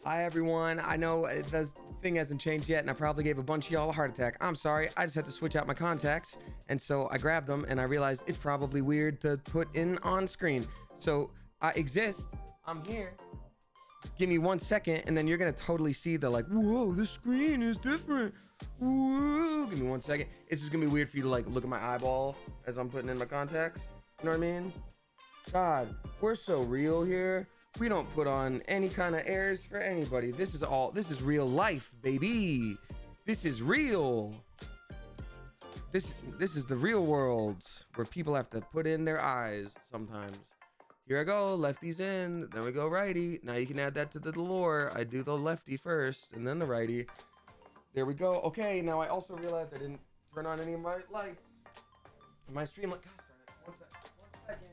Hi everyone. I know the thing hasn't changed yet, and I probably gave a bunch of y'all a heart attack. I'm sorry. I just had to switch out my contacts, and so I grabbed them, and I realized it's probably weird to put in on screen. So I exist. I'm here. Give me 1 second, and then you're gonna totally see the like, whoa, the screen is different. Whoa. Give me 1 second. It's just gonna be weird for you to like look at my eyeball as I'm putting in my contacts. You know what I mean? God, we're so real here. We don't put on any kind of airs for anybody. This is real life, baby. This is real. This is the real world where people have to put in their eyes sometimes. Here I go, lefty's in, then we go righty. Now you can add that to the lore. I do the lefty first and then the righty. There we go. Okay, now I also realized I didn't turn on any of my lights. My stream light, God darn it, 1 second.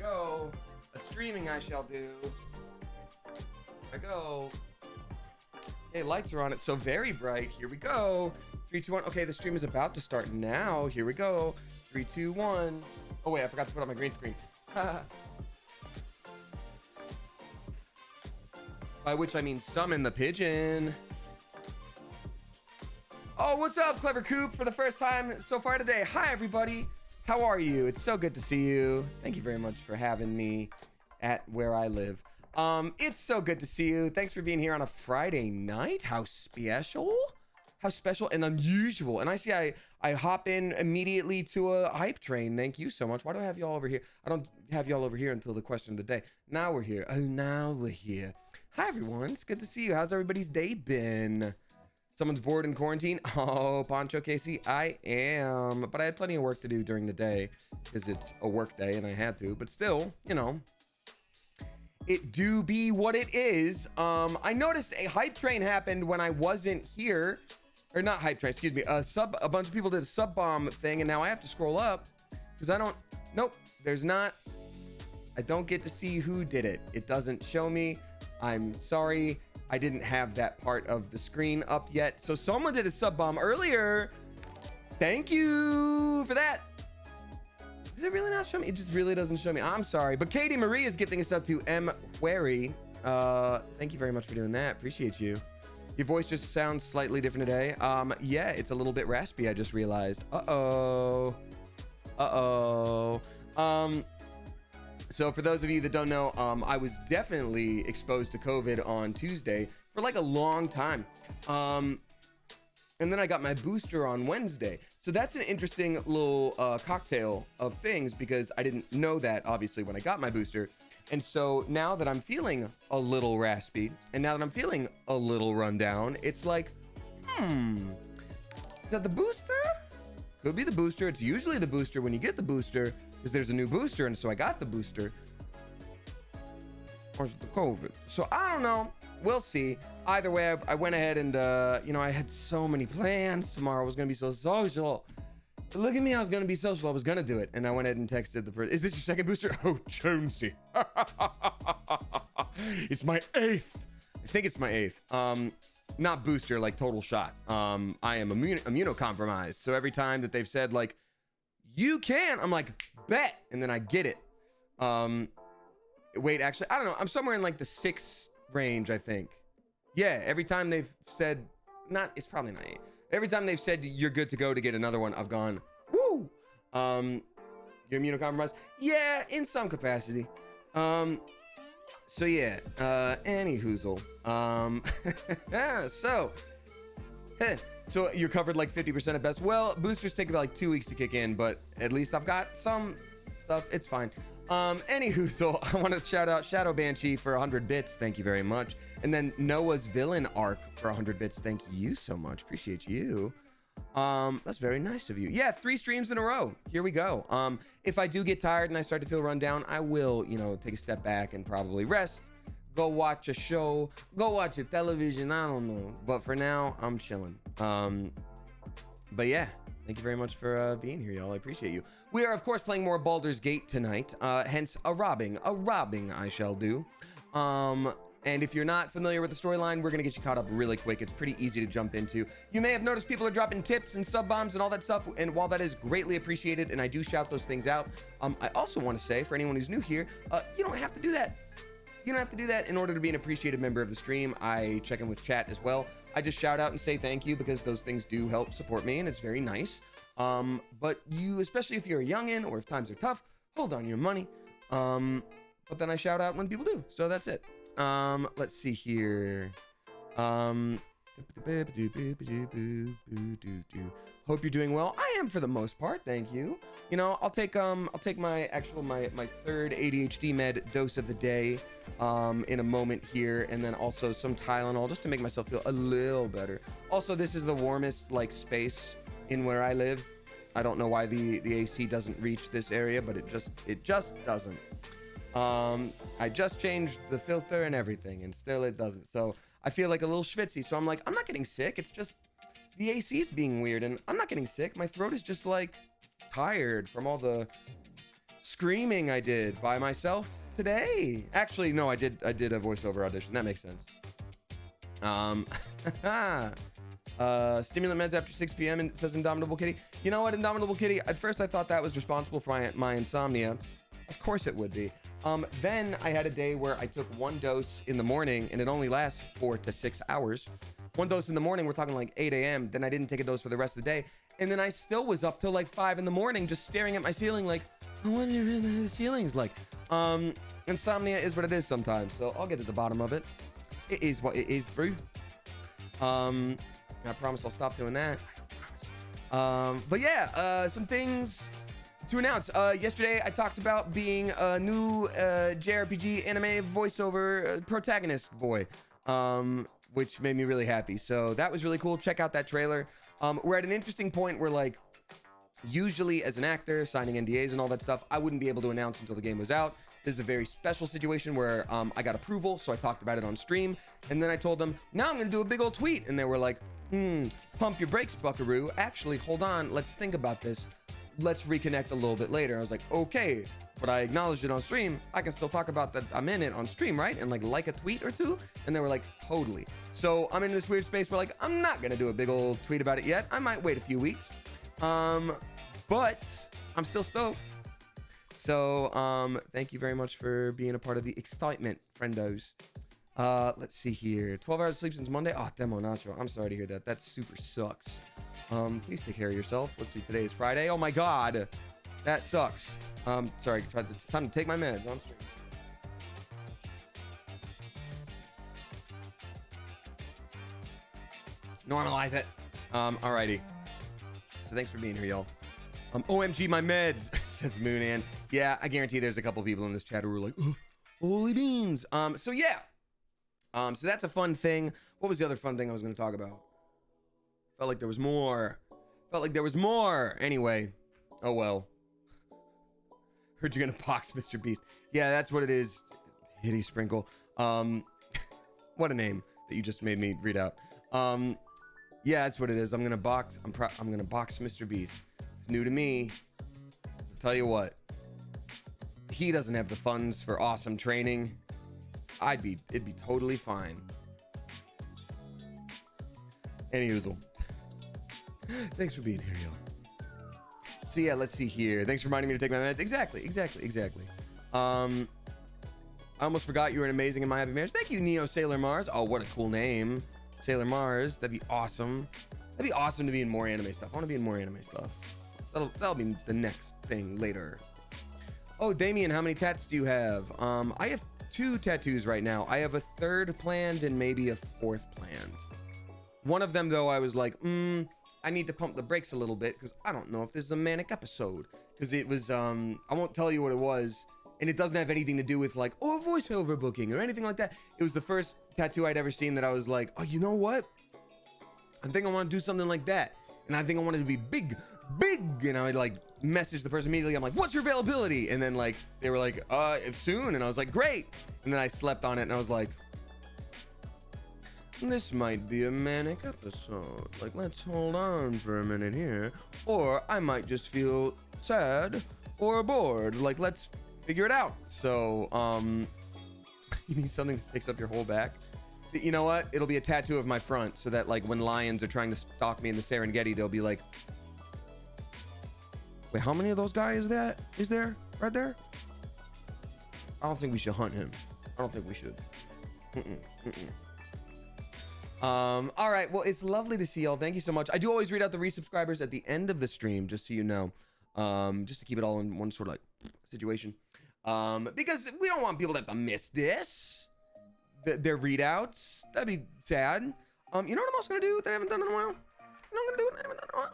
Go. A streaming I shall do. Here I go. Okay, lights are on. It's so very bright. Here we go. 3, 2, 1. Okay, the stream is about to start now. Here we go. 3, 2, 1. Oh wait, I forgot to put on my green screen. By which I mean summon the pigeon. Oh, what's up, Clever Coop? For the first time so far today. Hi, everybody. How are you? It's so good to see you. Thank you very much for having me at where I live. It's so good to see you. Thanks for being here on a Friday night. How special? How special and unusual. And I see I hop in immediately to a hype train. Thank you so much. Why do I have y'all over here? I don't have y'all over here until the question of the day. Now we're here. Oh, now we're here. Hi, everyone. It's good to see you. How's everybody's day been? Someone's bored in quarantine? Oh, Poncho Casey, I am. But I had plenty of work to do during the day because it's a work day and I had to. But still, you know, it do be what it is. I noticed a hype train happened when I wasn't here. Or not hype train, excuse me. A bunch of people did a sub bomb thing, and now I have to scroll up because I don't. Nope, there's not. I don't get to see who did it. It doesn't show me. I'm sorry. I didn't have that part of the screen up yet. So someone did a sub bomb earlier. Thank you for that. Does it really not show me? It just really doesn't show me. I'm sorry. But Katie Marie is gifting us up to M. Wary. Thank you very much for doing that. Appreciate you. Your voice just sounds slightly different today. Yeah, it's a little bit raspy, I just realized. Uh-oh. So for those of you that don't know, I was definitely exposed to COVID on Tuesday for like a long time. And then I got my booster on Wednesday. So that's an interesting little cocktail of things because I didn't know that obviously when I got my booster. And so now that I'm feeling a little raspy and now that I'm feeling a little rundown, it's like, is that the booster? Could be the booster. It's usually the booster when you get the booster. Because there's a new booster, and so I got the booster. Or is it the COVID? So I don't know. We'll see. Either way, I went ahead and, you know, I had so many plans. Tomorrow I was going to be so social. But look at me, I was going to be social. I was going to do it. And I went ahead and texted the person. Is this your second booster? Oh, Jonesy. It's my 8th. I think it's my 8th. Not booster, like total shot. I am immunocompromised. So every time that they've said, like, you can, I'm like, bet, and then I get it. Wait, actually, I don't know. I'm somewhere in like the 6 range, I think. Yeah, every time they've said, it's probably not 8. Every time they've said you're good to go to get another one, I've gone, woo. You're immunocompromised? Yeah, in some capacity. So yeah, any hoozle. So you're covered like 50% at best. Well, boosters take about like 2 weeks to kick in, but at least I've got some stuff. It's fine. Anywho, so I want to shout out Shadow Banshee for 100 bits. Thank you very much. And then Noah's Villain Arc for 100 bits. Thank you so much. Appreciate you. That's very nice of you. Yeah, 3 streams in a row. Here we go. If I do get tired and I start to feel run down, I will, you know, take a step back and probably rest. Go watch a show, go watch a television, I don't know. But for now, I'm chilling. But yeah, thank you very much for being here, y'all. I appreciate you. We are, of course, playing more Baldur's Gate tonight. Hence, a robbing I shall do. And if you're not familiar with the storyline, we're gonna get you caught up really quick. It's pretty easy to jump into. You may have noticed people are dropping tips and sub bombs and all that stuff, and while that is greatly appreciated, and I do shout those things out, I also want to say, for anyone who's new here, you don't have to do that. You don't have to do that in order to be an appreciated member of the stream. I check in with chat as well. I just shout out and say thank you because those things do help support me, and it's very nice. But you, especially if you're a youngin' or if times are tough, hold on your money. But then I shout out when people do, so that's it. Let's see here. Hope you're doing well. I am for the most part, thank you. You know, I'll take my third ADHD med dose of the day in a moment here, and then also some Tylenol just to make myself feel a little better. Also, this is the warmest like space in where I live. I don't know why the AC doesn't reach this area, but it just doesn't. I just changed the filter and everything, and still it doesn't. So I feel like a little schwitzy. So I'm like, I'm not getting sick. It's just the AC is being weird, and I'm not getting sick. My throat is just like tired from all the screaming I did by myself today. Actually, no, I did a voiceover audition. That makes sense. Stimulant meds after 6 p.m. and says Indomitable Kitty. You know what, Indomitable Kitty? At first I thought that was responsible for my insomnia. Of course it would be. Then I had a day where I took one dose in the morning, and it only lasts 4 to 6 hours. One dose in the morning, we're talking like 8 a.m. Then I didn't take a dose for the rest of the day. And then I still was up till like 5 in the morning just staring at my ceiling like, I wonder what the ceiling's like. Insomnia is what it is sometimes, so I'll get to the bottom of it. It is what it is, bro. I promise I'll stop doing that. But yeah, some things to announce. Yesterday I talked about being a new JRPG anime voiceover protagonist boy, which made me really happy. So that was really cool. Check out that trailer. We're at an interesting point where, like, usually as an actor signing NDAs and all that stuff, I wouldn't be able to announce until the game was out. This is a very special situation where I got approval, so I talked about it on stream, and then I told them, now I'm gonna do a big old tweet, and they were like, pump your brakes, buckaroo. Actually, hold on, let's think about this. Let's reconnect a little bit later. I was like, okay, but I acknowledged it on stream. I can still talk about that I'm in it on stream, right? And like a tweet or two. And they were like, totally. So I'm in this weird space where, like, I'm not gonna do a big old tweet about it yet. I might wait a few weeks. But I'm still stoked. So thank you very much for being a part of the excitement, friendos. Let's see here. 12 hours of sleep since Monday. Oh, Demo Nacho. I'm sorry to hear that. That super sucks. Please take care of yourself. Let's see. Today is Friday. Oh my God. That sucks. Sorry. It's time to take my meds on stream. Normalize it. Alrighty. So thanks for being here, y'all. OMG, my meds, says Moonan. Yeah, I guarantee there's a couple people in this chat who are like, oh, holy beans. So yeah. So that's a fun thing. What was the other fun thing I was going to talk about? Felt like there was more. Anyway. Oh, well. Heard you're going to box Mr. Beast. Yeah, that's what it is. Hitty Sprinkle. What a name that you just made me read out. Yeah, that's what it is. I'm going to box Mr. Beast. It's new to me. I'll tell you what. He doesn't have the funds for awesome training. It'd be totally fine. Anywho. Thanks for being here, y'all. So yeah, let's see here. Thanks for reminding me to take my meds. Exactly. I almost forgot you were an amazing in My Happy Marriage. Thank you, Neo Sailor Mars. Oh, what a cool name. Sailor Mars. That'd be awesome. That'd be awesome to be in more anime stuff. I want to be in more anime stuff. That'll be the next thing later. Oh, Damien, how many tats do you have? I have 2 tattoos right now. I have a 3rd planned and maybe a 4th planned. One of them, though, I was like, I need to pump the brakes a little bit because I don't know if this is a manic episode. Because it was, I won't tell you what it was. And it doesn't have anything to do with, like, a voiceover booking or anything like that. It was the first tattoo I'd ever seen that I was like, oh, you know what? I think I want to do something like that. And I think I wanted to be big. And I would, like, message the person immediately. I'm like, what's your availability? And then, like, they were like, soon. And I was like, great. And then I slept on it and I was like, this might be a manic episode. Like, let's hold on for a minute here. Or I might just feel sad or bored. Like, let's figure it out. So, You need something that takes up your whole back. You know what? It'll be a tattoo of my front so that like when lions are trying to stalk me in the Serengeti, they'll be like, wait, how many of those guys is there right there? I don't think we should hunt him. I don't think we should. All right, well, it's lovely to see y'all. Thank you so much. I do always read out the resubscribers at the end of the stream, just so you know, just to keep it all in one sort of like situation, because we don't want people to have to miss this, their readouts. That'd be sad. You know what I'm also gonna do that I haven't done in a while?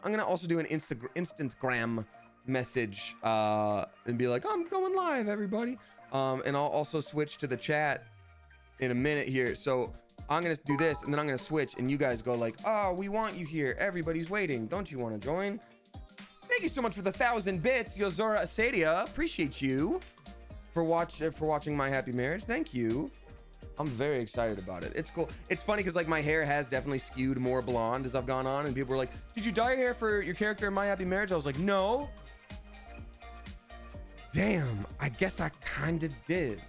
I'm gonna also do an Instagram message and be like, I'm going live, everybody. And I'll also switch to the chat in a minute here. So I'm gonna do this and then I'm gonna switch and you guys go like, oh, we want you here, everybody's waiting, don't you want to join? Thank you so much for the 1,000 bits, Yozora Asadia. Appreciate you for watching my happy marriage. Thank you. I'm very excited about it. It's cool. It's funny because like my hair has definitely skewed more blonde as I've gone on, and people were like, did you dye your hair for your character in My Happy Marriage? I was like, no. Damn, I guess I kinda did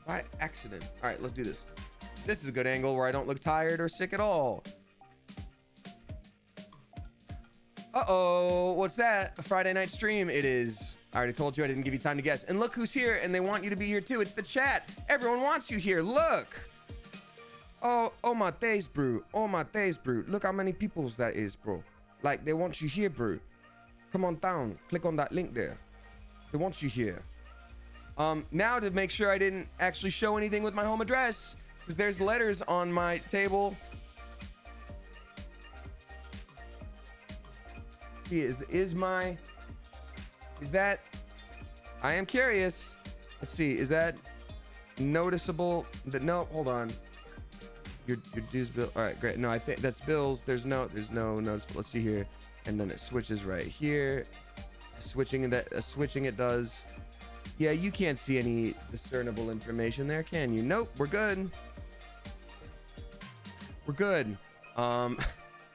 by accident. All right, let's do this. This is a good angle where I don't look tired or sick at all. Uh-oh, what's that? A Friday night stream. It is. I already told you, I didn't give you time to guess. And look who's here, and they want you to be here too. It's the chat. Everyone wants you here. Look. Oh my days, bro. Oh my days, bro. Look how many peoples that is, bro. Like, they want you here, bro. Come on down. Click on that link there. They want you here. Now to make sure I didn't actually show anything with my home address, because there's letters on my table. Is that, I am curious. Let's see, is that noticeable? No, hold on. Your dues bill. All right, great. No, I think that's bills. There's no noticeable. Let's see here. And then it switches right here. Switching it does. Yeah, you can't see any discernible information there, can you? Nope, we're good. We're good.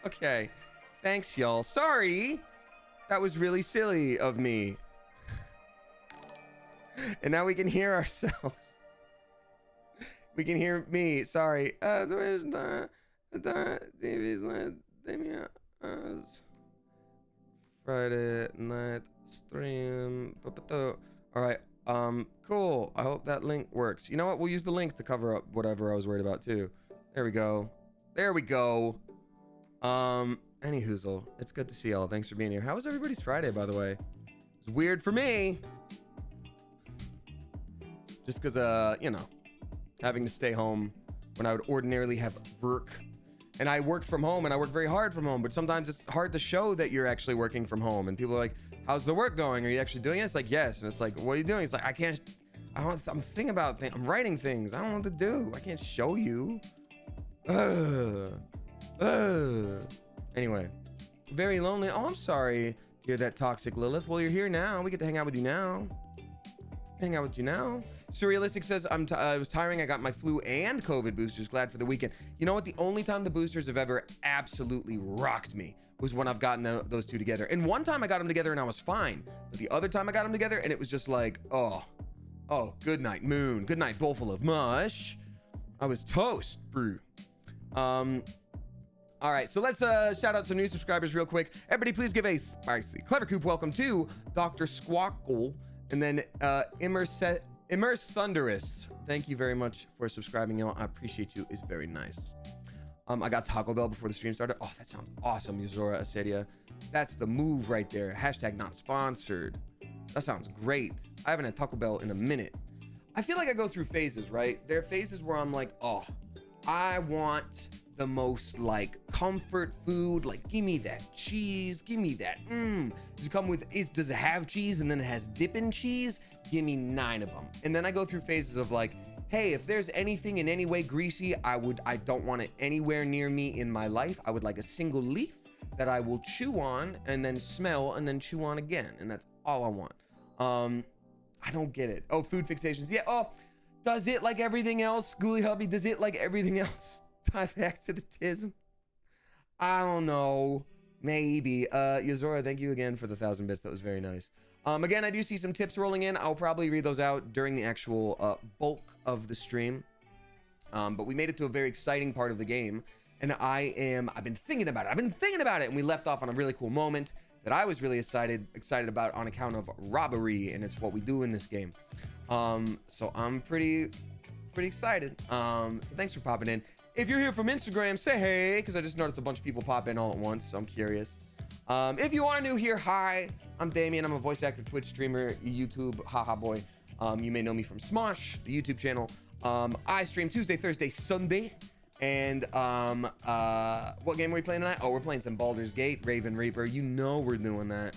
Okay. Thanks, y'all. Sorry. That was really silly of me. And now we can hear ourselves. We can hear me. Sorry. There's Friday night stream. All right. Cool. I hope that link works. You know what? We'll use the link to cover up whatever I was worried about too. There we go. There we go. Any hoozle. It's good to see y'all. Thanks for being here. How was everybody's Friday, by the way? It's weird for me. Just because, you know, having to stay home when I would ordinarily have work. And I worked from home and I worked very hard from home, but sometimes it's hard to show that you're actually working from home. And people are like, how's the work going? Are you actually doing it? It's like, yes. And it's like, what are you doing? It's like, I'm thinking about things. I'm writing things. I don't know what to do. I can't show you. Anyway, very lonely. Oh, I'm sorry to hear that, Toxic Lilith. Well, you're here now. We get to hang out with you now. Hang out with you now. Surrealistic says, I was tiring. I got my flu and COVID boosters. Glad for the weekend. You know what? The only time the boosters have ever absolutely rocked me was when I've gotten those two together. And one time I got them together and I was fine. But the other time I got them together and it was just like, oh, good night, moon. Good night, bowl full of mush. I was toast, brew. All right, so let's shout out some new subscribers real quick. Everybody, please give a spicy Clever Coop welcome to Dr. Squawkle, and then Immerse Thunderist. Thank you very much for subscribing, y'all. I appreciate you. It's very nice. I got Taco Bell before the stream started. Oh, that sounds awesome, Yuzora Asadia. That's the move right there. Hashtag not sponsored. That sounds great. I haven't had Taco Bell in a minute. I feel like I go through phases, right? There are phases where I'm like, oh, I want the most like comfort food, like give me that cheese, give me that does it come with does it have cheese and then it has dipping cheese? Give me 9 of them. And then I go through phases of like, hey, if there's anything in any way greasy, I don't want it anywhere near me in my life. I would like a single leaf that I will chew on and then smell and then chew on again, and that's all I want. I don't get it. Oh, food fixations. Yeah. Oh, does it like everything else? Ghoulie Hubby, does it like everything else? Tie back to the tism? I don't know. Maybe. Yozora, thank you again for the 1,000 bits. That was very nice. Again, I do see some tips rolling in. I'll probably read those out during the actual bulk of the stream. But we made it to a very exciting part of the game, and I've been thinking about it. And we left off on a really cool moment that I was really excited about on account of robbery, and it's what we do in this game. So I'm pretty excited. So thanks for popping in. If you're here from Instagram, say hey, because I just noticed a bunch of people pop in all at once, so I'm curious. If you are new here, hi, I'm Damien. I'm a voice actor, Twitch streamer, YouTube, haha boy. You may know me from Smosh, the YouTube channel. I stream Tuesday, Thursday, Sunday. And what game are we playing tonight? Oh, we're playing some Baldur's Gate, Raven Reaper. You know we're doing that.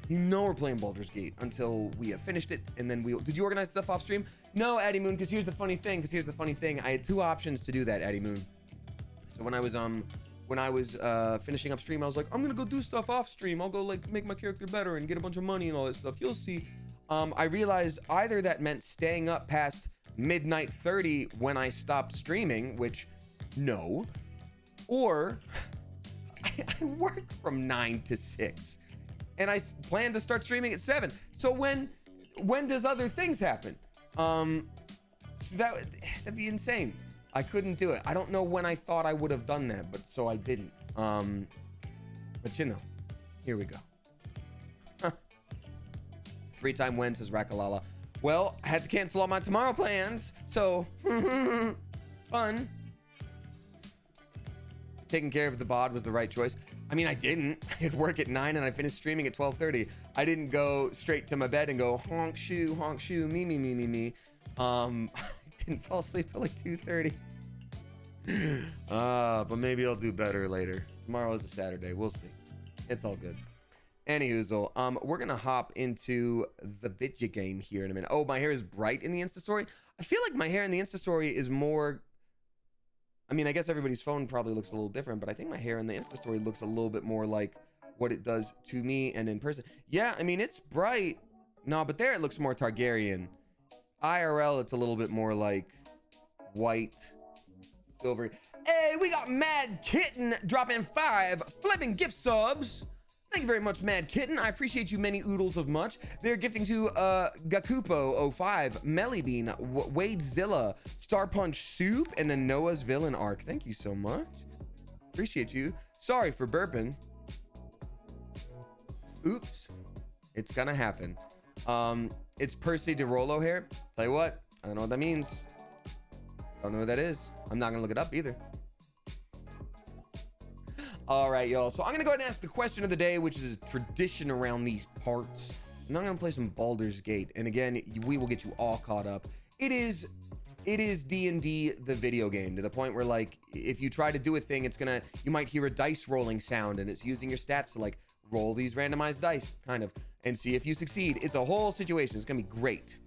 You know we're playing Baldur's Gate until we have finished it, and then did you organize stuff off stream? No, Addy Moon, because here's the funny thing. I had two options to do that, Addy Moon. So when I was finishing up stream, I was like, I'm gonna go do stuff off stream. I'll go like make my character better and get a bunch of money and all that stuff. You'll see. I realized either that meant staying up past midnight 30 when I stopped streaming, which no, or I work from 9 to 6 and I plan to start streaming at 7. So when does other things happen? So that'd be insane. I couldn't do it. I don't know when I thought I would have done that, but so I didn't. But you know, here we go. Free time when, says Rakalala. Well, I had to cancel all my tomorrow plans, so fun. Taking care of the bod was the right choice. I mean, I didn't. I had work at 9 and I finished streaming at 12:30. I didn't go straight to my bed and go honk shoe, me. I didn't fall asleep till like 2:30. But maybe I'll do better later. Tomorrow is a Saturday. We'll see. It's all good. Anyhoozle, we're gonna hop into the video game here in a minute. Oh, my hair is bright in the Insta story. I feel like my hair in the Insta story is more. I mean, I guess everybody's phone probably looks a little different, but I think my hair in the Insta story looks a little bit more like what it does to me and in person. Yeah, I mean, it's bright. No, but there it looks more Targaryen. IRL, it's a little bit more like white, silvery. Hey, we got Mad Kitten dropping 5 flipping gift subs. Thank you very much, Mad Kitten. I appreciate you many oodles of much. They're gifting to Gakupo05, Mellybean, Wadezilla, Star Punch Soup, and the Noah's Villain arc. Thank you so much. Appreciate you. Sorry for burping. Oops. It's gonna happen. It's Percy DeRollo here. Tell you what, I don't know what that means. Don't know what that is. I'm not gonna look it up either. All right, y'all. So I'm gonna go ahead and ask the question of the day, which is a tradition around these parts. And I'm gonna play some Baldur's Gate, and again, we will get you all caught up. It is D&D the video game, to the point where like if you try to do a thing, you might hear a dice rolling sound, and it's using your stats to like roll these randomized dice, kind of, and see if you succeed. It's a whole situation. It's gonna be great.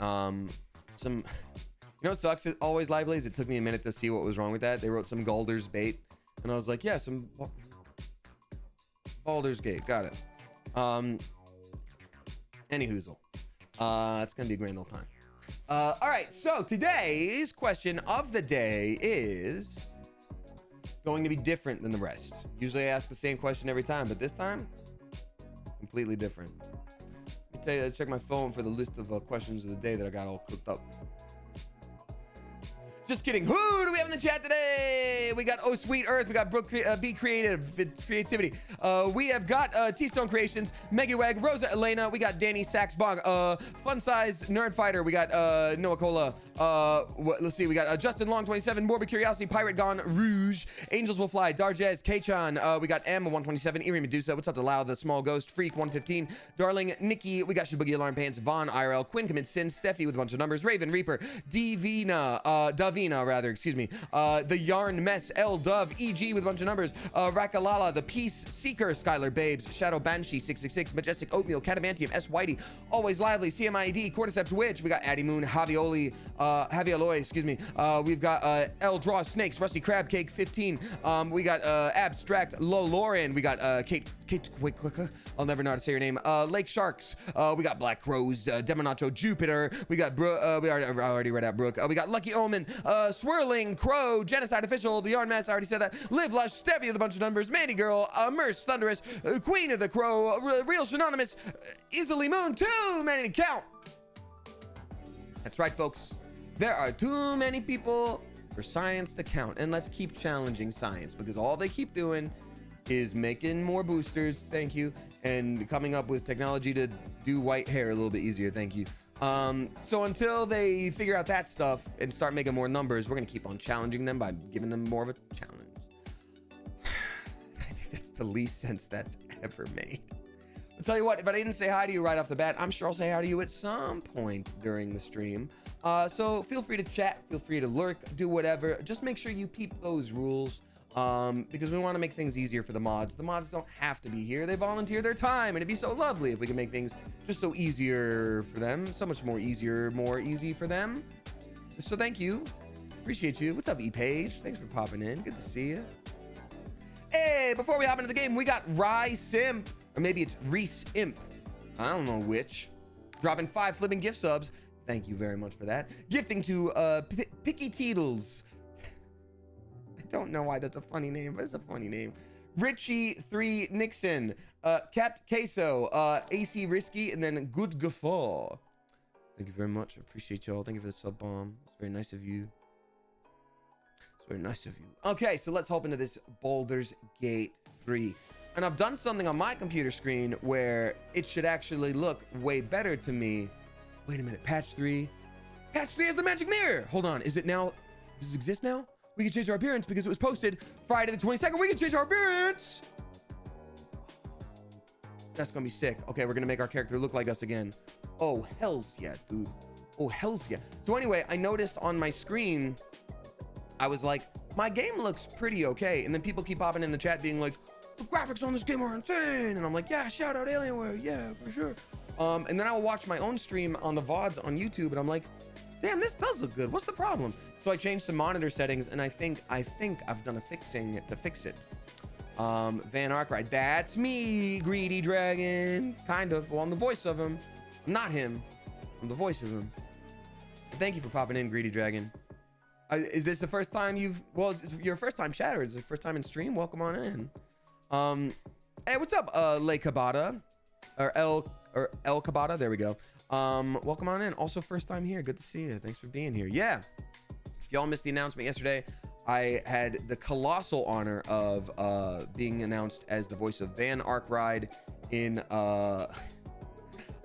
You know what sucks? It Always Lively is it took me a minute to see what was wrong with that. They wrote some Baldur's Bait. And I was like, yeah, some Baldur's Gate. Got it. Anyhoozle. It's going to be a grand old time. All right. So today's question of the day is going to be different than the rest. Usually I ask the same question every time, but this time, completely different. Let me tell you, check my phone for the list of questions of the day that I got all cooked up. Just kidding. Who do we have in the chat today? We got Oh Sweet Earth. We got Brooke Be Creativity. We have got T-Stone Creations, Megiwag, Rosa Elena. We got Danny Saxbong, Fun Size Nerd Fighter. We got Noah Cola. Let's see. We got Justin Long 27, Morbid Curiosity, Pirate Gone, Rouge, Angels Will Fly, Darjez, K-Chan. We got M 127, Eerie Medusa. What's up to Lau, the Small Ghost, Freak 115, Darling Nikki. We got Shibugi Alarm Pants, Vaughn IRL, Quinn Commits Sin, Steffi with a bunch of numbers, Raven Reaper, Davina, excuse me, the Yarn Mess, L Dove, EG with a bunch of numbers, Rakalala, the Peace Seeker, Skylar Babes, Shadow Banshee 666, Majestic Oatmeal, Catavantium, S Whitey, Always Lively, CMID, Cordyceps Witch. We got Addy Moon, Javioli, excuse me. We've got L Draw Snakes, Rusty Crab Cake 15. We got Abstract Low Lauren. We got Kate. Wait, I'll never know how to say your name. Lake Sharks. We got Black Crows, Demonacho Jupiter. We got I already read out Brooke. We got Lucky Omen, Swirling Crow, Genocide Official, The Yarn Mess, I already said that. Live Lush, Stevie with a bunch of numbers, Mandy Girl, Merce, Thunderous, Queen of the Crow, Real Shenanimous, Easily Moon, too many to count. That's right, folks. There are too many people for science to count, and let's keep challenging science, because all they keep doing is making more boosters, thank you, and coming up with technology to do white hair a little bit easier, thank you. So until they figure out that stuff and start making more numbers, we're gonna keep on challenging them by giving them more of a challenge. I think that's the least sense that's ever made. I'll tell you what, if I didn't say hi to you right off the bat, I'm sure I'll say hi to you at some point during the stream. So feel free to chat, feel free to lurk, do whatever. Just make sure you peep those rules, because we want to make things easier for the mods. The mods don't have to be here. They volunteer their time, and it'd be so lovely if we could make things just so easier for them. So much more easy for them. So thank you. Appreciate you. What's up, E-Page? Thanks for popping in. Good to see you. Hey, before we hop into the game, we got Rye Simp, or maybe it's Reese Imp. I don't know which. Dropping 5 flipping gift subs. Thank you very much for that. Gifting to Picky Teetles. I don't know why that's a funny name, but it's a funny name. Richie3 Nixon, Capt Queso, AC Risky, and then Good Guffaw. Thank you very much. I appreciate y'all. Thank you for the sub bomb. It's very nice of you. It's very nice of you. Okay, so let's hop into this Baldur's Gate 3. And I've done something on my computer screen where it should actually look way better to me. Wait a minute, patch 3. Patch 3 has the magic mirror. Hold on, is it now? Does it exist now? We can change our appearance because it was posted Friday the 22nd. We can change our appearance. That's gonna be sick. Okay, we're gonna make our character look like us again. Oh, hells yeah, dude. Oh, hells yeah. So anyway, I noticed on my screen, I was like, my game looks pretty okay. And then people keep popping in the chat being like, the graphics on this game are insane. And I'm like, yeah, shout out Alienware. Yeah, for sure. And then I will watch my own stream on the VODs on YouTube, and I'm like, damn, this does look good. What's the problem? So I changed some monitor settings, and I think I've done a fixing to fix it. Van Arkwright, that's me, Greedy Dragon. Kind of. Well, I'm the voice of him. I'm not him. I'm the voice of him. Thank you for popping in, Greedy Dragon. Is this the first time is your first time chatter? Is it the first time in stream? Welcome on in. Hey, what's up, Le Cabada? Or El Cabada, there we go. Welcome on in. Also first time here. Good to see you. Thanks for being here. Yeah. If y'all missed the announcement yesterday, I had the colossal honor of being announced as the voice of Van Arkwright in I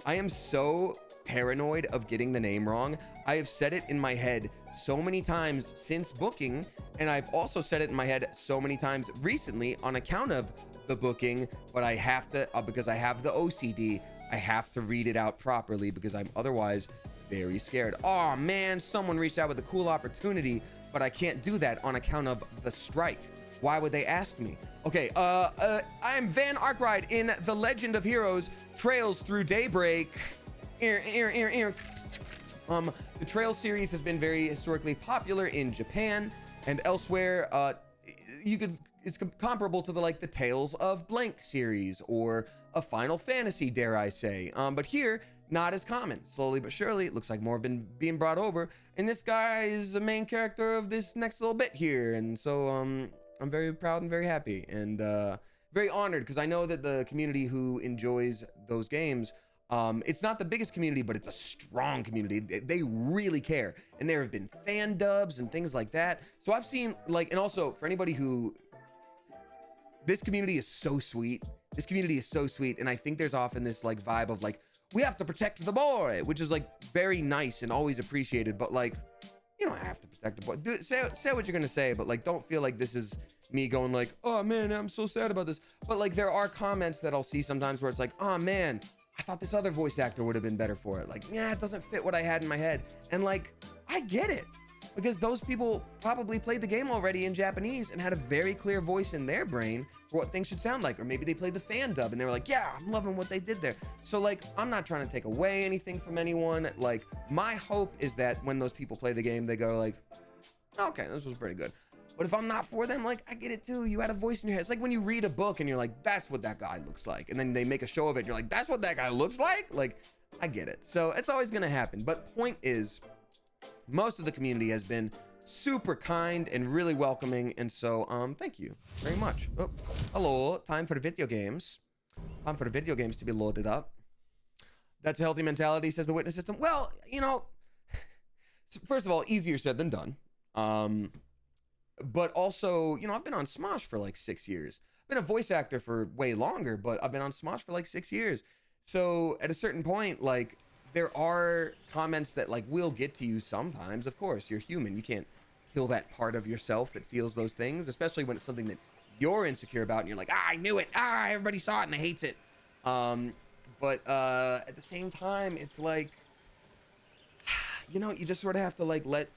am so paranoid of getting the name wrong. I have said it in my head so many times since booking, and I've also said it in my head so many times recently on account of the booking, but I have to because I have the OCD, I have to read it out properly because I'm otherwise very scared. Oh man, someone reached out with a cool opportunity, but I can't do that on account of the strike. Why would they ask me? Okay, I am Van Arkwright in The Legend of Heroes Trails Through Daybreak. The Trail series has been very historically popular in Japan and elsewhere. It's comparable to the Tales of Blank series or a Final Fantasy, dare I say. But here, not as common. Slowly but surely, it looks like more have been being brought over. And this guy is the main character of this next little bit here. And so I'm very proud and very happy and very honored because I know that the community who enjoys those games, it's not the biggest community, but it's a strong community. They really care. And there have been fan dubs and things like that. So I've seen and also for anybody who, this community is so sweet. This community is so sweet. And I think there's often this vibe of we have to protect the boy, which is very nice and always appreciated. But you don't have to protect the boy. Say what you're going to say, but don't feel like this is me going oh man, I'm so sad about this. But there are comments that I'll see sometimes where it's oh man, I thought this other voice actor would have been better for it. Yeah, it doesn't fit what I had in my head. And I get it. Because those people probably played the game already in Japanese and had a very clear voice in their brain for what things should sound like. Or maybe they played the fan dub and they were like, yeah, I'm loving what they did there. So I'm not trying to take away anything from anyone. My hope is that when those people play the game, they go okay, this was pretty good. But if I'm not for them, I get it too. You had a voice in your head. It's like when you read a book and you're like, that's what that guy looks like. And then they make a show of it and you're like, that's what that guy looks like? I get it. So it's always gonna happen. But point is, most of the community has been super kind and really welcoming. And so, thank you very much. Oh, hello. Time for the video games. Time for the video games to be loaded up. That's a healthy mentality, says the witness system. Well, you know, first of all, easier said than done. But also, you know, I've been on Smosh for like 6 years. I've been a voice actor for way longer, but I've been on Smosh for like 6 years. So at a certain point, like, there are comments that like will get to you sometimes. Of course, you're human. You can't kill that part of yourself that feels those things, especially when it's something that you're insecure about and you're like, I knew it. Everybody saw it and hates it. But at the same time, it's like, you know, you just sort of have to like let,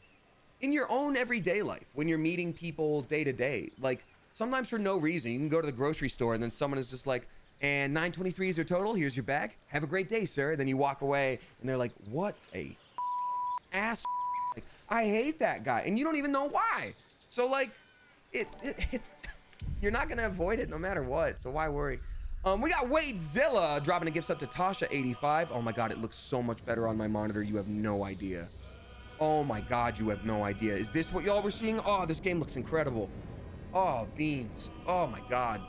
in your own everyday life, when you're meeting people day to day, like sometimes for no reason, you can go to the grocery store and then someone is just like, and 923 is your total, here's your bag, have a great day, sir. Then you walk away and they're like, what a ass, like, I hate that guy. And you don't even know why. So like, you're not gonna avoid it no matter what, so why worry? We got Wadezilla dropping a gift sub to Tasha85. Oh my God, it looks so much better on my monitor. You have no idea. Oh my God, you have no idea. Is this what y'all were seeing? Oh, this game looks incredible. Oh, beans. Oh my God.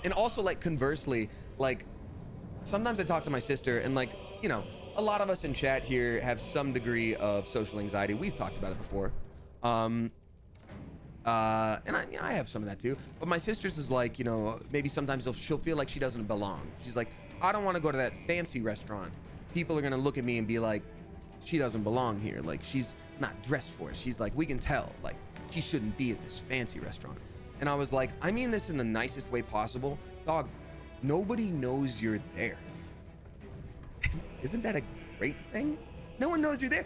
And also, like, conversely, like, sometimes I talk to my sister and, like, you know, a lot of us in chat here have some degree of social anxiety. We've talked about it before. And I have some of that too, but my sister's is like, you know, maybe sometimes she'll feel like she doesn't belong. She's like, I don't want to go to that fancy restaurant. People are going to look at me and be like, she doesn't belong here. Like, she's not dressed for it. She's like, we can tell, like, she shouldn't be at this fancy restaurant. And I was like, I mean this in the nicest way possible. Dog, nobody knows you're there. Isn't that a great thing? No one knows you're there.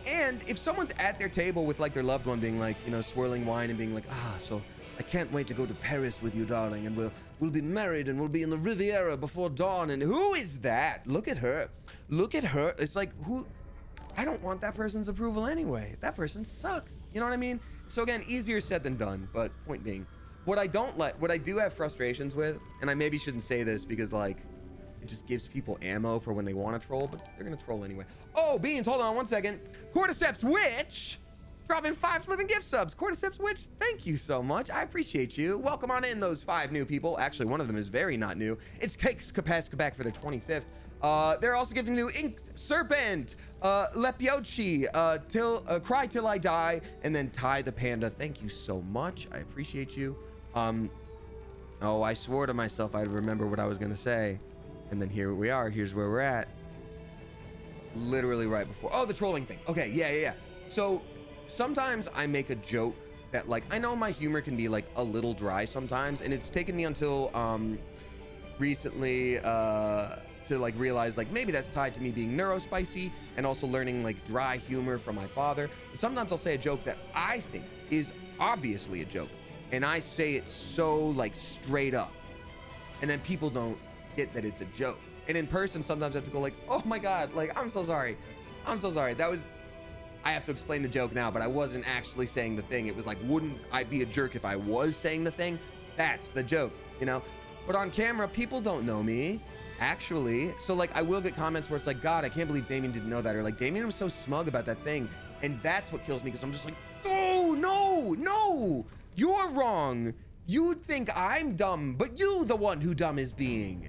And if someone's at their table with like their loved one being like, you know, swirling wine and being like, so I can't wait to go to Paris with you, darling, and we'll be married and we'll be in the Riviera before dawn. And who is that? Look at her. Look at her. It's like, who? I don't want that person's approval anyway. That person sucks. You know what I mean? So again, easier said than done, but point being, what I do have frustrations with, and I maybe shouldn't say this because like, it just gives people ammo for when they want to troll, but they're gonna troll anyway. Oh, Beans, hold on one second. Cordyceps Witch, dropping 5 flipping gift subs. Cordyceps Witch, thank you so much. I appreciate you. Welcome on in, those 5 new people. Actually, one of them is very not new. It's Cakes Capacica back for their 25th. They're also giving new Inked Serpent, Lepiochi, Cry Till I Die, and then Ty the Panda. Thank you so much. I appreciate you. Oh, I swore to myself I'd remember what I was gonna say. And then here we are. Here's where we're at. Literally right before. Oh, the trolling thing. Okay, yeah. So sometimes I make a joke that like, I know my humor can be like a little dry sometimes. And it's taken me until recently to like realize like maybe that's tied to me being neurospicy and also learning like dry humor from my father. But sometimes I'll say a joke that I think is obviously a joke. And I say it so like straight up. And then people don't get that it's a joke. And in person sometimes I have to go like, oh my God, like I'm so sorry, that was, I have to explain the joke now, but I wasn't actually saying the thing. It was like, wouldn't I be a jerk if I was saying the thing? That's the joke, you know. But on camera people don't know me actually, so like I will get comments where it's like, God, I can't believe Damien didn't know that, or like Damien was so smug about that thing. And that's what kills me, because I'm just like, oh no, you're wrong. You think I'm dumb, but you the one who dumb is being.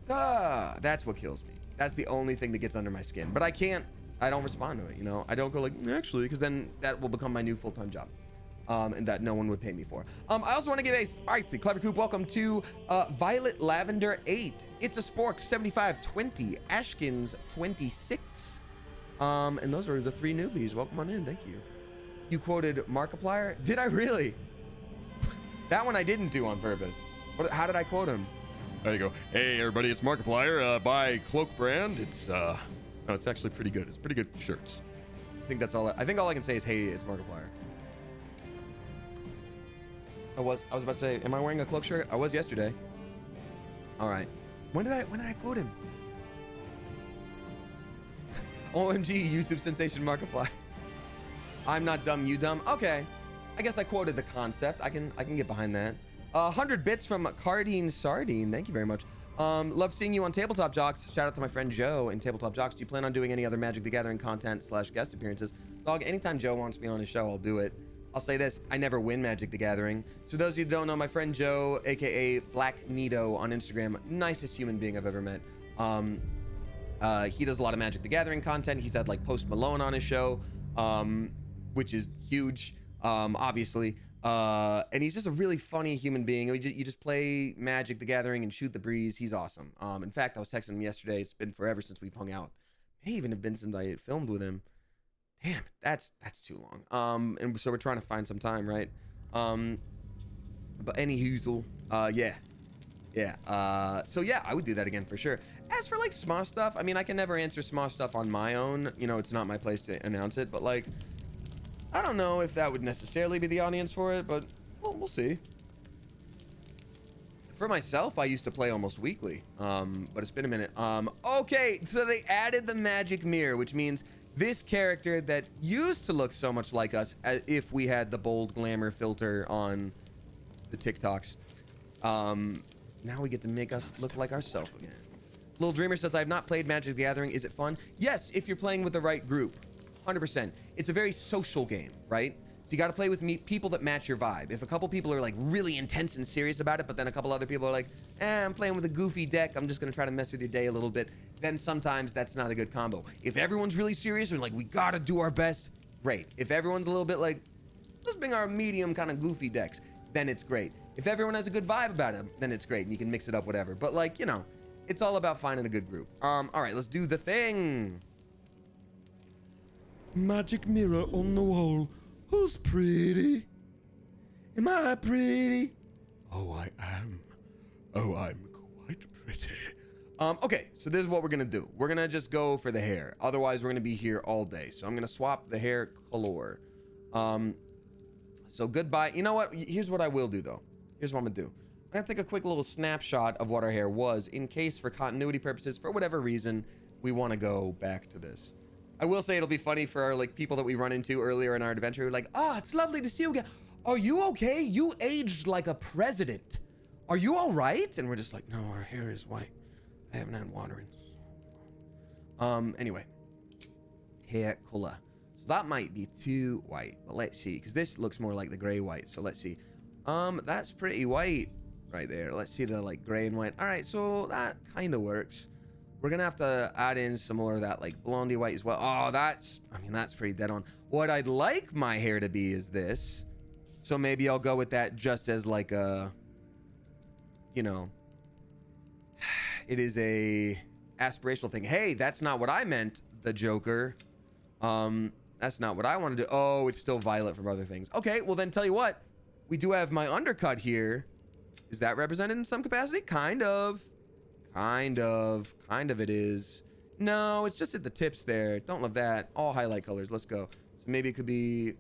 That's what kills me. That's the only thing that gets under my skin. But I don't respond to it, you know. I don't go like, actually, because then that will become my new full-time job. And that no one would pay me for. I also want to give a spicy Clever Coop welcome to Violet Lavender 8. It's a Spork 7520, Ashkins 26. And those are the 3 newbies. Welcome on in, thank you. You quoted Markiplier? Did I really? That one I didn't do on purpose. How did I quote him? There you go. Hey everybody, it's Markiplier by Cloak Brand. It's no, it's actually pretty good. It's pretty good shirts. I think that's all. I think all I can say is, hey, it's Markiplier. I was about to say, am I wearing a cloak shirt? I was yesterday. All right. When did I quote him? OMG, YouTube sensation Markiplier. I'm not dumb, you dumb. Okay. I guess I quoted the concept. I can get behind that. 100 bits from Cardine Sardine. Thank you very much. Love seeing you on Tabletop Jocks. Shout out to my friend Joe in Tabletop Jocks. Do you plan on doing any other Magic the Gathering content / guest appearances? Dog, anytime Joe wants me on his show, I'll do it. I'll say this, I never win Magic the Gathering. So those of you who don't know, my friend Joe, aka Black Nito on Instagram, nicest human being I've ever met. He does a lot of Magic the Gathering content. He's had like Post Malone on his show, which is huge, obviously. And he's just a really funny human being. You just play Magic the Gathering and shoot the breeze. He's awesome. In fact, I was texting him yesterday. It's been forever since we've hung out. May even have been since I filmed with him. Damn, that's too long. And so we're trying to find some time, right? But any hoozle, yeah. So yeah, I would do that again for sure. As for like Smosh stuff, I mean, I can never answer Smosh stuff on my own. You know, it's not my place to announce it, but like, I don't know if that would necessarily be the audience for it, but well, we'll see. For myself, I used to play almost weekly, but it's been a minute. Okay, so they added the magic mirror, which means this character that used to look so much like us as if we had the bold glamour filter on the TikToks. Now we get to make us look like ourselves again. Little Dreamer says, I have not played Magic the Gathering. Is it fun? Yes, if you're playing with the right group. 100%. It's a very social game, right? So you got to play with people that match your vibe. If a couple people are like really intense and serious about it, but then a couple other people are like, I'm playing with a goofy deck, I'm just going to try to mess with your day a little bit, then sometimes that's not a good combo. If everyone's really serious and like, we got to do our best, great. If everyone's a little bit like, let's bring our medium kind of goofy decks, then it's great. If everyone has a good vibe about it, then it's great and you can mix it up, whatever. But like, you know, it's all about finding a good group. All right, let's do the thing. Magic mirror on the wall. Who's pretty? Am I pretty? Oh, I am. Oh, I'm quite pretty. Okay, so this is what we're gonna do. We're gonna just go for the hair. Otherwise, we're gonna be here all day. So I'm gonna swap the hair color. So goodbye. You know what? Here's what I will do, though. Here's what I'm gonna do. I'm gonna take a quick little snapshot of what our hair was in case, for continuity purposes, for whatever reason, we want to go back to this. I will say it'll be funny for our, like, people that we run into earlier in our adventure who are like, it's lovely to see you again. Are you okay? You aged like a president. Are you all right? And we're just like, no, our hair is white. I haven't had water in so long. Anyway. Hair color. So that might be too white, but let's see, because this looks more like the gray white. So let's see. That's pretty white right there. Let's see the like gray and white. All right, so that kind of works. We're gonna have to add in some more of that like blondie white as well. Oh, that's pretty dead on. What I'd like my hair to be is this. So maybe I'll go with that just as like a, you know, it is a aspirational thing. Hey, that's not what I meant, the Joker. That's not what I want to do. Oh, it's still violet from other things. Okay, well then tell you what, we do have my undercut here. Is that represented in some capacity? Kind of it is. No, it's just at the tips there. Don't love that. All highlight colors. Let's go. So maybe it could be,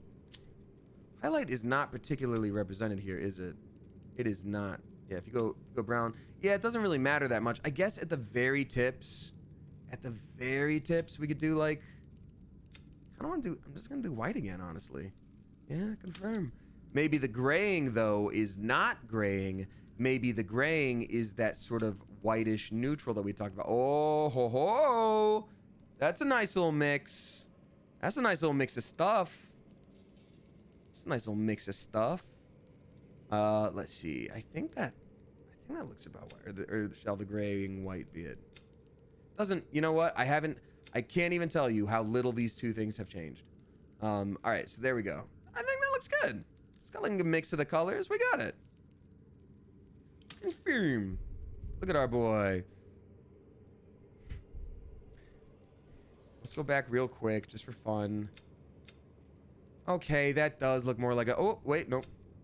highlight is not particularly represented here, is it? It is not. Yeah, if you go brown, yeah, it doesn't really matter that much. I guess at the very tips, we could do like, I don't want to do, I'm just gonna do white again, honestly. Yeah, confirm. Maybe the graying though is not graying. Maybe the graying is that sort of whitish neutral that we talked about. Oh, ho, ho. That's a nice little mix. That's a nice little mix of stuff. It's a nice little mix of stuff. Let's see. I think that looks about white. Or shall the graying white be it? Doesn't, you know what? I can't even tell you how little these two things have changed. All right, so there we go. I think that looks good. It's got like a mix of the colors. We got it. Confirm. Look at our boy. Let's go back real quick just for fun. Okay, that does look more like a, oh wait, no,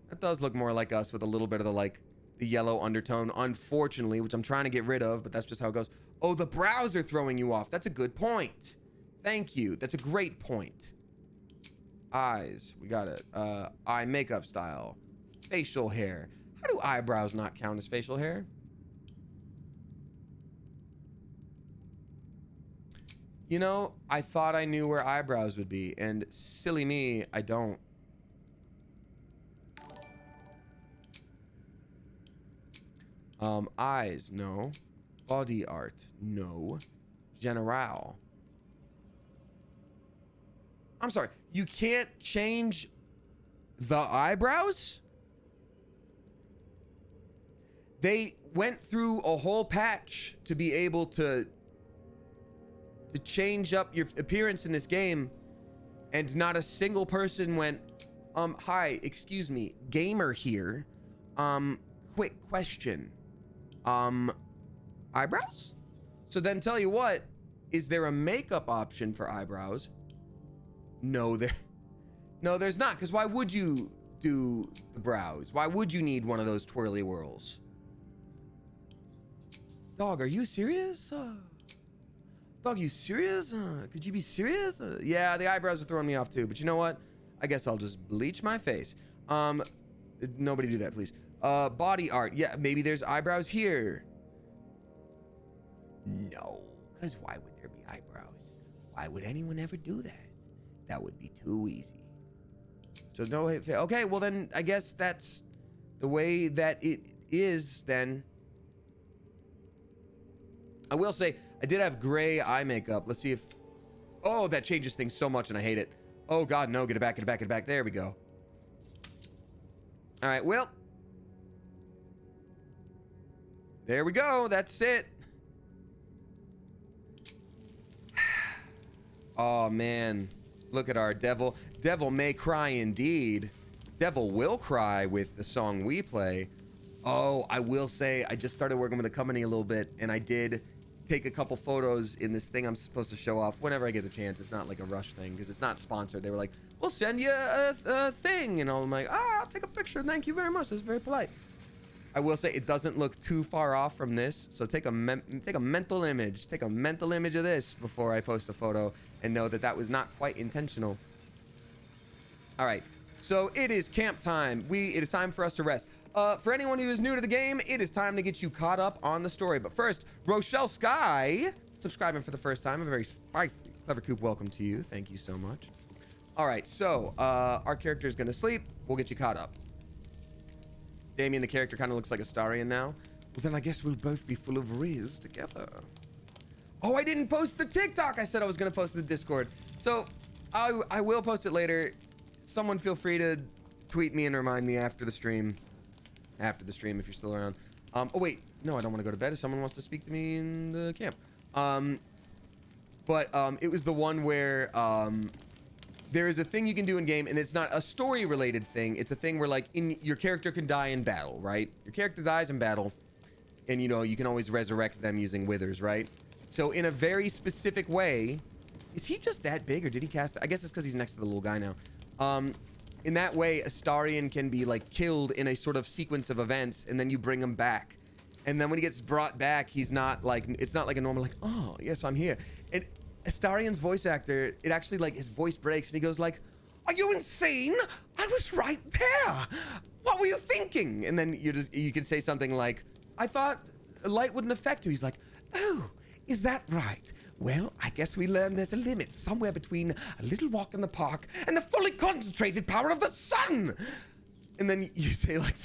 that does look more like us with a little bit of the like the yellow undertone, unfortunately, which I'm trying to get rid of, but that's just how it goes. Oh, the brows are throwing you off. That's a good point. Thank you. That's a great point. Eyes, we got it. Eye makeup style, facial hair. How do eyebrows not count as facial hair? You know, I thought I knew where eyebrows would be, and silly me, I don't. Eyes, no. Body art, no. General. I'm sorry, you can't change the eyebrows? They went through a whole patch to be able to change up your appearance in this game, and not a single person went, hi, excuse me, gamer here. Quick question. Eyebrows? So then tell you what, is there a makeup option for eyebrows? No, there's not, because why would you do the brows? Why would you need one of those twirly whirls? Dog, are you serious? Dog, you serious? Could you be serious? Yeah, the eyebrows are throwing me off too, but you know what? I guess I'll just bleach my face. Nobody do that, please. Body art. Yeah, maybe there's eyebrows here. No, because why would there be eyebrows? Why would anyone ever do that? That would be too easy. So no, okay, well then I guess that's the way that it is then. I will say, I did have gray eye makeup. Let's see if... Oh, that changes things so much and I hate it. Oh God, no, get it back, get it back, get it back. There we go. All right, well. There we go, that's it. Oh man, look at our devil. Devil may cry indeed. Devil will cry with the song we play. Oh, I will say, I just started working with the company a little bit, and I did take a couple photos in this thing I'm supposed to show off whenever I get a chance. It's not like a rush thing, because it's not sponsored. They were like, we'll send you a thing. And I'm like, I'll take a picture. Thank you very much. That's very polite. I will say it doesn't look too far off from this. So take a mental image. Take a mental image of this before I post a photo and know that that was not quite intentional. All right. So it is camp time. It is time for us to rest. For anyone who is new to the game, it is time to get you caught up on the story. But first, Rochelle Sky, subscribing for the first time. A very spicy, clever coop. Welcome to you. Thank you so much. All right, so our character is going to sleep. We'll get you caught up. Damien, the character, kind of looks like Astarion now. Well, then I guess we'll both be full of Riz together. Oh, I didn't post the TikTok. I said I was going to post the Discord. So I will post it later. Someone feel free to tweet me and remind me after the stream. After the stream, if you're still around. Oh wait, no, I don't want to go to bed if someone wants to speak to me in the camp. It was the one where there is a thing you can do in game, and it's not a story related thing. It's a thing where like your character can die in battle, right? Your character dies in battle, and you know you can always resurrect them using withers, right? So in a very specific way, is he just that big, or did he cast? I guess it's because he's next to the little guy now. In that way, Astarion can be like killed in a sort of sequence of events, and then you bring him back. And then when he gets brought back, he's not like, it's not like a normal like, oh, yes, I'm here. And Astarion's voice actor, it actually like his voice breaks and he goes like, are you insane? I was right there. What were you thinking? And then you can say something like, I thought light wouldn't affect you. He's like, oh, is that right? Well, I guess we learned there's a limit somewhere between a little walk in the park and the fully concentrated power of the sun. And then you say like,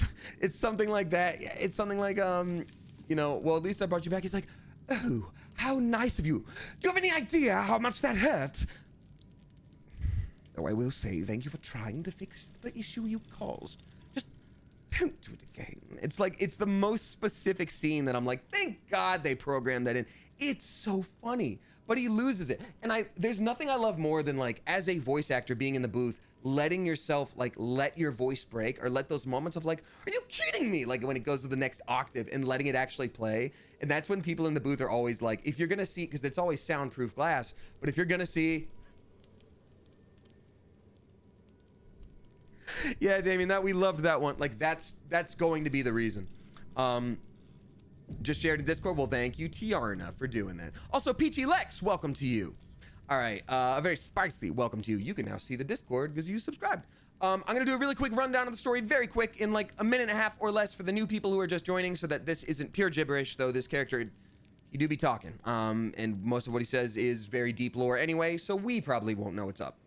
it's something like that. It's something like, you know, well, at least I brought you back. He's like, oh, how nice of you. Do you have any idea how much that hurt? Though I will say thank you for trying to fix the issue you caused. Just don't do it again. It's like, it's the most specific scene that I'm like, thank God they programmed that in. It's so funny, but he loses it. And there's nothing I love more than like, as a voice actor being in the booth, letting yourself like, let your voice break or let those moments of like, are you kidding me? Like when it goes to the next octave and letting it actually play. And that's when people in the booth are always like, if you're gonna see, cause it's always soundproof glass, but if you're gonna see, yeah, Damien, we loved that one. Like that's going to be the reason. Just shared in Discord. Well, thank you, Tiarna, for doing that. Also, Peachy Lex, welcome to you. All right, a very spicy welcome to you. You can now see the Discord because you subscribed. I'm gonna do a really quick rundown of the story, very quick, in like a minute and a half or less for the new people who are just joining, so that this isn't pure gibberish. Though this character, he do be talking, and most of what he says is very deep lore anyway, so we probably won't know what's up.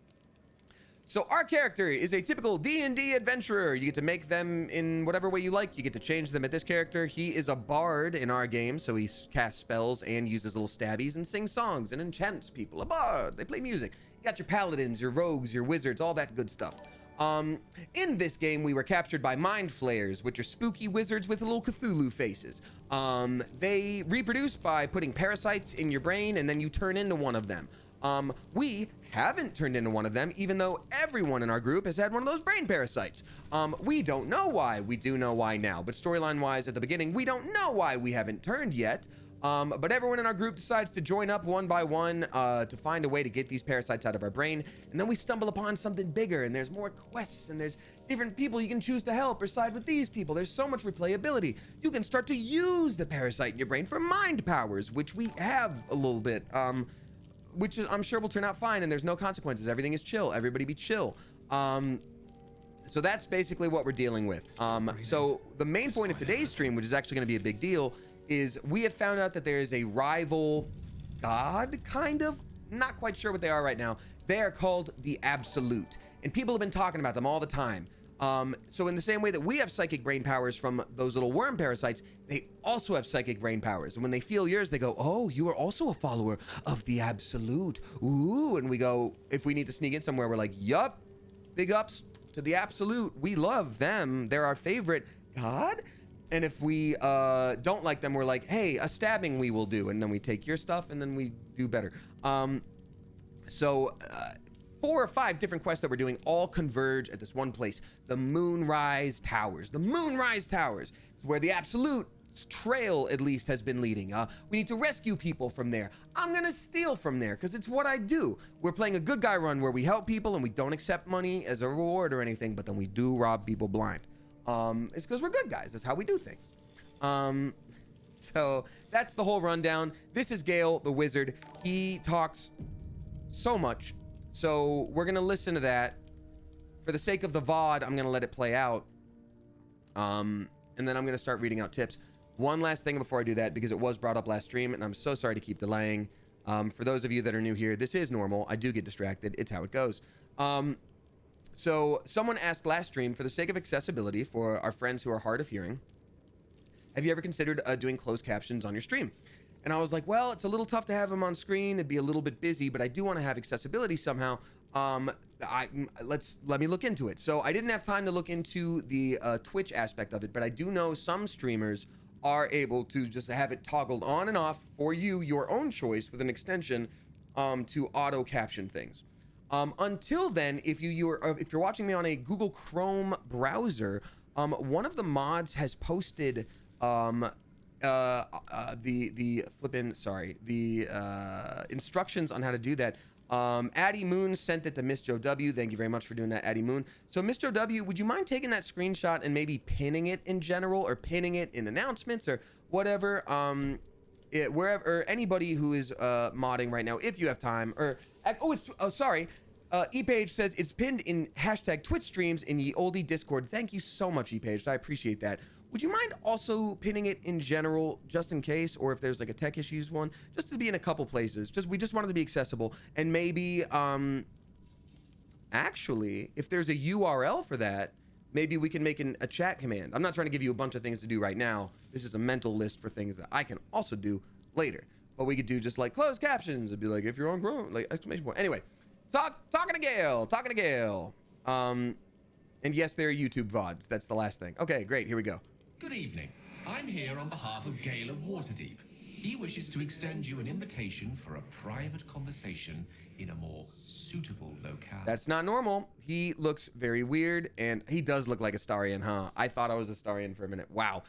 So our character is a typical D&D adventurer. You get to make them in whatever way you like. You get to change them at this character. He is a bard in our game, so he casts spells and uses little stabbies and sings songs and enchants people. A bard. They play music. You got your paladins, your rogues, your wizards, all that good stuff. In this game, we were captured by mind flayers, which are spooky wizards with little Cthulhu faces. They reproduce by putting parasites in your brain, and then you turn into one of them. We haven't turned into one of them, even though everyone in our group has had one of those brain parasites. We don't know why. We do know why now, but storyline-wise at the beginning, we don't know why we haven't turned yet. But everyone in our group decides to join up one by one to find a way to get these parasites out of our brain. And then we stumble upon something bigger, and there's more quests, and there's different people you can choose to help or side with these people. There's so much replayability. You can start to use the parasite in your brain for mind powers, which we have a little bit, which is, I'm sure will turn out fine, and there's no consequences. Everything is chill. Everybody be chill. So that's basically what we're dealing with. So the main point of today's stream, which is actually going to be a big deal, is we have found out that there is a rival god, kind of. Not quite sure what they are right now. They are called the Absolute, and people have been talking about them all the time. So in the same way that we have psychic brain powers from those little worm parasites, they also have psychic brain powers. And when they feel yours, they go, oh, you are also a follower of the Absolute. Ooh, and we go, if we need to sneak in somewhere, we're like, yup, big ups to the Absolute. We love them. They're our favorite god. And if we don't like them, we're like, hey, a stabbing we will do. And then we take your stuff and then we do better. 4 or 5 different quests that we're doing all converge at this one place, the Moonrise Towers. The Moonrise Towers is where the Absolute trail, at least, has been leading. We need to rescue people from there. I'm gonna steal from there because it's what I do. We're playing a good guy run where we help people and we don't accept money as a reward or anything, but then we do rob people blind. It's because we're good guys. That's how we do things. So that's the whole rundown. This is Gale, the wizard. He talks so much. So we're going to listen to that. For the sake of the VOD, I'm going to let it play out. And then I'm going to start reading out tips. One last thing before I do that, because it was brought up last stream, and I'm so sorry to keep delaying. For those of you that are new here, this is normal. I do get distracted. It's how it goes. So someone asked last stream, for the sake of accessibility for our friends who are hard of hearing, have you ever considered doing closed captions on your stream? And I was like, well, it's a little tough to have them on screen. It'd be a little bit busy, but I do want to have accessibility somehow. Let me look into it. So I didn't have time to look into the Twitch aspect of it, but I do know some streamers are able to just have it toggled on and off for you, your own choice, with an extension to auto caption things. Until then, if you're watching me on a Google Chrome browser, one of the mods has posted instructions on how to do that. Addie Moon sent it to Miss Joe W. Thank you very much for doing that, Addie Moon. So Miss Joe W, would you mind taking that screenshot and maybe pinning it in general, or pinning it in announcements or whatever? Wherever, or anybody who is modding right now, if you have time, or sorry. ePage says it's pinned in hashtag Twitch streams in the oldie Discord. Thank you so much, ePage. I appreciate that. Would you mind also pinning it in general, just in case, or if there's like a tech issues one, just to be in a couple places? We just wanted to be accessible, and maybe actually, if there's a URL for that, maybe we can make a chat command. I'm not trying to give you a bunch of things to do right now. This is a mental list for things that I can also do later. But we could do just like closed captions. It'd be like, if you're on Chrome, like exclamation point. Anyway. Talking to Gale. And yes, there are YouTube VODs. That's the last thing. Okay, great. Here we go. Good evening. I'm here on behalf of Gale of Waterdeep. He wishes to extend you an invitation for a private conversation in a more suitable locale. That's not normal. He looks very weird, and he does look like Astarion, huh? I thought I was Astarion for a minute. Wow.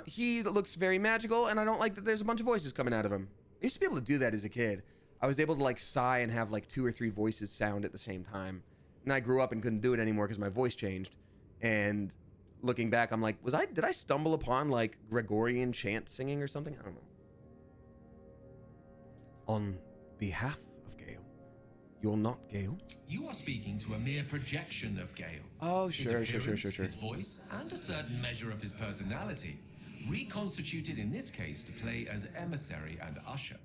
He looks very magical, and I don't like that there's a bunch of voices coming out of him. I used to be able to do that as a kid. I was able to like sigh and have like 2 or 3 voices sound at the same time. And I grew up and couldn't do it anymore because my voice changed. And looking back, I'm like, did I stumble upon like Gregorian chant singing or something? I don't know. On behalf of Gale, you're not Gale? You are speaking to a mere projection of Gale. Oh, sure. His voice and a certain measure of his personality, reconstituted in this case to play as emissary and usher.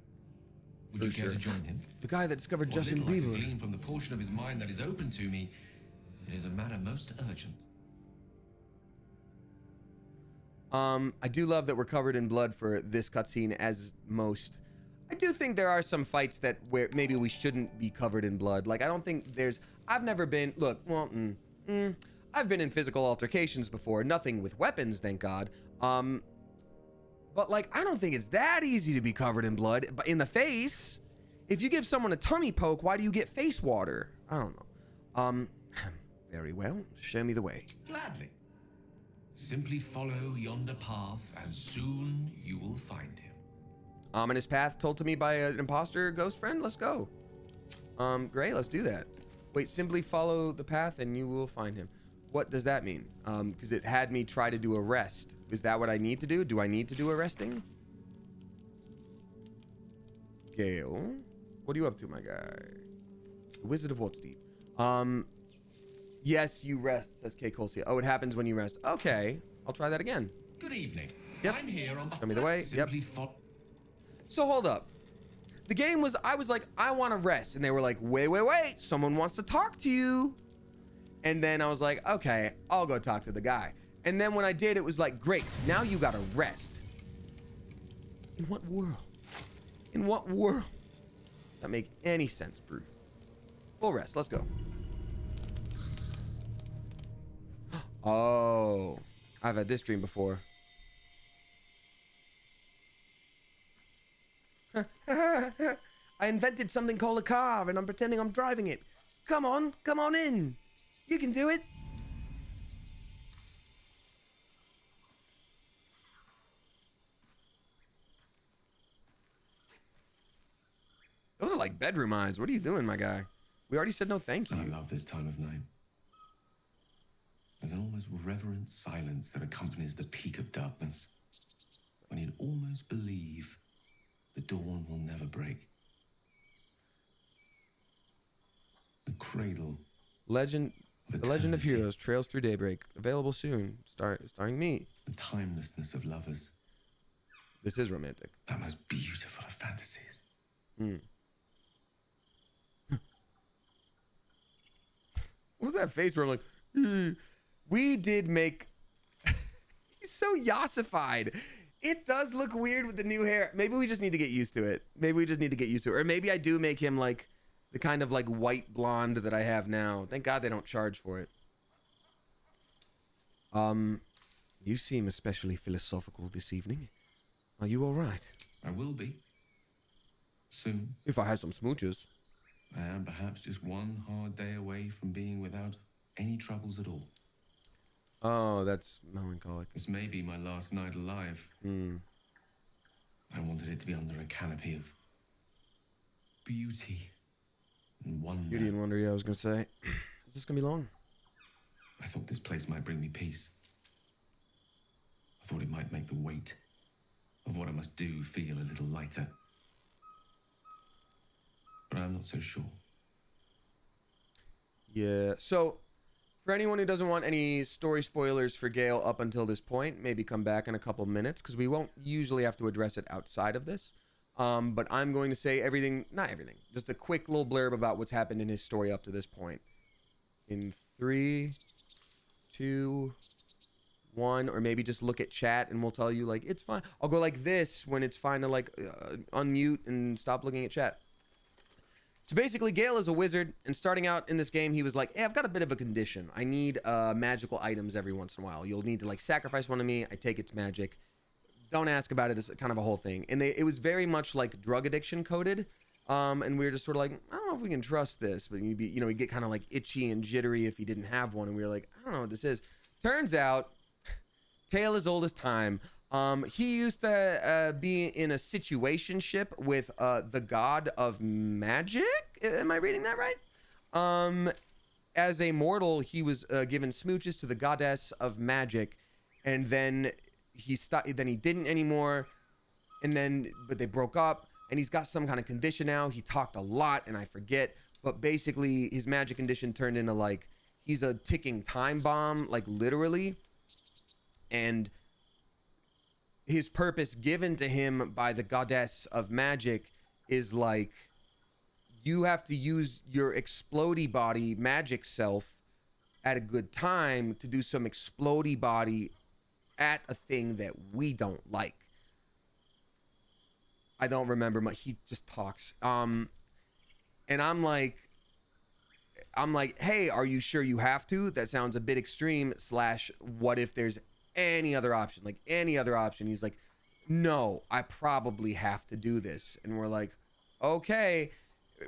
Would you care to join him? The guy that discovered Justin Bieber. What little I can glean from the portion of his mind that is open to me, it is a matter most urgent. I do love that we're covered in blood for this cutscene, as most. I do think there are some fights that where maybe we shouldn't be covered in blood. Like, I don't think there's, I've never been, look, well, I've been in physical altercations before, nothing with weapons, thank God. But like, I don't think it's that easy to be covered in blood, but in the face, if you give someone a tummy poke, why do you get face water? I don't know. Very well, show me the way. Gladly. Simply follow yonder path, and soon you will find him. Ominous path told to me by an imposter ghost friend. Let's go. Great, let's do that. Wait, simply follow the path and you will find him. What does that mean? Because it had me try to do a rest. Is that what I need to do? Do I need to do a resting? Gale, what are you up to, my guy? The Wizard of Waterdeep. Yes, you rest, says K. Colcia. Oh, it happens when you rest. Okay, I'll try that again. Good evening. Yep. I'm here on Show me the way. Yep. So hold up. The game was, I was like, I want to rest. And they were like, wait. Someone wants to talk to you. And then I was like, okay, I'll go talk to the guy. And then when I did, it was like, great, now you got to rest. In what world? In what world? Does that make any sense, Brew? Full rest, let's go. Oh, I've had this dream before. I invented something called a car and I'm pretending I'm driving it. Come on in. You can do it. Those are like bedroom eyes. What are you doing, my guy? We already said no thank you. I love this time of night. There's an almost reverent silence that accompanies the peak of darkness, when you'd almost believe the dawn will never break. The cradle. The Legend of Heroes, Trails Through Daybreak. Available soon. Starring me. The timelessness of lovers. This is romantic. That most beautiful of fantasies. What was that face where I'm like, we did make... He's so yassified. It does look weird with the new hair. Maybe we just need to get used to it. Or maybe I do make him like the kind of like white blonde that I have now. Thank God they don't charge for it. You seem especially philosophical this evening. Are you all right? I will be. Soon. If I have some smooches. I am perhaps just one hard day away from being without any troubles at all. Oh, that's melancholic. This may be my last night alive. I wanted it to be under a canopy of beauty and wonder. Beauty and wonder, yeah, I was gonna say. Is this gonna be long? I thought this place might bring me peace. I thought it might make the weight of what I must do feel a little lighter. But I'm not so sure. Yeah, so for anyone who doesn't want any story spoilers for Gale up until this point, maybe come back in a couple minutes because we won't usually have to address it outside of this. But I'm going to say not everything, just a quick little blurb about what's happened in his story up to this point. In 3, 2, 1, or maybe just look at chat and we'll tell you like, it's fine. I'll go like this when it's fine to like unmute and stop looking at chat. So basically, Gale is a wizard, and starting out in this game, he was like, hey, I've got a bit of a condition. I need magical items every once in a while. You'll need to, like, sacrifice one to me. I take its magic. Don't ask about it. It's kind of a whole thing. And it was very much, like, drug addiction coded. And we were just sort of like, I don't know if we can trust this. But, you'd get kind of, like, itchy and jittery if he didn't have one. And we were like, I don't know what this is. Turns out, tale as old as time. He used to be in a situationship with the god of magic. Am I reading that right? As a mortal, he was given smooches to the goddess of magic, and then he stopped. Then he didn't anymore, but they broke up, and he's got some kind of condition now. He talked a lot, and I forget, but basically his magic condition turned into like he's a ticking time bomb, like literally, and his purpose given to him by the goddess of magic is like, you have to use your explodey body magic self at a good time to do some explodey body at a thing that we don't like. I don't remember much. He just talks. And I'm like, hey, are you sure you have to? That sounds a bit extreme. / what if there's any other option? Like any other option? He's like, no, I probably have to do this. And we're like, okay.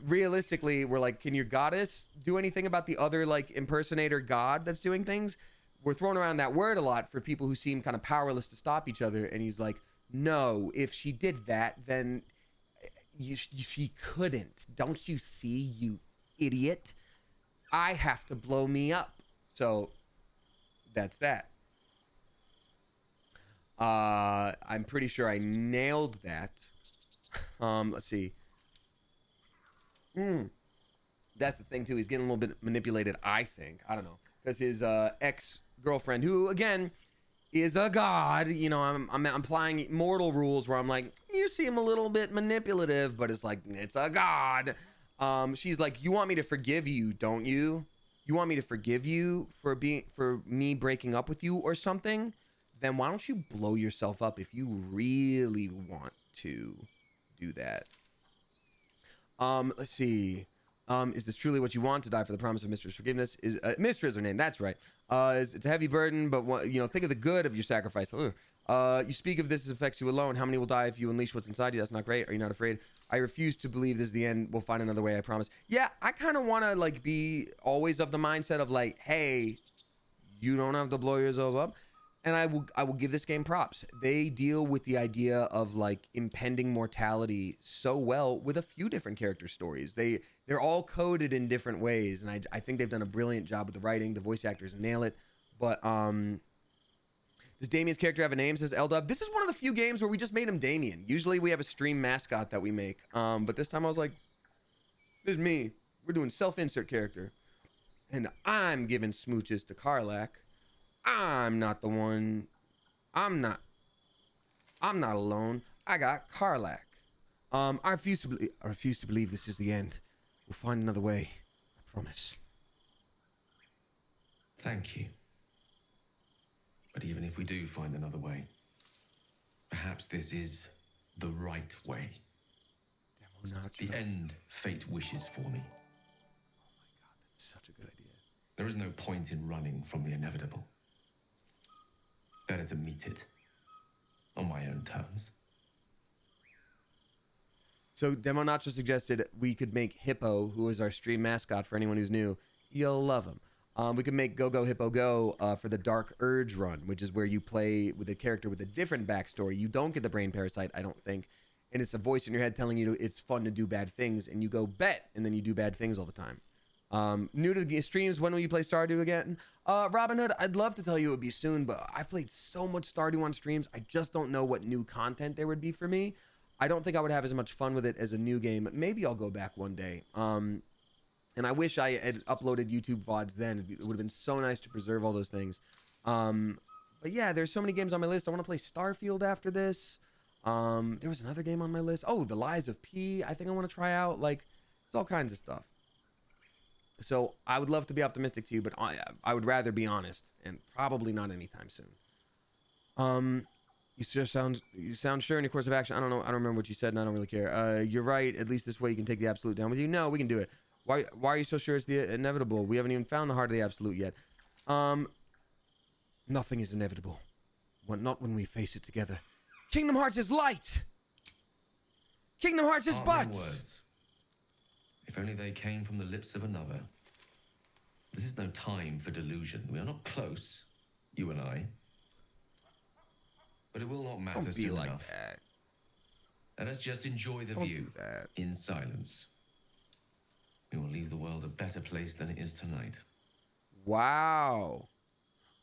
Realistically, we're like, can your goddess do anything about the other like impersonator god that's doing things? We're throwing around that word a lot for people who seem kind of powerless to stop each other. And he's like, no, if she did that, then she couldn't. Don't you see, you idiot? I have to blow me up. So that's that. I'm pretty sure I nailed that. Let's see. That's the thing too. He's getting a little bit manipulated, I think. I don't know. Because his ex-girlfriend, who again is a god, you know, I'm applying mortal rules where I'm like, you seem a little bit manipulative, but it's like, it's a god. She's like, you want me to forgive you, don't you? You want me to forgive you for me breaking up with you or something? Then why don't you blow yourself up if you really want to do that? Let's see. Is this truly what you want, to die for the promise of Mistress forgiveness? Is Mistress is her name? That's right. It's a heavy burden, but you know, think of the good of your sacrifice. You speak of this as affects you alone. How many will die if you unleash what's inside you? That's not great. Are you not afraid? I refuse to believe this is the end. We'll find another way, I promise. Yeah, I kind of want to like be always of the mindset of like, hey, you don't have to blow yourself up. And I will give this game props. They deal with the idea of like impending mortality so well with a few different character stories. They're all coded in different ways, and I think they've done a brilliant job with the writing. The voice actors nail it. But does Damien's character have a name? Says Eldub. This is one of the few games where we just made him Damien. Usually we have a stream mascot that we make. But this time I was like, this is me. We're doing self-insert character, and I'm giving smooches to Karlach. I'm not the one. I'm not alone. I got Karlach. I refuse to believe this is the end. We'll find another way. I promise. Thank you. But even if we do find another way, perhaps this is the right way. The end fate wishes for me. Oh my god, that's such a good idea. There is no point in running from the inevitable. Better to meet it on my own terms. So Demo Nacho suggested we could make Hippo, who is our stream mascot for anyone who's new. You'll love him. We could make Go Go Hippo Go for the Dark Urge run, which is where you play with a character with a different backstory. You don't get the brain parasite, I don't think. And it's a voice in your head telling you it's fun to do bad things. And you go bet, and then you do bad things all the time. New to the streams, when will you play Stardew again? Robin Hood, I'd love to tell you it would be soon, but I've played so much Stardew on streams, I just don't know what new content there would be for me. I don't think I would have as much fun with it as a new game. Maybe I'll go back one day. And I wish I had uploaded YouTube VODs then. It would have been so nice to preserve all those things. But yeah, there's so many games on my list. I want to play Starfield after this. There was another game on my list. Oh, The Lies of P. I think I want to try out. Like, there's all kinds of stuff. So I would love to be optimistic to you, but I would rather be honest, and probably not anytime soon. You sound sure in your course of action. I don't remember what you said, and I don't really care. You're right. At least this way you can take the absolute down with you. No, we can do it. Why are you so sure it's the inevitable? We haven't even found the heart of the absolute yet. Nothing is inevitable. Not when we face it together. Kingdom Hearts is light. Kingdom Hearts is butts. Words. If only they came from the lips of another. This is no time for delusion. We are not close, you and I. But it will not matter Don't be soon like enough. that. Let us just enjoy the Don't view do that. in silence. We will leave the world a better place than it is tonight. Wow.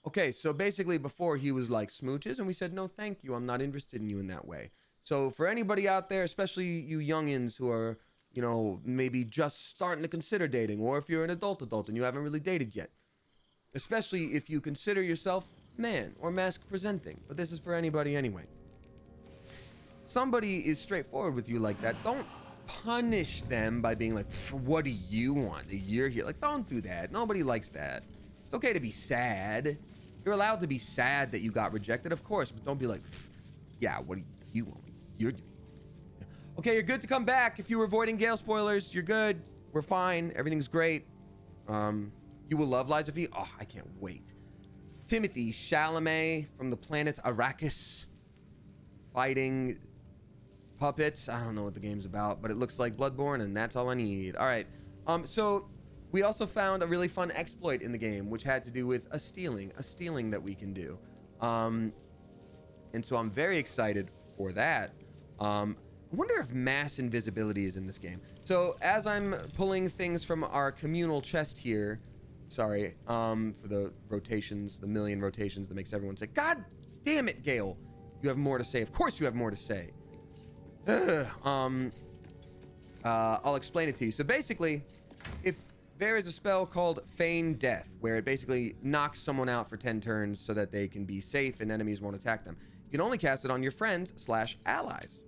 Okay, so basically before he was like smooches, and we said, no, thank you. I'm not interested in you in that way. So for anybody out there, especially you youngins who are, you know, maybe just starting to consider dating, or if you're an adult and you haven't really dated yet, especially if you consider yourself man or mask presenting, but this is for anybody anyway. Somebody is straightforward with you like that. Don't punish them by being like, what do you want? You're here. Like, don't do that. Nobody likes that. It's okay to be sad. You're allowed to be sad that you got rejected, of course, but don't be like, yeah, what do you want? You're Okay, you're good to come back. If you were avoiding Gale spoilers, you're good. We're fine. Everything's great. You will love Lies of P. Oh, I can't wait. Timothy Chalamet from the planet Arrakis, fighting puppets. I don't know what the game's about, but it looks like Bloodborne, and that's all I need. All right. So we also found a really fun exploit in the game, which had to do with a stealing that we can do. And so I'm very excited for that. I wonder if mass invisibility is in this game. So as I'm pulling things from our communal chest here, sorry, for the rotations, the million rotations that makes everyone say, God damn it, Gale. You have more to say. Of course you have more to say. I'll explain it to you. So basically, if there is a spell called Feign Death, where it basically knocks someone out for 10 turns so that they can be safe and enemies won't attack them. You can only cast it on your friends/allies.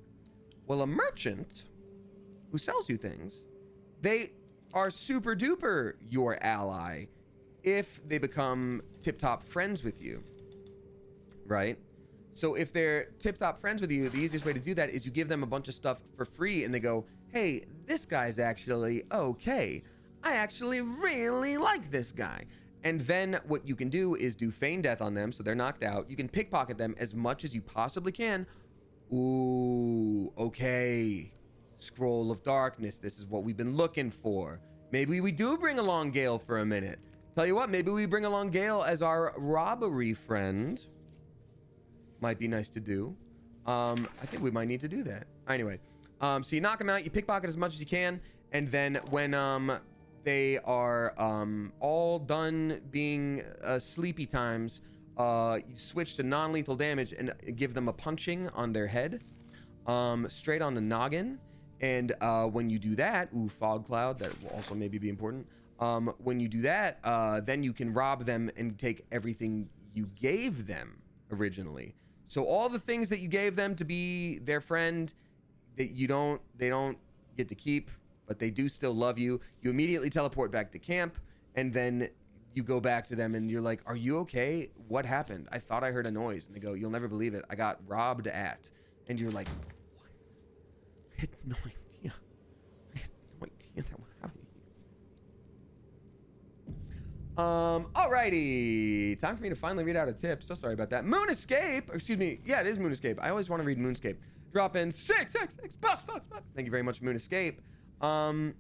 Well, a merchant who sells you things, they are super duper your ally if they become tip-top friends with you, right? So if they're tip-top friends with you, the easiest way to do that is you give them a bunch of stuff for free and they go, hey, this guy's actually okay. I actually really like this guy. And then what you can do is do Feign Death on them so they're knocked out. You can pickpocket them as much as you possibly can. Ooh, okay. Scroll of Darkness. This is what we've been looking for. Maybe we do bring along Gale for a minute. Tell you what, maybe we bring along Gale as our robbery friend. Might be nice to do. I think we might need to do that. Anyway, so you knock them out, you pickpocket as much as you can, and then when they are all done being sleepy times, you switch to non-lethal damage and give them a punching on their head, straight on the noggin. And when you do that, ooh, fog cloud, that will also maybe be important. When you do that, then you can rob them and take everything you gave them originally. So all the things that you gave them to be their friend, that they don't get to keep, but they do still love you. You immediately teleport back to camp, and then you go back to them and you're like, are you okay? What happened? I thought I heard a noise. And they go, you'll never believe it. I got robbed at. And you're like, what? I had no idea. I had no idea that was happening. Alrighty. Time for me to finally read out a tip. So sorry about that. Moon Escape. Excuse me. Yeah, it is Moon Escape. I always want to read Moonscape. Drop in 6 bucks. Thank you very much, Moon Escape. And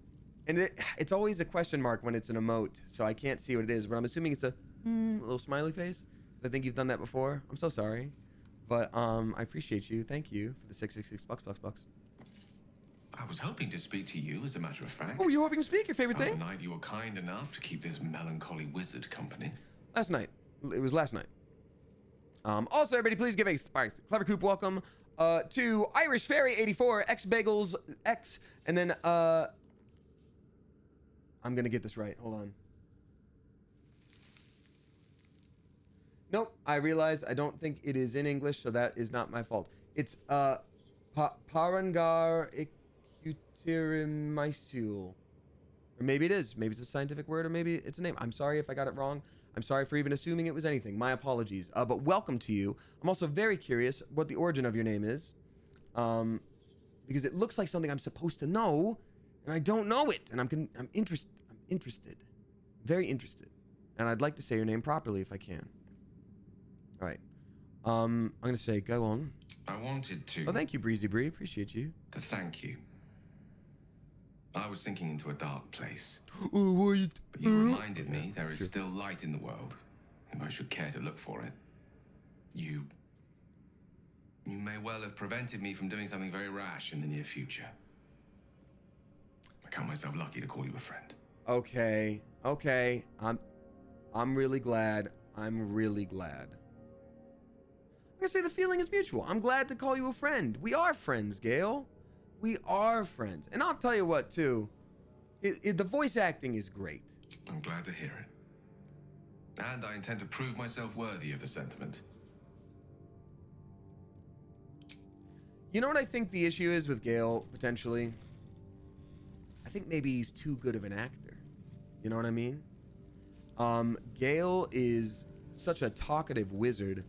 it's always a question mark when it's an emote, so I can't see what it is, but I'm assuming it's a little smiley face. I think you've done that before. I'm so sorry, but I appreciate you. Thank you for the 666 bucks. I was hoping to speak to you, as a matter of fact. Oh, you're hoping to speak? Your favorite The thing? night you were kind enough to keep this melancholy wizard company. Last night. It was last night. Also, everybody, please give a Clever Coop welcome to Irish Fairy 84, X Bagels X, and then I'm gonna get this right. Hold on. Nope. I realize I don't think it is in English, so that is not my fault. It's Parangar Icutirimaisul. Or maybe it is. Maybe it's a scientific word, or maybe it's a name. I'm sorry if I got it wrong. I'm sorry for even assuming it was anything. My apologies. But welcome to you. I'm also very curious what the origin of your name is. Because it looks like something I'm supposed to know, and I don't know it. And I'm interested. Very interested. And I'd like to say your name properly if I can. All right. I'm going to say, go on. I wanted to... Oh, thank you, Breezy Bree. Appreciate you. To thank you. I was sinking into a dark place. Oh, what? But you reminded me there is still light in the world, if I should care to look for it. You may well have prevented me from doing something very rash in the near future. I count myself lucky to call you a friend. Okay. I'm really glad. I'm gonna say the feeling is mutual. I'm glad to call you a friend. We are friends, Gale. We are friends. And I'll tell you what, too. The voice acting is great. I'm glad to hear it. And I intend to prove myself worthy of the sentiment. You know what I think the issue is with Gale, potentially? I think maybe he's too good of an actor. You know what I mean? Gale is such a talkative wizard,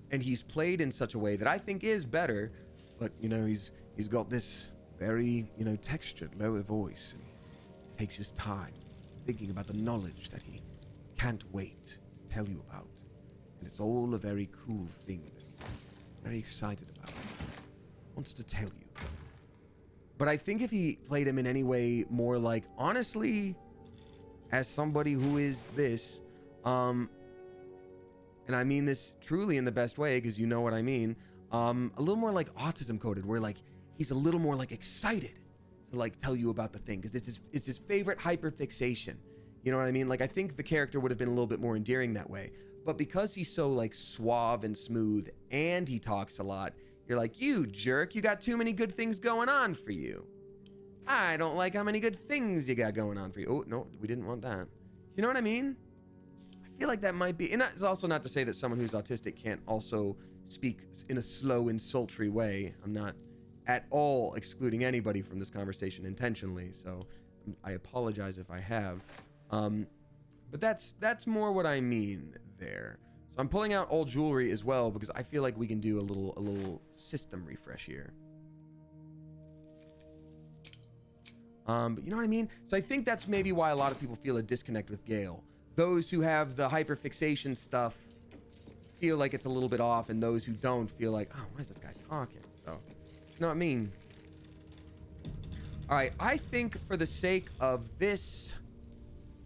and he's played in such a way that I think is better, but, you know, he's He's got this very, textured lower voice, and he takes his time thinking about the knowledge that he can't wait to tell you about. And it's all a very cool thing that he's very excited about. Wants to tell you. But I think if he played him in any way more like, honestly, as somebody who is this, and I mean this truly in the best way, because you know what I mean, a little more like autism coded, where like he's a little more like excited to like tell you about the thing, because it's his favorite hyperfixation. You know what I mean? Like, I think the character would have been a little bit more endearing that way. But because he's so like suave and smooth, and he talks a lot, you're like, you jerk, you got too many good things going on for you. I don't like how many good things you got going on for you. Oh, no, we didn't want that. You know what I mean? I feel like that might be, and that's also not to say that someone who's autistic can't also speak in a slow and sultry way. I'm not at all excluding anybody from this conversation intentionally, so I apologize if I have. But that's more what I mean there. So I'm pulling out old jewelry as well, because I feel like we can do a little system refresh here. But you know what I mean? So I think that's maybe why a lot of people feel a disconnect with Gale. Those who have the hyperfixation stuff feel like it's a little bit off, and those who don't feel like, oh, why is this guy talking? So, you know what I mean? All right, I think for the sake of this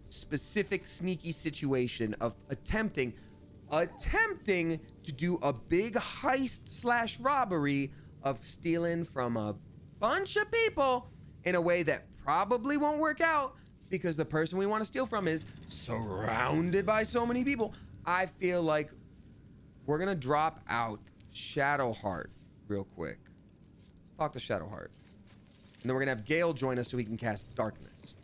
specific sneaky situation of attempting to do a big heist / robbery of stealing from a bunch of people in a way that probably won't work out because the person we want to steal from is surrounded by so many people, I feel like we're gonna drop out Shadowheart real quick. Let's talk to Shadowheart. And then we're gonna have Gale join us so he can cast Darkness.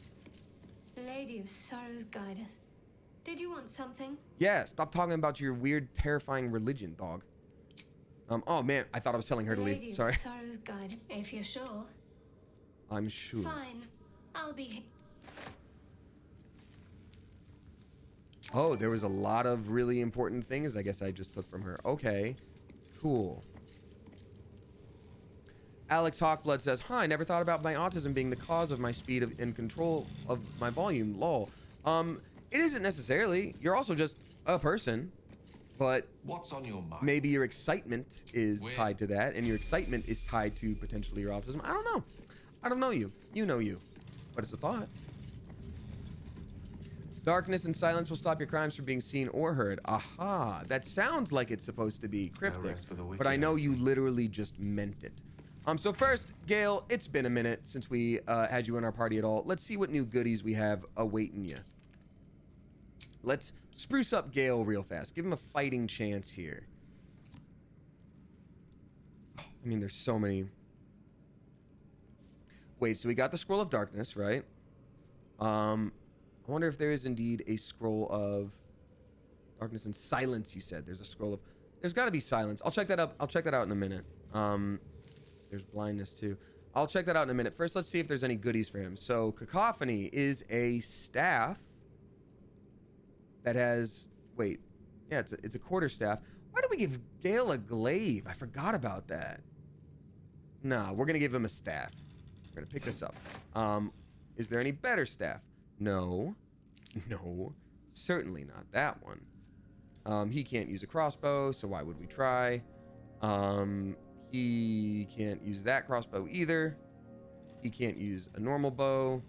Lady of Sorrows, guide us. Did you want something? Yeah, stop talking about your weird, terrifying religion, dog. Oh man, I thought I was telling her to Lady leave. Sorry. Of Sorrows, guide. If you're sure. I'm sure. Fine. I'll be. Oh, there was a lot of really important things I guess I just took from her. Okay, cool. Alex Hawkblood says, huh, I never thought about my autism being the cause of my speed and control of my volume. Lol. It isn't necessarily. You're also just a person. But what's on your mind? Maybe your excitement is tied to that, and your excitement is tied to potentially your autism. I don't know. I don't know you. You know you. But it's a thought. Darkness and silence will stop your crimes from being seen or heard. Aha. That sounds like it's supposed to be cryptic, but I know you literally just meant it. So first, Gale, it's been a minute since we had you in our party at all. Let's see what new goodies we have awaiting you. Let's spruce up Gale real fast. Give him a fighting chance here. I mean, there's so many. Wait, so we got the Scroll of Darkness, right? I wonder if there is indeed a Scroll of Darkness and Silence, you said. There's a Scroll of... There's got to be Silence. I'll check that up. I'll check that out in a minute. There's Blindness, too. I'll check that out in a minute. First, let's see if there's any goodies for him. So, Cacophony is a staff that has... Wait. Yeah, it's a quarterstaff. Why do we give Gale a glaive? I forgot about that. No, we're going to give him a staff. We're going to pick this up. Is there any better staff? No. No. Certainly not that one. He can't use a crossbow, so why would we try? He can't use that crossbow either. He can't use a normal bow.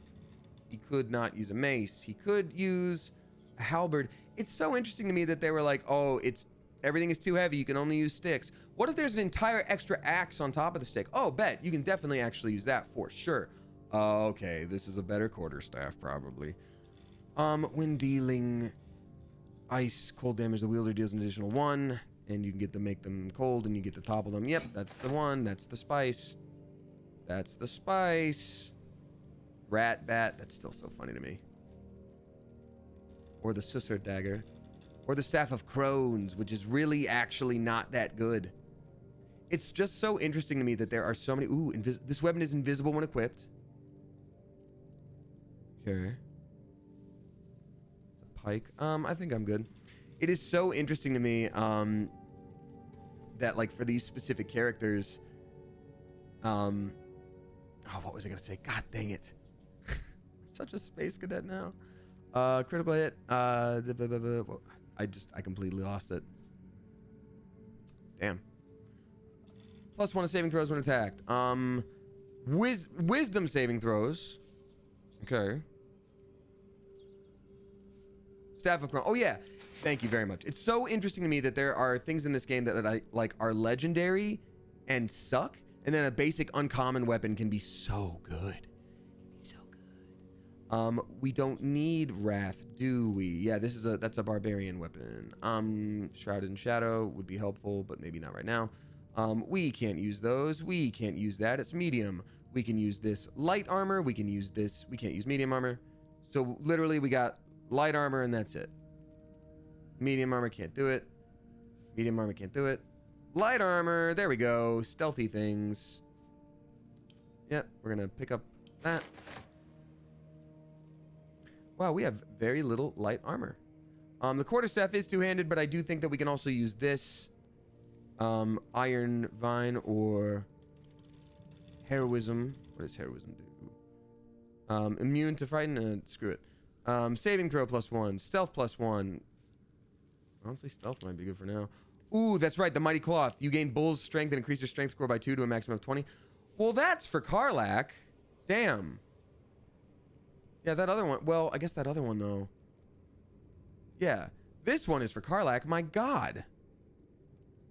He could not use a mace. He could use a halberd. It's so interesting to me that they were like, oh, everything is too heavy. You can only use sticks. What if there's an entire extra axe on top of the stick? Oh, bet. You can definitely actually use that for sure. Okay, this is a better quarterstaff, probably. When dealing ice cold damage, the wielder deals an additional 1, and you can get to make them cold, and you get to topple them. Yep, that's the one. That's the spice. That's the spice. Rat bat. That's still so funny to me. Or the Susser dagger. Or the Staff of Crones, which is really actually not that good. It's just so interesting to me that there are so many... Ooh, this weapon is invisible when equipped. Okay. It's a pike. I think I'm good. It is so interesting to me that, like, for these specific characters, Oh, what was I gonna say? God dang it. I'm such a space cadet now. Critical hit. I completely lost it. Damn. +1 to saving throws when attacked. Wisdom saving throws. Okay. Staff of Crown. Oh yeah. Thank you very much. It's so interesting to me that there are things in this game that I like are legendary and suck, and then a basic uncommon weapon can be so good. We don't need Wrath, do we? Yeah, that's a barbarian weapon. Shrouded in Shadow would be helpful, but maybe not right now. We can't use those. We can't use that. It's medium. We can use this light armor. We can use this. We can't use medium armor. So literally we got light armor and that's it. Medium armor can't do it. Medium armor can't do it. Light armor, there we go. Stealthy things. Yep, we're gonna pick up that. Wow, we have very little light armor. The quarterstaff is two-handed, but I do think that we can also use this iron vine or heroism. What does heroism do? Immune to frighten? Screw it. Saving throw +1. Stealth +1. Honestly, stealth might be good for now. Ooh, that's right. The Mighty Cloth. You gain Bull's strength and increase your strength score by 2 to a maximum of 20. Well, that's for Karlach. Damn. Yeah, that other one. Well, I guess that other one, though. Yeah. This one is for Karlach. My God.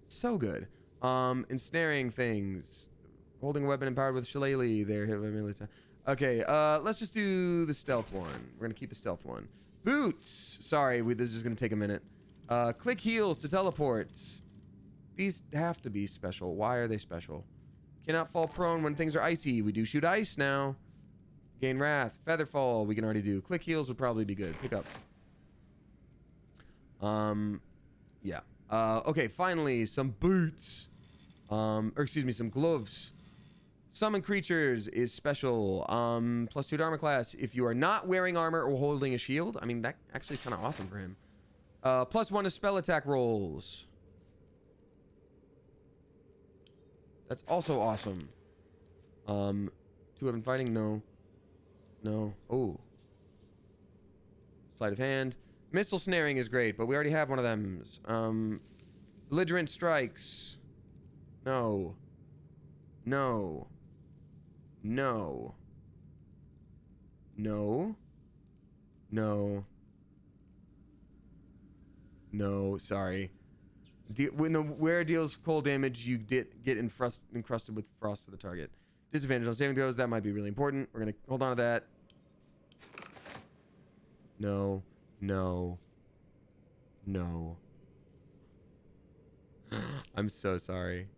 So good. Ensnaring things. Holding a weapon empowered with Shillelagh. There. Okay, let's just do the stealth one. We're going to keep the stealth one. Boots. Sorry, this is just going to take a minute. Click heels to teleport. These have to be special. Why are they special? Cannot fall prone when things are icy. We do shoot ice now. Gain wrath. Featherfall we can already do. Click heels would probably be good. Pick up. Yeah. Okay, finally, some boots. Or excuse me, some gloves. Summon creatures is special. +2 to armor class. If you are not wearing armor or holding a shield, I mean, that actually kind of awesome for him. +1 to spell attack rolls. That's also awesome. 2 weapon fighting? No. No. Oh. Sleight of hand. Missile snaring is great, but we already have one of them. Belligerent strikes. No. No. No. No. No. No, sorry. When the wearer deals cold damage, you get encrusted with frost to the target. Disadvantage on saving throws, that might be really important. We're gonna hold on to that. No. No. No. I'm so sorry.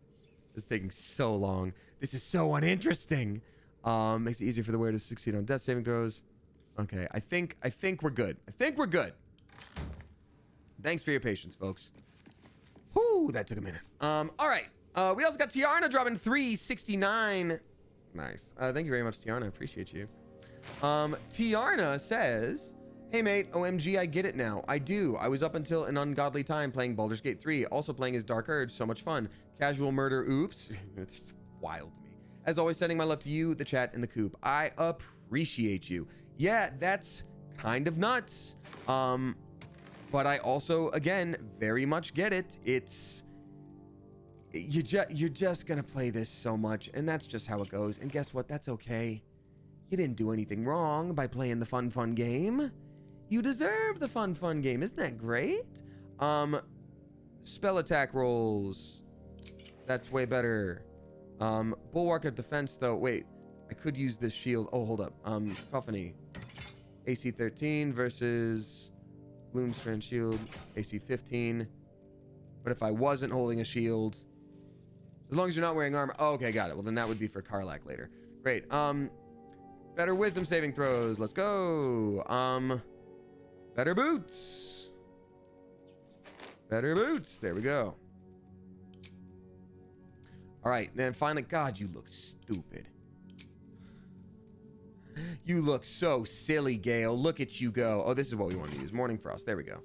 This is taking so long. This is so uninteresting. Makes it easier for the wearer to succeed on death saving throws. Okay, I think we're good. I think we're good. Thanks for your patience, folks. Whoo, that took a minute. All right. We also got Tiarna dropping 369. Nice. Thank you very much, Tiarna. I appreciate you. Tiarna says, hey, mate, OMG, I get it now. I do. I was up until an ungodly time playing Baldur's Gate 3. Also playing as Dark Urge. So much fun. Casual murder. Oops. It's wild to me. As always, sending my love to you, the chat, and the coop. I appreciate you. Yeah, that's kind of nuts. But I also, again, very much get it. It's... You're just gonna play this so much, and that's just how it goes. And guess what? That's okay. You didn't do anything wrong by playing the fun game. You deserve the fun game. Isn't that great? Spell attack rolls. That's way better. Bulwark of defense, though. Wait, I could use this shield. Oh, hold up. Cacophony. AC 13 versus... Gloomstrand shield, AC 15. But if I wasn't holding a shield, as long as you're not wearing armor. Oh, okay, got it. Well, then that would be for Karlach later. Great. Better wisdom saving throws. Let's go. Better boots. Better boots. There we go. All right, then finally, God, you look stupid. You look so silly, Gale. Look at you go. Oh, this is what we want to use. Morning Frost. There we go.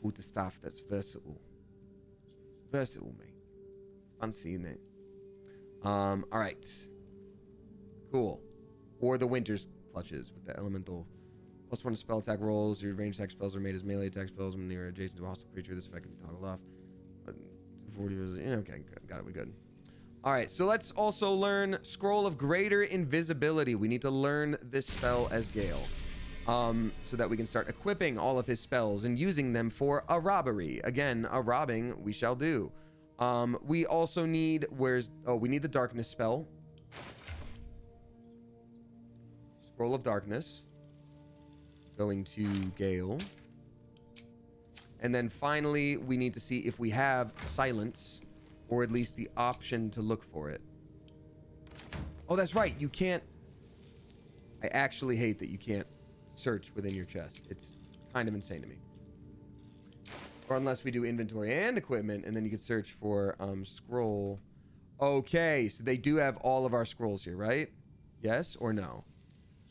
With the stuff that's versatile. It's versatile, mate. It's fun seeing it. All right. Cool. Or the Winter's Clutches with the elemental. +1 to spell attack rolls. Your ranged attack spells are made as melee attack spells when they're adjacent to a hostile creature. This effect can be toggled off. 40 was, yeah, okay, got it. We good. All right, so let's also learn Scroll of Greater Invisibility. We need to learn this spell as Gale, so that we can start equipping all of his spells and using them for a robbery. Again, a robbing we shall do. We also need, we need the Darkness spell. Scroll of Darkness. Going to Gale. And then finally, we need to see if we have Silence, or at least the option to look for it. Oh, that's right. You can't... I actually hate that you can't search within your chest. It's kind of insane to me. Or unless we do inventory and equipment, and then you could search for scroll. Okay, so they do have all of our scrolls here, right? Yes or no?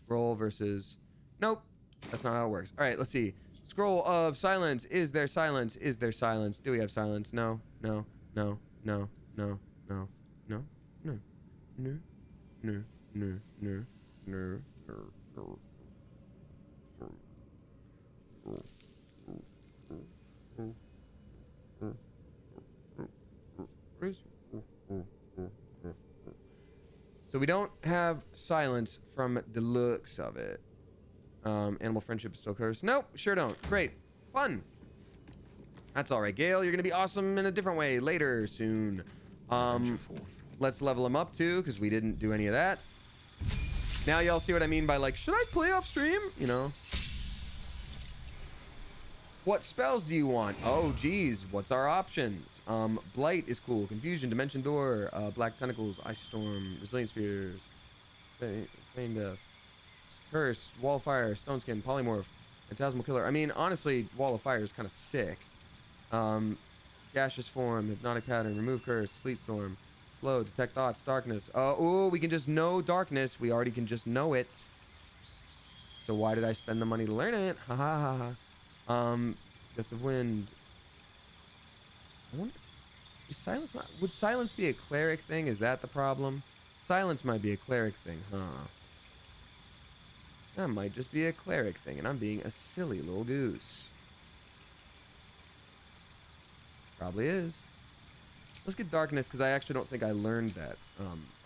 Scroll versus... Nope. That's not how it works. All right, let's see. Scroll of Silence. Is there silence? Is there silence? Do we have silence? No, no, no, no, no, no, no, no, no, no, no, no, no, no. So we don't have silence from the looks of it. Animal friendship is still cursed. Nope, sure don't. Great. Fun. That's all right, Gale. You're going to be awesome in a different way later, soon. Let's level him up, too, because we didn't do any of that. Now y'all see what I mean by, like, should I play off stream? You know. What spells do you want? Oh, geez. What's our options? Blight is cool. Confusion, Dimension Door, Black Tentacles, Ice Storm, Resilience Spheres, Flame Death, Curse, Wall of Fire, Stone Skin, Polymorph, Phantasmal Killer. I mean, honestly, Wall of Fire is kind of sick. Gaseous Form, Hypnotic Pattern, Remove Curse, Sleet Storm, Flow, Detect Thoughts, Darkness. Oh, we can just know Darkness. We already can just know it. So why did I spend the money to learn it? Ha ha ha. Gust of Wind. I wonder, is silence not, would silence be a cleric thing? Is that the problem? Silence might be a cleric thing, huh? That might just be a cleric thing, and I'm being a silly little goose. Probably is. Let's get Darkness, because I actually don't think I learned that.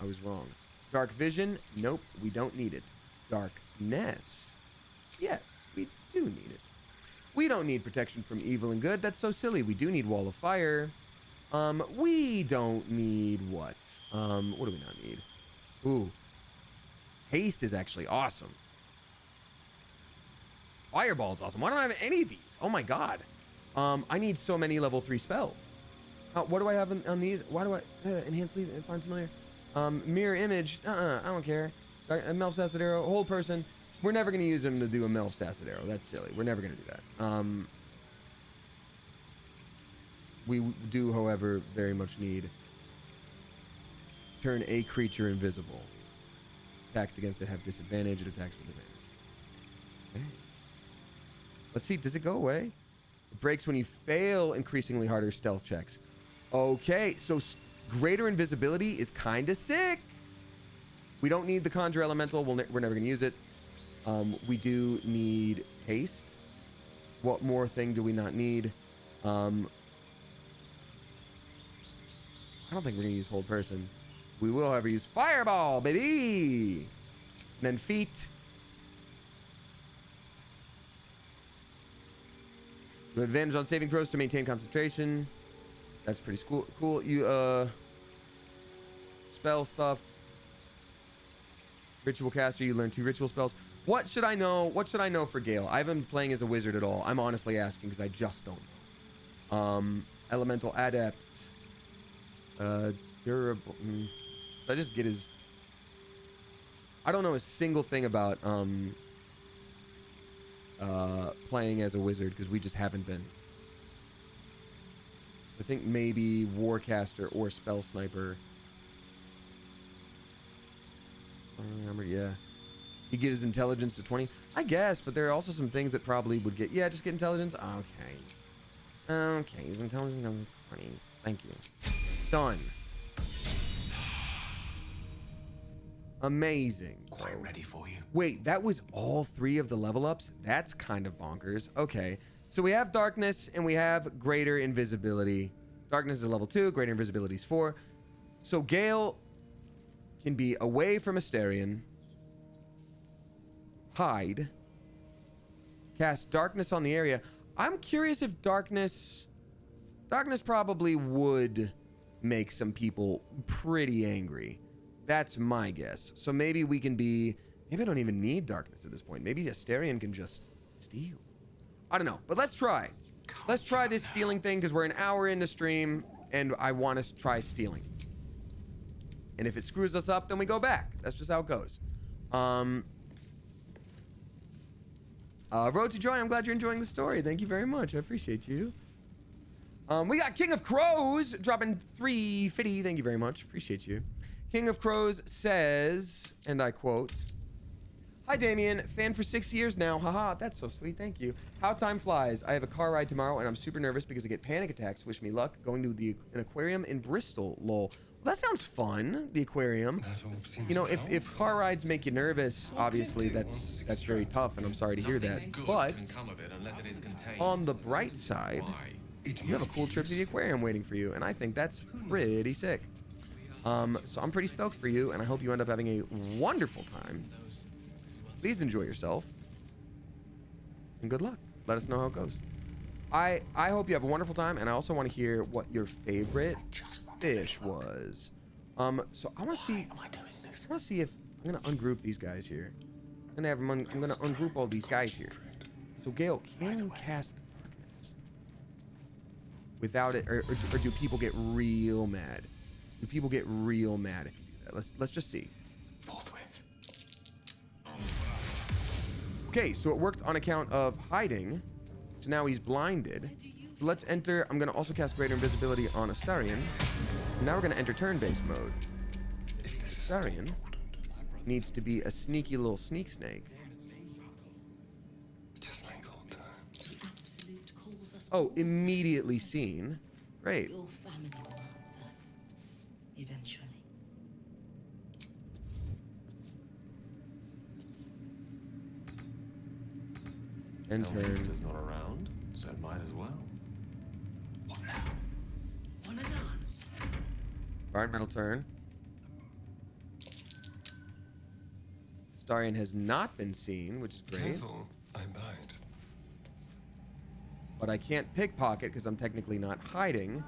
I was wrong. Dark Vision? Nope, we don't need it. Darkness? Yes, we do need it. We don't need protection from evil and good. That's so silly. We do need Wall of Fire. We don't need what? What do we not need? Ooh. Haste is actually awesome. Fireball is awesome. Why don't I have any of these? Oh my god. I need so many level 3 spells. What do I have on these? Why do I... enhance lead, find familiar. Mirror image. I don't care. Melf's Acid Arrow. Hold person. We're never going to use them to do a Melf's Acid Arrow. That's silly. We're never going to do that. We do, however, very much need... Turn a creature invisible. Attacks against it have disadvantage. It attacks with advantage. Okay. Let's see. Does it go away? It breaks when you fail increasingly harder stealth checks. Okay. So greater invisibility is kind of sick. We don't need the Conjure Elemental. We're never going to use it. We do need haste. What more thing do we not need? I don't think we're going to use Hold Person. We will, however, use Fireball, baby! And then Feet. You have advantage on saving throws to maintain concentration. That's pretty cool. You, spell stuff. Ritual Caster, you learn 2 ritual spells. What should I know? What should I know for Gale? I haven't been playing as a wizard at all. I'm honestly asking because I just don't know. Elemental Adept. Durable. Should I just get his... I don't know a single thing about playing as a wizard because we just haven't been. I think maybe Warcaster or Spell Sniper. Yeah. You get his intelligence to 20. I guess, but there are also some things that probably would get... Yeah, just get intelligence. Okay. Okay, his intelligence comes to 20. Thank you. Done. Amazing. Quite ready for you. Wait, that was all 3 of the level ups? That's kind of bonkers. Okay, so we have darkness and we have greater invisibility. Darkness is level 2, greater invisibility is 4. So Gale can be away from Asterion, hide, cast darkness on the area. I'm curious if darkness probably would make some people pretty angry. That's my guess. So maybe we can be, maybe I don't even need darkness at this point. Maybe Asterion can just steal. I don't know, but let's try. Let's try this stealing thing because we're an hour into stream and I want to try stealing. And if it screws us up, then we go back. That's just how it goes. Road to Joy, I'm glad you're enjoying the story. Thank you very much. I appreciate you. We got King of Crows dropping 350. Thank you very much. Appreciate you. King of Crows says, and I quote, "Hi, Damien. Fan for 6 years now. Haha, that's so sweet. Thank you. How time flies. I have a car ride tomorrow, and I'm super nervous because I get panic attacks. Wish me luck. Going to an aquarium in Bristol. Lol. Well, that sounds fun, the aquarium. You know, if car rides make you nervous, obviously that's very tough, and I'm sorry to hear that. But on the bright side, you have a cool trip to the aquarium waiting for you, and I think that's pretty sick. So I'm pretty stoked for you, and I hope you end up having a wonderful time. Please enjoy yourself, and good luck. Let us know how it goes. I hope you have a wonderful time, and I also want to hear what your favorite fish was. So I want to see. I want to see if I'm gonna ungroup these guys here, and I'm gonna ungroup all these guys here. So Gale, can you cast darkness without it, or do people get real mad? Do people get real mad if you do that? Let's just see. Forthwith. Okay, so it worked on account of hiding. So now he's blinded. So let's enter. I'm going to also cast Greater Invisibility on Astarion. Now we're going to enter turn-based mode. Astarion needs to be a sneaky little sneak snake. Just like old times. Oh, immediately seen. Great. Your family will answer. Eventually. And turn. Is not around, so it might as well. What now? Wanna dance? Environmental turn. Astarion has not been seen, which is great. Careful, I bite. But I can't pickpocket because I'm technically not hiding.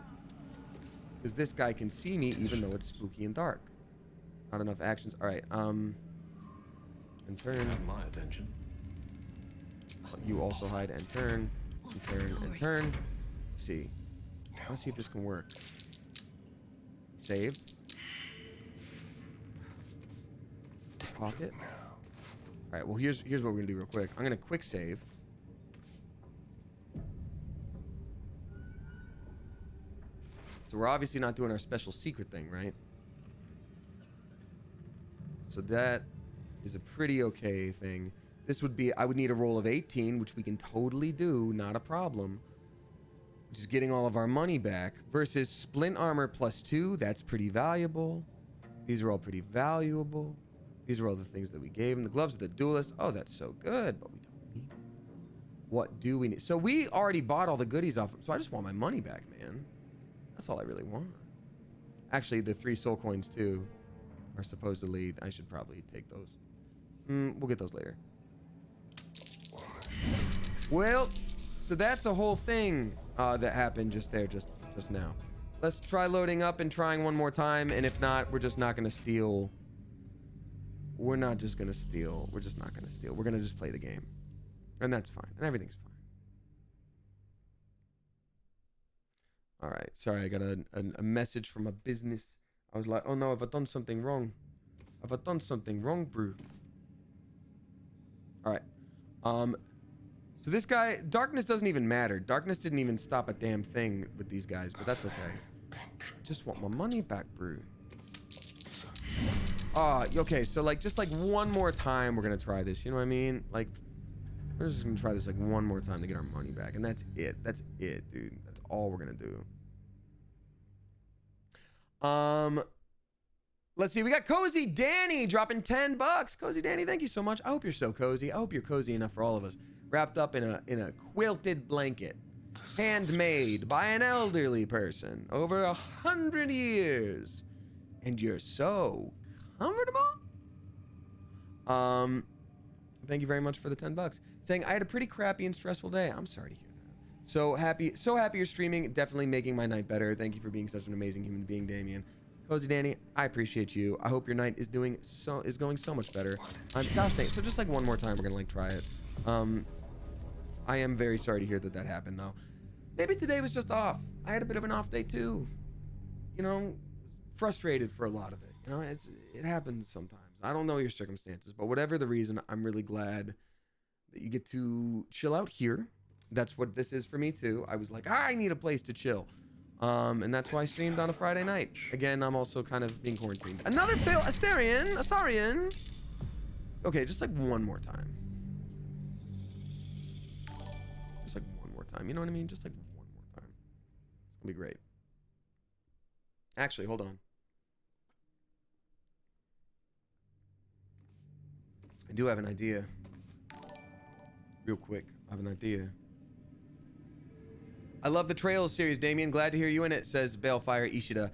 Because this guy can see me even though it's spooky and dark. Not enough actions. All right. And turn. Have my attention. You also hide and turn. And turn and turn. Let's see. Let's see if this can work. Save. Pocket. All right. Well, here's what we're gonna do real quick. I'm gonna quick save. So we're obviously not doing our special secret thing, right? So that is a pretty okay thing. This would be, I would need a roll of 18, which we can totally do, not a problem. Which is getting all of our money back. Versus splint armor +2, that's pretty valuable. These are all pretty valuable. These are all the things that we gave him. The gloves of the duelist, oh, that's so good, but we don't need it. What do we need? So we already bought all the goodies off, so I just want my money back, man. That's all I really want. Actually, the 3 soul coins, too, are supposedly, I should probably take those. We'll get those later. Well, so that's a whole thing that happened just there, just now. Let's try loading up and trying one more time, and if not, we're just not going to steal. We're not just going to steal. We're just not going to steal. We're going to just play the game. And that's fine. And everything's fine. All right. Sorry, I got a message from a business. I was like, oh no, have I done something wrong? Have I done something wrong, bro? All right. So this guy, darkness doesn't even matter. Darkness didn't even stop a damn thing with these guys, but that's okay. I just want my money back, bro. Okay, so like, just like one more time, we're gonna try this. You know what I mean? Like, we're just gonna try this like one more time to get our money back, and that's it. That's it, dude. That's all we're gonna do. Let's see. We got Cozy Danny dropping 10 bucks. Cozy Danny, thank you so much. I hope you're so cozy. I hope you're cozy enough for all of us. Wrapped up in a quilted blanket, handmade by an elderly person over 100 years, and you're so comfortable. Thank you very much for the 10 bucks. Saying I had a pretty crappy and stressful day. I'm sorry to hear that. So happy you're streaming. Definitely making my night better. Thank you for being such an amazing human being, Damien. Cozy Danny, I appreciate you. I hope your night is going so much better. Gosh dang. So just like one more time, we're gonna like try it. I am very sorry to hear that happened though. Maybe today was just off. I had a bit of an off day too. You know, frustrated for a lot of it. You know, it happens sometimes. I don't know your circumstances, but whatever the reason, I'm really glad that you get to chill out here. That's what this is for me too. I was like, I need a place to chill. And that's why I streamed on a Friday night. Again, I'm also kind of being quarantined. Another fail, Astarian. Okay, just like one more time. Just like one more time. You know what I mean? Just like one more time. It's gonna be great. Actually, hold on. I do have an idea. Real quick, I have an idea. I love the Trails series, Damien. Glad to hear you in it, says Balefire Ishida.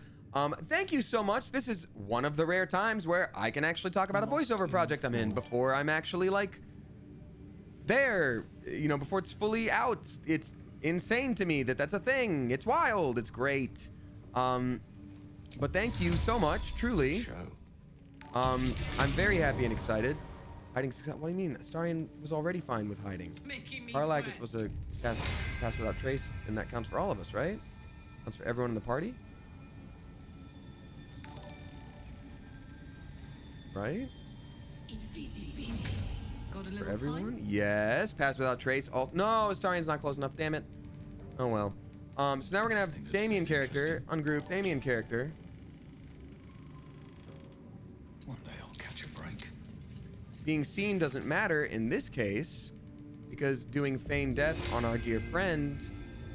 Thank you so much. This is one of the rare times where I can actually talk about a voiceover project I'm in before I'm actually like there, you know, before it's fully out. It's insane to me that that's a thing. It's wild. It's great. But thank you so much, truly. I'm very happy and excited. Hiding success. What do you mean? Astarian was already fine with hiding. Karlak is supposed to pass without trace, and that counts for all of us, right? Counts for everyone in the party? Right? For everyone? Yes. Pass without trace. No, Astarian's not close enough. Damn it. Oh well. So now we're gonna have Damien character, ungroup Damien character. One day I'll catch a break. Being seen doesn't matter in this case, because doing feigned death on our dear friend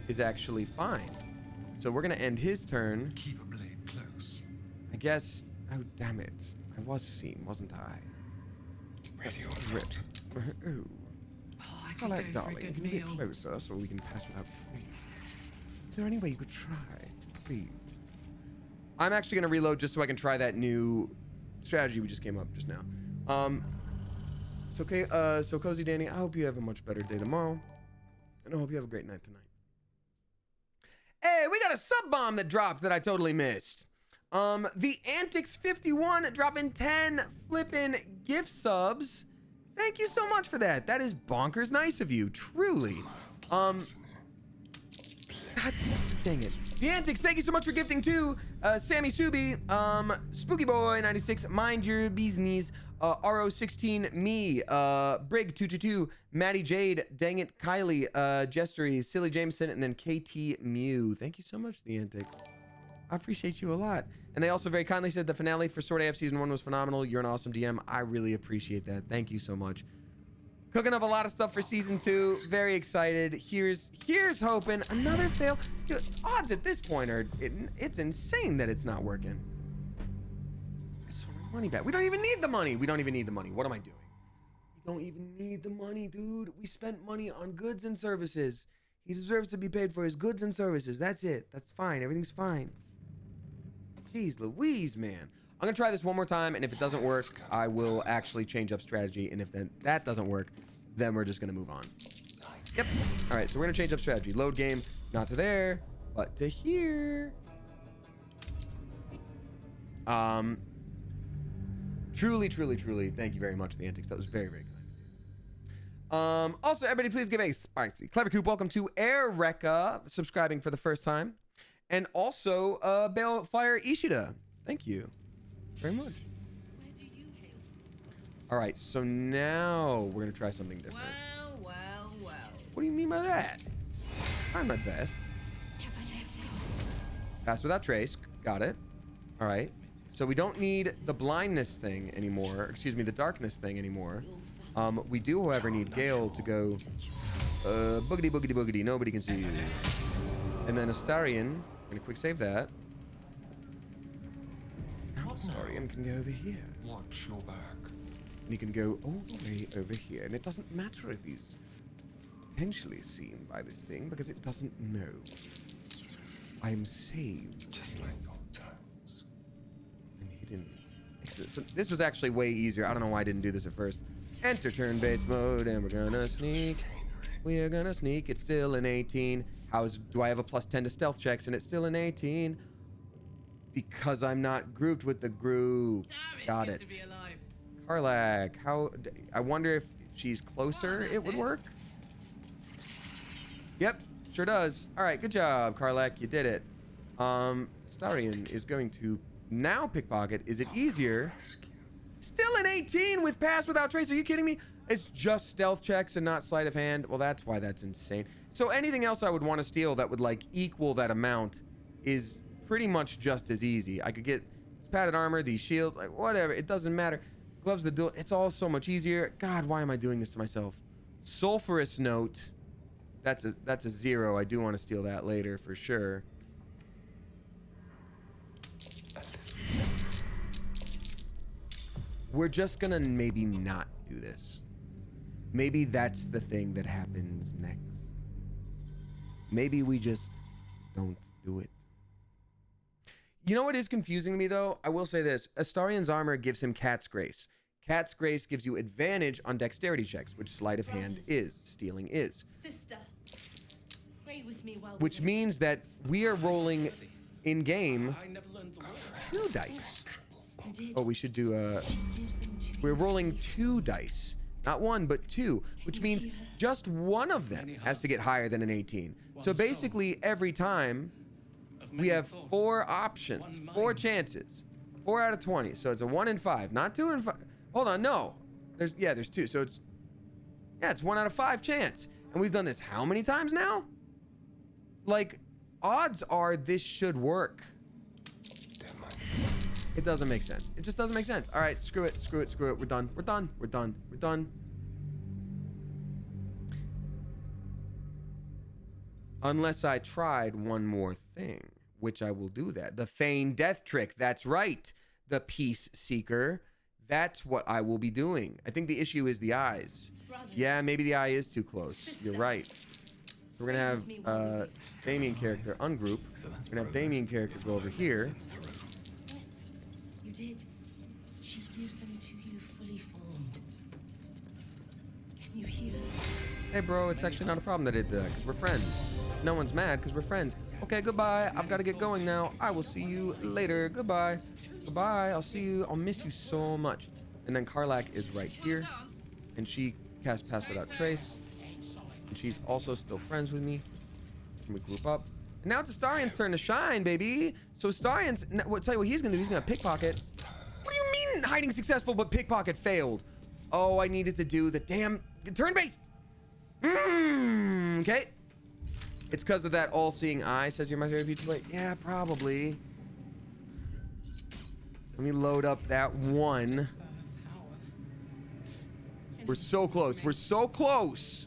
is actually fine. So we're gonna end his turn. Keep a blade close. I guess. Oh damn it! I was seen, wasn't I? Ready or Rip. not. Ooh. Oh, I I could like go for a darling. good Can you get meal. closer so we can pass without trace? Is there any way you could try, please? I'm actually gonna reload just so I can try that new strategy we just came up just now. It's okay. So Cozy Danny, I hope you have a much better day tomorrow, and I hope you have a great night tonight. Hey, we got a sub bomb that dropped that I totally missed. The Antics 51 dropping 10 flippin' gift subs. Thank you so much for that. That is bonkers nice of you, truly. God dang it. The Antics, thank you so much for gifting too. Sammy Subi, Spooky Boy 96, Mind Your Business, RO16, me, Brig222, Maddie Jade, Dang It, Kylie, Jestery, Silly Jameson, and then KT Mew. Thank you so much, The Antics. I appreciate you a lot. And they also very kindly said the finale for Sword AF Season 1 was phenomenal. You're an awesome DM. I really appreciate that. Thank you so much. Cooking up a lot of stuff for Season 2. Very excited. Here's hoping. Another fail. Dude, odds at this point are, it's insane that it's not working. I just want my money back. We don't even need the money. We don't even need the money. What am I doing? We don't even need the money, dude. We spent money on goods and services. He deserves to be paid for his goods and services. That's it. That's fine. Everything's fine. Jeez Louise, man. I'm gonna try this one more time, and if it doesn't work, I will actually change up strategy, and if that doesn't work, then we're just gonna move on. Yep. All right, so we're gonna change up strategy. Load game, not to there, but to here. Truly, thank you very much, The Antics. That was very, very kind. Also, everybody, please give a spicy Clever Coop. Welcome to Erica, subscribing for the first time. And also, Balefire Ishida. Thank you very much. Where do you hail from? All right, so now we're going to try something different. Well. What do you mean by that? Trying my best. Pass without trace. Got it. All right. So we don't need the blindness thing anymore. Excuse me, the darkness thing anymore. We do, however, need Gale to go boogity, boogity, boogity. Nobody can see you. And then Astarian. I'm gonna quick save that. Astarion can go over here. Watch your back. And he can go all the way over here. And it doesn't matter if he's potentially seen by this thing, because it doesn't know. I am saved. Just like old times. And hidden. Excellent. So this was actually way easier. I don't know why I didn't do this at first. Enter turn-based mode, and we're gonna sneak. We are gonna sneak. It's still an 18. Do I have a +10 to stealth checks, and it's still an 18? Because I'm not grouped with the group. Got it. To be alive. Karlak, I wonder if she's closer, it would work. Yep, sure does. All right, good job, Karlak. You did it. Astarion is going to now pickpocket. Is it easier? Still an 18 with pass without trace. Are you kidding me? It's just stealth checks and not sleight of hand. Well, that's why that's insane. So anything else I would want to steal that would like equal that amount is pretty much just as easy. I could get this padded armor, these shields, like whatever. It doesn't matter. Gloves, the duel. It's all so much easier. God, why am I doing this to myself? Sulfurous note. That's a 0. I do want to steal that later for sure. We're just gonna maybe not do this. Maybe that's the thing that happens next. Maybe we just don't do it. You know what is confusing to me though? I will say this. Astarion's armor gives him Cat's Grace. Cat's Grace gives you advantage on dexterity checks, which sleight of hand is, stealing is. Sister, pray with me while Which means that we are rolling in game 2 dice. Oh, we should do we're rolling 2 dice. Not 1, but 2, which means just one of them has to get higher than an 18. So basically every time we have 4 options, 4 chances, 4 out of 20. So it's a 1 in 5, not 2 in 5. Hold on, no. There's 2. So it's 1 out of 5 chance. And we've done this how many times now? Like, odds are this should work. It doesn't make sense. It just doesn't make sense. All right, screw it, screw it, screw it. We're done. We're done. We're done. We're done. Unless I tried one more thing, which I will do that. The feign death trick. That's right. The peace seeker. That's what I will be doing. I think the issue is the eyes. Yeah, maybe the eye is too close. You're right. So we're gonna have Damien character ungroup. We're gonna have Damien character go over here. Yes, you did. She gives them to you fully formed. Can you hear? Hey bro, it's actually not a problem that I did that, because we're friends. No one's mad because we're friends. Okay, goodbye. I've got to get going now. I will see you later. Goodbye. Goodbye. I'll see you. I'll miss you so much. And then Karlak is right here. And she casts Pass Without Trace. And she's also still friends with me. And we group up. And now it's Astarion's turn to shine, baby. So Astarion's, well, tell you what he's going to do. He's going to pickpocket. What do you mean hiding successful but pickpocket failed? Oh, I needed to do the damn turn-based. Okay. It's because of that all-seeing eye says you're my favorite pizza plate. Yeah, probably. Let me load up that one. We're so close. We're so close.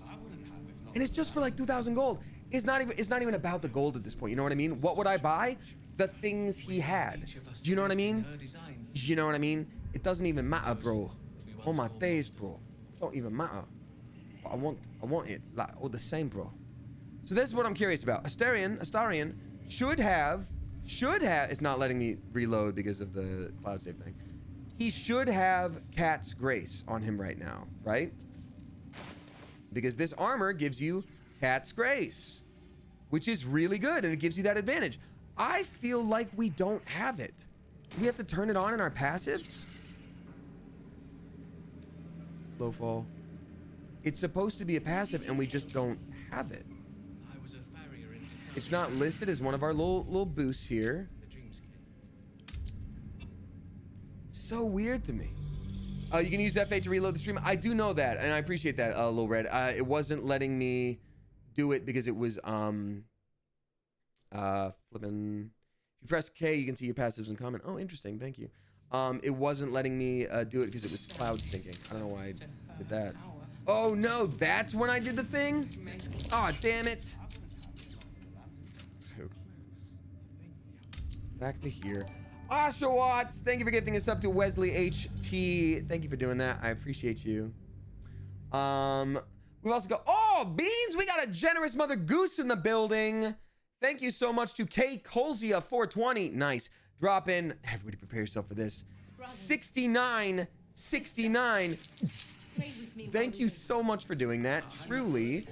And it's just for like 2,000 gold. It's not even about the gold at this point. You know what I mean? What would I buy? The things he had. Do you know what I mean? Do you know what I mean? It doesn't even matter, bro. On my days, bro. Don't even matter. But I want it like all the same, bro. So this is what I'm curious about. Astarion should have, it's not letting me reload because of the cloud save thing. He should have Cat's Grace on him right now, right? Because this armor gives you Cat's Grace, which is really good, and it gives you that advantage. I feel like we don't have it. Do we have to turn it on in our passives? Slow fall. It's supposed to be a passive, and we just don't have it. It's not listed as one of our little boosts here. So weird to me. You can use F8 to reload the stream. I do know that, and I appreciate that, Lil Red. It wasn't letting me do it because it was flipping. If you press K, you can see your passives and comment. Oh, interesting. Thank you. It wasn't letting me do it because it was cloud syncing. I don't know why I did that. Oh no, that's when I did the thing? Oh, damn it. So close. Back to here. Asha Watts, thank you for gifting us up to Wesley HT. Thank you for doing that. I appreciate you. We've also got, oh, Beans, we got a generous Mother Goose in the building. Thank you so much to K Colzia 420. Nice. Drop in. Everybody prepare yourself for this. 69. Thank you so much for doing that. Truly.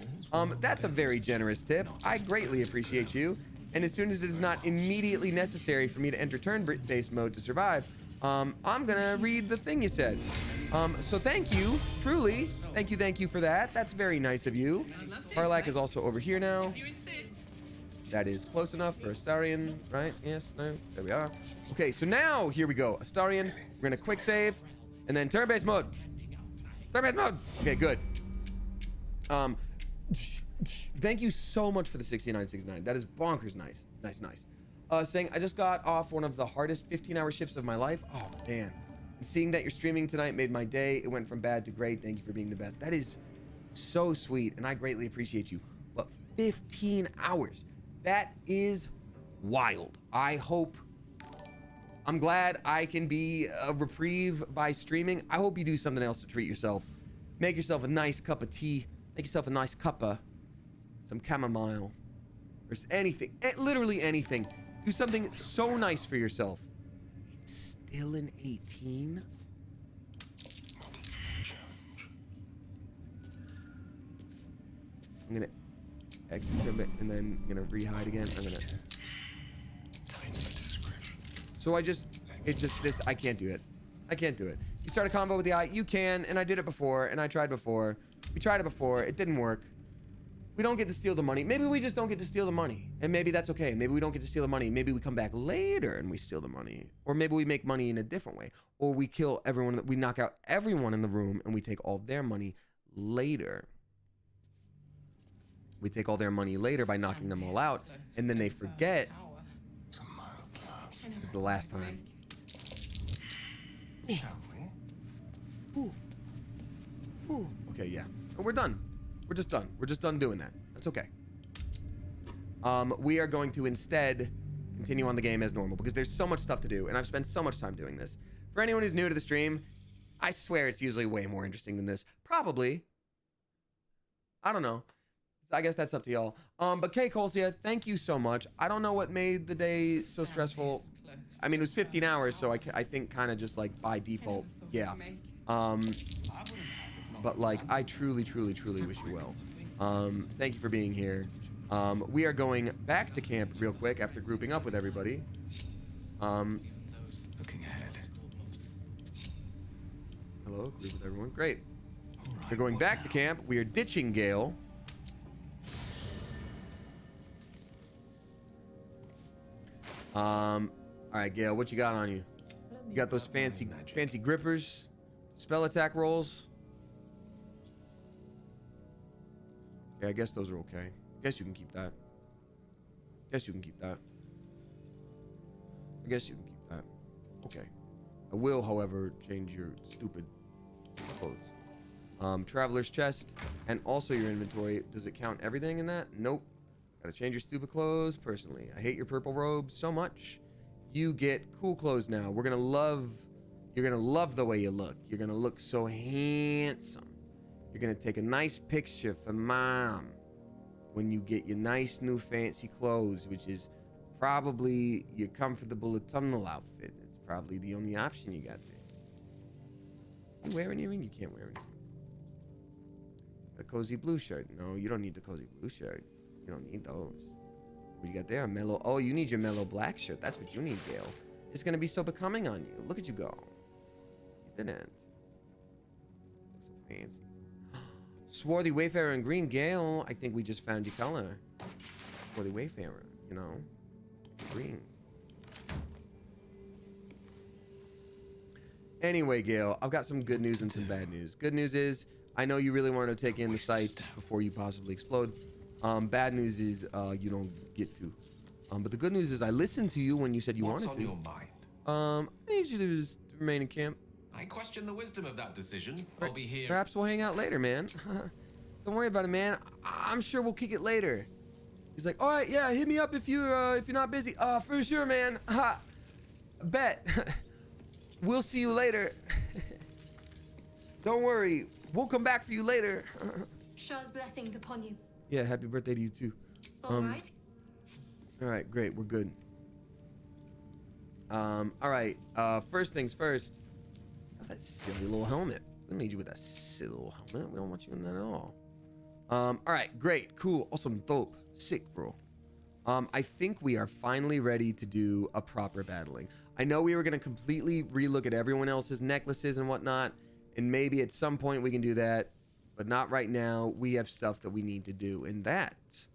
That's a very generous tip. I greatly appreciate you. And as soon as it is not immediately necessary for me to enter turn-based mode to survive, I'm gonna read the thing you said. So thank you, truly. Thank you for that. That's very nice of you. Harlack is also over here now. That is close enough for Astarion, right? Yes, no, there we are. Okay, so now, here we go. Astarion, we're gonna quick save, and then turn-based mode. Turn-based mode! Okay, good. Thank you so much for the 6969. That is bonkers nice. Nice. Saying, I just got off one of the hardest 15-hour shifts of my life. Oh, man. Seeing that you're streaming tonight made my day. It went from bad to great. Thank you for being the best. That is so sweet, and I greatly appreciate you. But 15 hours. That is wild. I'm glad I can be a reprieve by streaming. I hope you do something else to treat yourself. Make yourself a nice cup of tea. Make yourself a nice cuppa. Some chamomile. Or anything. Literally anything. Do something so nice for yourself. It's still an 18? I'm gonna exit a bit and then I'm gonna re-hide again. I'm gonna. So I can't do it. I can't do it. You start a combo with the eye, you can, and I did it before, and I tried before. We tried it before, it didn't work. We don't get to steal the money. Maybe we just don't get to steal the money, and maybe that's okay. Maybe we don't get to steal the money. Maybe we come back later and we steal the money, or maybe we make money in a different way, or we kill everyone. We knock out everyone in the room, and we take all their money later. We take all their money later by knocking them all out, and then they forget. This is the last time. Ooh. Okay, yeah. We're done. We're just done. We're just done doing that. That's okay. We are going to instead continue on the game as normal because there's so much stuff to do, and I've spent so much time doing this. For anyone who's new to the stream, I swear it's usually way more interesting than this. Probably. I don't know. I guess that's up to y'all. But Kay Colsia, thank you so much. I don't know what made the day so stressful. I mean, it was 15 hours, so I think kind of just like by default, yeah. But like, I truly wish you well. Thank you for being here. We are going back to camp real quick after grouping up with everybody. Looking ahead. Hello, group with everyone. Great. We're going back to camp. We are ditching Gale. All right, Gale, what you got on you? You got those fancy grippers, spell attack rolls. Yeah, I guess those are okay. Guess you can keep that. I guess you can keep that. Okay. I will, however, change your stupid clothes. Traveler's chest and also your inventory. Does it count everything in that? Nope. Gotta change your stupid clothes personally. I hate your purple robe so much. You get cool clothes now. You're gonna love the way you look. You're gonna look so handsome. You're gonna take a nice picture for mom when you get your nice new fancy clothes, which is probably your comfortable autumnal outfit. It's probably the only option you got there. You wearing earring? You can't wear anything. A cozy blue shirt. No, you don't need the cozy blue shirt. You don't need those. What you got there? A mellow. Oh, you need your mellow black shirt. That's what you need, Gale. It's gonna be so becoming on you. Look at you go. You didn't. So fancy. Swarthy Wayfarer in green. Gale, I think we just found your color. Swarthy Wayfarer, you know. Green. Anyway, Gale, I've got some good news and some bad news. Good news is, I know you really wanted to take in the sights before you possibly explode. Bad news is you don't get to. But the good news is I listened to you when you said you wanted to. What's on your mind? I need you to just remain in camp. I question the wisdom of that decision. I'll be here. Perhaps we'll hang out later, man. Don't worry about it, man. I'm sure we'll kick it later. He's like, all right, yeah, hit me up if you're not busy. For sure, man. Bet. We'll see you later. Don't worry. We'll come back for you later. Shah's blessings upon you. Yeah, happy birthday to you too. All right. All right, great. We're good. All right. First things first. That silly little helmet. We don't need you with that silly little helmet. We don't want you in that at all. All right, great, cool, awesome, dope, sick, bro. I think we are finally ready to do a proper battling. I know we were gonna completely relook at everyone else's necklaces and whatnot, and maybe at some point we can do that, but not right now. We have stuff that we need to do, and that is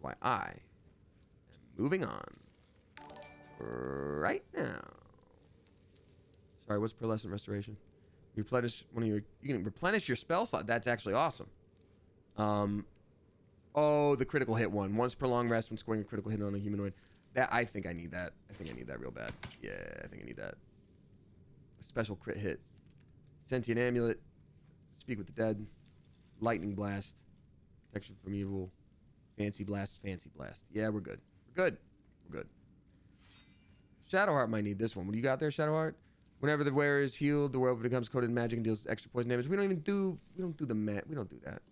why I am moving on right now. Sorry, what's pearlescent restoration? Replenish one of your. You can replenish your spell slot. That's actually awesome. Oh, the critical hit one. Once per long rest when scoring a critical hit on a humanoid. That I think I need that. I think I need that real bad. Yeah, I think I need that. A special crit hit. Sentient amulet. Speak with the dead. Lightning blast. Protection from evil. Fancy blast. Fancy blast. Yeah, we're good. We're good. We're good. Shadowheart might need this one. What do you got there, Shadowheart? Whenever the wearer is healed, the world becomes coated in magic and deals extra poison damage. We don't do that.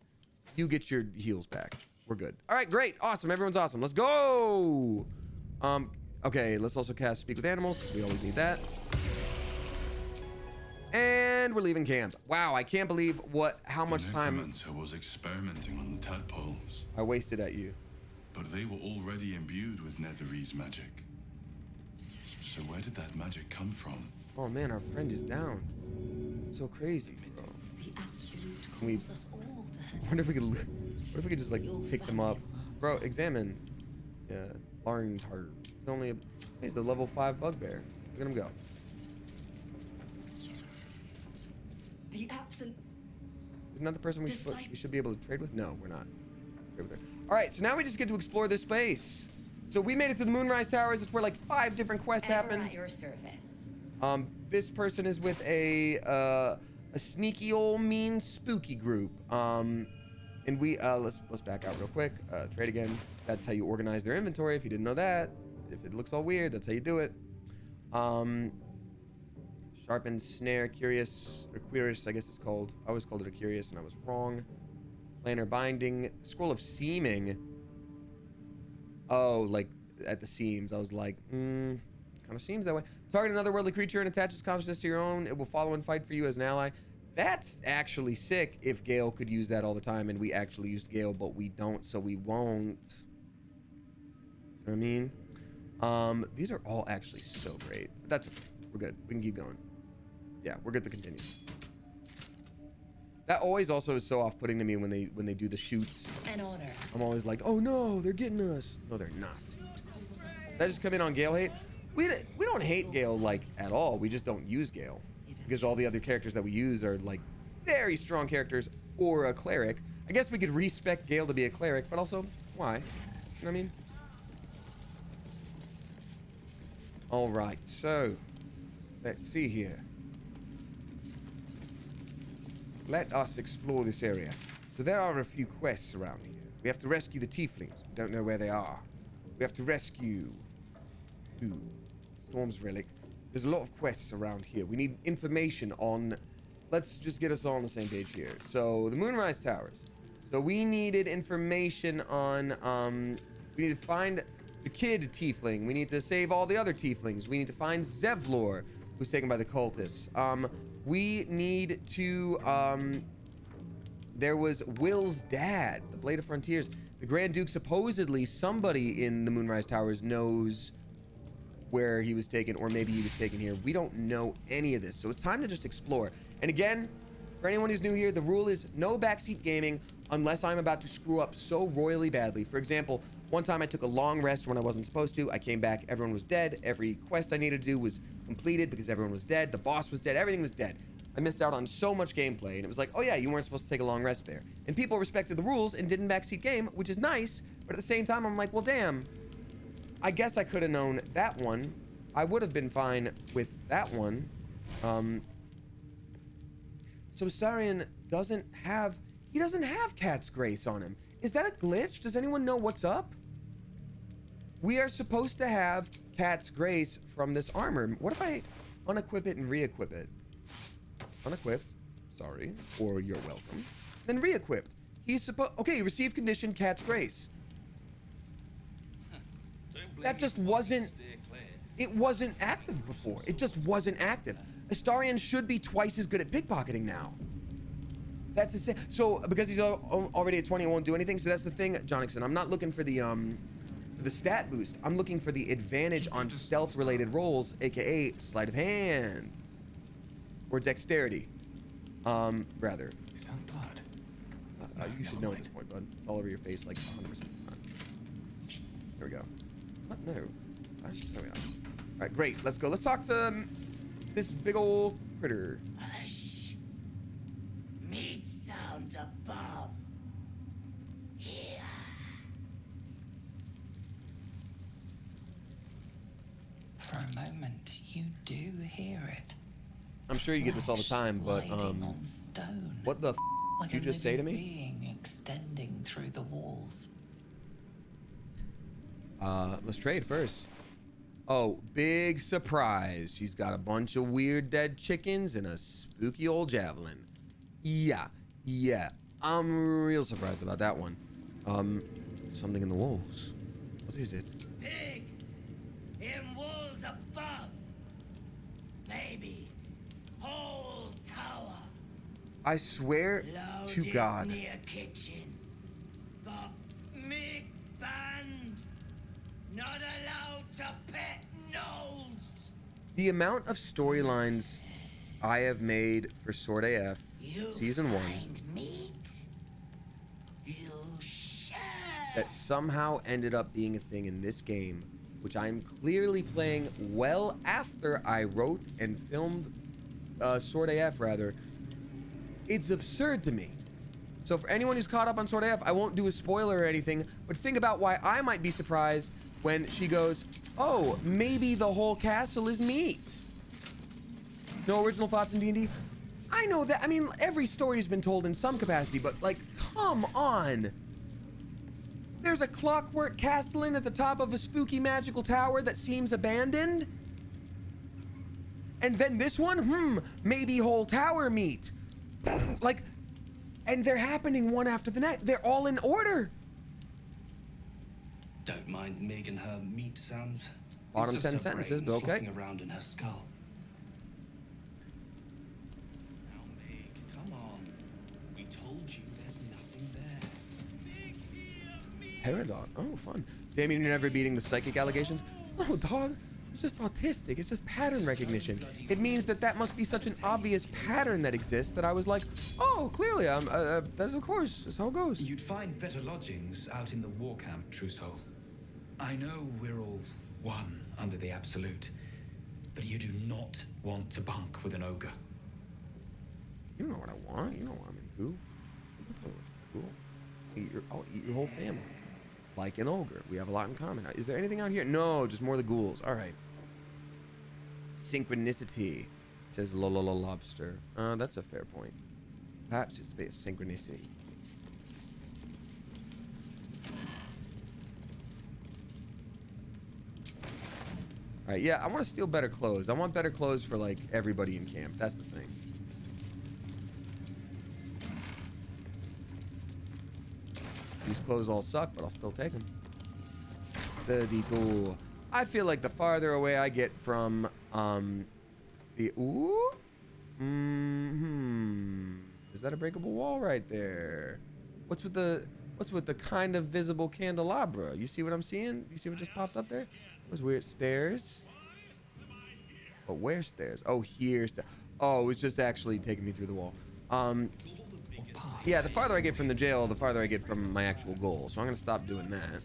You get your heals back. We're good. All right, great, awesome. Everyone's awesome. Let's go. Okay, let's also cast Speak with Animals because we always need that. And we're leaving camp. Wow, I can't believe how much time necromancer was experimenting on the tadpoles, I wasted at you. but they were already imbued with Netherese magic. So where did that magic come from? Oh man, our friend is down. It's so crazy, bro. The absolute We- calls us all to hurt. What if we could just like pick them up, bro? Examine. Yeah, Larntar. He's only he's the level 5 bugbear. Look at him go. The absolute. Isn't that the person we should be able to trade with? No, we're not. Trade with her. All right, so now we just get to explore this space. So we made it to the Moonrise Towers. It's where like 5 different quests happen. At your service. This person is with a sneaky old mean spooky group. And we let's back out real quick. Trade again. That's how you organize their inventory. If you didn't know that, if it looks all weird, that's how you do it. Sharpened snare, curious or queerous, I guess it's called. I always called it a curious, and I was wrong. Planar binding, scroll of seaming. Oh, like at the seams. I was like, kind of seems that way. Target another worldly creature and attaches consciousness to your own. It will follow and fight for you as an ally. That's actually sick if Gale could use that all the time, and we actually used Gale, but we don't, so we won't. You know what I mean? These are all actually so great. That's okay. We're good. We can keep going. Yeah, we're good to continue. That always also is so off-putting to me when they do the shoots. An honor. I'm always like, oh no, they're getting us. No, they're not. Did I just come in on Gale hate? We don't hate Gale like at all. We just don't use Gale because all the other characters that we use are like very strong characters or a cleric. I guess we could respec Gale to be a cleric, but also why? You know what I mean? All right, so let's see here. Let us explore this area. So there are a few quests around here. We have to rescue the tieflings. We don't know where they are. We have to rescue Storm's Relic. There's a lot of quests around here. We need information on... Let's just get us all on the same page here. So, the Moonrise Towers. So, we needed information on... we need to find the kid tiefling. We need to save all the other tieflings. We need to find Zevlor, who's taken by the cultists. We need to... there was Will's dad, the Blade of Frontiers. The Grand Duke, supposedly somebody in the Moonrise Towers knows where he was taken, or maybe he was taken here. We don't know any of this, so it's time to just explore. And again, for anyone who's new here, the rule is no backseat gaming unless I'm about to screw up so royally badly. For example, one time I took a long rest when I wasn't supposed to. I came back, everyone was dead. Every quest I needed to do was completed because everyone was dead. The boss was dead, everything was dead. I missed out on so much gameplay, and it was like, oh yeah, you weren't supposed to take a long rest there. And people respected the rules and didn't backseat game, which is nice, but at the same time, I'm like, well, damn, I guess I could have known that one. I would have been fine with that one. So Starion doesn't have Cat's Grace on him. Is that a glitch? Does anyone know what's up? we are supposed to have Cat's Grace from this armor. What if I unequip it and re-equip it? Unequipped, sorry, or you're welcome. Then re-equipped. He's supposed, okay, receive condition Cat's Grace. That just wasn't, it wasn't active before. It just wasn't active. Astarion should be twice as good at pickpocketing now. That's insane. So because he's already at 20, it won't do anything. So that's the thing, Jonathan. I'm not looking for the stat boost. I'm looking for the advantage on stealth-related rolls, aka sleight of hand or dexterity. Rather. Is that blood? You should know at this point, bud. It's all over your face, like 100% of the time. There we go. What? No. There we go. All right, great. Let's go. Let's talk to this big old critter. Hush. Meat sounds above. Here. For a moment, you do hear it. I'm sure you get this all the time, but On stone, what the f like did you just say to me? Being extending through the walls. Let's trade first. Oh, big surprise. She's got a bunch of weird dead chickens and a spooky old javelin. Yeah. I'm real surprised about that one. Something in the walls. What is it? Pig. In walls above. Maybe. Whole tower. I swear to Loudest God. near kitchen. But Mig banned. Not allowed to pet nose. The amount of storylines I have made for Sword AF You Season 1 find meat. You share. that somehow ended up being a thing in this game, which I'm clearly playing well after I wrote and filmed Sword AF, rather. It's absurd to me. So for anyone who's caught up on Sword AF, I won't do a spoiler or anything, but think about why I might be surprised when she goes, oh, maybe the whole castle is meat. No original thoughts in D&D? I know that. I mean, every story has been told in some capacity, but like, come on. There's a clockwork castellan at the top of a spooky magical tower that seems abandoned. And then this one, maybe whole tower meat. Like, and they're happening one after the next. They're all in order. Don't mind Mig and her meat sounds. Bottom It's just 10 her sentences, brain but okay. flopping around in her skull. Now, Mig, come on. We told you there's nothing there. Paradox. Oh, fun. Damien, you're never beating the psychic allegations? No, dog. It's just autistic. It's just pattern recognition. It means that must be such an obvious pattern that exists that I was like, oh, clearly, that's of course, that's how it goes. You'd find better lodgings out in the war camp, true soul. I know we're all one under the Absolute, but you do not want to bunk with an ogre. You know what I want. You know what I'm into. Cool. I'll eat your whole family. Like an ogre. We have a lot in common. Is there anything out here? No, just more of the ghouls. All right. Synchronicity, says Lololo Lobster. That's a fair point. Perhaps it's a bit of synchronicity. All right, yeah, I want to steal better clothes. I want better clothes for like everybody in camp. That's the thing. These clothes all suck, but I'll still take them. Steady go. I feel like the farther away I get from the is that a breakable wall right there? What's with the kind of visible candelabra? You see what I'm seeing? You see what just popped up there? It was weird. Stairs. But where stairs? Oh, here. Oh, it was just actually taking me through the wall. Yeah, the farther I get from the jail, the farther I get from my actual goal. So I'm gonna stop doing that.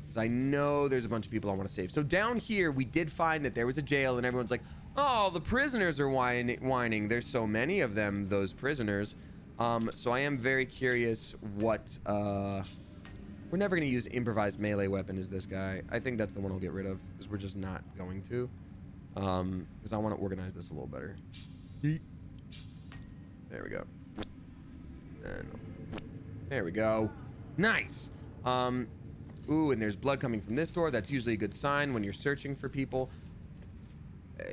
Because I know there's a bunch of people I want to save. So down here, we did find that there was a jail, and everyone's like, oh, the prisoners are whining. There's so many of them, those prisoners. So I am very curious what... We're never going to use improvised melee weapon as this guy. I think that's the one I'll get rid of, because we're just not going to. Because I want to organize this a little better. There we go. And There we go. Nice. Ooh, and there's blood coming from this door. That's usually a good sign when you're searching for people.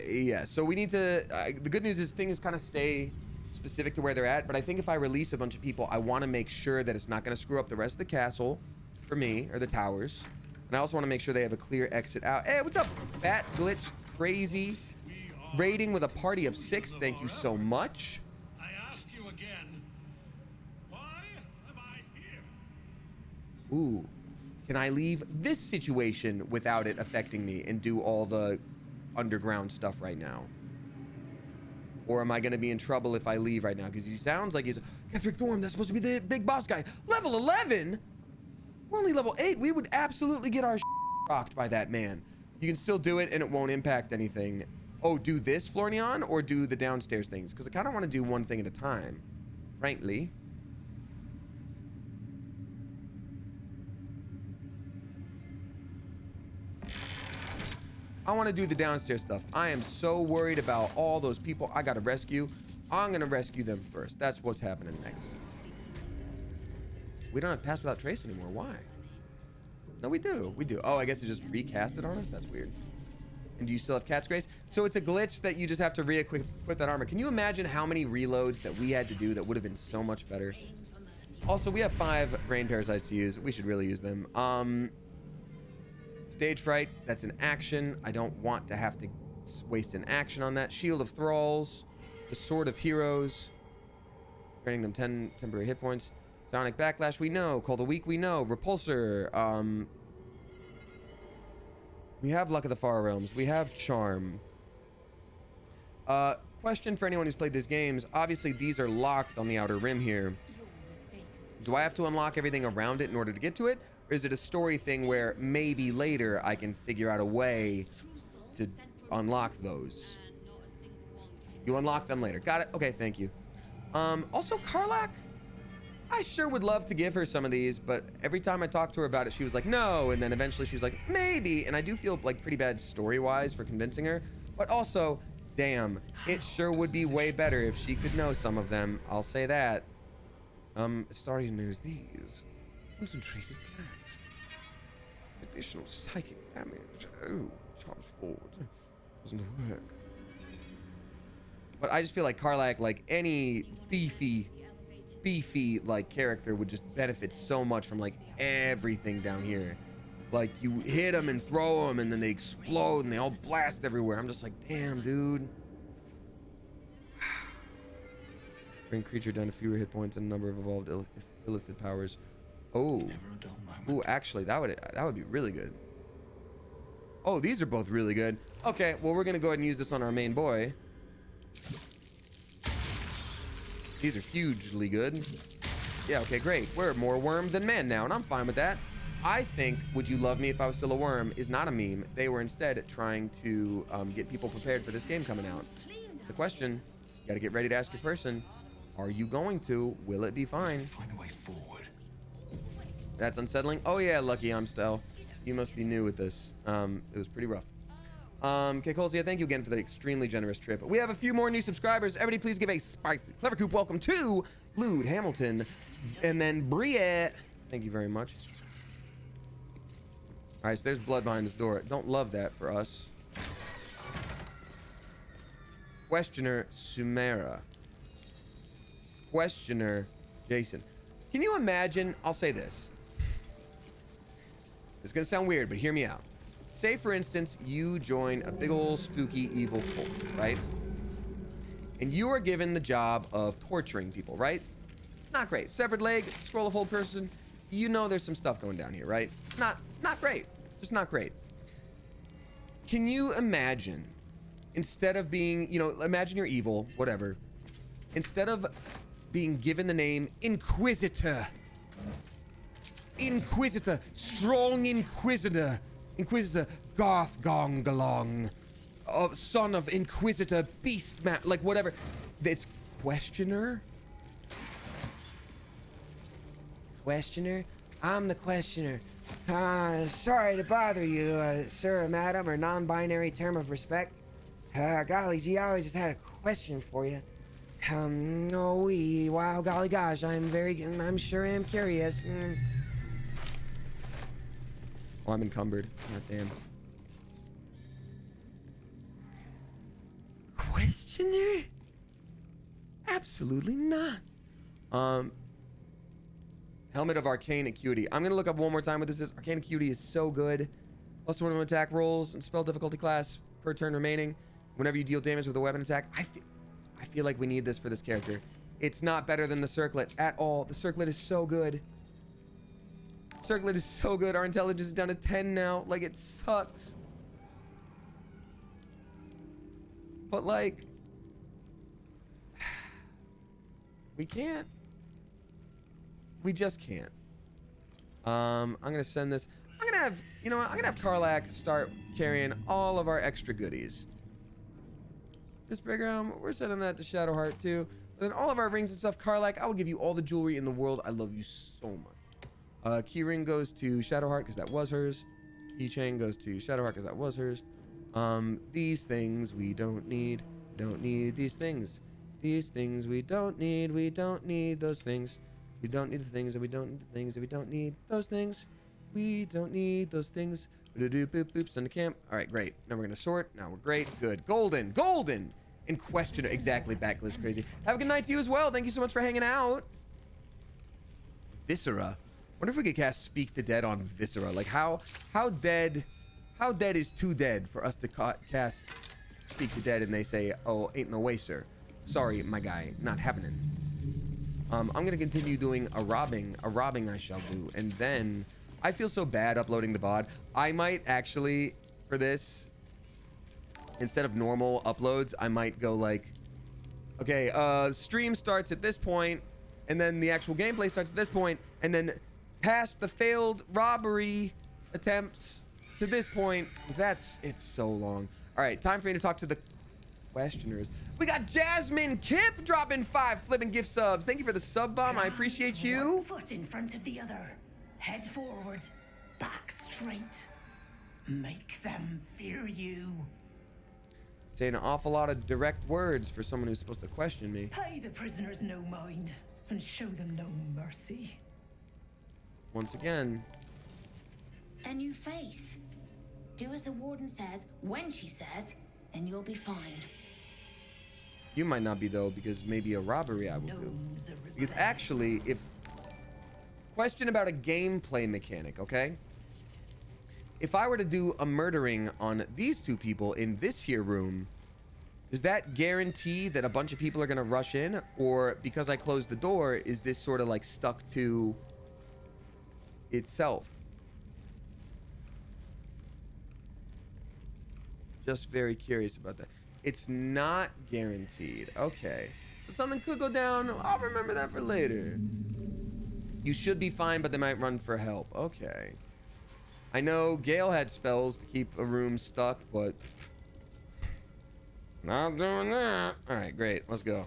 Yeah, so we need to... the good news is things kind of stay specific to where they're at, but I think if I release a bunch of people, I want to make sure that it's not going to screw up the rest of the castle for me, or the towers. And I also want to make sure they have a clear exit out. Hey, what's up? Bat Glitch Crazy. Raiding with a party of 6. Thank you so much. I ask you again, why am I here? Ooh. Can I leave this situation without it affecting me and do all the underground stuff right now? Or am I going to be in trouble if I leave right now? Because he sounds like he's... Ketheric Thorm, that's supposed to be the big boss guy. Level 11? We're only level 8. We would absolutely get our rocked by that man. You can still do it and it won't impact anything. Oh, do this, Flornion, or do the downstairs things? Because I kind of want to do one thing at a time, frankly. I want to do the downstairs stuff. I am so worried about all those people I got to rescue. I'm going to rescue them first. That's what's happening next. We don't have Pass Without Trace anymore. Why? No, we do. We do. Oh, I guess it just recast it on us? That's weird. And do you still have Cat's Grace? So it's a glitch that you just have to re-equip that armor. Can you imagine how many reloads that we had to do that would have been so much better? Also, we have 5 brain parasites to use. We should really use them. Stage Fright, that's an action. I don't want to have to waste an action on that. Shield of Thralls, the Sword of Heroes, granting them 10 temporary hit points. Sonic Backlash, we know. Call the Weak, we know. Repulsor, we have Luck of the Far Realms. We have Charm. Question for anyone who's played these games. Obviously, these are locked on the Outer Rim here. Do I have to unlock everything around it in order to get to it? Or is it a story thing where maybe later I can figure out a way to unlock those? You unlock them later. Got it. Okay, thank you. Also, Karlach, I sure would love to give her some of these, but every time I talked to her about it, she was like, no. And then eventually she was like, maybe. And I do feel like pretty bad story-wise for convincing her. But also, damn, it sure would be way better if she could know some of them. I'll say that. Astarion knows these. Concentrated blast. Additional psychic damage. Oh, charge forward. Doesn't work. But I just feel like Karlach, like any beefy like character, would just benefit so much from like everything down here. Like you hit them and throw them and then they explode and they all blast everywhere. I'm just like, damn, dude. Bring creature down to fewer hit points and a number of evolved illithid powers. Oh. Ooh, actually, that would be really good. Oh, these are both really good. Okay, well, we're gonna go ahead and use this on our main boy. These are hugely good. Yeah, okay, great. We're more worm than man now, and I'm fine with that. I think Would You Love Me If I Was Still a Worm is not a meme. They were instead trying to get people prepared for this game coming out. The question, you gotta get ready to ask your person, are you going to? Will it be fine? Find a way forward. That's unsettling. Oh yeah, Lucky Amstel. You must be new with this. It was pretty rough. Okay, Colsia, thank you again for the extremely generous trip. We have a few more new subscribers. Everybody please give a spicy Clever Coop welcome to Lude Hamilton. And then Briette. Thank you very much. All right, so there's blood behind this door. Don't love that for us. Questioner Sumera. Questioner Jason. Can you imagine? I'll say this. It's gonna sound weird, but hear me out. Say, for instance, you join a big old spooky evil cult, right? And you are given the job of torturing people, right? Not great. Severed leg, scroll of hold person. You know there's some stuff going down here, right? Not great. Just not great. Can you imagine, instead of being, imagine you're evil, whatever. Instead of being given the name Inquisitor. Inquisitor, strong Inquisitor. Inquisitor Garth Gongalong. Son of Inquisitor Beastman, like whatever. It's Questioner. Questioner? I'm the Questioner. Sorry to bother you, sir or madam, or non-binary term of respect. Golly gee, I always just had a question for you. Oh, wow, golly gosh, I'm sure I'm curious. Oh, I'm encumbered. God damn. Questioner? Absolutely not. Helmet of Arcane Acuity. I'm gonna look up one more time what this is. Arcane Acuity is so good. Plus one of attack rolls and spell difficulty class per turn remaining. Whenever you deal damage with a weapon attack. I feel like we need this for this character. It's not better than the circlet at all. The circlet is so good. Circlet is so good. Our intelligence is down to 10 now. Like, it sucks. But like, we can't. We just can't. I'm gonna send this. I'm gonna have, you know what? I'm gonna have Karlak start carrying all of our extra goodies. This bigger, we're sending that to Shadowheart too. But then all of our rings and stuff, Karlak, I will give you all the jewelry in the world. I love you so much. Keyring goes to Shadowheart because that was hers. Keychain goes to Shadowheart because that was hers. These things we don't need. We don't need these things. These things we don't need. We don't need those things. We don't need the things, and we don't need the things, and we don't need those things. We don't need those things. Boop, boop, send to camp. All right, great. Now we're gonna sort. Now we're great. Good. Golden. Golden. In question. Exactly. Backlash crazy. Have a good night to you as well. Thank you so much for hanging out. Viscera. Wonder if we could cast Speak the Dead on Viscera. Like how dead is too dead for us to cast Speak the Dead and they say, oh, ain't no way, sir. Sorry, my guy, not happening. I'm gonna continue doing a robbing I shall do, and then I feel so bad uploading the VOD. I might actually, for this, instead of normal uploads, I might go like, okay, stream starts at this point, and then the actual gameplay starts at this point, and then past the failed robbery attempts to this point, because it's so long. All right, time for me to talk to the questioners. We got Jasmine Kip dropping 5 flipping gift subs. Thank you for the sub bomb. I appreciate you. 1 foot in front of the other. Head forward. Back straight. Make them fear you. Saying an awful lot of direct words for someone who's supposed to question me. Pay the prisoners no mind and show them no mercy. Once again. A new face. Do as the warden says, when she says, and you'll be fine. You might not be though, because maybe a robbery I will do. Because actually, if question about a gameplay mechanic, okay? If I were to do a murdering on these 2 people in this here room, does that guarantee that a bunch of people are gonna rush in? Or because I closed the door, is this sort of like stuck to itself? Just very curious about that. It's not guaranteed. Okay. So something could go down. I'll remember that for later. You should be fine, but they might run for help. Okay. I know Gale had spells to keep a room stuck, but not doing that. All right, great. Let's go.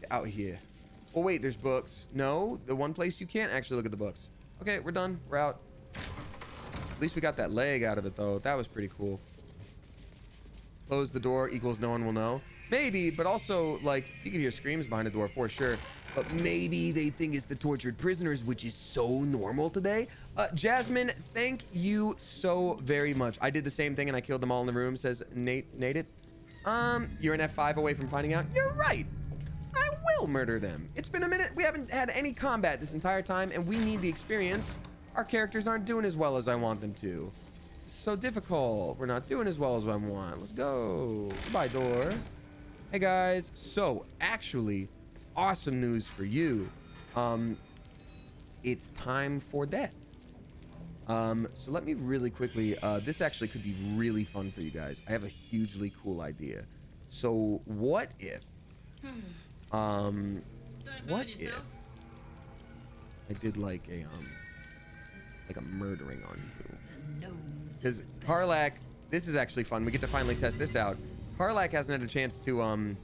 Get out here. Oh, wait, there's books. No, the one place you can't actually look at the books. Okay, we're done. We're out. At least we got that leg out of it, though. That was pretty cool. Close the door equals no one will know. Maybe, but also, like, you can hear screams behind the door for sure. But maybe they think it's the tortured prisoners, which is so normal today. Jasmine, thank you so very much. I did the same thing and I killed them all in the room, says Nate it. You're an F5 away from finding out. You're right. I will murder them. It's been a minute. We haven't had any combat this entire time and we need the experience. Our characters aren't doing as well as I want them to. So difficult. We're not doing as well as I want. Let's go. Goodbye, door. Hey guys. So actually, awesome news for you. It's time for death. So let me really quickly. This actually could be really fun for you guys. I have a hugely cool idea. So what if? What if I did like a murdering on you? Because Karlak, this is actually fun. We get to finally test this out. Karlak hasn't had a chance to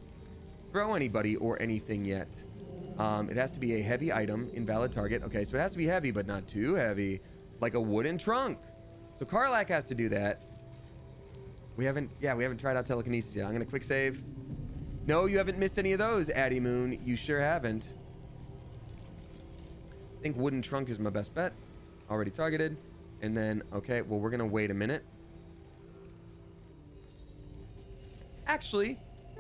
throw anybody or anything yet. It has to be a heavy item, invalid target. Okay, so it has to be heavy, but not too heavy, like a wooden trunk. So Karlak has to do that. We haven't tried out telekinesis yet. I'm gonna quick save. No, you haven't missed any of those, Addie Moon. You sure haven't. I think wooden trunk is my best bet. Already targeted. And then, okay, well, we're gonna wait a minute. Actually,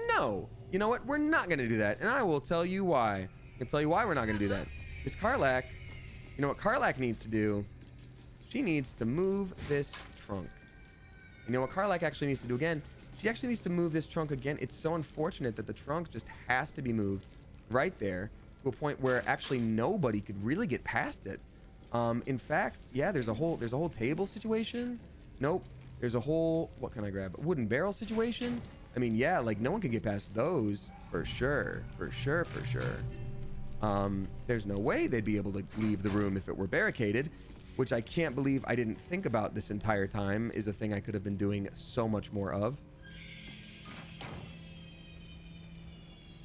no. You know what? We're not gonna do that, and I will tell you why. I can tell you why we're not gonna do that. Because Karlak, you know what Karlak needs to do? She needs to move this trunk. You know what Karlak actually needs to do again? She actually needs to move this trunk again. It's so unfortunate that the trunk just has to be moved right there to a point where actually nobody could really get past it. In fact, yeah, there's a whole table situation. Nope. There's a whole, what can I grab? A wooden barrel situation. I mean, yeah, like no one can get past those for sure. For sure. There's no way they'd be able to leave the room if it were barricaded, which I can't believe I didn't think about this entire time is a thing I could have been doing so much more of.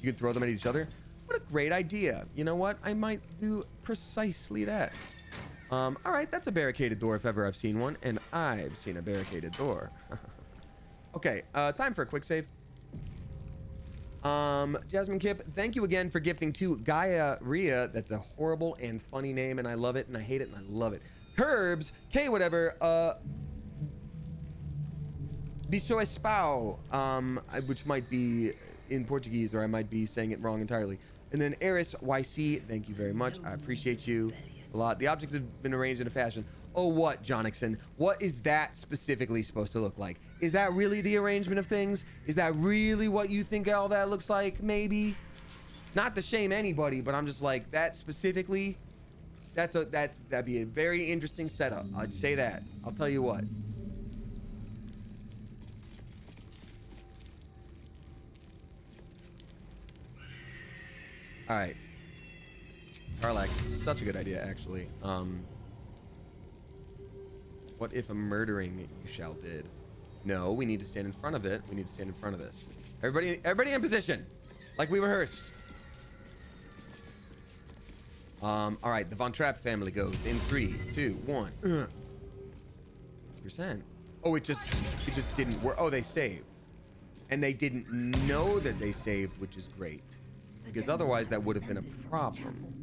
You could throw them at each other. What a great idea. You know what? I might do precisely that. All right, that's a barricaded door if ever I've seen one, and I've seen a barricaded door. Okay, time for a quick save. Jasmine Kip, thank you again for gifting to Gaia Rhea. That's a horrible and funny name, and I love it, and I hate it, and I love it. Curbs, K whatever, Bicho Espau, which might be in Portuguese, or I might be saying it wrong entirely. And then Eris YC, thank you very much. I appreciate you a lot. The objects have been arranged in a fashion. Oh, what, Jonixon? What is that specifically supposed to look like? Is that really the arrangement of things? Is that really what you think all that looks like? Maybe. Not to shame anybody, but I'm just like, that specifically, that'd be a very interesting setup. I'd say that. I'll tell you what. All right. Karlak, such a good idea, actually. What if a murdering you shall did? No, we need to stand in front of it. We need to stand in front of this. Everybody in position, like we rehearsed. All right, the Von Trapp family goes in 3, 2, 1. Percent. Oh, it just didn't work. Oh, they saved, and they didn't know that they saved, which is great, because otherwise that would have been a problem.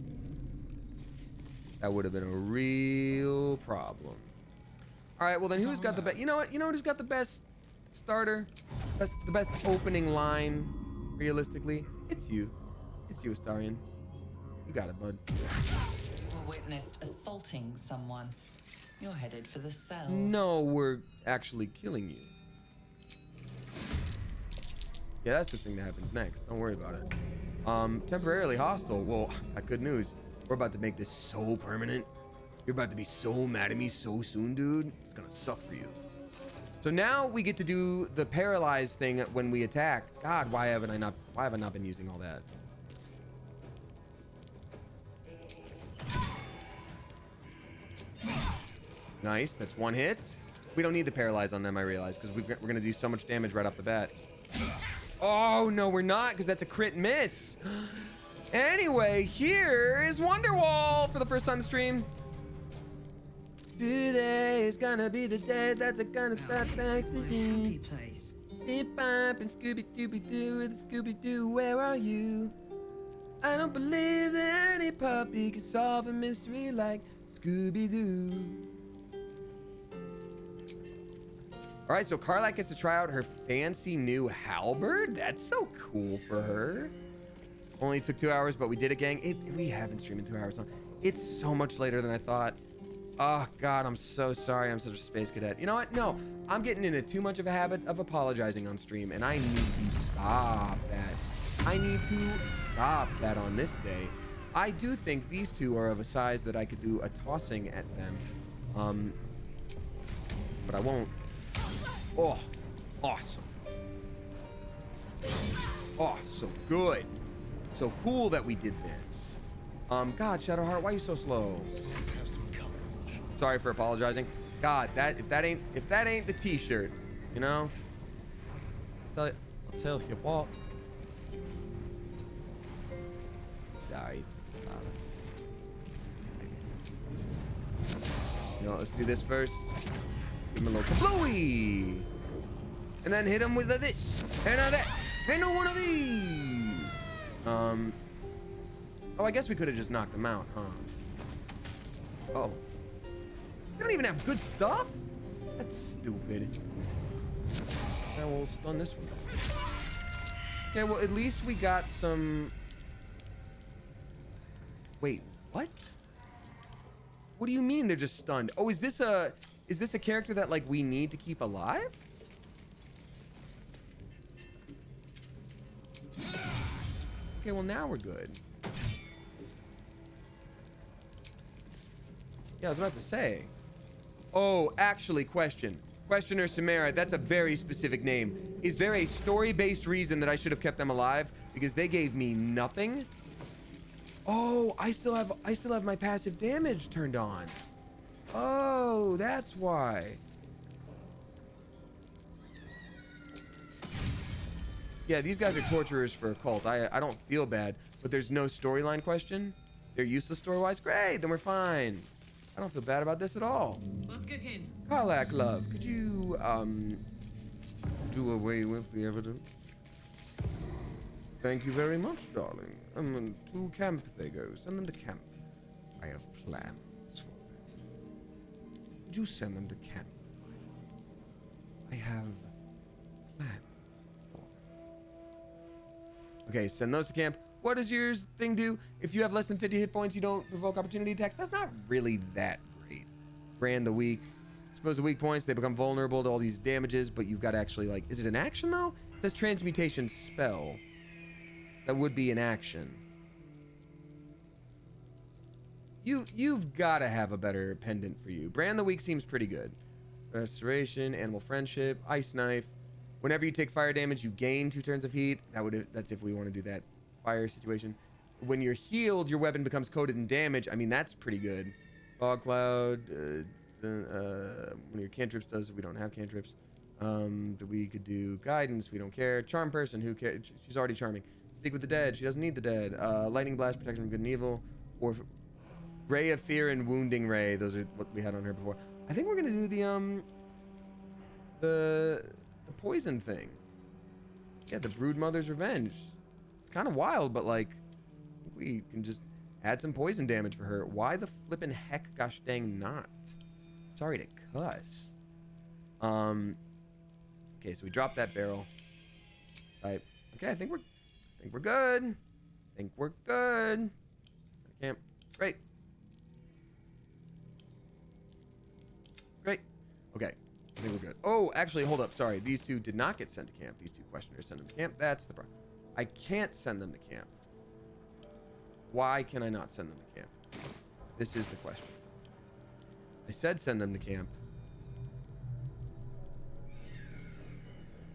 That would have been a real problem. All right, well then, who's got the best? You know what? You know who's got the best starter? The best opening line, realistically? It's you. It's you, Astarion. You got it, bud. We witnessed assaulting someone. You're headed for the cells. No, we're actually killing you. Yeah, that's the thing that happens next. Don't worry about it. Temporarily hostile. Well, good news. We're about to make this so permanent. You're about to be so mad at me so soon, dude. It's gonna suck for you. So now we get to do the paralyzed thing when we attack. God, why have I not been using all that? Nice, that's one hit. We don't need to paralyze on them, I realize, because we're gonna do so much damage right off the bat. Oh no, we're not, because that's a crit miss. Anyway, here is Wonderwall for the first time on the stream. Today is gonna be the day that's gonna start back to you. Dip Bop and Scooby Dooby Doo and Scooby Doo, where are you? I don't believe that any puppy can solve a mystery like Scooby Doo. All right, so Karlak gets to try out her fancy new halberd. That's so cool for her. Only took 2 hours, but we did it, gang. We have been streaming 2 hours now. It's so much later than I thought. Oh God, I'm so sorry. I'm such a space cadet. You know what? No, I'm getting into too much of a habit of apologizing on stream, and I need to stop that. I need to stop that on this day. I do think these two are of a size that I could do a tossing at them. But I won't. Oh, awesome. Oh, so good. So cool that we did this. God, Shadowheart, why are you so slow? Let's have some coverage. Sorry for apologizing. God, if that ain't the T-shirt, you know. I'll tell you what. Sorry. You know what, let's do this first. Give him a little kablooey. And then hit him with a this and a that Ain't no one of these. Oh, I guess we could have just knocked them out, huh? Oh. They don't even have good stuff? That's stupid. Now we'll stun this one. Okay, well, at least we got some... Wait, what? What do you mean they're just stunned? Oh, is this a character that, like, we need to keep alive? Okay, well, now we're good. Yeah, I was about to say. Oh, actually, Questioner Samara, that's a very specific name. Is there a story-based reason that I should have kept them alive? Because they gave me nothing? Oh, I still have my passive damage turned on. Oh, that's why. Yeah, these guys are torturers for a cult. I don't feel bad, but there's no storyline question. They're useless story-wise. Great, then we're fine. I don't feel bad about this at all. What's cooking? Karlak, love, could you, do away with the evidence? Thank you very much, darling. To camp they go. Send them to camp. I have plans for them. Would you send them to camp? I have plans for them. Okay, send those to camp. What does your thing do? If you have less than 50 hit points, you don't provoke opportunity attacks. That's not really that great. Brand the weak. Suppose the weak points, they become vulnerable to all these damages, but you've got to actually, like, is it an action though? It says transmutation spell. That would be an action. You've got to have a better pendant for you. Brand the weak seems pretty good. Restoration, animal friendship, ice knife. Whenever you take fire damage, you gain 2 turns of heat. That's if we want to do that fire situation. When you're healed, your weapon becomes coated in damage. I mean, that's pretty good. Fog cloud. When your cantrips does, we don't have cantrips. We could do guidance. We don't care. Charm person. Who cares? She's already charming. Speak with the dead. She doesn't need the dead. Lightning blast, protection from good and evil. Or ray of fear and wounding ray. Those are what we had on her before. I think we're gonna do the poison thing. Yeah, the Broodmother's Revenge. It's kind of wild, but like we can just add some poison damage for her. Why the flippin' heck gosh dang not? Sorry to cuss. Okay, so we dropped that barrel. Right. Okay, I think we're good. Think we're good. Camp. Great. Great. Okay. I think we're good. Oh, actually, hold up. Sorry. These two did not get sent to camp. These two questioners sent them to camp. That's the problem. I can't send them to camp. Why can I not send them to camp? This is the question. I said send them to camp.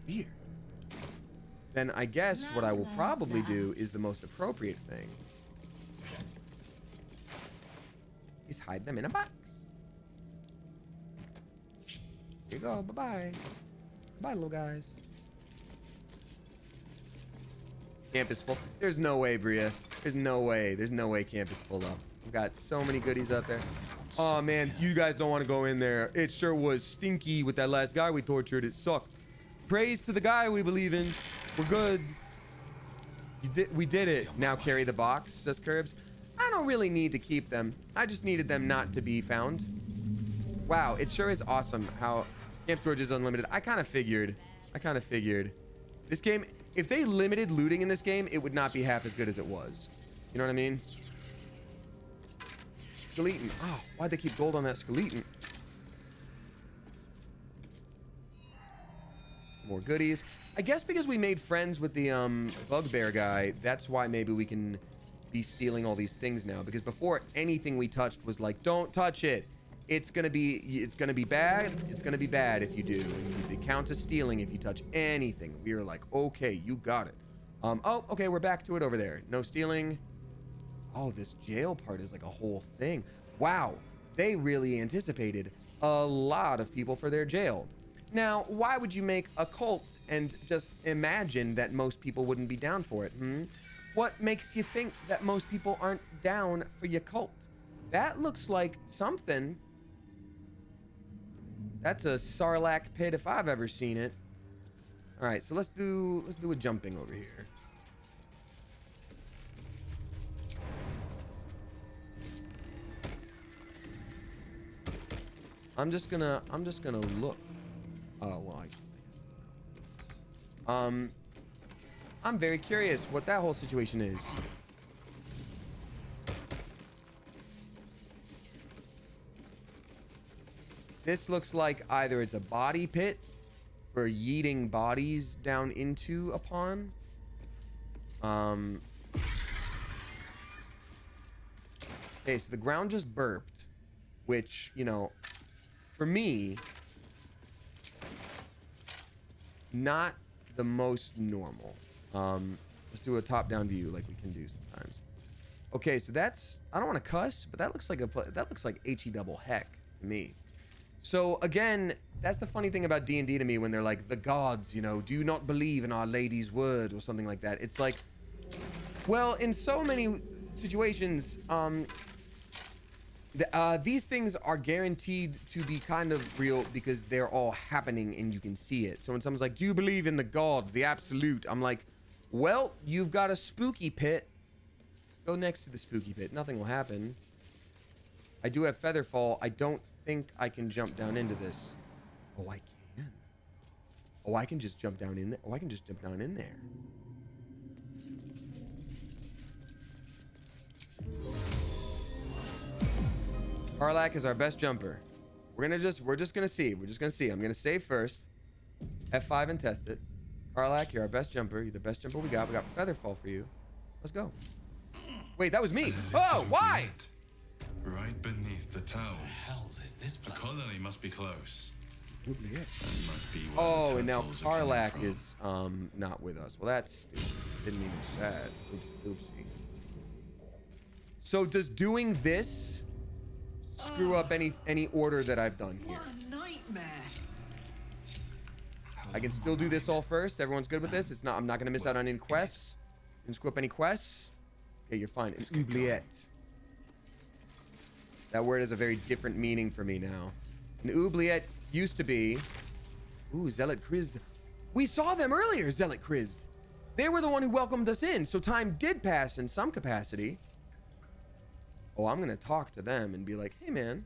Weird. Then I guess what I will probably do is the most appropriate thing. Is hide them in a box. Here you go. Bye-bye. Bye, little guys. Camp is full. There's no way, Bria. There's no way. There's no way camp is full up. We've got so many goodies out there. Oh, man. You guys don't want to go in there. It sure was stinky with that last guy we tortured. It sucked. Praise to the guy we believe in. We're good. We did it. Now carry the box, says Curbs. I don't really need to keep them. I just needed them not to be found. Wow, it sure is awesome how camp storage is unlimited. I kind of figured. This game, if they limited looting in this game, it would not be half as good as it was. You know what I mean? Skeleton. Oh, why'd they keep gold on that skeleton? More goodies. I guess because we made friends with the bugbear guy, that's why maybe we can be stealing all these things now. Because before, anything we touched was like, don't touch it. It's gonna be bad. It's gonna be bad if you do. It counts as stealing if you touch anything. We were like, okay, you got it. Oh, okay, we're back to it over there. No stealing. Oh, this jail part is like a whole thing. Wow, they really anticipated a lot of people for their jail. Now, why would you make a cult and just imagine that most people wouldn't be down for it? What makes you think that most people aren't down for your cult? That looks like something. That's a Sarlacc pit if I've ever seen it. All right, so let's do a jumping over here. I'm just gonna look. Oh well, I'm very curious what that whole situation is. This looks like either it's a body pit for yeeting bodies down into a pond. Okay, so the ground just burped, which, you know, for me, not the most normal. Let's do a top-down view like we can do sometimes. Okay, so that's, I don't want to cuss, but that looks like HE double heck to me. So again, that's the funny thing about D&D to me when they're like, the gods, you know, do you not believe in Our Lady's word or something like that? It's like, well, in so many situations, these things are guaranteed to be kind of real because they're all happening and you can see it. So when someone's like, do you believe in the God, the absolute? I'm like, well, you've got a spooky pit. Let's go next to the spooky pit. Nothing will happen. I do have Featherfall. I don't think I can jump down into this. Oh, I can. Oh, I can just jump down in there. Oh, I can just jump down in there. Karlak is our best jumper. We're just gonna see. I'm gonna save first. F5 and test it. Karlak, you're our best jumper. You're the best jumper we got. We got Featherfall for you. Let's go. Wait, that was me. Oh, why? Right beneath the towers. What the hell is this The place? colony must be close. Oubliette. That must be where Oh, the and now temples are coming Karlak from. is not with us. Well, that's stupid. Didn't mean to do that. Oopsie. So does doing this screw up any order that I've done here? What a nightmare. I can still do this all first. Everyone's good with this. It's not. I'm not gonna miss out on any quests. Didn't screw up any quests. Okay, you're fine. An oubliette. That word has a very different meaning for me now. An oubliette used to be... Ooh, Zealot Krizd. We saw them earlier, Zealot Krizd. They were the one who welcomed us in, so time did pass in some capacity. Oh, I'm gonna talk to them and be like, hey man,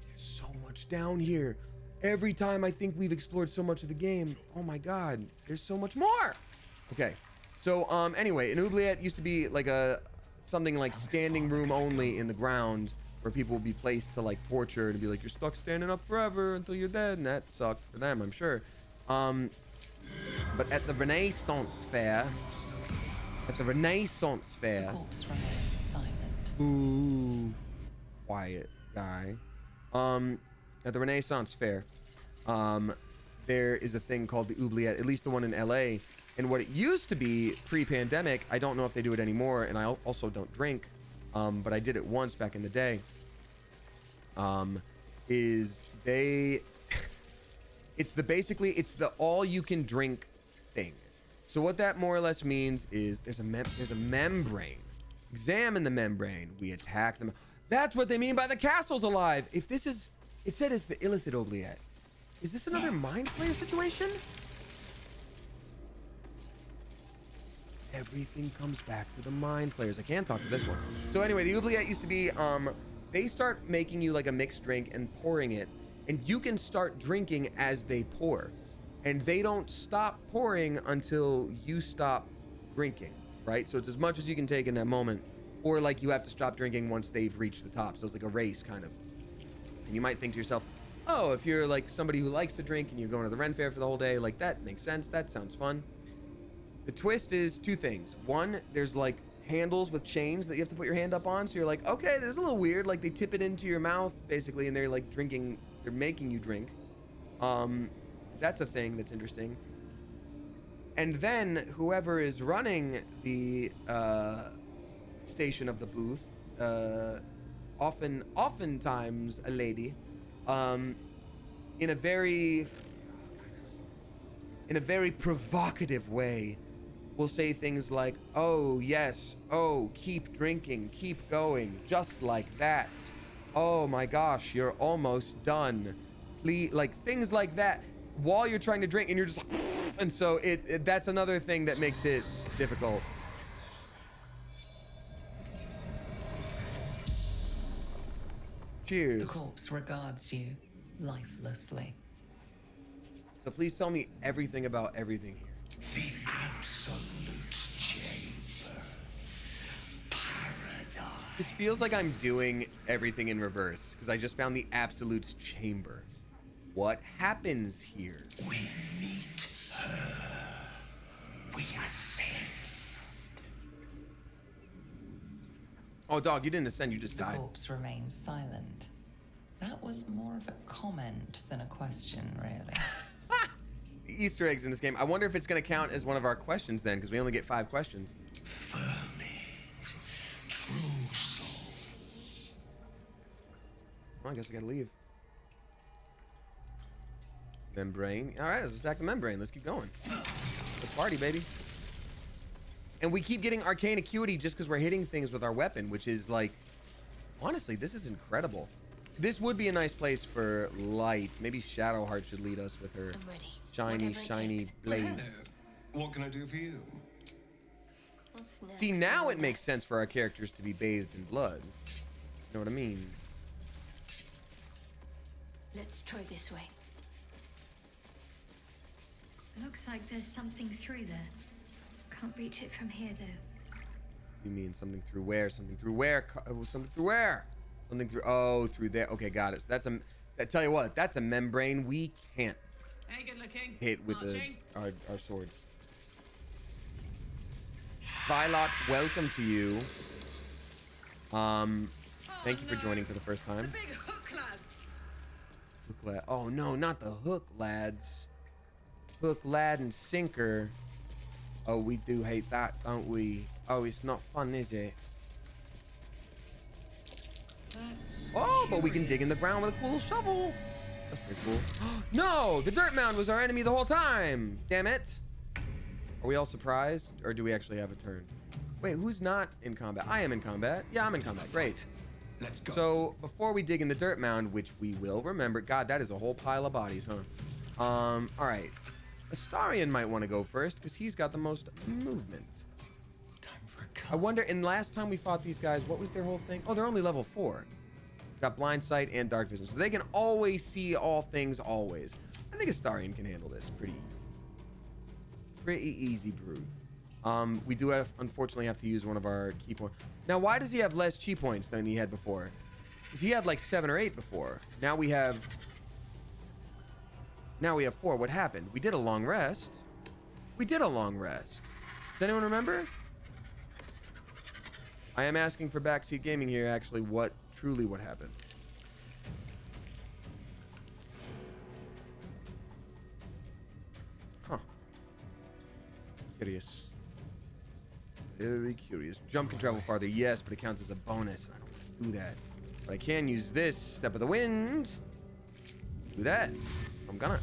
there's so much down here. Every time I think we've explored so much of the game, oh my god, there's so much more. Okay, so anyway, an oubliette used to be like something like standing room only in the ground, where people would be placed to like torture and be like, you're stuck standing up forever until you're dead, and that sucked for them, I'm sure. But at the Renaissance Fair, The corpse remains silent. Ooh, quiet guy. At the Renaissance Fair, there is a thing called the oubliette, at least the one in LA. And what it used to be pre-pandemic, I don't know if they do it anymore, and I also don't drink, but I did it once back in the day. It's the all-you-can-drink thing. So what that more or less means is there's a membrane. Examine the membrane. We attack them. That's what they mean by the castle's alive. If this is, it said it's the Illithid oubliette. Is this another Mind Flayer situation? Everything comes back to the Mind Flayers. I can't talk to this one. So anyway, the oubliette used to be, they start making you like a mixed drink and pouring it, and you can start drinking as they pour. And they don't stop pouring until you stop drinking, right? So it's as much as you can take in that moment, or like you have to stop drinking once they've reached the top. So it's like a race kind of. And you might think to yourself, oh, if you're like somebody who likes to drink and you're going to the Ren Fair for the whole day, like that makes sense. That sounds fun. The twist is two things. One, there's like handles with chains that you have to put your hand up on. So you're like, okay, this is a little weird. Like they tip it into your mouth basically, and they're like drinking, they're making you drink. That's a thing that's interesting. And then whoever is running the station of the booth, oftentimes a lady, in a very provocative way, will say things like, oh yes, oh keep drinking, keep going, just like that. Oh my gosh, you're almost done. Please, like things like that. while you're trying to drink, and you're just, and so that's another thing that makes it difficult. Cheers. The corpse regards you lifelessly. So please tell me everything about everything here. The absolute chamber. Paradise. This feels like I'm doing everything in reverse because I just found the Absolute's chamber. What happens here? We meet her. We ascend. Oh, dog, you didn't ascend, you just The died. corpse remains silent. That was more of a comment than a question, really. The Easter eggs in this game. I wonder if it's going to count as one of our questions then, because we only get 5 questions. Ferment. True soul. Well, I guess I got to leave. Membrane. All right, let's attack the membrane. Let's keep going. Let's party, baby. And we keep getting arcane acuity just because we're hitting things with our weapon, which is like, honestly, this is incredible. This would be a nice place for light. Maybe Shadowheart should lead us with her shiny blade. What can I do for you? See, now it makes sense for our characters to be bathed in blood. You know what I mean? Let's try this way. Looks like there's something through there. Can't reach it from here, though. You mean something through where? Something through where? Something through where? Something through, oh, through there. Okay, got it. So that's I tell you what, that's a membrane we can't hit with our swords. Tvilot, welcome to you. Thank you for joining for the first time. The big hook lads. Hook lad. Oh no, not the hook lads. Hook lad and sinker. Oh, we do hate that, don't we? Oh, it's not fun, is it? Oh, but we can dig in the ground with a cool shovel. That's pretty cool. No, the dirt mound was our enemy the whole time. Damn it. Are we all surprised, or do we actually have a turn? Wait, who's not in combat? I am in combat. Yeah, I'm in combat. Great. Let's go. So before we dig in the dirt mound, which we will remember, God, that is a whole pile of bodies, huh? All right. Astarion might want to go first because he's got the most movement. Time for a cut. I wonder, and last time we fought these guys, what was their whole thing? Oh, they're only level 4. Got blind sight and dark vision, so they can always see all things always. I think Astarion can handle this pretty easy. Pretty easy, Brood. We do unfortunately have to use one of our key points. Now, why does he have less chi points than he had before? Because he had like 7 or 8 before. Now we have 4. What happened? We did a long rest. We did a long rest. Does anyone remember? I am asking for backseat gaming here, actually, what happened. Huh. Curious. Very curious. Jump can travel farther, yes, but it counts as a bonus, and I don't want to do that. But I can use this Step of the Wind. Do that. I'm gonna.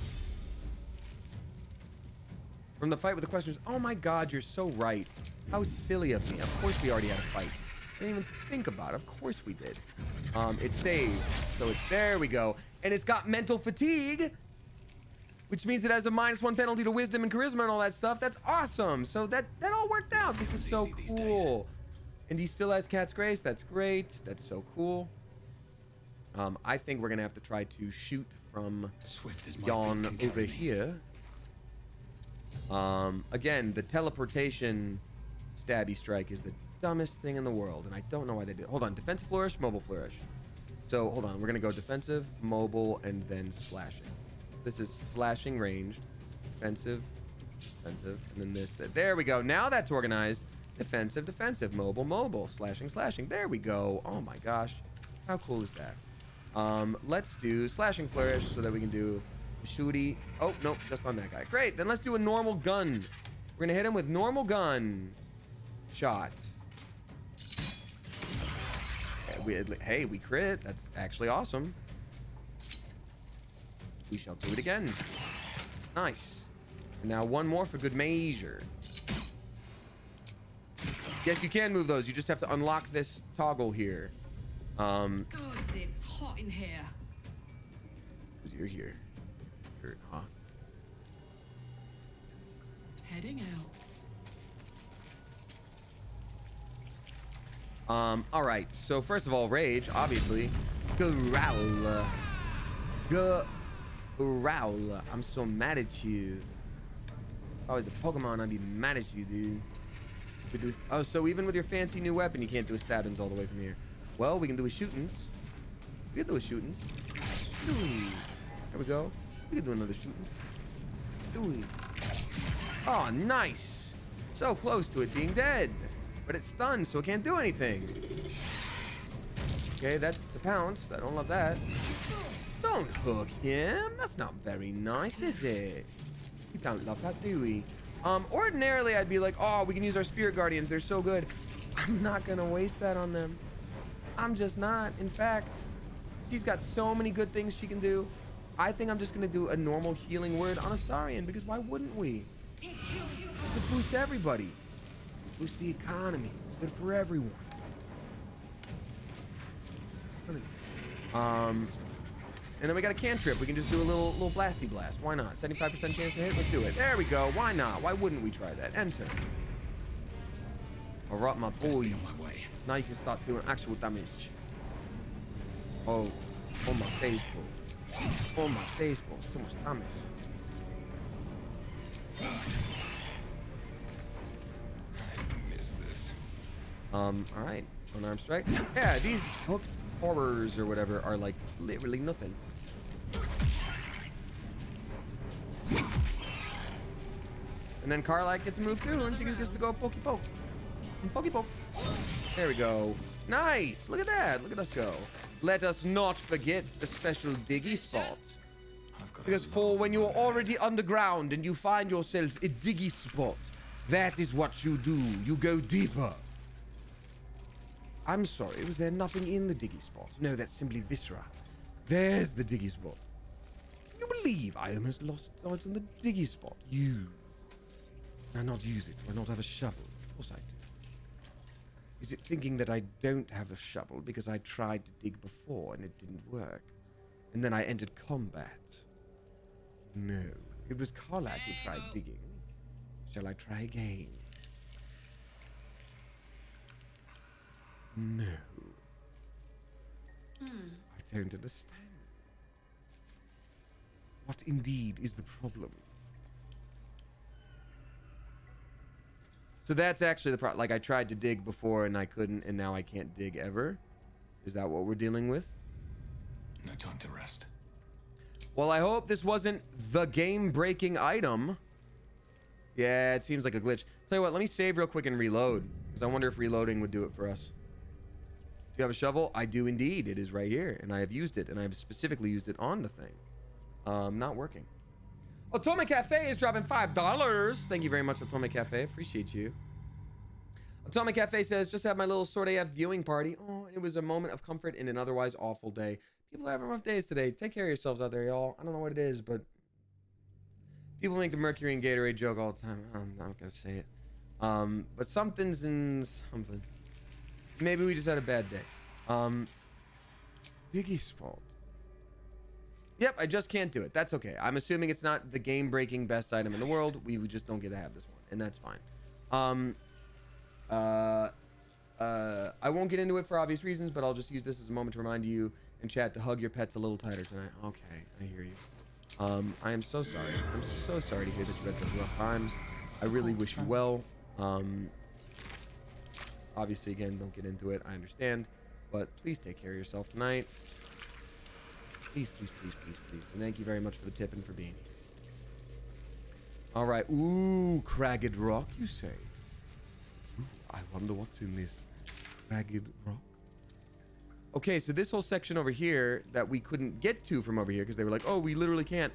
From the fight with the questions, oh my God, you're so right. How silly of me. Of course we already had a fight. I didn't even think about it. Of course we did. It's saved. So it's there we go. And it's got mental fatigue, which means it has a -1 penalty to wisdom and charisma and all that stuff. That's awesome. So that all worked out. This is so cool. And he still has Cat's Grace. That's great. That's so cool. I think we're gonna have to try to shoot from Yon over here. Again, the teleportation stabby strike is the dumbest thing in the world, and I don't know why they did. Hold on, defensive flourish, mobile flourish. So hold on, we're gonna go defensive, mobile, and then slashing. This is slashing ranged, defensive, and then this. There we go. Now that's organized. Defensive, mobile, slashing. There we go. Oh my gosh, how cool is that? Let's do slashing flourish so that we can do shooty. Oh nope, just on that guy. Great. Then let's do a normal gun. We're gonna hit him with normal gun shot. Hey, we crit. That's actually awesome. We shall do it again. Nice. And now one more for good measure. Yes, you can move those. You just have to unlock this toggle here. God, it's hot in here. Because you're here. Huh? Heading out. All right. So first of all, rage, obviously. Growl. Growl. I'm so mad at you. If I was a Pokemon, I'd be mad at you, dude. Oh, so even with your fancy new weapon, you can't do a stabbings all the way from here. Well, we can do a shootings. We can do a shootings. There we go. We can do another shootings. Oh, nice. So close to it being dead. But it's stunned, so it can't do anything. Okay, that's a pounce. I don't love that. Don't hook him. That's not very nice, is it? We don't love that, do we? Ordinarily, I'd be like, oh, we can use our spirit guardians. They're so good. I'm not gonna waste that on them. I'm just not. In fact, she's got so many good things she can do. I think I'm just gonna do a normal healing word on Astarion, because why wouldn't we? It boosts everybody. Boosts the economy. Good for everyone. And then we got a cantrip. We can just do a little blasty blast. Why not? 75% chance to hit. Let's do it. There we go. Why not? Why wouldn't we try that? Enter. All right, my boy. Now you can start doing actual damage. Oh, my baseball. Oh, my baseball. So much damage. All right. Unarmed strike. Yeah, these hooked horrors or whatever are like literally nothing. And then Karlak gets moved too, and she gets to go pokey poke. Pokey poke. There we go. Nice. Look at that. Look at us go. Let us not forget the special diggy spots. Because for when you are already underground and you find yourself a diggy spot, that is what you do. You go deeper. I'm sorry, was there nothing in the diggy spot? No, that's simply viscera. There's the diggy spot. You believe I almost lost sight on the diggy spot? You. Why not use it? Why not have a shovel? Of course I do. Is it thinking that I don't have a shovel because I tried to dig before and it didn't work? And then I entered combat? No. It was Karlak who tried digging. Shall I try again? No. I don't understand. What indeed is the problem? So that's actually the problem. Like, I tried to dig before and I couldn't, and now I can't dig ever? Is that what we're dealing with? No time to rest. Well, I hope this wasn't the game-breaking item. Yeah, it seems like a glitch. Tell you what, let me save real quick and reload, because I wonder if reloading would do it for us. Do you have a shovel? I do indeed. It is right here, and I have used it, and I have specifically used it on the thing. Not working. Otome Cafe is dropping $5. Thank you very much, Otome Cafe. Appreciate you. Otome Cafe says, just had my little Sword AF viewing party. Oh, it was a moment of comfort in an otherwise awful day. People are having rough days today. Take care of yourselves out there, y'all. I don't know what it is, but people make the Mercury and Gatorade joke all the time. I'm not gonna say it. But something's in something. Maybe we just had a bad day. Diggy spot. Yep, I just can't do it. That's okay. I'm assuming it's not the game-breaking best item in the world. We just don't get to have this one, and that's fine. I won't get into it for obvious reasons, but I'll just use this as a moment to remind you in chat to hug your pets a little tighter tonight. Okay, I hear you. I am so sorry. I'm so sorry to hear that you had such a rough time. I really wish you well. Obviously, again, don't get into it. I understand, but please take care of yourself tonight. Please, please, please, please, please. And thank you very much for the tip and for being here. All right. Ooh, cragged rock, you say? Ooh, I wonder what's in this cragged rock. Okay, so this whole section over here that we couldn't get to from over here because they were like, oh, we literally can't.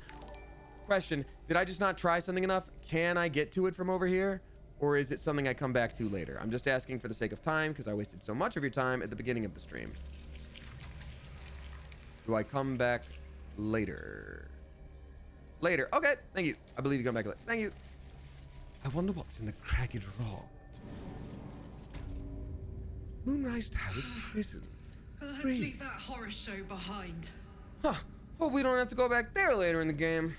Question, did I just not try something enough? Can I get to it from over here? Or is it something I come back to later? I'm just asking for the sake of time because I wasted so much of your time at the beginning of the stream. Do I come back later? Later. Okay, thank you. I believe you come back later. Thank you. I wonder what's in the cragged rock. Moonrise Tower's prison. Let's leave that horror show behind. Huh. Hope we don't have to go back there later in the game.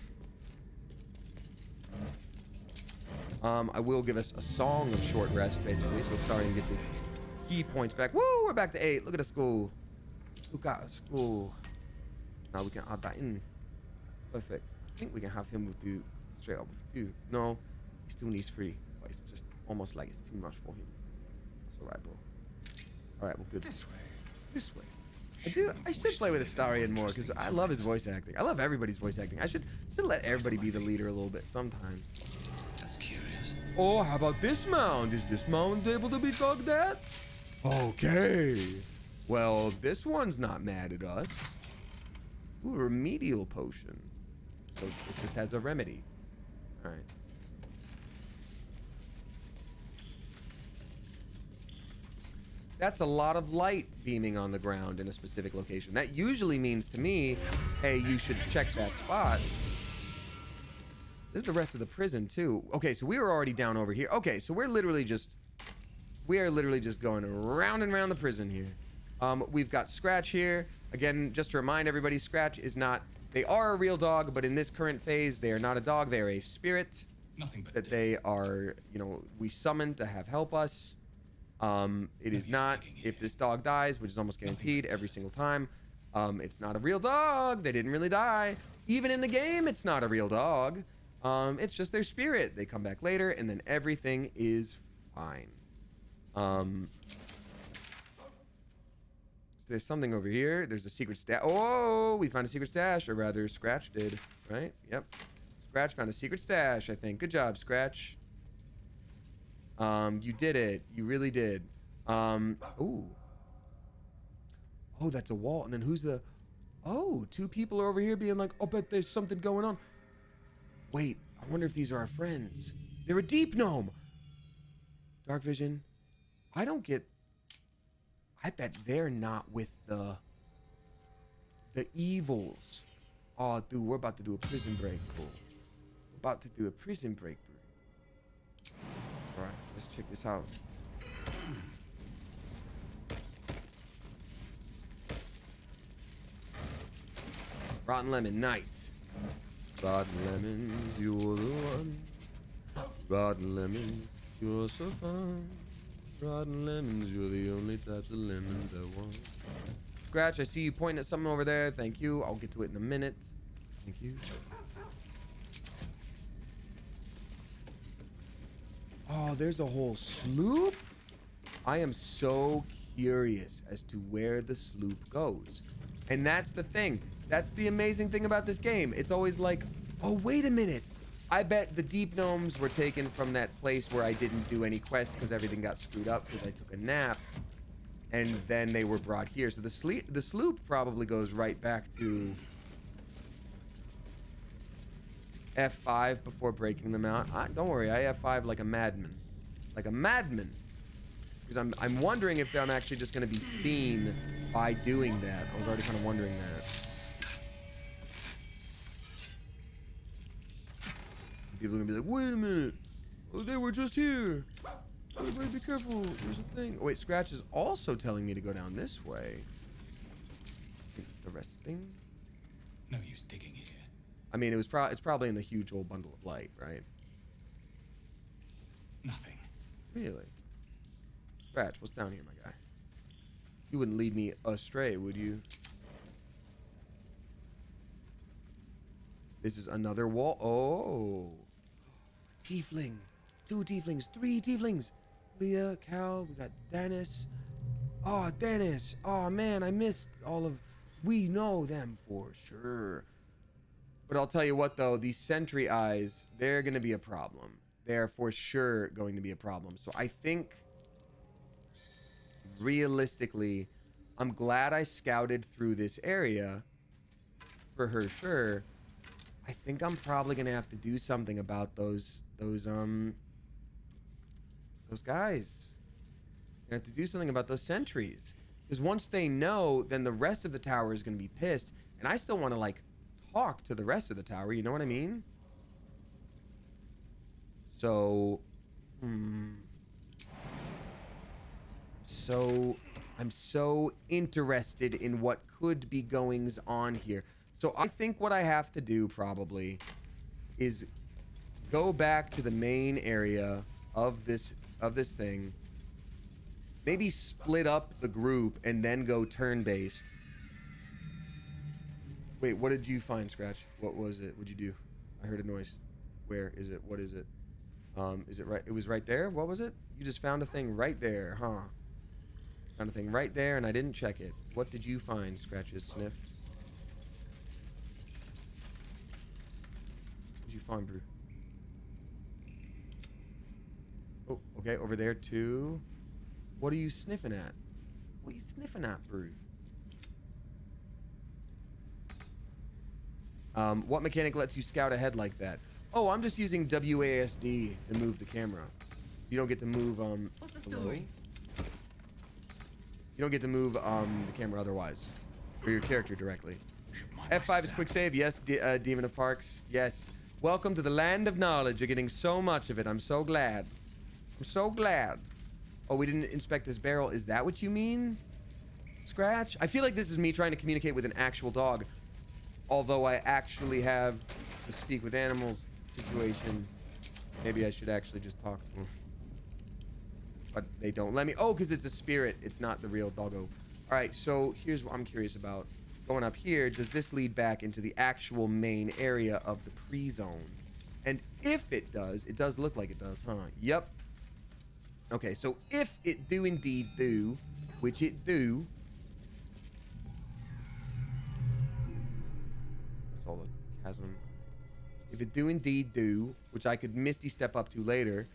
I will give us a song of short rest, basically, so Starian gets his key points back. Woo, we're back to 8. Look at the school. Look at the school. Now we can add that in. Perfect. I think we can have him with 2 straight up with 2. No, he still needs 3, but it's just almost like it's too much for him. That's alright, bro. Alright, well, good. This way. This way. I should play with Astarion more because I love his voice acting. I love everybody's voice acting. I should let everybody be the leader a little bit sometimes. That's curious. Oh, how about this mound? Is this mound able to be dogged at? Okay. Well, this one's not mad at us. Ooh, a remedial potion. So this has a remedy. All right. That's a lot of light beaming on the ground in a specific location. That usually means to me, hey, you should check that spot. This is the rest of the prison too. Okay, so we were already down over here. Okay, so we are literally just going around and around the prison here. We've got Scratch here. Again, just to remind everybody, Scratch is not, they are a real dog, but in this current phase, they are not a dog. They are a spirit. Nothing but that they are, you know, we summoned to have help us. It is not, if this dog dies, which is almost guaranteed every single time, it's not a real dog. They didn't really die. Even in the game, it's not a real dog. It's just their spirit. They come back later, and then everything is fine. So there's something over here. There's a secret stash. Oh, we found a secret stash, or rather, Scratch did, right? Yep. Scratch found a secret stash, I think. Good job, Scratch. You did it. You really did. Ooh. Oh, that's a wall. And then who's the... Oh, 2 people are over here being like, oh, bet there's something going on. Wait, I wonder if these are our friends. They're a deep gnome. Dark vision. I don't get... I bet they're not with the evils. Oh, dude, we're about to do a prison break. Cool. We're about to do a prison break. All right, let's check this out. Rotten lemon, nice. Rotten lemons, you're the one. Rotten lemons, you're so fun. Rotten lemons, you're the only types of lemons I want. Scratch, I see you pointing at something over there. Thank you. I'll get to it in a minute. Thank you. Oh, there's a whole sloop? I am so curious as to where the sloop goes. And that's the thing. That's the amazing thing about this game. It's always like, oh, wait a minute. I bet the deep gnomes were taken from that place where I didn't do any quests because everything got screwed up because I took a nap. And then they were brought here. So the sloop probably goes right back to F5 before breaking them out. Don't worry, I F5 like a madman. Like a madman. Because I'm wondering if I'm actually just going to be seen by doing that. I was already kind of wondering that. People are going to be like, wait a minute. Oh, they were just here. Everybody be careful. There's a thing. Oh, wait, Scratch is also telling me to go down this way. The resting? No use digging here. I mean, it's probably in the huge old bundle of light, right? Nothing. Really? Scratch, what's down here, my guy? You wouldn't lead me astray, would you? This is another wall. Oh. Tiefling. 2 tieflings. 3 tieflings. Leah, Cal, we got Dennis. Oh, Dennis. Oh, man, I missed all of... We know them for sure. But I'll tell you what, though. These sentry eyes, they're going to be a problem. They're for sure going to be a problem. So I think... Realistically, I'm glad I scouted through this area. For her, sure. I think I'm probably going to have to do something about those guys. I have to do something about those sentries. Because once they know, then the rest of the tower is going to be pissed. And I still want to, like, talk to the rest of the tower. You know what I mean? So... I'm so interested in what could be goings on here. So I think what I have to do probably is go back to the main area of this thing. Maybe split up the group and then go turn-based. Wait, what did you find, Scratch? What was it? What'd you do? I heard a noise. Where is it? What is it? Is it right? It was right there? What was it? You just found a thing right there, huh? Found a thing right there and I didn't check it. What did you find, Scratch's Sniff? What did you find, Brew? Oh, okay, over there too. What are you sniffing at? What are you sniffing at, Brew? What mechanic lets you scout ahead like that? Oh, I'm just using WASD to move the camera. You don't get to move, What's the story? You don't get to move, the camera otherwise. Or your character directly. F5 is quick save. Yes, Demon of Parks. Yes. Welcome to the land of knowledge. You're getting so much of it. I'm so glad. I'm so glad. Oh, we didn't inspect this barrel. Is that what you mean, Scratch? I feel like this is me trying to communicate with an actual dog. Although I actually have the speak with animals situation. Maybe I should actually just talk to them. But they don't let me. Oh, because it's a spirit. It's not the real doggo. All right, so here's what I'm curious about. Going up here, does this lead back into the actual main area of the pre-zone? And if it does look like it does, huh? Yep. Okay, so if it do indeed do, which it do. That's all the chasm. If it do indeed do, which I could Misty step up to later.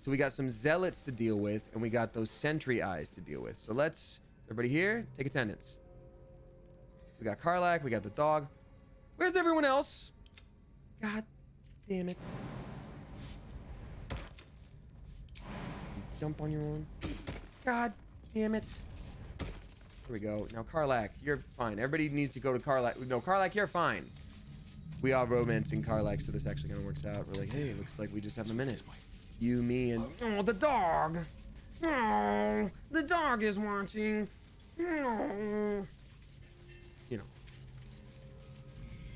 So we got some zealots to deal with, and we got those sentry eyes to deal with. So let's, everybody here, take attendance. So we got Karlak, we got the dog. Where's everyone else? God damn it. Jump on your own. God damn it. Here we go. Now, Karlak, you're fine. Everybody needs to go to Karlak. No, Karlak, you're fine. We are romancing Karlak, so this actually kind of works out. We're like, hey, looks like we just have a minute. You, me, and... Oh, the dog! Oh, the dog is watching. Oh. You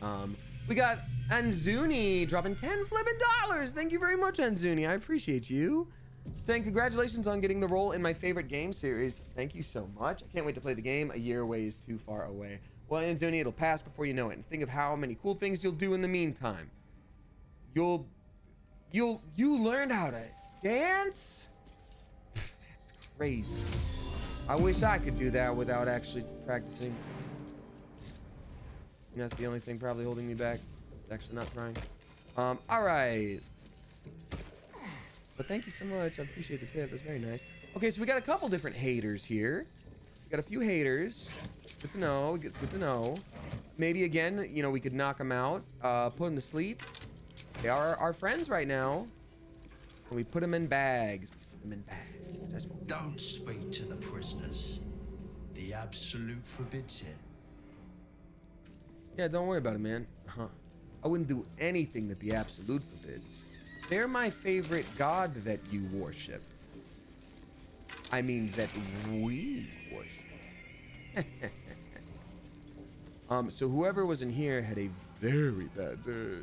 know. We got Anzuni dropping 10 flippin' dollars. Thank you very much, Anzuni. I appreciate you. Saying congratulations on getting the role in my favorite game series. Thank you so much. I can't wait to play the game. A year away is too far away. Well, Anzuni, it'll pass before you know it. And think of how many cool things you'll do in the meantime. You learned how to dance? That's crazy. I wish I could do that without actually practicing. And that's the only thing probably holding me back. It's actually not trying. All right. But thank you so much. I appreciate the tip. That's very nice. Okay, so we got a couple different haters here. We got a few haters. Good to know. It's good to know. Maybe again, you know, we could knock them out, put them to sleep. They are our friends right now. And we put them in bags. Put them in bags. Don't speak to the prisoners. The Absolute forbids it. Yeah, don't worry about it, man. I wouldn't do anything that the Absolute forbids. They're my favorite god that you worship. I mean, that we worship. So whoever was in here had a very bad day.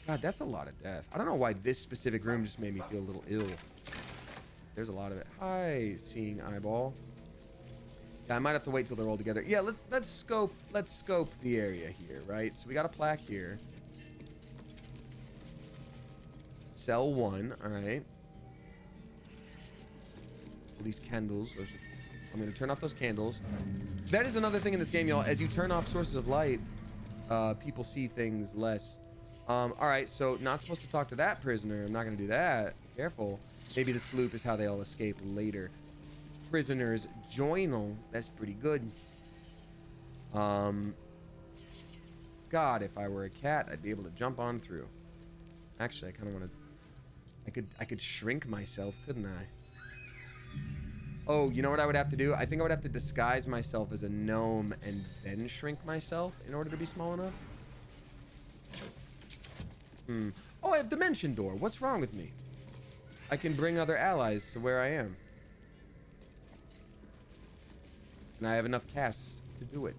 God, that's a lot of death. I don't know why this specific room just made me feel a little ill. There's a lot of it. Hi, seeing eyeball. Yeah, I might have to wait till they're all together. Yeah, let's scope the area here, right? So we got a plaque here. Cell 1, all right. All these candles. I'm gonna turn off those candles. That is another thing in this game, y'all. As you turn off sources of light, people see things less. All right, so not supposed to talk to that prisoner. I'm not gonna do that. Careful. Maybe the sloop is how they all escape later. Prisoners journal. That's pretty good. God, if I were a cat, I'd be able to jump on through. Actually, I kind of want to. I could shrink myself, couldn't I? Oh, you know what I would have to do? I think I would have to disguise myself as a gnome and then shrink myself in order to be small enough. Oh, I have Dimension Door. What's wrong with me? I can bring other allies to where I am. And I have enough casts to do it.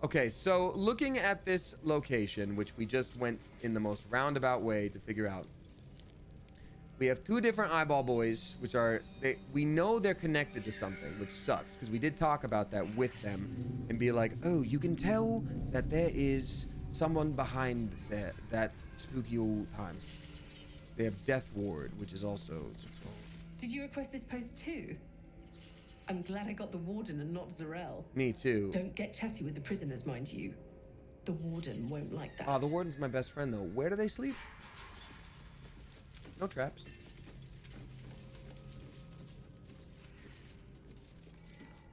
Okay, so looking at this location, which we just went in the most roundabout way to figure out. We have 2 different eyeball boys, which are, we know they're connected to something, which sucks, because we did talk about that with them and be like, oh, you can tell that there is someone behind that spooky old time. They have Death Ward, which is also... Did you request this post too? I'm glad I got the warden and not Zarel. Me too. Don't get chatty with the prisoners, mind you. The warden won't like that. Oh, the warden's my best friend, though. Where do they sleep? No traps.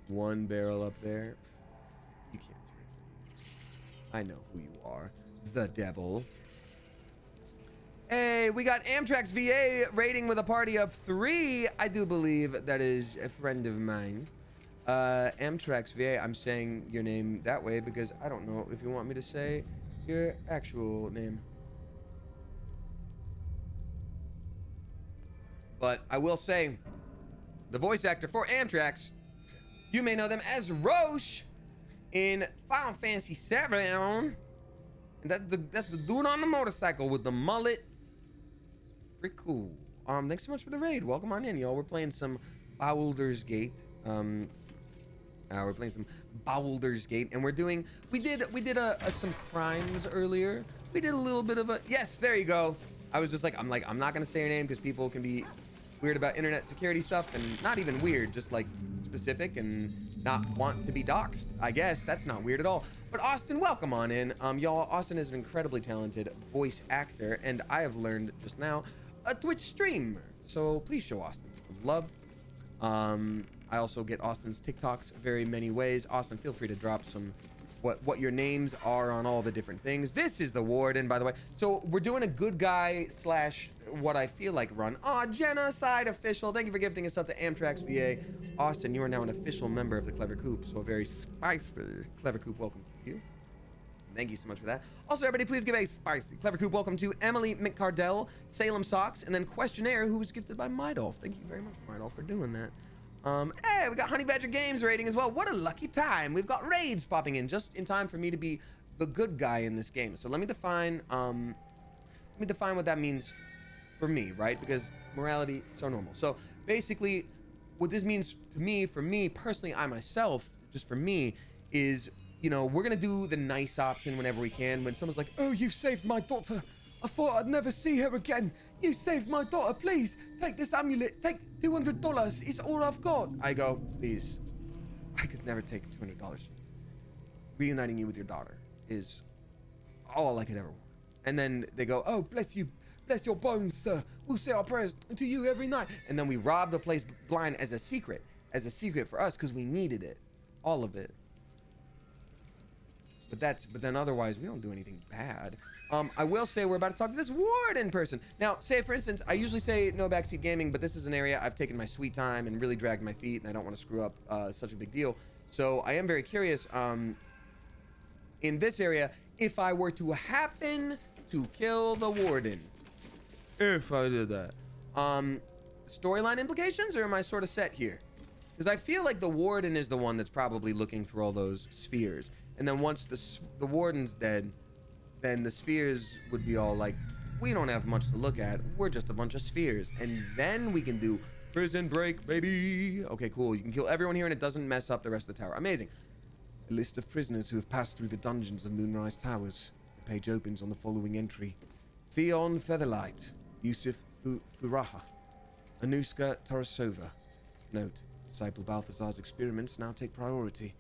One barrel up there. You can't throw it. I know who you are. The devil. Hey, we got Amtrak's VA rating with a party of 3. I do believe that is a friend of mine. Amtrak's VA, I'm saying your name that way because I don't know if you want me to say your actual name. But I will say, the voice actor for Amtrak's, you may know them as Roche in Final Fantasy VII. And that's the dude on the motorcycle with the mullet. Pretty cool. Thanks so much for the raid. Welcome on in, y'all. We're playing some Baldur's Gate. We're playing some Baldur's Gate, and we did some crimes earlier. We did a little bit of a, yes, there you go. I was just like, I'm not gonna say your name because people can be weird about internet security stuff, and not even weird, just like specific and not want to be doxxed. I guess that's not weird at all. But Austin, welcome on in. Y'all, Austin is an incredibly talented voice actor, and I have learned just now a Twitch streamer. So please show Austin some love. I also get Austin's TikToks very many ways. Austin, feel free to drop some what your names are on all the different things. This is the warden, by the way. So we're doing a good guy slash what I feel like run. Aw, genocide official. Thank you for gifting us up to Amtrak's VA. Austin, you are now an official member of the Clever Coop. So a very spicy Clever Coop welcome to you. Thank you so much for that. Also, everybody, please give a spicy Clever Coop welcome to Emily McCardell, Salem Socks, and then Questionnaire, who was gifted by Mydolf. Thank you very much, Mydolf, for doing that. Hey, we got Honey Badger Games rating as well. What a lucky time. We've got raids popping in just in time for me to be the good guy in this game. So let me define what that means for me, right? Because morality is so normal. So basically, what this means to me, for me personally, I myself, just for me, is, you know, we're gonna do the nice option whenever we can. When someone's like, oh, you saved my daughter. I thought I'd never see her again. You saved my daughter. Please take this amulet. Take $200. It's all I've got. I go, please. I could never take $200. Reuniting you with your daughter is all I could ever want. And then they go, oh, bless you. Bless your bones, sir. We'll say our prayers to you every night. And then we rob the place blind as a secret for us because we needed it. All of it. But then otherwise, we don't do anything bad. I will say we're about to talk to this warden person. Now, say for instance, I usually say no backseat gaming, but this is an area I've taken my sweet time and really dragged my feet, and I don't want to screw up such a big deal. So I am very curious, in this area, if I were to happen to kill the warden, if I did that, storyline implications, or am I sort of set here? Because I feel like the warden is the one that's probably looking through all those spheres. And then once the warden's dead, then the spheres would be all like, we don't have much to look at. We're just a bunch of spheres. And then we can do prison break, baby. Okay, cool. You can kill everyone here and it doesn't mess up the rest of the tower. Amazing. A list of prisoners who have passed through the dungeons of Moonrise Towers. The page opens on the following entry. Theon Featherlight, Yusuf Furaha, Anuska Tarasova. Note, Disciple Balthazar's experiments now take priority.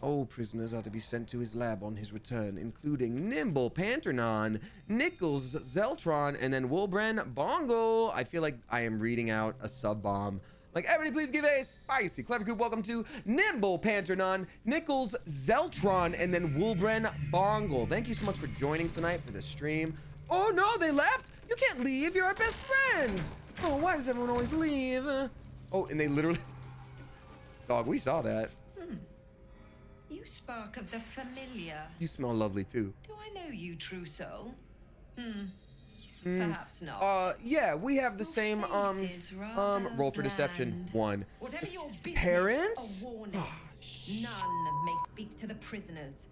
All prisoners are to be sent to his lab on his return, including Nimble Panternon, Nichols Zeltron, and then Wolbren Bongo. I feel like I am reading out a sub-bomb. Like, everybody please give a spicy Clever Coop welcome to Nimble Panternon, Nichols Zeltron, and then Wolbren Bongo. Thank you so much for joining tonight for the stream. Oh no, they left? You can't leave, you're our best friends. Oh, why does everyone always leave? Oh, and they literally... Dog, we saw that. You spark of the familiar. You smell lovely too. Do I know you, true soul? Perhaps not. Yeah, we have the same, roll for deception, 1. Whatever your business, Parents? a warning. None may speak to the prisoners.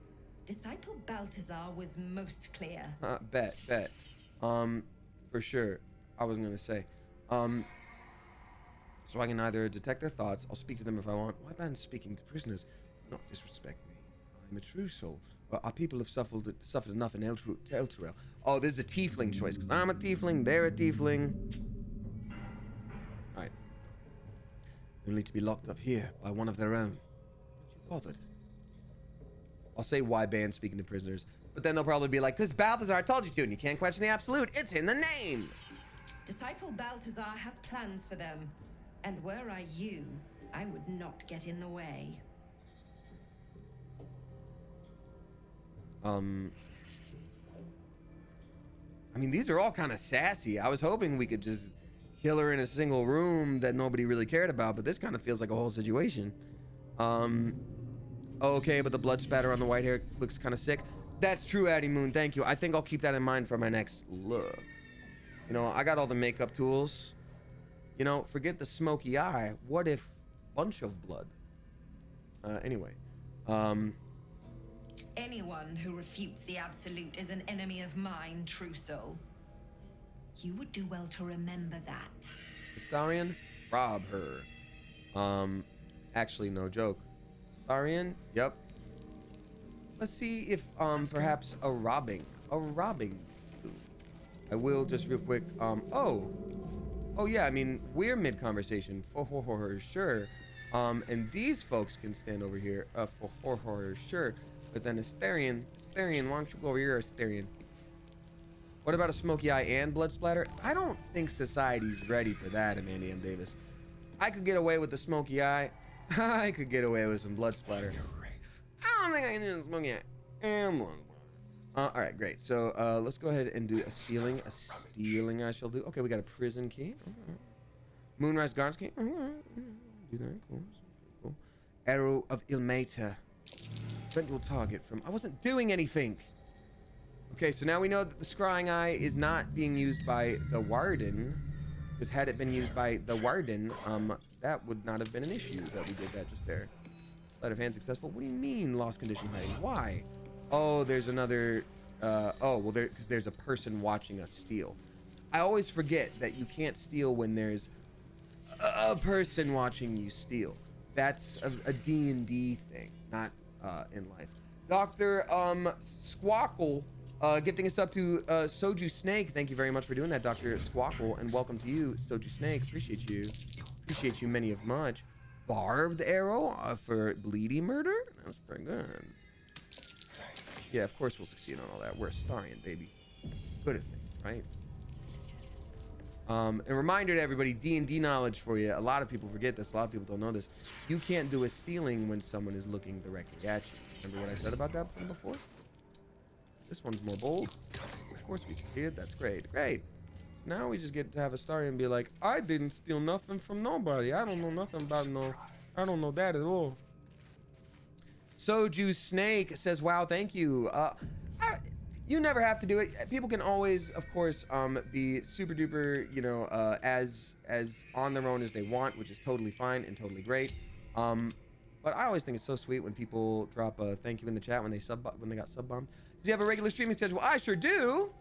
Disciple Balthazar was most clear. Bet. For sure. I was gonna say. So I can either detect their thoughts, I'll speak to them if I want. Why ban speaking to prisoners? Do not disrespect me. I'm a true soul. But our people have suffered enough in Elturel. Oh, this is a tiefling choice, because I'm a tiefling, they're a tiefling. Alright. Only to be locked up here by one of their own. Aren't you bothered? I'll say why ban speaking to prisoners, but then they'll probably be like, because Balthazar told you to, and you can't question the absolute. It's in the name. Disciple Balthazar has plans for them. And were I you, I would not get in the way. I mean, these are all kind of sassy. I was hoping we could just kill her in a single room that nobody really cared about, but this kind of feels like a whole situation. Okay, but the blood spatter on the white hair looks kind of sick. That's true, Addie Moon. Thank you. I think I'll keep that in mind for my next look. You know, I got all the makeup tools. You know, forget the smoky eye. What if bunch of blood? Anyway. Anyone who refutes the absolute is an enemy of mine, true soul. You would do well to remember that. Astarion, rob her. Actually, no joke. Astarion, yep. Let's see if, perhaps a robbing. I will just real quick, Oh yeah, I mean, we're mid-conversation, for sure. And these folks can stand over here, for sure. But then Astarion, why don't you go over here, Astarion? What about a smoky eye and blood splatter? I don't think society's ready for that, Amanda M. Davis. I could get away with the smoky eye. I could get away with some blood splatter. I don't think I can do a smoky eye and blood splatter. All right, great. So let's go ahead and do a stealing. A stealing I shall do. Okay, we got a prison key. Okay. Moonrise guards key. Do that. Cool. Arrow of Ilmater. Eventual target from. I wasn't doing anything. Okay, so now we know that the scrying eye is not being used by the warden. Because had it been used by the warden, that would not have been an issue that we did that just there. Sleight of hand successful. What do you mean lost condition hiding? Why? Oh, there's another, because there's a person watching us steal. I always forget that you can't steal when there's a person watching you steal. That's a D&D thing, not in life. Dr. Squawkle, gifting us up to Soju Snake. Thank you very much for doing that, Dr. Squawkle, and welcome to you, Soju Snake. Appreciate you many of much. Barbed arrow for bleedy murder? That was pretty good. Yeah, of course we'll succeed on all that. We're Astarion, baby. Good at things, right? A reminder to everybody, D&D knowledge for you. A lot of people forget this. A lot of people don't know this. You can't do a stealing when someone is looking directly at you. Remember what I said about that from before? This one's more bold. Of course we succeeded. That's great. Great. So now we just get to have Astarion and be like, I didn't steal nothing from nobody. I don't know nothing about I don't know that at all. Soju Snake says, wow, thank you. You never have to do it. People can always, of course, be super duper, you know, as on their own as they want, which is totally fine and totally great. But I always think it's so sweet when people drop a thank you in the chat when they got sub bombed. Does he have a regular streaming schedule? I sure do.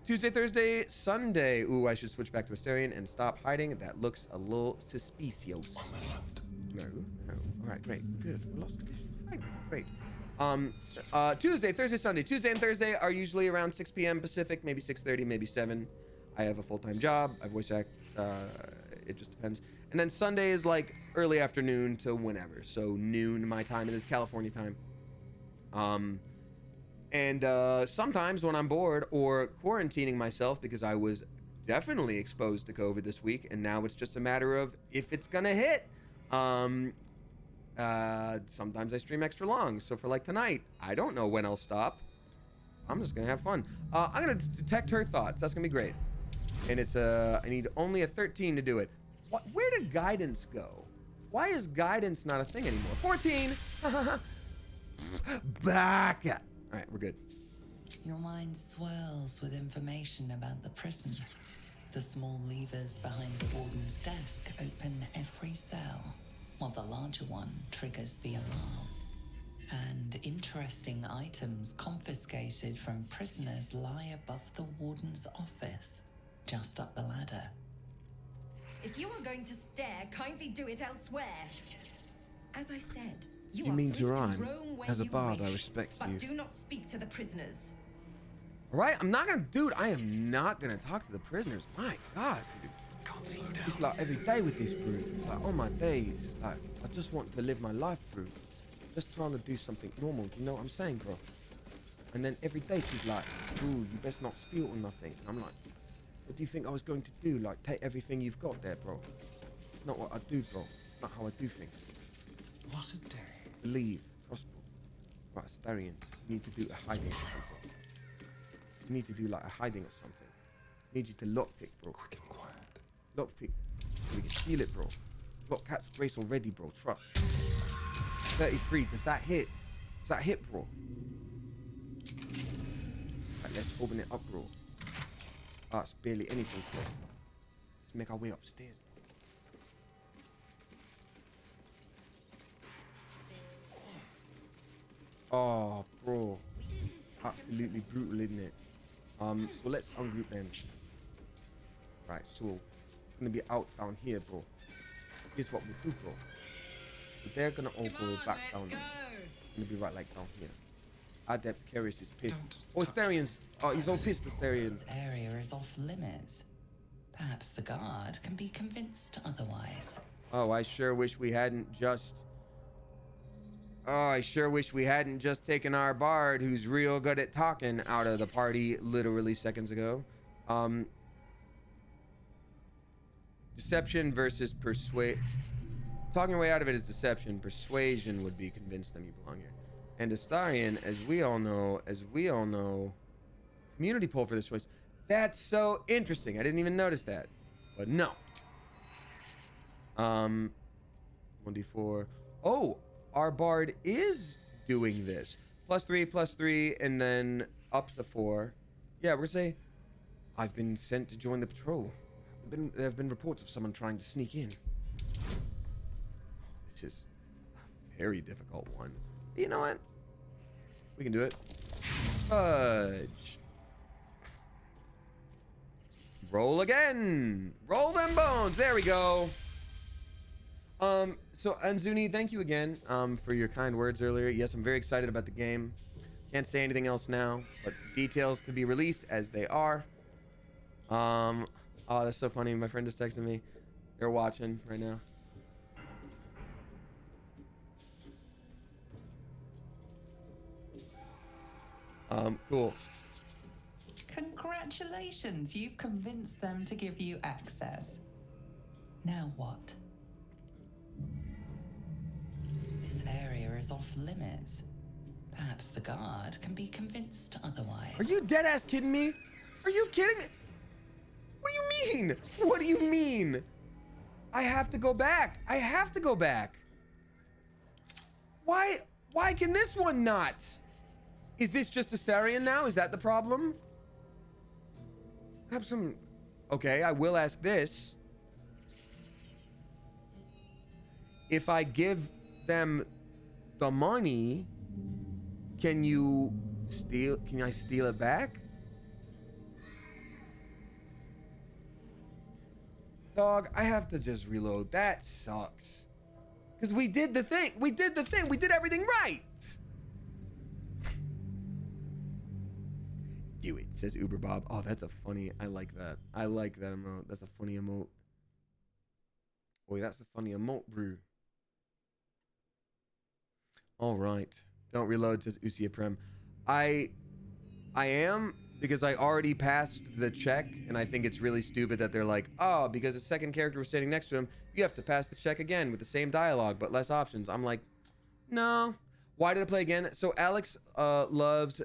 Tuesday, Thursday, Sunday. Ooh, I should switch back to Astarion and stop hiding. That looks a little suspicious. No. All right, great, good. We lost condition. Great. Tuesday, Thursday, Sunday. Tuesday and Thursday are usually around 6 p.m. Pacific, maybe 6:30, maybe 7. I have a full-time job. I voice act. It just depends. And then Sunday is like early afternoon to whenever. So noon my time. It is California time. And sometimes when I'm bored or quarantining myself because I was definitely exposed to COVID this week, and now it's just a matter of if it's gonna hit. Sometimes I stream extra long. So for like tonight, I don't know when I'll stop. I'm just gonna have fun. I'm gonna detect her thoughts. That's gonna be great. And it's I need only a 13 to do it. Where did guidance go? Why is guidance not a thing anymore? 14. Back. All right, we're good. Your mind swirls with information about the prison. The small levers behind the warden's desk open every cell, while the larger one triggers the alarm. And interesting items confiscated from prisoners lie above the warden's office, just up the ladder. If you are going to stare, kindly do it elsewhere. As I said, you You are mean free to Duran? roam where As a you bard, I wish, respect but you. do not speak to the prisoners. All right, I'm not gonna, dude. I am not gonna talk to the prisoners. My God, dude. Can't slow down. It's like every day with this brew. It's like, oh my days. Like, I just want to live my life, brew. Just trying to do something normal. Do you know what I'm saying, bro? And then every day she's like, ooh, you best not steal or nothing. And I'm like, what do you think I was going to do? Like, take everything you've got there, bro. It's not what I do, bro. It's not how I do things. What a day. Believe. Trust, bro. Right, Astarion. You need to do a hiding or something. You need to do like a hiding or something. I need you to lockpick, bro. Quick and quiet. Lockpick. So we can steal it, bro. Got cat's brace already, bro. Trust. 33. Does that hit? Does that hit, bro? Right, let's open it up, bro. Ah, it's barely anything, bro. Let's make our way upstairs, bro. Oh, bro. Absolutely brutal, isn't it? So let's ungroup them. Right, so we're gonna be out down here, bro. Here's what we'll do, bro. So they're gonna all go back down there. Gonna be right like down here. Adept Carius is pissed. Oh, Astarion's. Oh, he's all pissed, Astarion. This area is off limits. Perhaps the guard can be convinced otherwise. Oh, I sure wish we hadn't just. Oh, I sure wish we hadn't just taken our bard, who's real good at talking, out of the party literally seconds ago. Deception versus persuade. Talking your way out of it is deception. Persuasion would be convince them you belong here. And Astarion, as we all know, community poll for this choice. That's so interesting. I didn't even notice that. But no. 1d4. Oh, our bard is doing this. +3, and then up to 4. Yeah, we're gonna say, I've been sent to join the patrol. There have been reports of someone trying to sneak in. This is a very difficult one. You know what? We can do it. Fudge. Roll again. Roll them bones. There we go. So Anzuni, thank you again for your kind words earlier. Yes, I'm very excited about the game. Can't say anything else now, but details to be released as they are. Oh, that's so funny. My friend just texted me. They're watching right now. Cool. Congratulations, you've convinced them to give you access. Now what? This area is off limits. Perhaps the guard can be convinced otherwise. Are you dead ass kidding me? Are you kidding me? What do you mean? What do you mean? I have to go back. I have to go back. Why can this one not? Is this just Astarion now? Is that the problem? Have some. Okay, I will ask this. If I give them the money, can I steal it back? Dog, I have to just reload. That sucks. Because we did the thing. We did everything right. Do it, says Uber Bob. Oh, that's a funny. I like that. I like that emote. That's a funny emote. Boy, that's a funny emote, brew. All right. Don't reload, says Usia Prem. I am, because I already passed the check, and I think it's really stupid that they're like, oh, because the second character was standing next to him, you have to pass the check again with the same dialogue, but less options. I'm like, no. Why did I play again? So Alex loves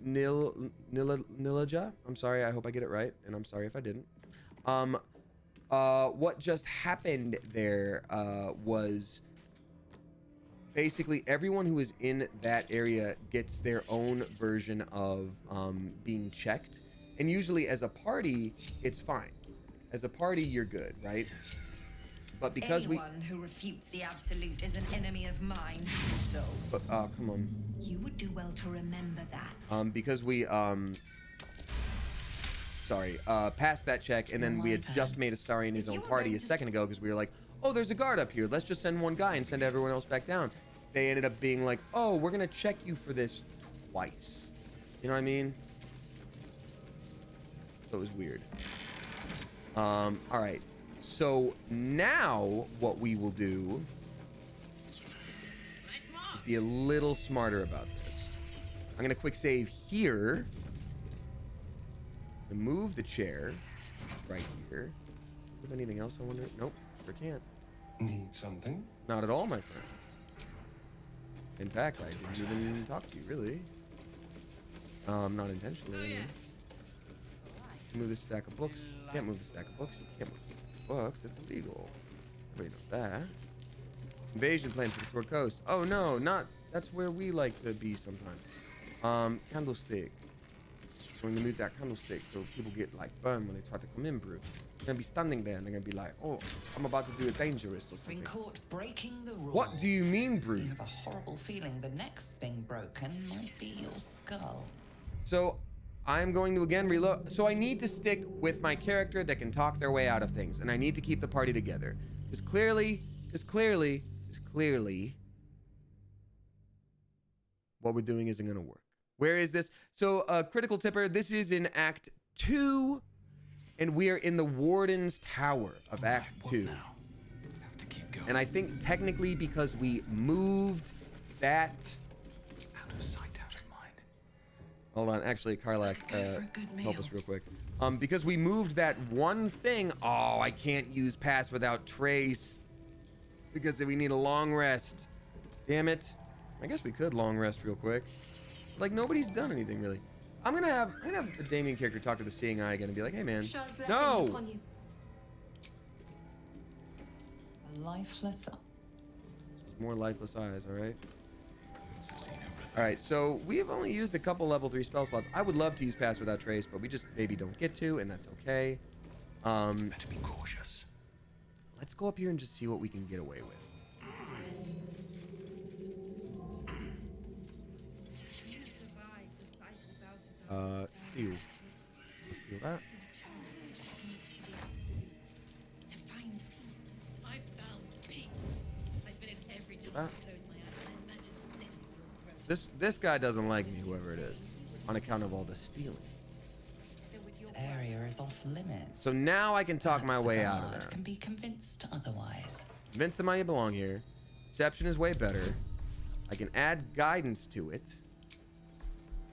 Nilaja. I'm sorry, I hope I get it right, and I'm sorry if I didn't. What just happened there was basically everyone who is in that area gets their own version of being checked. And usually as a party, it's fine. As a party, you're good, right? But because anyone who refutes the absolute is an enemy of mine. So, come on. You would do well to remember that. Because we, sorry, passed that check, and then we had just made Astari in his own party a second ago because we were like, oh, there's a guard up here. Let's just send one guy and send everyone else back down. They ended up being like, oh, we're gonna check you for this twice. You know what I mean? So it was weird. All right. So now what we will do is be a little smarter about this. I'm gonna quick save here. Move the chair right here. Do you have anything else I wonder? Nope, sure can't. Need something? Not at all, my friend. In fact, I didn't even talk to you, really. Not intentionally. Move this stack of books. Can't move the stack of books. You can't move the stack of books. It's illegal. Everybody knows that. Invasion plans for the Sword Coast. Oh no, not. That's where we like to be sometimes. Candlestick. I'm going to move that candlestick so people get like burned when they try to come in, Brew. They're going to be standing there and they're going to be like, oh, I'm about to do it dangerous or something. Been caught breaking the rules. What do you mean, Brew? You have a horrible feeling the next thing broken might be your skull. So I'm going to again reload. So I need to stick with my character that can talk their way out of things. And I need to keep the party together. Because clearly, what we're doing isn't going to work. Where is this? So, critical tipper, this is in Act 2, and we are in the Warden's Tower of Act 2. Have to keep going. And I think technically because we moved that... Out of sight, out of mind. Hold on, actually, Karlak, help us real quick. Because we moved that one thing... Oh, I can't use pass without trace. Because we need a long rest. Damn it. I guess we could long rest real quick. Like, nobody's done anything, really. I'm gonna have the Damien character talk to the Seeing Eye again and be like, hey, man. No! A lifeless... More lifeless eyes, all right? All right, so we have only used a couple level 3 spell slots. I would love to use Pass Without Trace, but we just maybe don't get to, and that's okay. Better be cautious. Let's go up here and just see what we can get away with. Steal. We'll steal that. To find peace. I found peace. I've been in every door. Close my eyes and imagine sitting in your throat. This guy doesn't like me, whoever it is, on account of all the stealing. This area is off limits. So now I can talk my way out of guard there. Can be convinced otherwise. Convince them I belong here. Deception is way better. I can add guidance to it.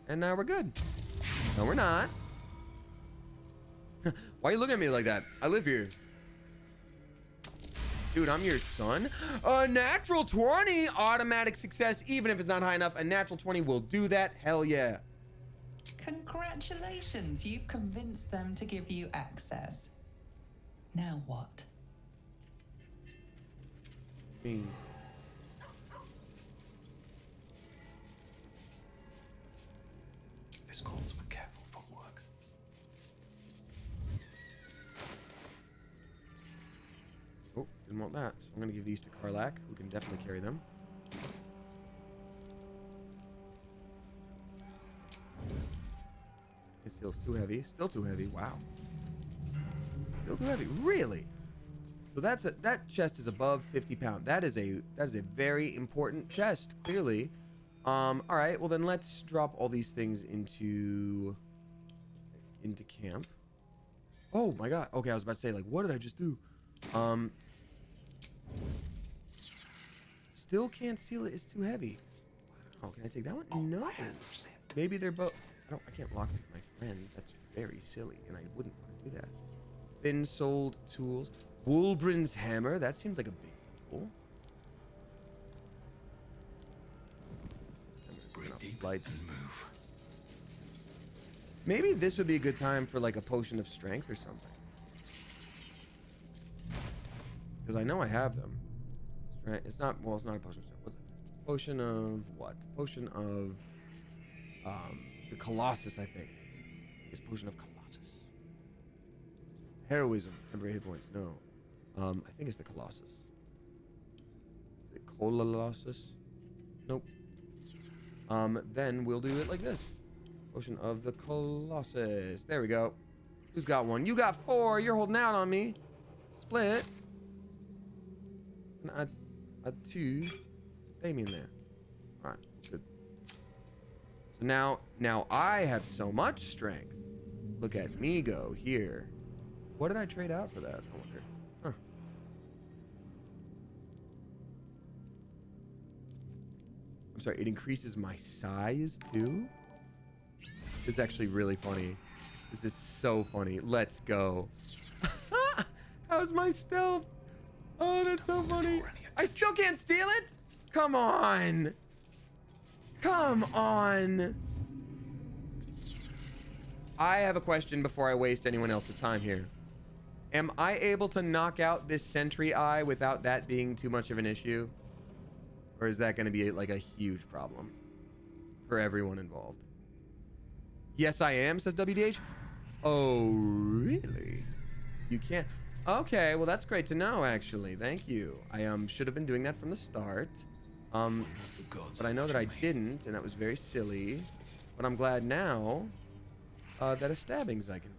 And now we're good. No, we're not. Why are you looking at me like that? I live here. Dude, I'm your son. A natural 20. Automatic success, even if it's not high enough. A natural 20 will do that. Hell yeah. Congratulations. You've convinced them to give you access. Now what? mean? This calls for careful footwork. Oh, didn't want that. So I'm going to give these to Karlak, who can definitely carry them. It feels too heavy. Still too heavy. Wow. Still too heavy. Really? So that chest is above 50 pounds. That is a very important chest, clearly. All right. Well, then let's drop all these things into camp. Oh my God. Okay, I was about to say, like, what did I just do? Still can't steal it. It's too heavy. Wow. Can I take that one? Oh, no. my hand slipped. Maybe they're both. I can't lock with my friend. That's very silly, and I wouldn't want to do that. Thin-soled tools. Wulbrin's hammer. That seems like a big deal. Breathe deep lights. and move. Maybe this would be a good time for like a potion of strength or something. Because I know I have them. Right? It's not. Well, it's not a potion of strength. What's it? Potion of what? Potion of the Colossus, I think. It's potion of Colossus. Heroism. Temporary hit points. No. I think it's the Colossus. Is it Colossus? Nope. Then we'll do it like this. Potion of the Colossus. There we go. Who's got one? You got 4. You're holding out on me. Split. And a 2. Damien there. All right, good. So now I have so much strength. Look at me go here. What did I trade out for that? I wonder. Huh. I'm sorry, it increases my size too? This is actually really funny. This is so funny. Let's go. How's my stealth? Oh, that's so funny. I still can't steal it? Come on. Come on. I have a question before I waste anyone else's time here. Am I able to knock out this sentry eye without that being too much of an issue? Or is that going to be like a huge problem for everyone involved? Yes, I am, says WDH. Oh, really? You can't. Okay, well, that's great to know, actually. Thank you. I should have been doing that from the start. But I know that I didn't, and that was very silly. But I'm glad now that a stabbings I can do.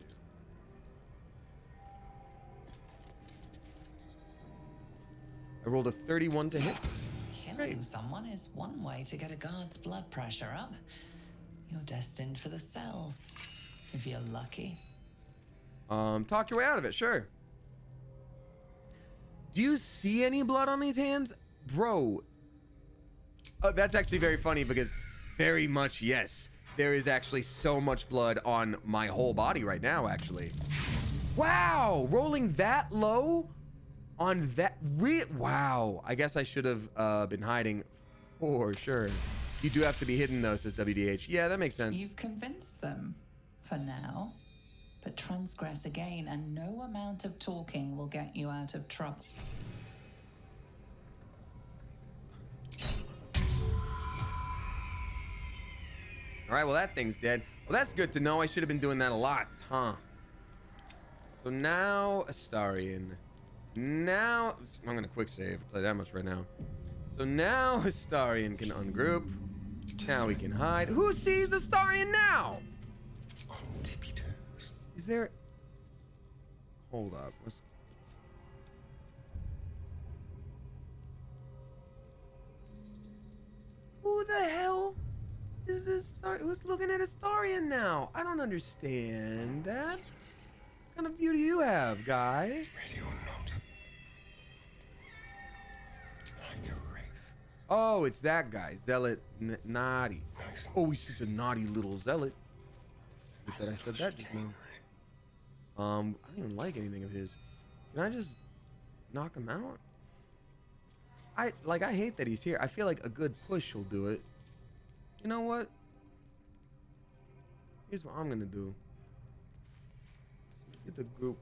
I rolled a 31 to hit. Killing someone is one way to get a guard's blood pressure up. You're destined for the cells, if you're lucky. Talk your way out of it, sure. Do you see any blood on these hands? Bro. Oh, that's actually very funny because very much, yes. There is actually so much blood on my whole body right now, actually. Wow, rolling that low on that. Wow, I guess I should have been hiding for sure. You do have to be hidden though, says WDH. Yeah, that makes sense. You've convinced them, for now. But transgress again, and no amount of talking will get you out of trouble. All right, well, that thing's dead. Well, that's good to know. I should have been doing that a lot, huh? So now, Astarion. Now, I'm going to quick save. I'll tell you that much right now. So now, Astarion can ungroup. Now we can hide. Who sees Astarion now? Is there... Hold up. Who the hell is this? Who's looking at Astarion now? I don't understand that. What kind of view do you have, guy? Ready or not. Like a wraith. Oh, it's that guy. Zealot Naughty. Nice. Oh, he's such a naughty little zealot. Good that I said that just now. I don't even like anything of his. Can I just knock him out? I hate that he's here. I feel like a good push will do it. You know what? Here's what I'm gonna do. Get the group.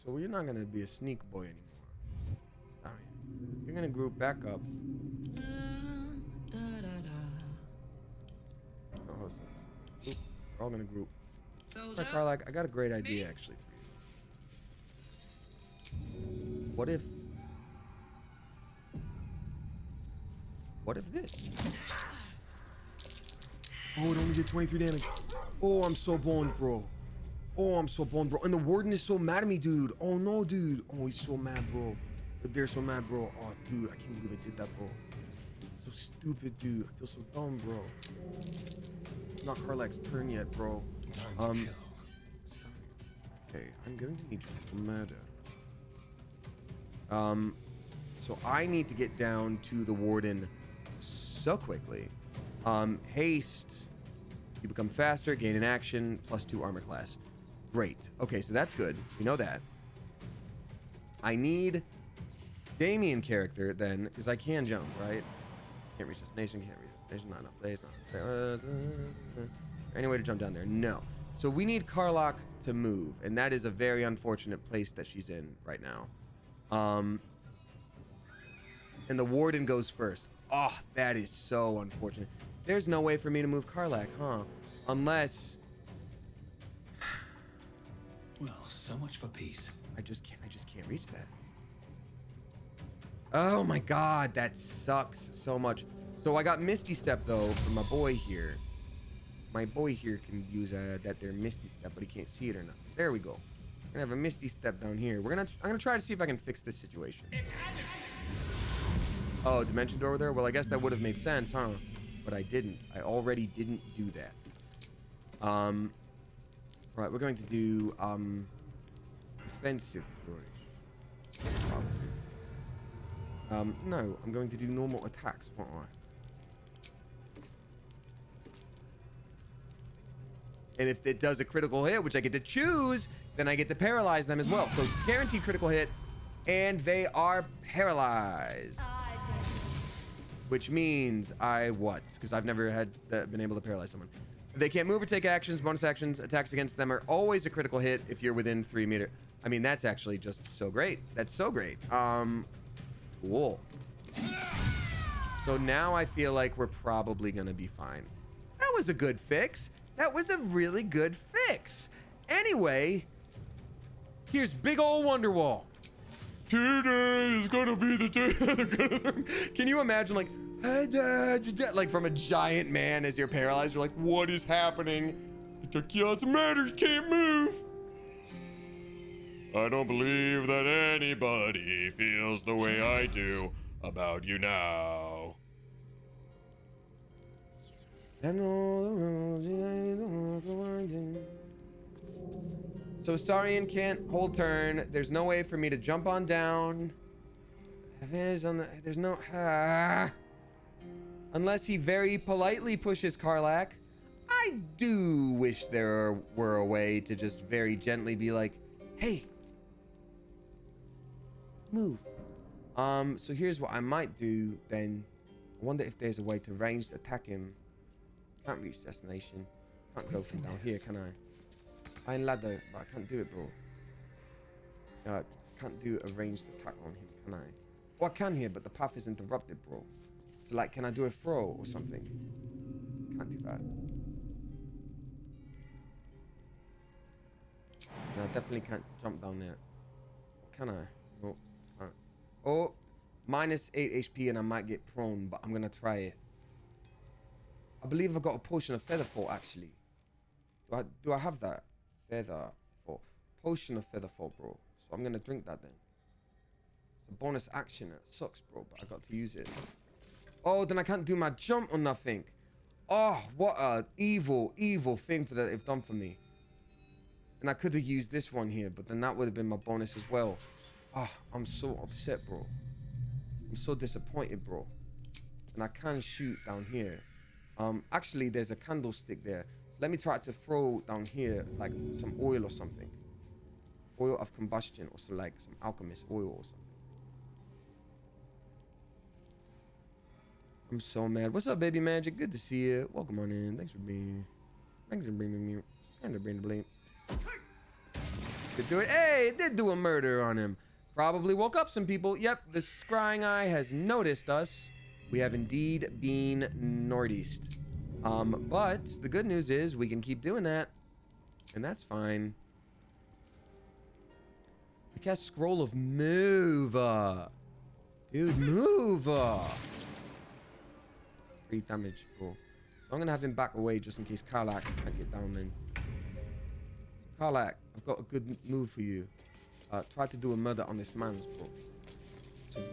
So you're not gonna be a sneak boy anymore. Sorry. You're gonna group back up. Oh, so, we're all gonna group. Right, Carlac, I got a great idea actually for you. What if this? Oh, it only did 23 damage. Oh, I'm so boned, bro. Oh, I'm so boned, bro. And the warden is so mad at me, dude. Oh no, dude. Oh, he's so mad, bro. They're so mad, bro. Oh, dude, I can't believe I did that, bro. So stupid, dude. I feel so dumb, bro. It's not Carlac's turn yet, bro. Okay, I'm going to need you to murder. So I need to get down to the warden so quickly. Haste. You become faster, gain an action, +2 armor class. Great. Okay, so that's good. We know that. I need Damien character then, because I can jump, right? Can't reach destination, can't reach destination, not enough place, not enough place. Any way to jump down there? No. So we need Carlac to move, and that is a very unfortunate place that she's in right now. And the warden goes first. Oh, that is so unfortunate. There's no way for me to move Carlac, huh? Unless... Well, so much for peace. I just can't reach that. Oh my god, that sucks so much. So I got Misty Step though for my boy here. My boy here can use that there Misty Step, but he can't see it or not. There we go. We're gonna have a misty step down here. I'm gonna try to see if I can fix this situation. Oh, dimension door over there? Well, I guess that would have made sense, huh? But I didn't. I already didn't do that. Right, we're going to do offensive flourish. No, I'm going to do normal attacks, won't I? And if it does a critical hit, which I get to choose, then I get to paralyze them as well. So guaranteed critical hit, and they are paralyzed. Which means I what? Because I've never been able to paralyze someone. They can't move or take actions. Bonus actions, attacks against them are always a critical hit if you're within 3 meters. I mean, that's actually just so great. That's so great. Cool. So now I feel like we're probably gonna be fine. That was a good fix. That was a really good fix. Anyway, here's big old Wonderwall. Today is gonna be the day that they're gonna... Can you imagine, like from a giant man as you're paralyzed? You're like, what is happening? It took you out the matter. You can't move. I don't believe that anybody feels the way I do about you now. And all the roads I walk winding. So Astarion can't hold turn. There's no way for me to jump on down. There's no... Unless he very politely pushes Karlach. I do wish there were a way to just very gently be like, hey, move. So here's what I might do then. I wonder if there's a way to ranged attack him. Can't reach destination. Can't go from down here, can I? Iron ladder, but I can't do it, bro. Can't do a ranged attack on him, can I? Well, I can here, but the path is interrupted, bro. So, like, can I do a throw or something? Can't do that. No, I definitely can't jump down there. Can I? No, can't. Oh, minus 8 HP and I might get prone, but I'm gonna try it. I believe I've got a potion of Featherfall, actually. Do I have that? Featherfall. Potion of Featherfall, bro. So I'm gonna drink that then. It's a bonus action. It sucks, bro, but I got to use it. Oh, then I can't do my jump or nothing. Oh, what a evil, evil thing that they've done for me. And I could have used this one here, but then that would have been my bonus as well. Ah, I'm so upset, bro. I'm so disappointed, bro. And I can shoot down here. Actually, there's a candlestick there. So let me try to throw down here, like, some oil or something. Oil of combustion, or so, like, some alchemist oil or something. I'm so mad. What's up, baby magic? Good to see you. Welcome on in. Thanks for bringing me. And to bring the blame. Did do it. Hey, it did do a murder on him. Probably woke up some people. Yep, the scrying eye has noticed us. We have indeed been northeast. But the good news is we can keep doing that. And that's fine. I cast Scroll of Move. Dude, move. 3 damage, bro. So I'm gonna have him back away just in case Karlach can't get down then. Karlach, I've got a good move for you. Try to do a murder on this man's, bro.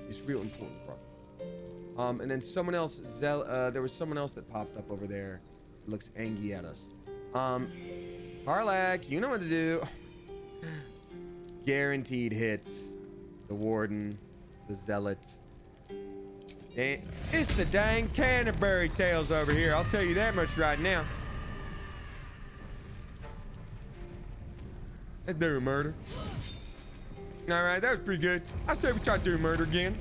It's real important, bro. And then someone else, there was someone else that popped up over there. Looks angry at us. Karlach, you know what to do. Guaranteed hits. The Warden, the Zealot. It's the dang Canterbury Tales over here. I'll tell you that much right now. Let's do a murder. All right, that was pretty good. I said we try to do a murder again.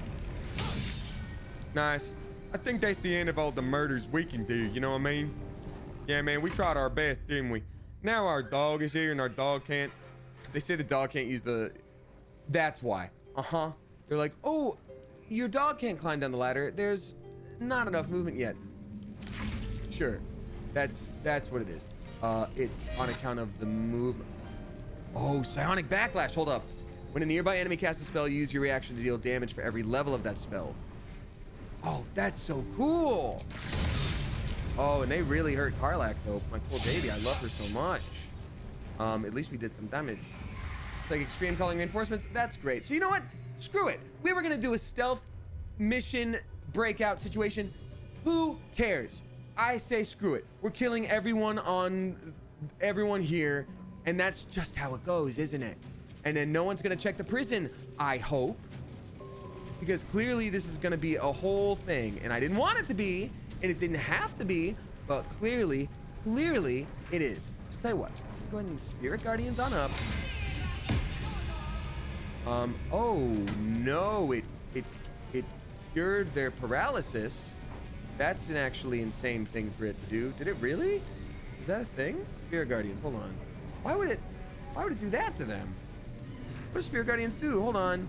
Nice. I think that's the end of all the murders we can do. You know what I mean? Yeah, man, we tried our best, didn't we? Now our dog is here and our dog can't. They say the dog can't use the... That's why. Uh-huh. They're like, oh, your dog can't climb down the ladder. There's not enough movement yet. Sure. That's what it is. It's on account of the movement. Oh, psionic backlash. Hold up. When a nearby enemy casts a spell, use your reaction to deal damage for every level of that spell. Oh, that's so cool. Oh, and they really hurt Karlach, though. My poor baby. I love her so much. At least we did some damage. Like extreme calling reinforcements. That's great. So you know what? Screw it. We were gonna do a stealth mission breakout situation. Who cares? I say screw it. We're killing everyone here, and that's just how it goes, isn't it? And then no one's gonna check the prison, I hope, because clearly this is gonna be a whole thing, and I didn't want it to be, and it didn't have to be, but clearly it is. So tell you what, go ahead and Spirit Guardians on up. Oh no, it cured their paralysis. That's an actually insane thing for it to do. Did it really? Is that a thing? Spirit Guardians, hold on. Why would it do that to them? What do Spirit Guardians do? Hold on.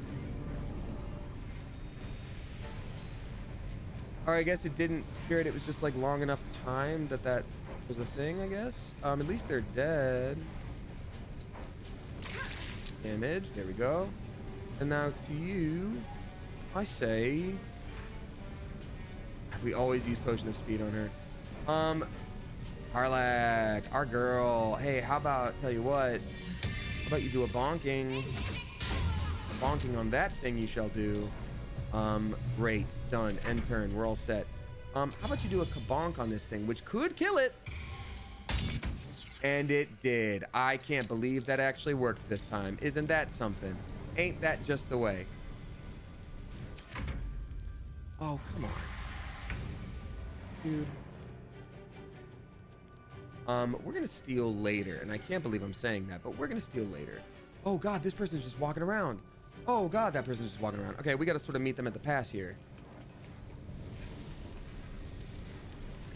Or I guess it didn't cure it. It was just like long enough time that was a thing, I guess. At least they're dead. Damage, there we go. And now to you, I say, we always use Potion of Speed on her. Karlak, our girl. Hey, how about, tell you what, how about you do a bonking? A bonking on that thing you shall do. Great, done, end turn, we're all set. How about you do a kabonk on this thing, which could kill it? And it did. I can't believe that actually worked this time. Isn't that something? Ain't that just the way? Oh, come on. Dude. We're gonna steal later, and I can't believe I'm saying that, but we're gonna steal later. Oh God, this person's just walking around. Oh God, that person's just walking around. Okay, we gotta sort of meet them at the pass here.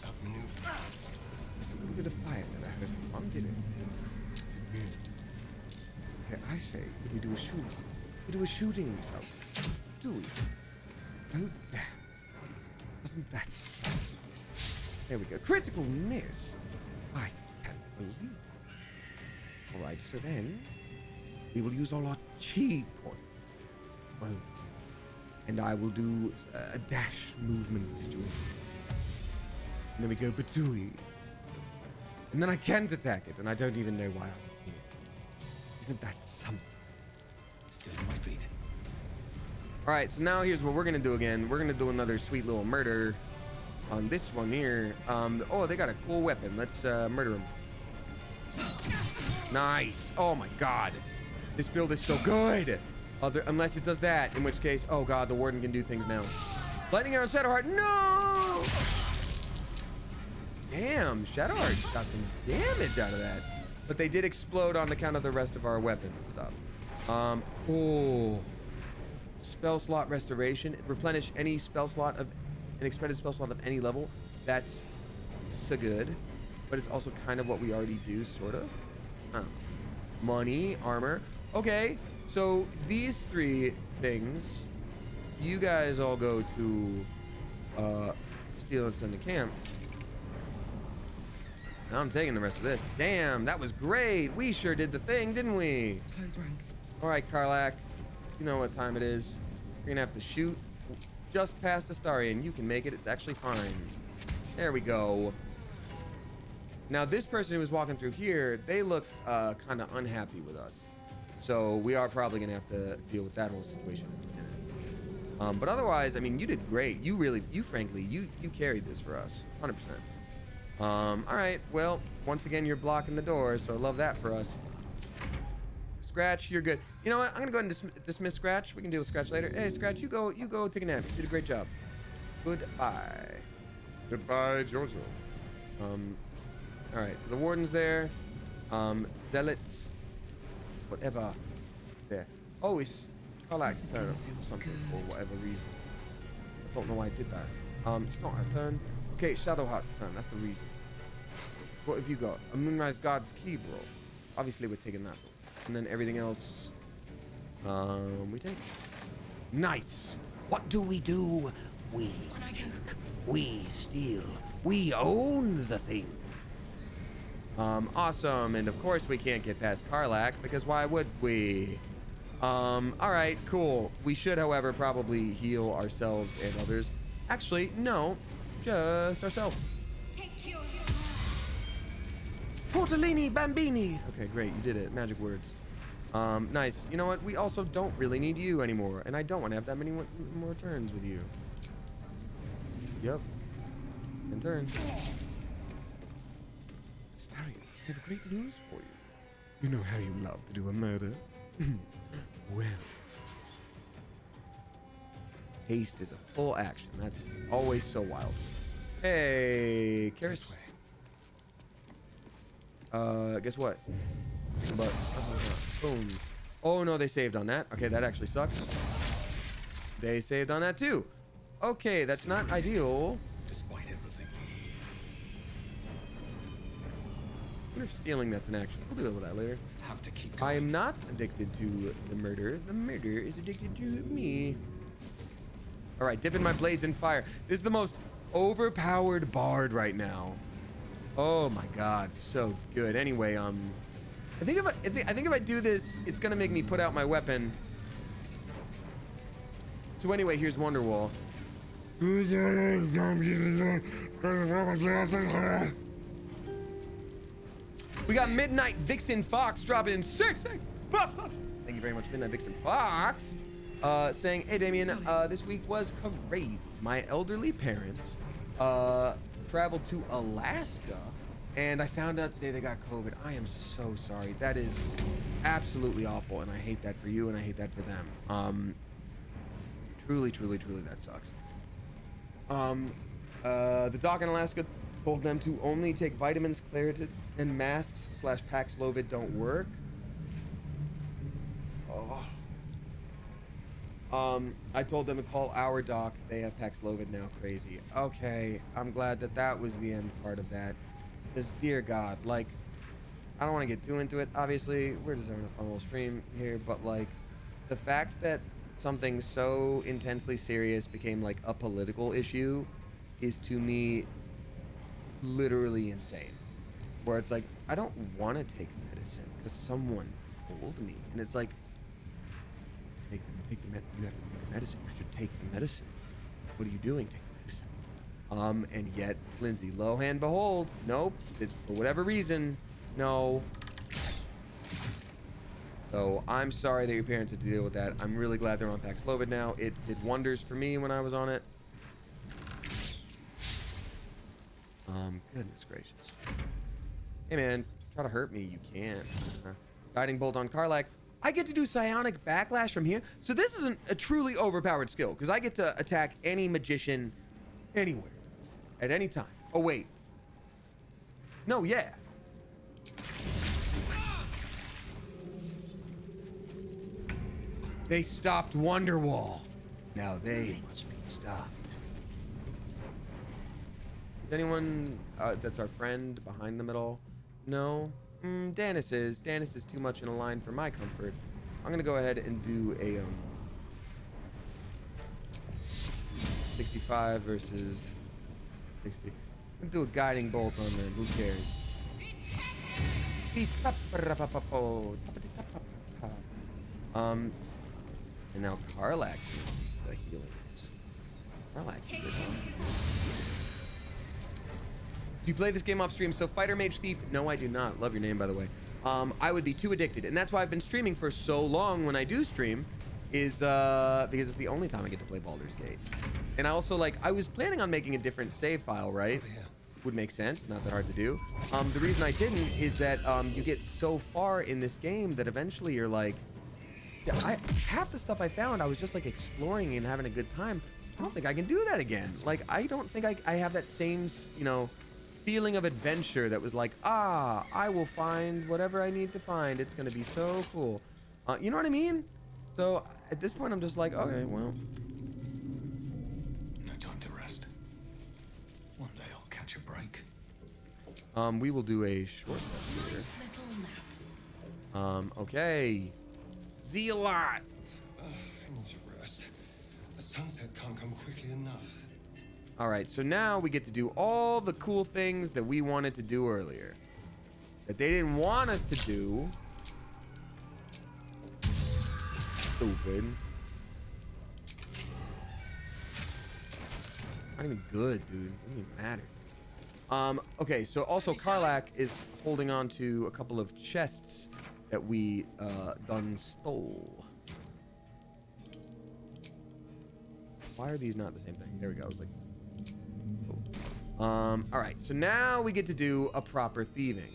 There's a little bit of fire that I heard. Mom did it. It's a good. Okay, I say, we do a shoot. We do a shooting job. Do we? Oh damn. Wasn't that something? There we go. Critical miss. I can't believe it. Alright, so then we will use all our chi points. Well, and I will do a dash movement situation. And then we go Batui. And then I can't attack it, and I don't even know why I'm here. Isn't that something? Still on my feet. Alright, so now here's what we're gonna do again. We're gonna do another sweet little murder on this one here. Oh, they got a cool weapon. Let's murder him. Nice. Oh my God. This build is so good. Unless it does that, in which case, oh God, the warden can do things now. Lightning arrow, Shadowheart. No! Damn, Shadowheart got some damage out of that. But they did explode on account of the rest of our weapons and stuff. Oh. Spell slot restoration. Replenish any spell slot of an expended spell slot of any level. That's so good. But it's also kind of what we already do, sort of. Money, armor. Okay, so these three things, you guys all go to Steel and Sunday Camp. Now I'm taking the rest of this. Damn, that was great. We sure did the thing, didn't we? Close ranks. All right, Karlak. You know what time it is. You're gonna have to shoot just past Astarion. You can make it. It's actually fine. There we go. Now, this person who was walking through here, they look kind of unhappy with us. So we are probably gonna have to deal with that whole situation in a minute. But otherwise, I mean, you did great. You frankly, you carried this for us, 100%. All right. Well, once again, you're blocking the door, so love that for us. Scratch, you're good. You know what? I'm gonna go ahead and dismiss Scratch. We can deal with Scratch later. Hey, Scratch, you go take a nap. You did a great job. Goodbye. Goodbye, Jojo. All right. So the warden's there. Zealots. Whatever. There. Oh, it's Karlak's turn or something for whatever reason. I don't know why I did that. It's not our turn. Okay, Shadowheart's turn. That's the reason. What have you got? A Moonrise God's Key, bro. Obviously, we're taking that. And then everything else, we take. Nice. What do? We steal. We own the thing. Awesome. And of course, we can't get past Karlak because why would we? All right, cool. We should, however, probably heal ourselves and others. Actually, no, just ourselves. Tortellini Bambini. Okay, great. You did it. Magic words. Nice. You know what? We also don't really need you anymore. And I don't want to have that many more turns with you. Yep. And turn. Starry, I have great news for you. You know how you love to do a murder. Well. Haste is a full action. That's always so wild. Hey, Karis. Guess what? But boom. Oh no, they saved on that. Okay, that actually sucks. They saved on that too. Okay, that's not ideal. Despite everything. I wonder if stealing that's an action. We'll deal with that later. Have to keep going. I am not addicted to the murder. The murder is addicted to me. All right, dipping my blades in fire. This is the most overpowered bard right now. Oh my god, so good. Anyway, I think if I do this, it's gonna make me put out my weapon. So anyway, here's Wonderwall. We got Midnight Vixen Fox dropping 6. Thank you very much, Midnight Vixen Fox. Saying, hey Damien, this week was crazy. My elderly parents traveled to Alaska, and I found out today they got COVID. I am so sorry. That is absolutely awful, and I hate that for you, and I hate that for them. Truly, truly, truly, that sucks. The doc in Alaska told them to only take vitamins, Claritin, and masks / Paxlovid don't work. I told them to call our doc. They have Paxlovid now. Crazy. Okay, I'm glad that was the end part of that. Because, dear God, like, I don't want to get too into it. Obviously, we're just having a fun little stream here, but, like, the fact that something so intensely serious became, like, a political issue is, to me, literally insane. Where it's like, I don't want to take medicine because someone told me. And it's like, you have to take the medicine. You should take the medicine. What are you doing? Take the medicine. And yet, Lindsay Lohan, behold, nope. It's for whatever reason, no. So I'm sorry that your parents had to deal with that. I'm really glad they're on Paxlovid now. It did wonders for me when I was on it. Goodness gracious. Hey man, try to hurt me, you can't. Guiding bolt on Karlach. I get to do psionic backlash from here. So this is a truly overpowered skill because I get to attack any magician anywhere at any time. Oh, wait. No, yeah. They stopped Wonderwall. Now they must be stopped. Is anyone that's our friend behind them at all? No? Danis is. Danis is too much in a line for my comfort. I'm gonna go ahead and do a 65 versus 60. I'm gonna do a guiding bolt on them. Who cares? And now Karlach is the healings. Karlach is good, huh? Do you play this game off stream? So Fighter Mage Thief, no I do not. Love your name, by the way. I would be too addicted, and that's why I've been streaming for so long when I do stream, is because it's the only time I get to play Baldur's Gate. And I also, like, I was planning on making a different save file, right? Would make sense, not that hard to do. The reason I didn't is that you get so far in this game that eventually you're like, yeah, half the stuff I found, I was just like exploring and having a good time. I don't think I can do that again. Like, I don't think I have that same, you know, feeling of adventure that was like, I will find whatever I need to find. It's gonna be so cool. You know what I mean? So at this point, I'm just like, okay, well. No time to rest. One day I'll catch a break. We will do a short rest here. Okay. Zealot. I need to rest. The sunset can't come quickly enough. All right, so now we get to do all the cool things that we wanted to do earlier. That they didn't want us to do. Stupid. Not even good, dude. Doesn't even matter. Okay, so also Karlak is holding on to a couple of chests that we done stole. Why are these not the same thing? There we go. I was like, oh. All right, so now we get to do a proper thieving.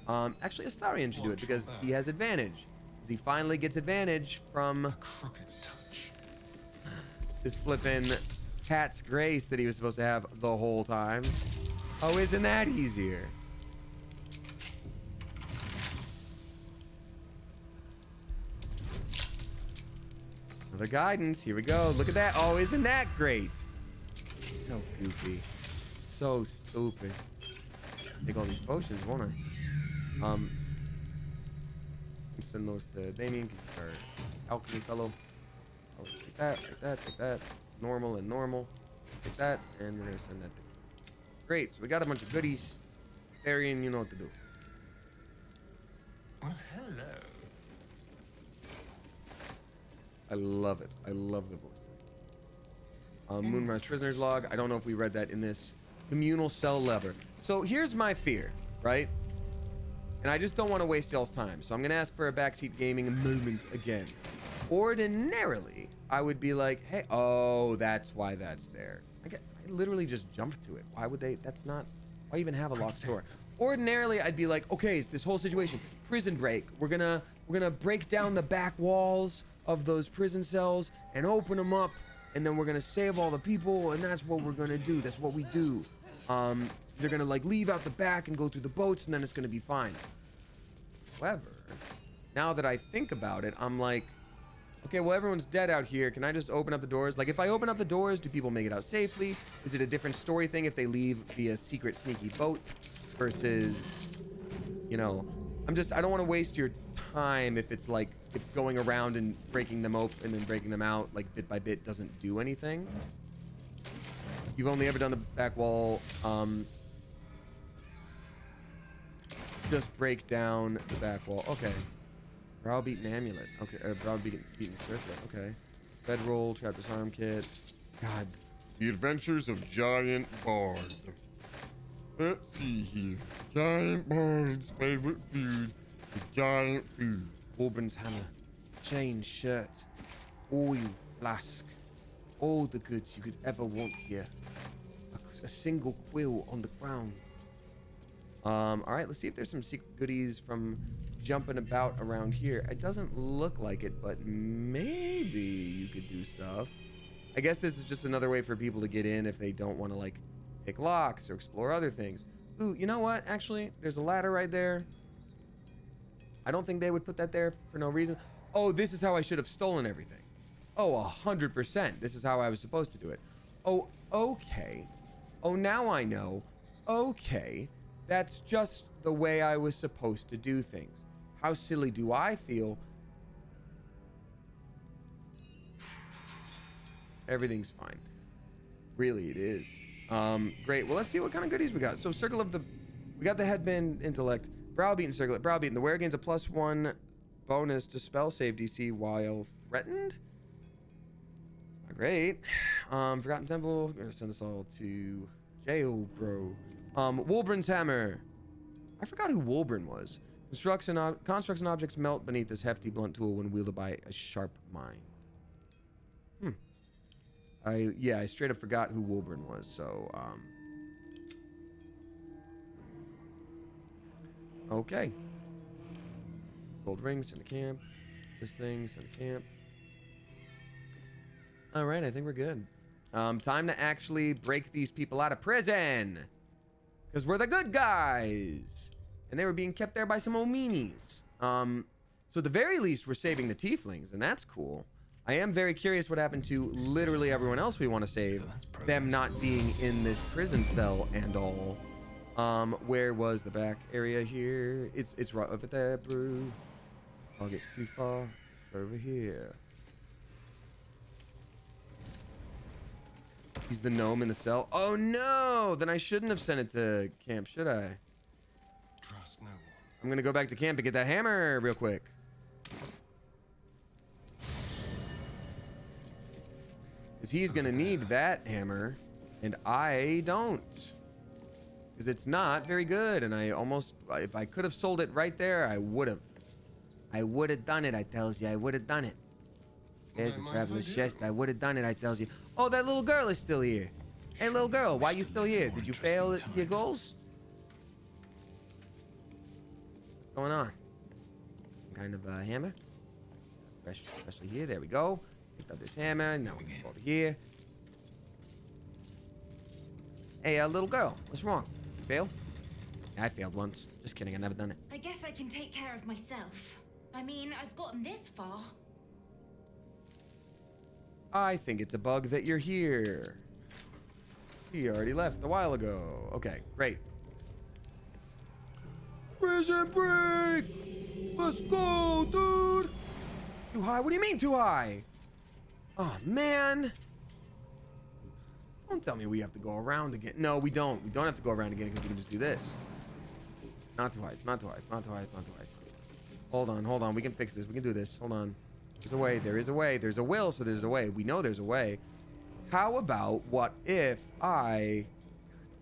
Actually, Astarion should do it because he has advantage. Because he finally gets advantage from a crooked touch. This flippin' cat's grace that he was supposed to have the whole time. Oh, isn't that easier? Another guidance. Here we go. Look at that. Oh, isn't that great? So goofy. So stupid. Take all these potions, won't I? Send those to Damien because he's our alchemy fellow. Oh, take that, take that, take that. Normal and normal. Take that, and we're gonna send that to. Great, so we got a bunch of goodies. Arian, you know what to do. Well, hello. I love it. I love the voice. Moonrise Prisoner's Log. I don't know if we read that in this communal cell lever. So here's my fear, right? And I just don't want to waste y'all's time. So I'm going to ask for a backseat gaming moment again. Ordinarily, I would be like, hey, oh, that's why that's there. I literally just jumped to it. Why would they? That's not, why even have a lost door? Ordinarily, I'd be like, okay, it's this whole situation, prison break. We're gonna break down the back walls of those prison cells and open them up, and then we're gonna save all the people, and that's what we're gonna do. That's what we do. They're gonna like leave out the back and go through the boats, and then it's gonna be fine. However, now that I think about it, I'm like, okay, well, everyone's dead out here. Can I just open up the doors? Like, if I open up the doors, do people make it out safely? Is it a different story thing if they leave via secret sneaky boat versus, you know, I don't want to waste your time if it's like, if going around and breaking them open and breaking them out, like, bit by bit doesn't do anything. You've only ever done the back wall. Just break down the back wall. Okay. Browbeaten amulet. Okay. Browbeaten circlet. Okay. Bedroll, trap disarm kit. God. The Adventures of Giant Bard. Let's see here. Giant Bard's favorite food is giant food. Auburn's hammer. Chain shirt. Oil flask. All the goods you could ever want here. A single quill on the ground. All right, let's see if there's some secret goodies from jumping about around here. It doesn't look like it, but maybe you could do stuff. I guess this is just another way for people to get in if they don't want to like pick locks or explore other things. Ooh, you know what? Actually, there's a ladder right there. I don't think they would put that there for no reason. Oh, this is how I should have stolen everything. Oh, 100%. This is how I was supposed to do it. Oh, okay. Oh, now I know. Okay. That's just the way I was supposed to do things. How silly do I feel? Everything's fine. Really, it is. Great. Well, let's see what kind of goodies we got. So, we got the headband intellect. Browbeaten circlet. Browbeaten. The wearer gains a +1 bonus to spell save DC while threatened. It's not great. Forgotten Temple. I'm gonna send this all to jail, bro. Wolburn's hammer. I forgot who Wolburn was. Constructs and objects melt beneath this hefty blunt tool when wielded by a sharp mind. I straight up forgot who Wolburn was, so okay. Gold ring, send to camp. This thing, send to camp. Alright, I think we're good. Time to actually break these people out of prison. Because we're the good guys. And they were being kept there by some old meanies. So at the very least, we're saving the tieflings, and that's cool. I am very curious what happened to literally everyone else we want to save. Them not being in this prison cell and all. Where was the back area here? It's right over there, bro. I'll get too far. It's over here. He's the gnome in the cell. Oh no! Then I shouldn't have sent it to camp, should I? Trust no one. I'm gonna go back to camp and get that hammer real quick. Because he's gonna need that hammer, and I don't. Because it's not very good, and I almost, if I could have sold it right there, I would have. I would have done it, I tells you. I would have done it. There's the traveler's chest. I would have done it, I tells you. Oh, that little girl is still here. Hey, little girl, why you still here? Did you fail at your goals? What's going on? Some kind of hammer? Especially here. There we go. Picked up this hammer. Now we can go over here. Hey, little girl, what's wrong? You failed? Yeah, I failed once. Just kidding, I never done it. I guess I can take care of myself. I mean, I've gotten this far. I think it's a bug that you're here. He already left a while ago. Okay, great. Prison break! Let's go, dude! Too high? What do you mean too high? Oh, man. Don't tell me we have to go around again. No, we don't. We don't have to go around again because we can just do this. It's not too high. It's not too high. It's not too high. It's not too high. It's not too high. Hold on. Hold on. We can fix this. We can do this. Hold on. There's a way. There is a way. There's a will, so there's a way. We know there's a way. How about what if I...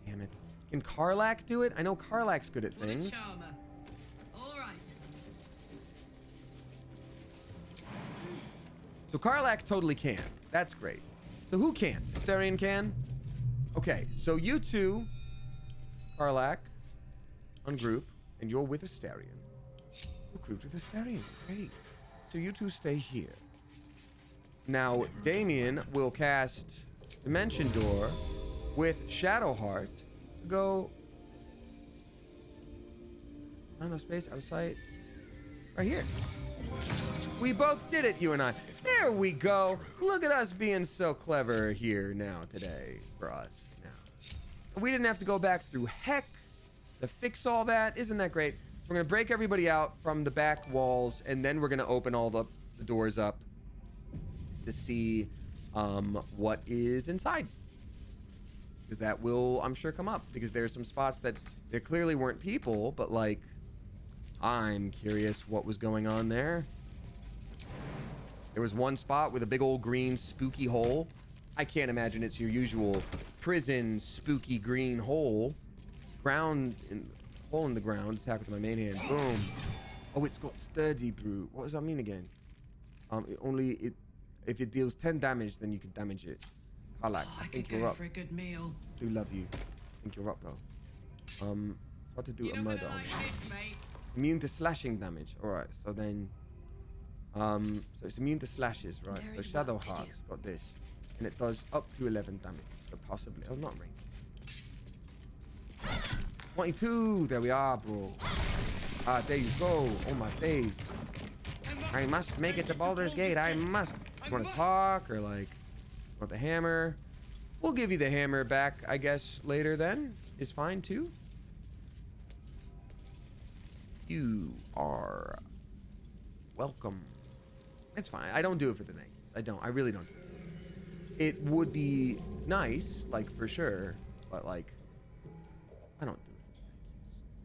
God damn it. Can Karlak do it? I know Karlak's good at things. All right. So Karlak totally can. That's great. So who can't? Astarion can? Okay, so you two, Karlak, ungroup, and you're with Astarion. You're grouped with Astarion. Great. So you two stay here. Now, Damien will cast Dimension Door with Shadowheart to go... Not enough space, out of sight. Right here. We both did it, you and I. There we go. Look at us being so clever here now today for us. Now, we didn't have to go back through heck to fix all that. Isn't that great? So we're going to break everybody out from the back walls, and then we're going to open all the doors up to see what is inside. Because that will, I'm sure, come up. Because there's some spots that there clearly weren't people, but like, I'm curious what was going on there. There was one spot with a big old green spooky hole. I can't imagine it's your usual prison spooky green hole. Hole in the ground. Attack with my main hand. Boom. Oh, it's got sturdy brute. What does that mean again? If it deals 10 damage, then you can damage it. Karlak, I think you're up. For a good meal. Do love you. I think you're up though. What to do a murder on? Immune to slashing damage. Alright, so then so it's immune to slashes, right? So Shadowheart's got this. And it does up to 11 damage. So possibly. Oh, not range. 22! There we are, bro. Ah, there you go. Oh my days. I must make it to Baldur's Gate. I must. You want to talk or like want the hammer? We'll give you the hammer back, I guess, later then. Is fine too. You are welcome. It's fine. I don't do it for the negatives. I don't. I really don't do it. It would be nice, like for sure, but like I don't do it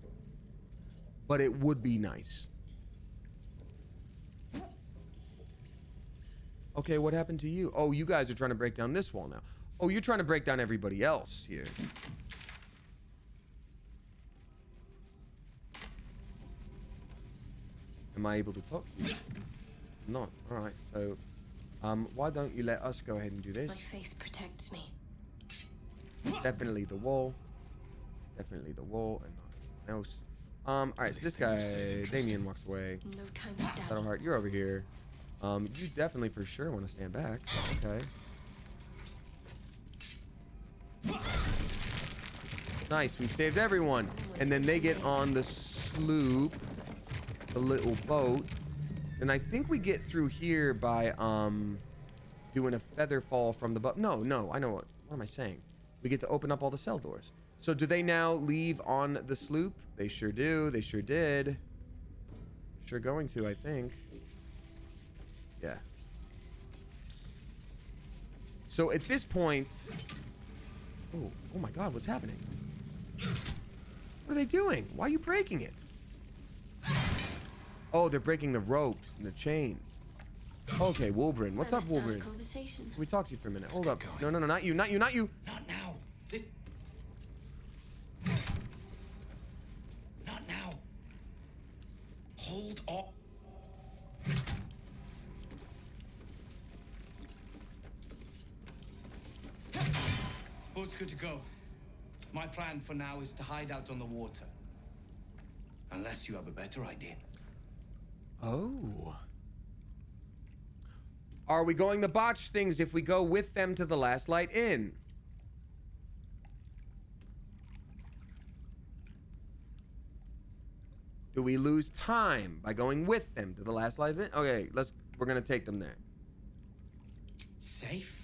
for the negatives. But it would be nice. Okay, what happened to you? Oh, you guys are trying to break down this wall now. Oh, you're trying to break down everybody else here. Am I able to talk to you? Not. Alright, so why don't you let us go ahead and do this? My faith protects me. Definitely the wall. Definitely the wall and nothing else. Alright, so this guy, Damien, walks away. No time to doubt. Shadowheart, you're over here. You definitely for sure want to stand back. Okay. Nice, we've saved everyone. And then they get on the sloop, the little boat. And I think we get through here by doing a feather fall from the boat. No, I know what am I saying? We get to open up all the cell doors. So do they now leave on the sloop? They sure do. They sure did. Sure going to, I think. Yeah. So at this point... Oh my god, what's happening? What are they doing? Why are you breaking it? Oh, they're breaking the ropes and the chains. Okay, Wolverine. What's up, Wolverine? Can we talk to you for a minute? Hold up. No, not you, not you, not you. Not now. Boat's good to go. My plan for now is to hide out on the water. Unless you have a better idea. Oh. Are we going to botch things if we go with them to the Last Light Inn? Do we lose time by going with them to the Last Light Inn? Okay, we're gonna take them there. Safe?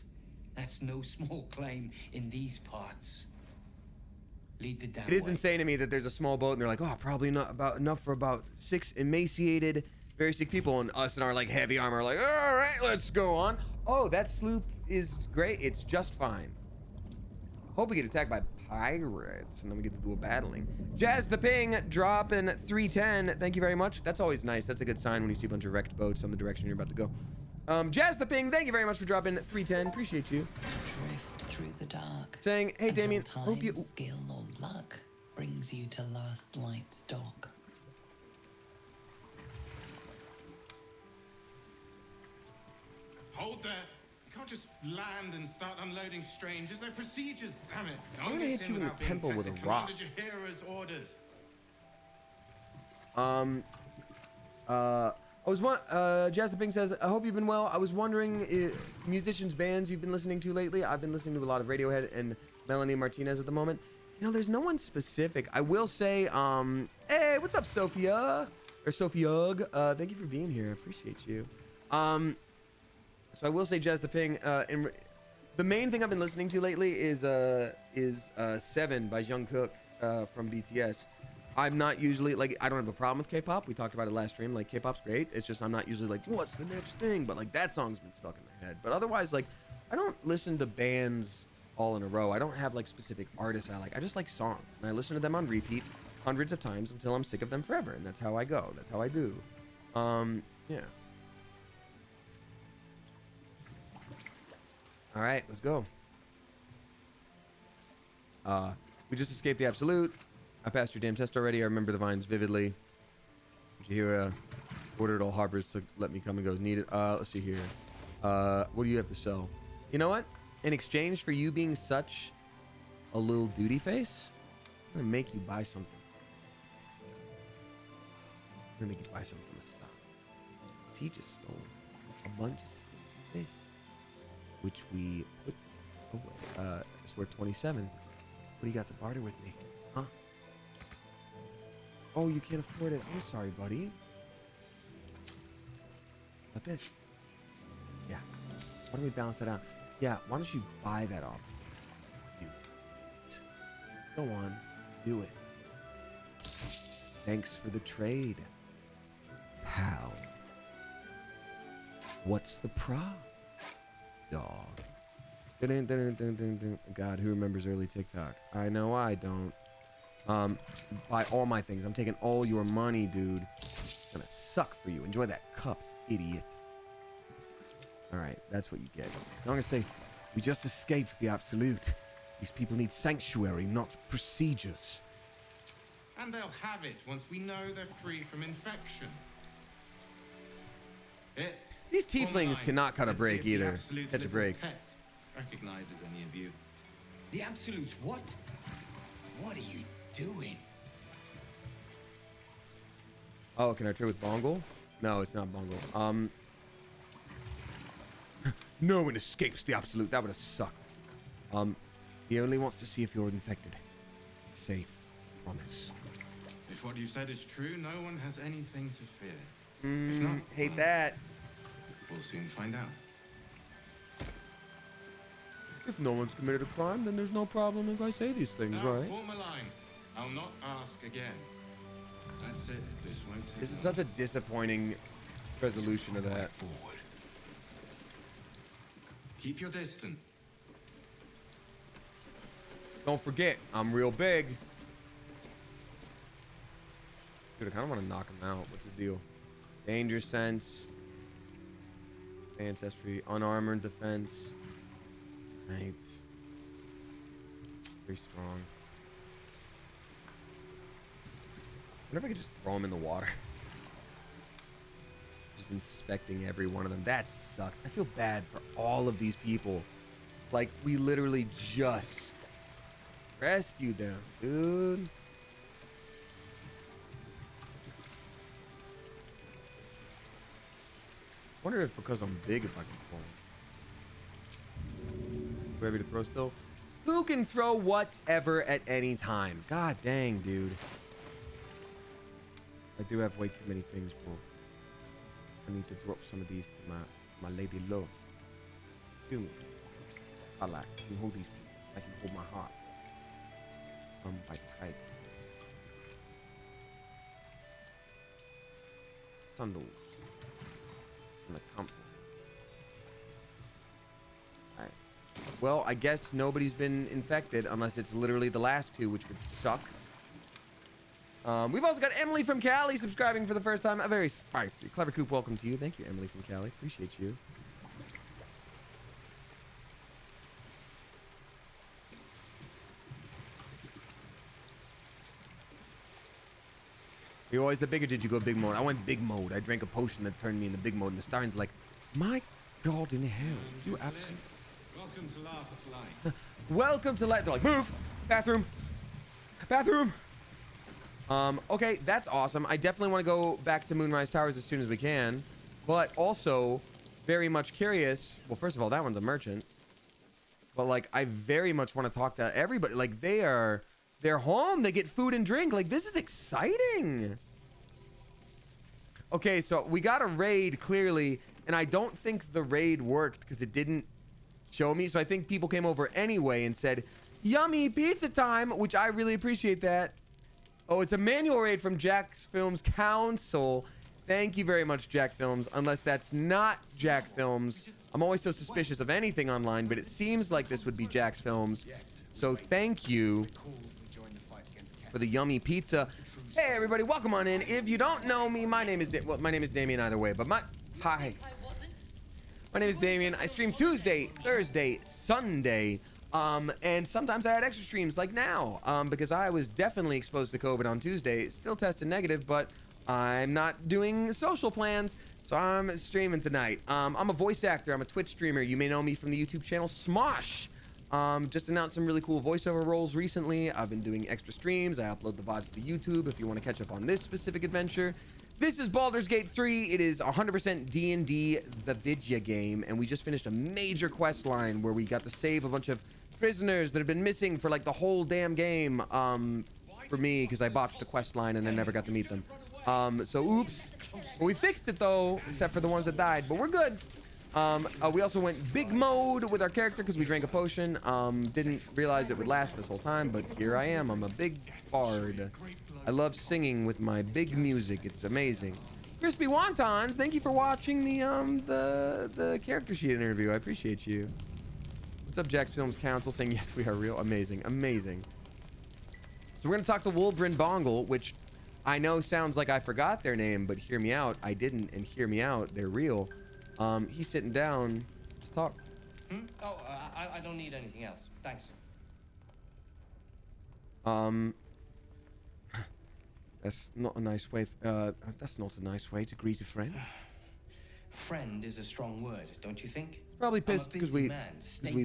That's no small claim in these parts. Lead the damn It is way. insane to me that there's a small boat and they're like, oh, probably not about enough for about 6 emaciated, very sick people, and us in our like heavy armor are like, all right, let's go on. Oh, that sloop is great. It's just fine. Hope we get attacked by pirates and then we get to do a battling. Jazz the Ping dropping 310. Thank you very much. That's always nice. That's a good sign when you see a bunch of wrecked boats on the direction you're about to go. Jazz the Ping, thank you very much for dropping 310. Appreciate you. Drift through the dark. Saying, hey Damien, time, hope you skill or luck brings you to Last Light's dock. Hold there. You can't just land and start unloading strangers. They're procedures, damn it. I'm gonna hit you in the temple with a rock. Did you hear his orders? Jazz the Ping says, I hope you've been well. I was wondering, musicians, bands you've been listening to lately. I've been listening to a lot of Radiohead and Melanie Martinez at the moment. You know, there's no one specific. I will say, hey, what's up, Sophia? Or Sophiug. Thank you for being here. I appreciate you. So I will say, Jazz the Ping, the main thing I've been listening to lately is 7 by Jungkook from BTS. I'm not usually, like, I don't have a problem with K-pop. We talked about it last stream. Like, K-pop's great. It's just I'm not usually like, what's the next thing? But, like, that song's been stuck in my head. But otherwise, like, I don't listen to bands all in a row. I don't have, like, specific artists I like. I just like songs. And I listen to them on repeat hundreds of times until I'm sick of them forever. And that's how I go. That's how I do. Yeah. All right, let's go. We just escaped the Absolute. I passed your damn test already. I remember the vines vividly. Jahira ordered all harbors to let me come and go as needed. Let's see here. What do you have to sell? You know what? In exchange for you being such a little duty face, I'm gonna make you buy something. I'm gonna make you buy something from a stock. He just stole a bunch of fish, which we put away. It's worth 27. What do you got to barter with me? Huh? Oh, you can't afford it. I'm sorry, buddy. But this. Yeah. Why don't we balance that out? Yeah, why don't you buy that off? Do it. Go on. Do it. Thanks for the trade, pal. What's the prop, dog? God, who remembers early TikTok? I know I don't. Buy all my things. I'm taking all your money, dude. It's gonna suck for you. Enjoy that cup, idiot. Alright, that's what you get. I'm gonna say, we just escaped the Absolute. These people need sanctuary, not procedures. And they'll have it once we know they're free from infection. These tieflings cannot cut a break either. Catch a break. Pet recognizes any of you. The Absolute, what? What are you doing? Oh, can I trade with Bongle? No, it's not Bongle. No one escapes the Absolute. That would have sucked. He only wants to see if you're infected. It's safe. Promise. If what you said is true, no one has anything to fear. If not, hate that. We'll soon find out. If no one's committed a crime, then there's no problem if I say these things, Now, right? form a line. I'll not ask again. That's it. This won't take This is long. such a disappointing resolution of that. Forward. Keep your distance. Don't forget, I'm real big. Dude, I kind of want to knock him out. What's his deal? Danger sense. Ancestry. Unarmored defense. Nice. Very strong. I wonder if I could just throw him in the water. Just inspecting every one of them. That sucks. I feel bad for all of these people. Like, we literally just Rescue them, dude. Wonder if because I'm big, if I can throw. Ready to throw still? Who can throw whatever at any time? God dang, dude. I do have way too many things, bro. I need to drop some of these to my lady love. Feel me? I can hold these people. I can hold my heart. By tight. Sandals. And a comfort. Alright. Well, I guess nobody's been infected unless it's literally the last two, which would suck. We've also got Emily from Cali subscribing for the first time. A very spicy. Clever Coop, welcome to you. Thank you, Emily from Cali. Appreciate you. You're always the bigger. Did you go big mode? I went big mode. I drank a potion that turned me into big mode, and the Starn's like, my God in hell. You absolutely. Welcome to Last Light. Welcome to light. They're like, move! Bathroom! Bathroom! Okay, that's awesome. I definitely want to go back to Moonrise Towers as soon as we can. But also, very much curious. Well, first of all, that one's a merchant. But, like, I very much want to talk to everybody. Like, they're home. They get food and drink. Like, this is exciting. Okay, so we got a raid, clearly. And I don't think the raid worked because it didn't show me. So I think people came over anyway and said, yummy pizza time, which I really appreciate that. Oh, it's a manual raid from Jack's Films Council. Thank you very much, Jack Films. Unless that's not Jack Films. I'm always so suspicious of anything online, but it seems like this would be Jack's Films. So thank you for the yummy pizza. Hey, everybody, welcome on in. If you don't know me, my name is my name is Damien either way, but hi. My name is Damien. I stream Tuesday, Thursday, Sunday. And sometimes I had extra streams like now, because I was definitely exposed to COVID on Tuesday, still tested negative, but I'm not doing social plans, so I'm streaming tonight. I'm a voice actor. I'm a Twitch streamer. You may know me from the YouTube channel Smosh. Just announced some really cool voiceover roles recently. I've been doing extra streams. I upload the VODs to YouTube if you want to catch up on this specific adventure. This is Baldur's Gate 3. It is 100% D&D, the video game, and we just finished a major quest line where we got to save a bunch of prisoners that have been missing for like the whole damn game, for me, because I botched a quest line and I never got to meet them. So oops. Well, we fixed it though, except for the ones that died, but we're good. We also went big mode with our character because we drank a potion. Didn't realize it would last this whole time, but here I am. I'm a big bard. I love singing with my big music. It's amazing. Crispy Wontons, thank you for watching the character sheet interview. I appreciate you. What's up, Jack's Films Council? Saying yes, we are real. Amazing, amazing. So we're gonna talk to Wolverine Bongle, which I know sounds like I forgot their name, but hear me out. I didn't, and hear me out. They're real. He's sitting down. Let's talk. Oh, I don't need anything else. Thanks. That's not a nice way. That's not a nice way to greet a friend. Friend is a strong word, don't you think? He's probably pissed because we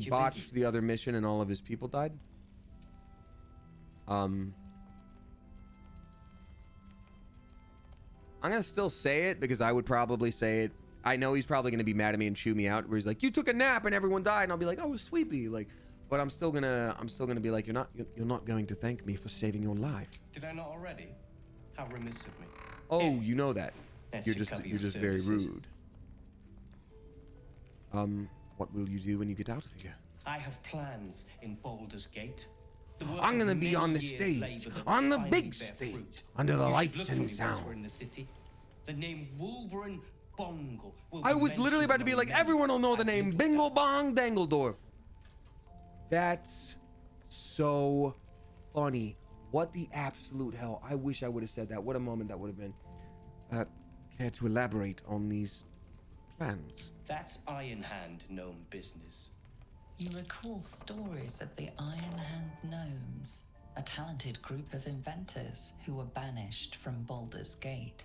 botched the other mission and all of his people died. I'm gonna still say it because I would probably say it. I know he's probably gonna be mad at me and chew me out. Where he's like, "You took a nap and everyone died," and I'll be like, "Oh, sweepy," like. But I'm still gonna be like, "You're not going to thank me for saving your life." Did I not already? How remiss of me. Oh, you know that. Yes, You're just very rude. What will you do when you get out of here? I have plans in Baldur's Gate. I'm gonna be on the stage, on the big stage, under the lights and sound. In the city. The name Wolverine Bongle. I was literally about to be like, everyone will know the name Bingle Bong Dangledorf. That's so funny. What the absolute hell? I wish I would have said that. What a moment that would have been. Care to elaborate on these plans? That's Iron Hand gnome business. You recall stories of the Iron Hand gnomes, a talented group of inventors who were banished from Baldur's Gate.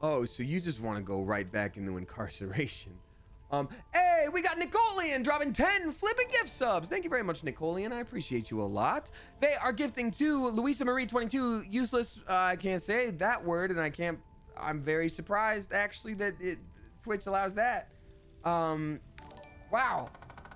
Oh, so you just want to go right back into incarceration. Hey, Hey, we got Nicolian dropping 10 flipping gift subs. Thank you very much, Nicolian. I appreciate you a lot. They are gifting to Louisa Marie 22 useless. I can't say that word, and I'm very surprised actually that Twitch allows that. Wow.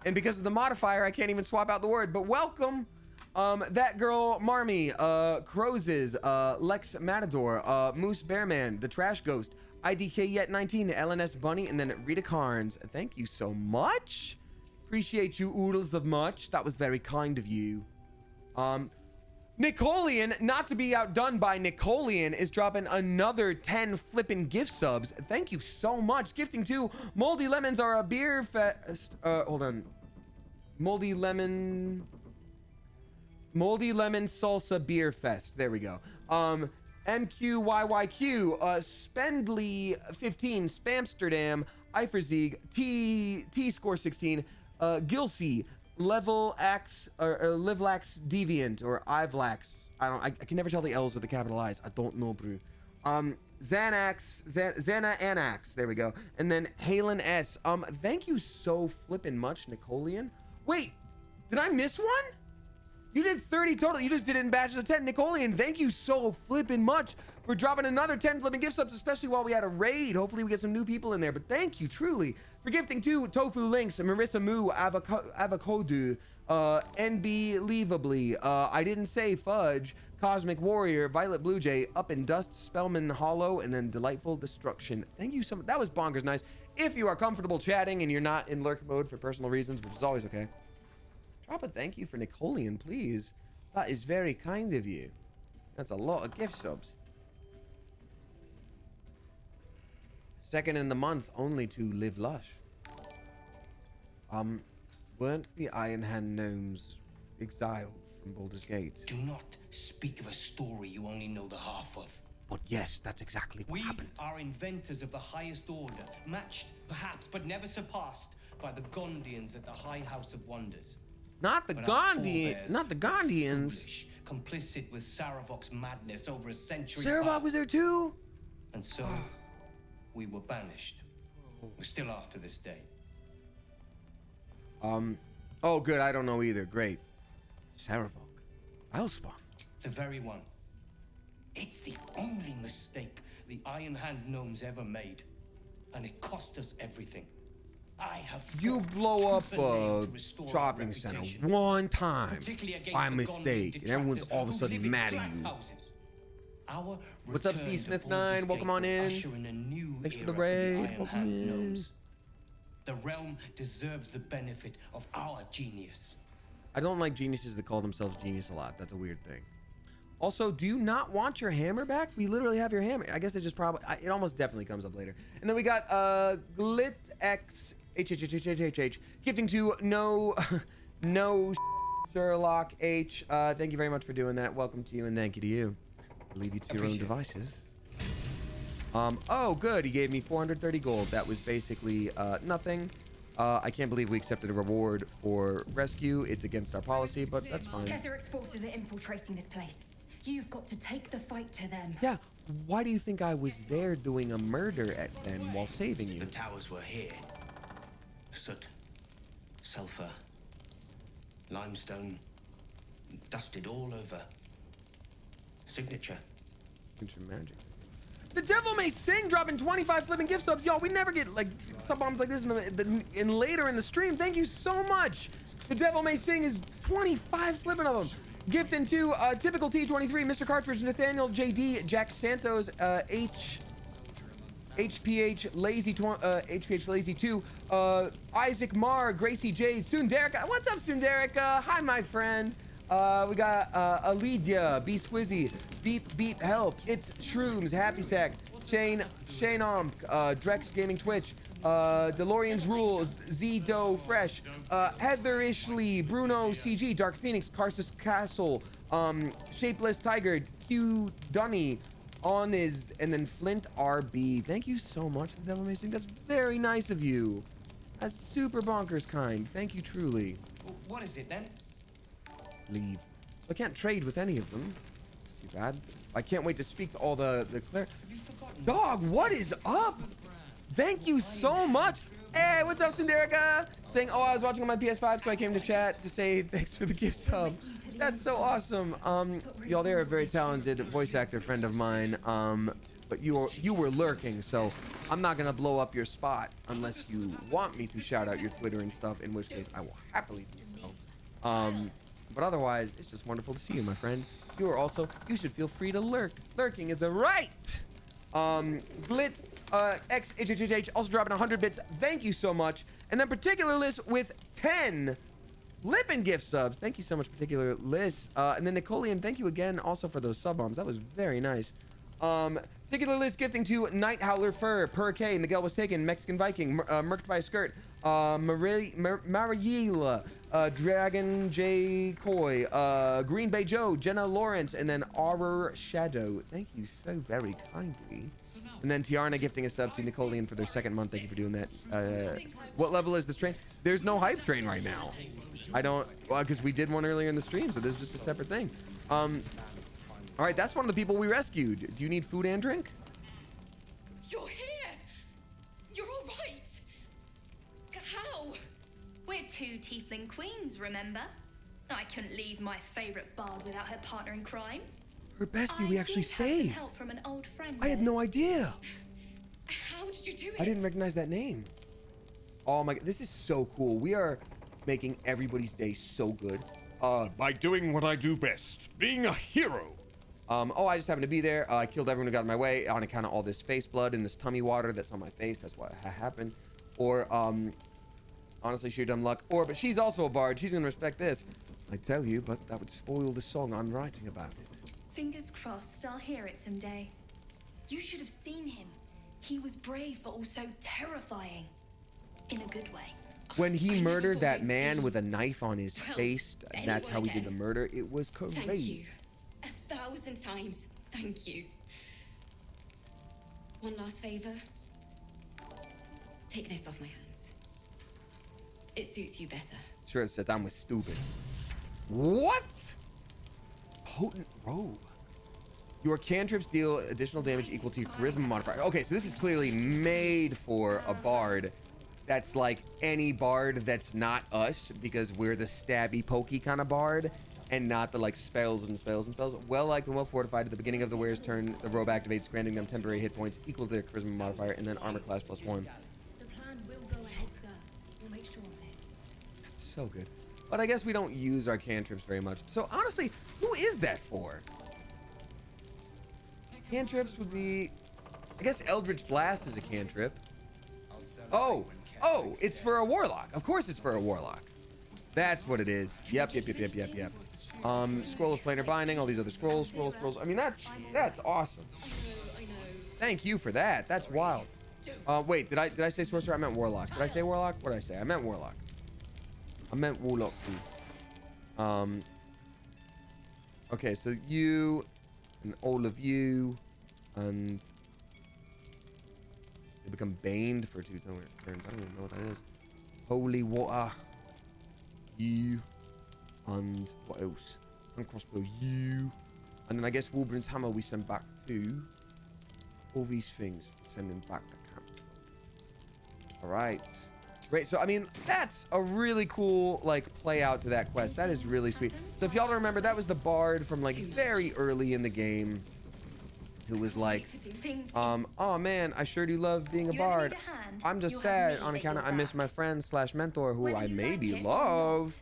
And because of the modifier, I can't even swap out the word, but welcome. That girl Marmy, Crozes, Lex Matador, Moose Bearman, the Trash Ghost, IDK Yet 19, LNS Bunny, and then Rita Carnes. Thank you so much. Appreciate you oodles of much. That was very kind of you. Nicolian, not to be outdone by Nicolian, is dropping another 10 flippin' gift subs. Thank you so much. Gifting to Moldy Lemons are a beer fest. Hold on. Moldy Lemon Salsa Beer Fest. There we go. MQYYQ, Spendly 15, Spamsterdam, Eiferzieg, T Score 16, Gilsey, Livelax Deviant, or Ivelax. I can never tell the L's or the capital I's. I don't know, bro. Xana Anax. There we go. And then Halen S. Thank you so flippin' much, Nicolian. Wait, did I miss one? You did 30 total. You just did it in batches of 10. Nicolian, thank you so flippin' much for dropping another 10 flippin' gift subs, especially while we had a raid. Hopefully we get some new people in there, but thank you truly for gifting to Tofu Links, Marissa Moo, Avocado, Unbelievably, I Didn't Say Fudge, Cosmic Warrior, Violet Blue Jay, Up in Dust, Spellman Hollow, and then Delightful Destruction. Thank you so much. That was bonkers nice. If you are comfortable chatting and you're not in lurk mode for personal reasons, which is always okay, drop a thank you for Nicolian, please. That is very kind of you. That's a lot of gift subs. Second in the month, only to Live Lush. Weren't the Iron Hand gnomes exiled from Baldur's Gate? Do not speak of a story you only know the half of. But yes, that's exactly what happened. We are inventors of the highest order, matched, perhaps, but never surpassed by the Gondians at the High House of Wonders. Not the Gondians. Not the Gondians. Foolish, complicit with Saravok's madness over a century. Saravok was there too. And so, we were banished. We still are to this day. Oh, good. I don't know either. Great. Saravok. Islespawn. The very one. It's the only mistake the Iron Hand gnomes ever made, and it cost us everything. I have you blow up a shopping center one time by mistake, and everyone's all of a sudden mad at you. What's up, C Smith 9? Welcome on in. Thanks for the raid. Welcome in. The realm deserves the benefit of our genius. I don't like geniuses that call themselves genius a lot. That's a weird thing. Also, do you not want your hammer back? We literally have your hammer. I guess it just probably, it almost definitely comes up later. And then we got GlitX HHHHHH gifting to no Sherlock H. Thank you very much for doing that. Welcome to you and thank you to you. I'll leave you to your own devices. Oh, good. He gave me 430 gold. That was basically nothing. I can't believe we accepted a reward for rescue. It's against our policy, but that's fine. Ketheric's forces are infiltrating this place. You've got to take the fight to them. Yeah. Why do you think I was there doing a murder at them while saving you? The towers were here. Soot, sulfur, limestone, dusted all over. Signature. Signature magic. The Devil May Sing dropping 25 flipping gift subs. Y'all, we never get like sub bombs like this in later in the stream. Thank you so much. The Devil May Sing is 25 flipping of them. Gifting to Typical T23, Mr. Cartridge, Nathaniel JD, Jack Santos, HPH Lazy HPH Lazy 2, Isaac Marr, Gracie J, Sunderica. What's up, Sunderica? Hi, my friend. We got Aledia, B Squizzy, Beep Health, It's Shrooms, Happy Sack, Shane Om, Drex Gaming Twitch, DeLorean's Rules, Z-Do Fresh, Heather Ishley, Bruno CG, Dark Phoenix, Carsus Castle, Shapeless Tiger, Q Dunny, Honest, and then Flint RB. Thank you so much, The Devil May Sing. That's very nice of you. That's super bonkers kind. Thank you truly. What is it then? Leave. I can't trade with any of them. It's too bad. I can't wait to speak to all the Dog, what is up? Thank you so much. Hey, what's up, Sinderica? Saying, oh, I was watching on my PS5, so I came to chat to say thanks for the gift sub. That's so awesome. Y'all, they're a very talented voice actor friend of mine. But you were lurking, so I'm not gonna blow up your spot unless you want me to shout out your Twitter and stuff, in which case I will happily do so. But otherwise, it's just wonderful to see you, my friend. You should feel free to lurk. Lurking is a right. Glit XHHH also dropping 100 bits. Thank you so much. And then Particular List with 10 Lippin gift subs. Thank you so much, Particular List. And then Nicolian, thank you again also for those sub bombs. That was very nice. Particular List gifting to Night Howler Fur, Per K, Miguel Was Taken, Mexican Viking, Merked by a Skirt, Mariela, Dragon J. Coy, Green Bay Joe, Jenna Lawrence, and then Auror Shadow. Thank you so very kindly. And then Tiarna gifting a sub to Nicolian for their 2nd month. Thank you for doing that. What level is this train? There's no hype train right now. I don't, well, because we did one earlier in the stream, so this is just a separate thing. All right, that's one of the people we rescued. Do you need food and drink? You're here! You're all right! How? We're 2 tiefling queens, remember? I couldn't leave my favorite bard without her partner in crime. Her bestie we actually did have some saved. help from an old friend. I had no idea. How did you do it? I didn't recognize that name. Oh my, this is so cool. We are making everybody's day so good. By doing what I do best, being a hero. Oh, I just happened to be there. I killed everyone who got in my way on account of all this face blood and this tummy water that's on my face. That's what happened. Or, honestly, sheer dumb luck. But she's also a bard. She's gonna respect this. I tell you, but that would spoil the song I'm writing about it. Fingers crossed, I'll hear it someday. You should have seen him. He was brave, but also terrifying. In a good way. When he murdered that man with a knife on his face, that's how he did the murder. It was crazy. Thank you. 1,000 times. Thank you. One last favor. Take this off my hands. It suits you better. Sure, it says I'm with stupid. What? Potent robe. Your cantrips deal additional damage equal to your charisma modifier. Okay, so this is clearly made for a bard. That's like any bard that's not us, because we're the stabby pokey kind of bard and not the like spells and spells and spells. Well liked and well fortified. At the beginning of the wearer's turn, the robe activates, granting them temporary hit points equal to their charisma modifier, and then armor class +1. The plan will go ahead, sir. We'll make sure of it. That's so good. But I guess we don't use our cantrips very much. So honestly, who is that for? Cantrips would be, I guess Eldritch Blast is a cantrip. Oh, it's for a warlock. Of course it's for a warlock. That's what it is. Yep. Scroll of Planar Binding, all these other scrolls. I mean, that's awesome. Thank you for that. That's wild. Wait, did I say sorcerer? I meant warlock. Did I say warlock? What did I say? I meant warlock. I meant warlock. Okay, so you and all of you and they become baned for 2 turns. I don't even know what that is. Holy water. You. And what else? And crossbow. You. And then I guess Wolverine's hammer we send back to. All these things. Send them back to camp. Alright. Great. So, I mean, that's a really cool, like, play out to that quest. That is really sweet. So, if y'all don't remember, that was the bard from, like, very early in the game. Who was like, oh man, I sure do love being a bard. I'm just sad on account of I miss my friend / mentor who I maybe love.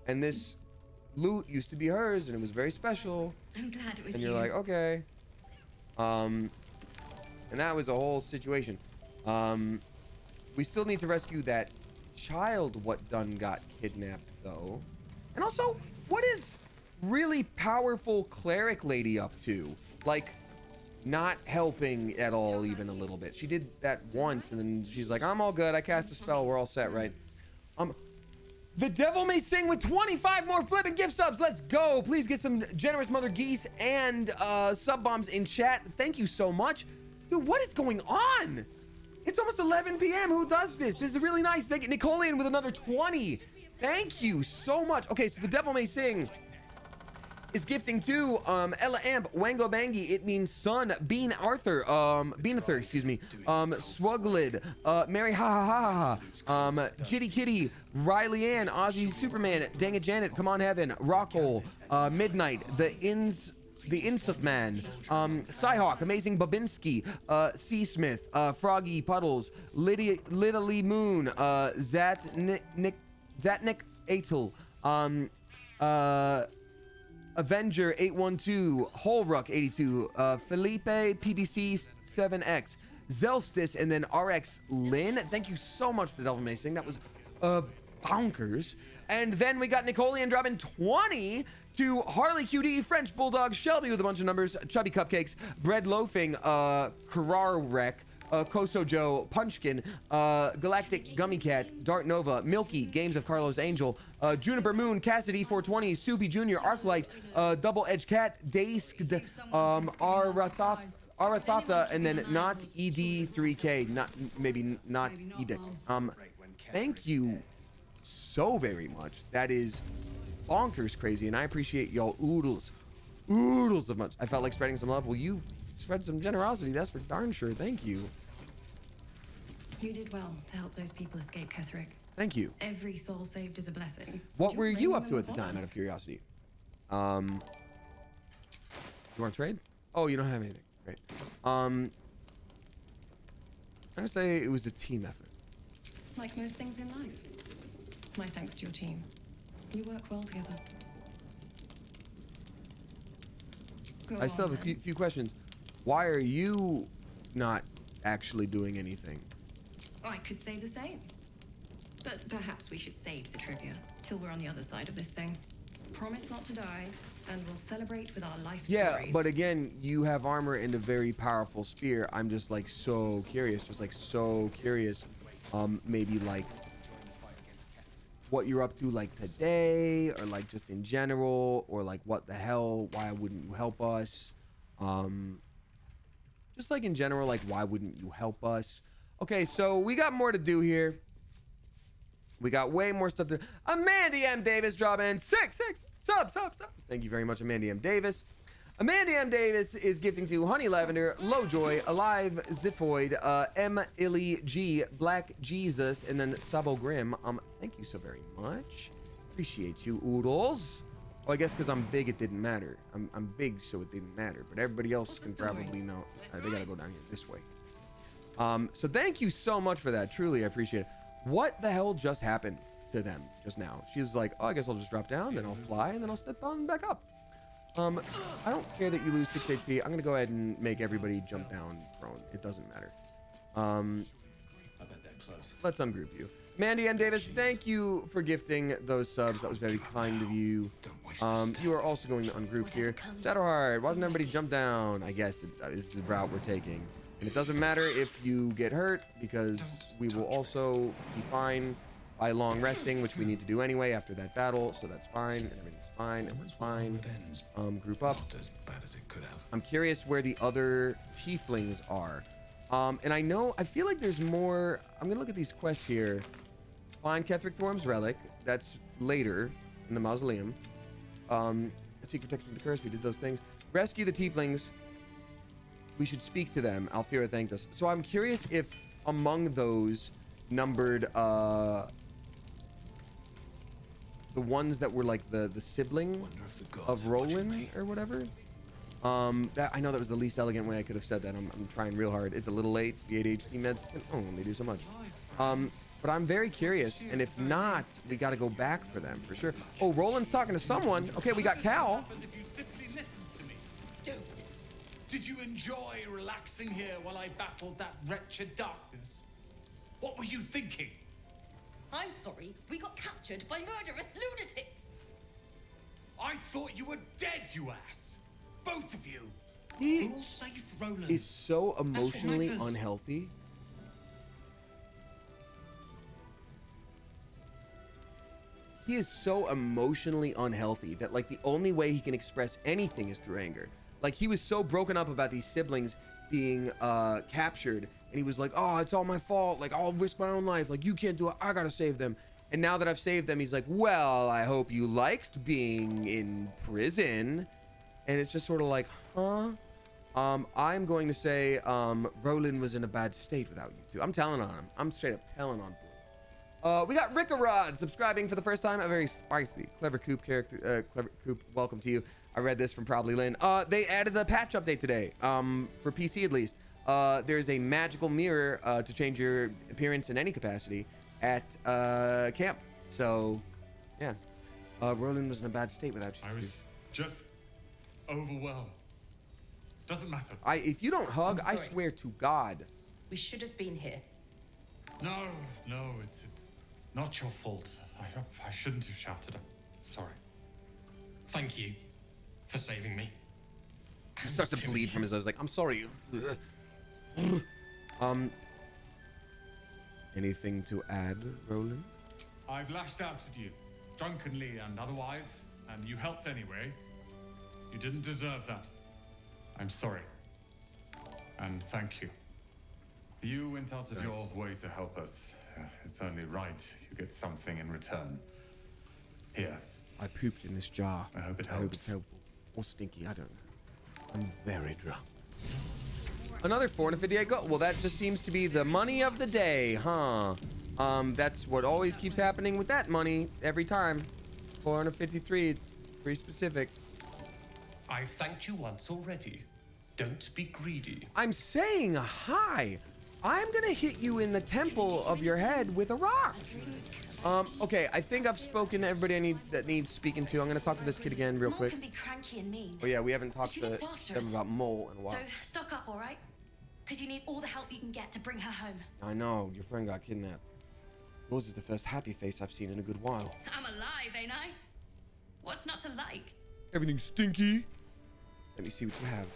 And this loot used to be hers and it was very special. I'm glad it was you. And you're like, okay. And that was a whole situation. We still need to rescue that child what done got kidnapped though. And also, what is really powerful cleric lady up to? Like, not helping at all, even a little bit. She did that once, and then she's like, I'm all good. I cast a spell. We're all set, right? The Devil May Sing with 25 more flipping gift subs. Let's go. Please get some generous Mother Geese and sub bombs in chat. Thank you so much. Dude, what is going on? It's almost 11 p.m. Who does this? This is really nice. Thank you. Nicolian with another 20. Thank you so much. Okay, so the Devil May Sing is gifting to Ella Amp, Wango Bangy. It means son, Bean Arthur, Beanather, excuse me, Swuglid, Mary Ha Ha Ha Ha, Jitty Kitty, Riley Ann, Ozzy Superman, Dang It Janet, Come On Heaven, Rockhole, Midnight, The Insuf Man, Psyhawk, Amazing Babinski, C Smith, Froggy Puddles, Liddy Moon, Zatnik Atel, Avenger 812, Holruck 82, Felipe PDC 7X, Zelstis, and then RX Lynn. Thank you so much for the Delvin Macing. That was bonkers. And then we got Nicoleon dropping 20 to Harley QD, French Bulldog, Shelby with a bunch of numbers, Chubby Cupcakes, Bread Loafing, Karar Wreck, Koso Joe, Punchkin, Galactic Gummy Cat, Dart Nova, Milky, Games of Carlos Angel, Juniper Moon, Cassidy 420, Soupy Jr., Arclight, Double Edge Cat, Daisked, Arathata, and then not ED3K, not Edic. Thank you so very much. That is bonkers crazy, and I appreciate y'all oodles of much. I felt like spreading some love. Will you spread some generosity? That's for darn sure. Thank you. You did well to help those people escape Ketherick. Thank you. Every soul saved is a blessing. What were you up to at the time, out of curiosity? You want to trade? Oh, you don't have anything. Great. I'm gonna say it was a team effort. Like most things in life. My thanks to your team. You work well together. I still have a few questions. Why are you not actually doing anything? I could say the same. But perhaps we should save the trivia till we're on the other side of this thing. Promise not to die, and we'll celebrate with our life Yeah, stories. but again, you have armor and a very powerful spear. I'm just like so curious, maybe like what you're up to like today, or like just in general, or like what the hell, why wouldn't you help us? Just like in general, like why wouldn't you help us? Okay, so we got more to do here. We got way more stuff to... Amanda M. Davis dropping 6 subs. Thank you very much, Amanda M. Davis. Amanda M. Davis is gifting to Honey Lavender, Lowjoy, Alive Ziphoid, M. Illy G, Black Jesus, and then Sabo Grim. Thank you so very much. Appreciate you, oodles. Oh, I guess because I'm big, it didn't matter. I'm big, so it didn't matter. But everybody else can probably know. They gotta go down here this way. So thank you so much for that. Truly, I appreciate it. What the hell just happened to them just now? She's like, oh, I guess I'll just drop down, then I'll fly, and then I'll step on back up. I don't care that you lose 6 HP. I'm gonna go ahead and make everybody jump down prone. It doesn't matter. I bet they're close. Let's ungroup you. Mandy M. Davis, thank you for gifting those subs. That was very kind of you. You are also going to ungroup here. Shadowheart, why doesn't everybody jump down? I guess it is the route we're taking. And it doesn't matter if you get hurt, because we will also be fine by long resting, which we need to do anyway after that battle. So that's fine, and everything's fine, and we're fine. Group up. As bad as it could have. I'm curious where the other tieflings are. And I feel like there's more. I'm gonna look at these quests here. Find Ketherick Thorm's relic. That's later in the mausoleum. Seek protection from the curse. We did those things. Rescue the tieflings. We should speak to them. Althira thanked us. So I'm curious if among those numbered the ones that were like the sibling of Roland or whatever. That I know that was the least elegant way I could have said that. I'm trying real hard. It's a little late. The ADHD meds can only do so much. But I'm very curious, and if not, we got to go back for them for sure. Oh, Roland's talking to someone. Okay, we got Cal. Did you enjoy relaxing here while I battled that wretched darkness? What were you thinking? I'm sorry, we got captured by murderous lunatics. I thought you were dead, you ass. Both of you. He We're all safe, Roland. is so emotionally unhealthy. He is so emotionally unhealthy that like the only way he can express anything is through anger. Like he was so broken up about these siblings being captured, and he was like, oh, it's all my fault. Like I'll risk my own life. Like you can't do it. I gotta save them. And now that I've saved them, he's like, well, I hope you liked being in prison. And it's just sort of like, huh? I'm going to say Roland was in a bad state without you two. I'm telling on him. I'm straight up telling on him. We got Rickarod subscribing for the first time. A very spicy, clever Coop character. Clever Coop, welcome to you. I read this from Probably Lynn. They added the patch update today, for PC at least. There's a magical mirror to change your appearance in any capacity at camp. So, yeah. Roland was in a bad state without you. I was just overwhelmed. Doesn't matter. If you don't hug, I swear to God. We should have been here. No, it's not your fault. I shouldn't have shouted. I'm sorry. Thank you for saving me. He starts to bleed from his nose. Like, I'm sorry. Anything to add, Roland? I've lashed out at you, drunkenly and otherwise, and you helped anyway. You didn't deserve that. I'm sorry. And thank you. You went out of your way to help us. It's only right you get something in return. Here. I pooped in this jar. I hope it helps. I hope it's helpful. Or stinky, I don't know. I'm very drunk. Another 458 gold. Well, that just seems to be the money of the day, huh? That's what always keeps happening with that money every time. 453, it's pretty specific. I've thanked you once already. Don't be greedy. I'm saying hi. I'm gonna hit you in the temple of your head with a rock. Okay, I think I've spoken to everybody that needs speaking to. I'm gonna talk to this kid again real quick. Mole can be cranky and mean. Oh yeah, we haven't talked to them about Mole in a while. So stock up, all right? Because you need all the help you can get to bring her home. I know, your friend got kidnapped. Yours is the first happy face I've seen in a good while. I'm alive, ain't I? What's not to like? Everything's stinky. Let me see what you have.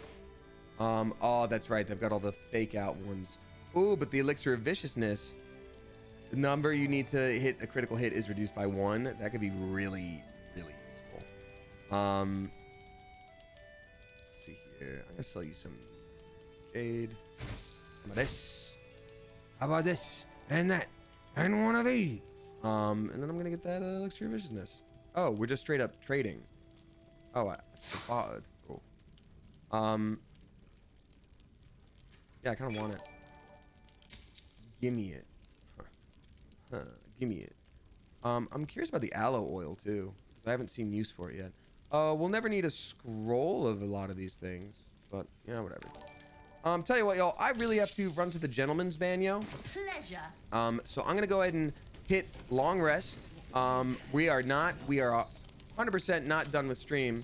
Oh, that's right. They've got all the fake out ones. Ooh, but the elixir of viciousness, the number you need to hit a critical hit is reduced by 1. That could be really, really useful. Let's see here. I'm gonna sell you some jade. How about this? How about this? And that. And one of these. And then I'm gonna get that elixir of viciousness. Oh, we're just straight up trading. Oh, I bought it. Cool. Yeah, I kind of want it. Gimme it. Huh. Gimme it. I'm curious about the aloe oil too, because I haven't seen use for it yet. We'll never need a scroll of a lot of these things, but yeah, whatever. Tell you what, y'all, I really have to run to the gentleman's banyo. Pleasure. So I'm gonna go ahead and hit long rest. We are 100% not done with stream.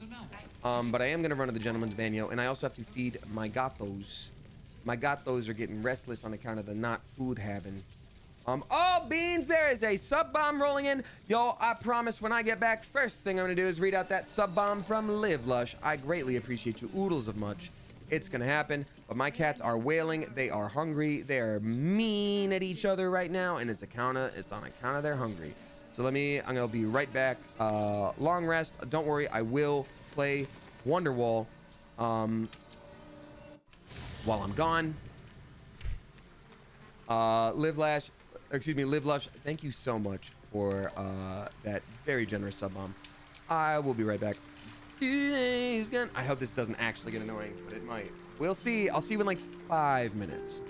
But I am gonna run to the gentleman's banyo, and I also have to feed my gatos. My gatos are getting restless on account of the not food having. Oh, beans, there is a sub bomb rolling in. Yo, I promise when I get back, first thing I'm gonna do is read out that sub bomb from Live Lush. I greatly appreciate you oodles of much. It's gonna happen, but my cats are wailing. They are hungry. They are mean at each other right now, and it's on account of they're hungry. So I'm gonna be right back. Long rest. Don't worry, I will play Wonderwall while I'm gone. Live Lush, thank you so much for that very generous sub bomb. I will be right back. I hope this doesn't actually get annoying, but it might. We'll see. I'll see you in like 5 minutes.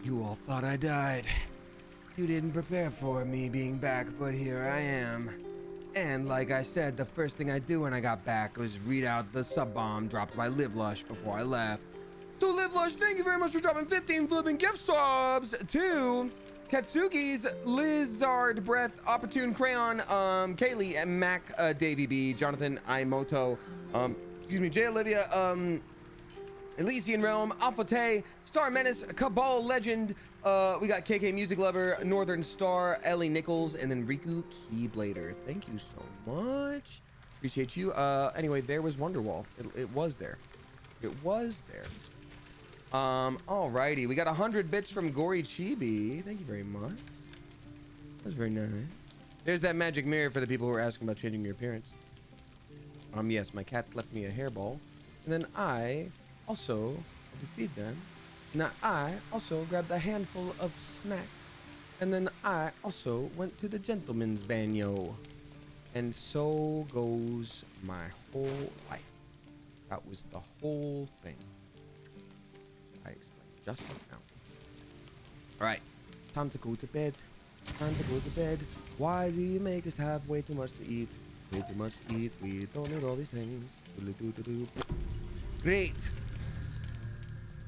You all thought I died. You didn't prepare for me being back, but here I am. And like I said, the first thing I do when I got back was read out the sub bomb dropped by Livelush before I left. So Livelush, thank you very much for dropping 15 flipping gift subs to Katsuki's Lizard Breath, Opportune Crayon, Kaylee, and Mac, Davey B, Jonathan Imoto, excuse me, J Olivia, Elysian Realm, Alphate, Star Menace, Cabal Legend, we got KK Music Lover, Northern Star, Ellie Nichols, and then Riku Keyblader. Thank you so much. Appreciate you. Anyway, there was Wonderwall. It was there. It was there. Alrighty. We got 100 bits from Gory Chibi. Thank you very much. That was very nice. There's that magic mirror for the people who are asking about changing your appearance. Yes, my cats left me a hairball. And then I also had to feed them. Now I also grabbed a handful of snack. And then I also went to the gentleman's bagnio. And so goes my whole life. That was the whole thing. I explained just now. Alright, time to go to bed. Time to go to bed. Why do you make us have way too much to eat? Way too much to eat. We don't need all these things. Great.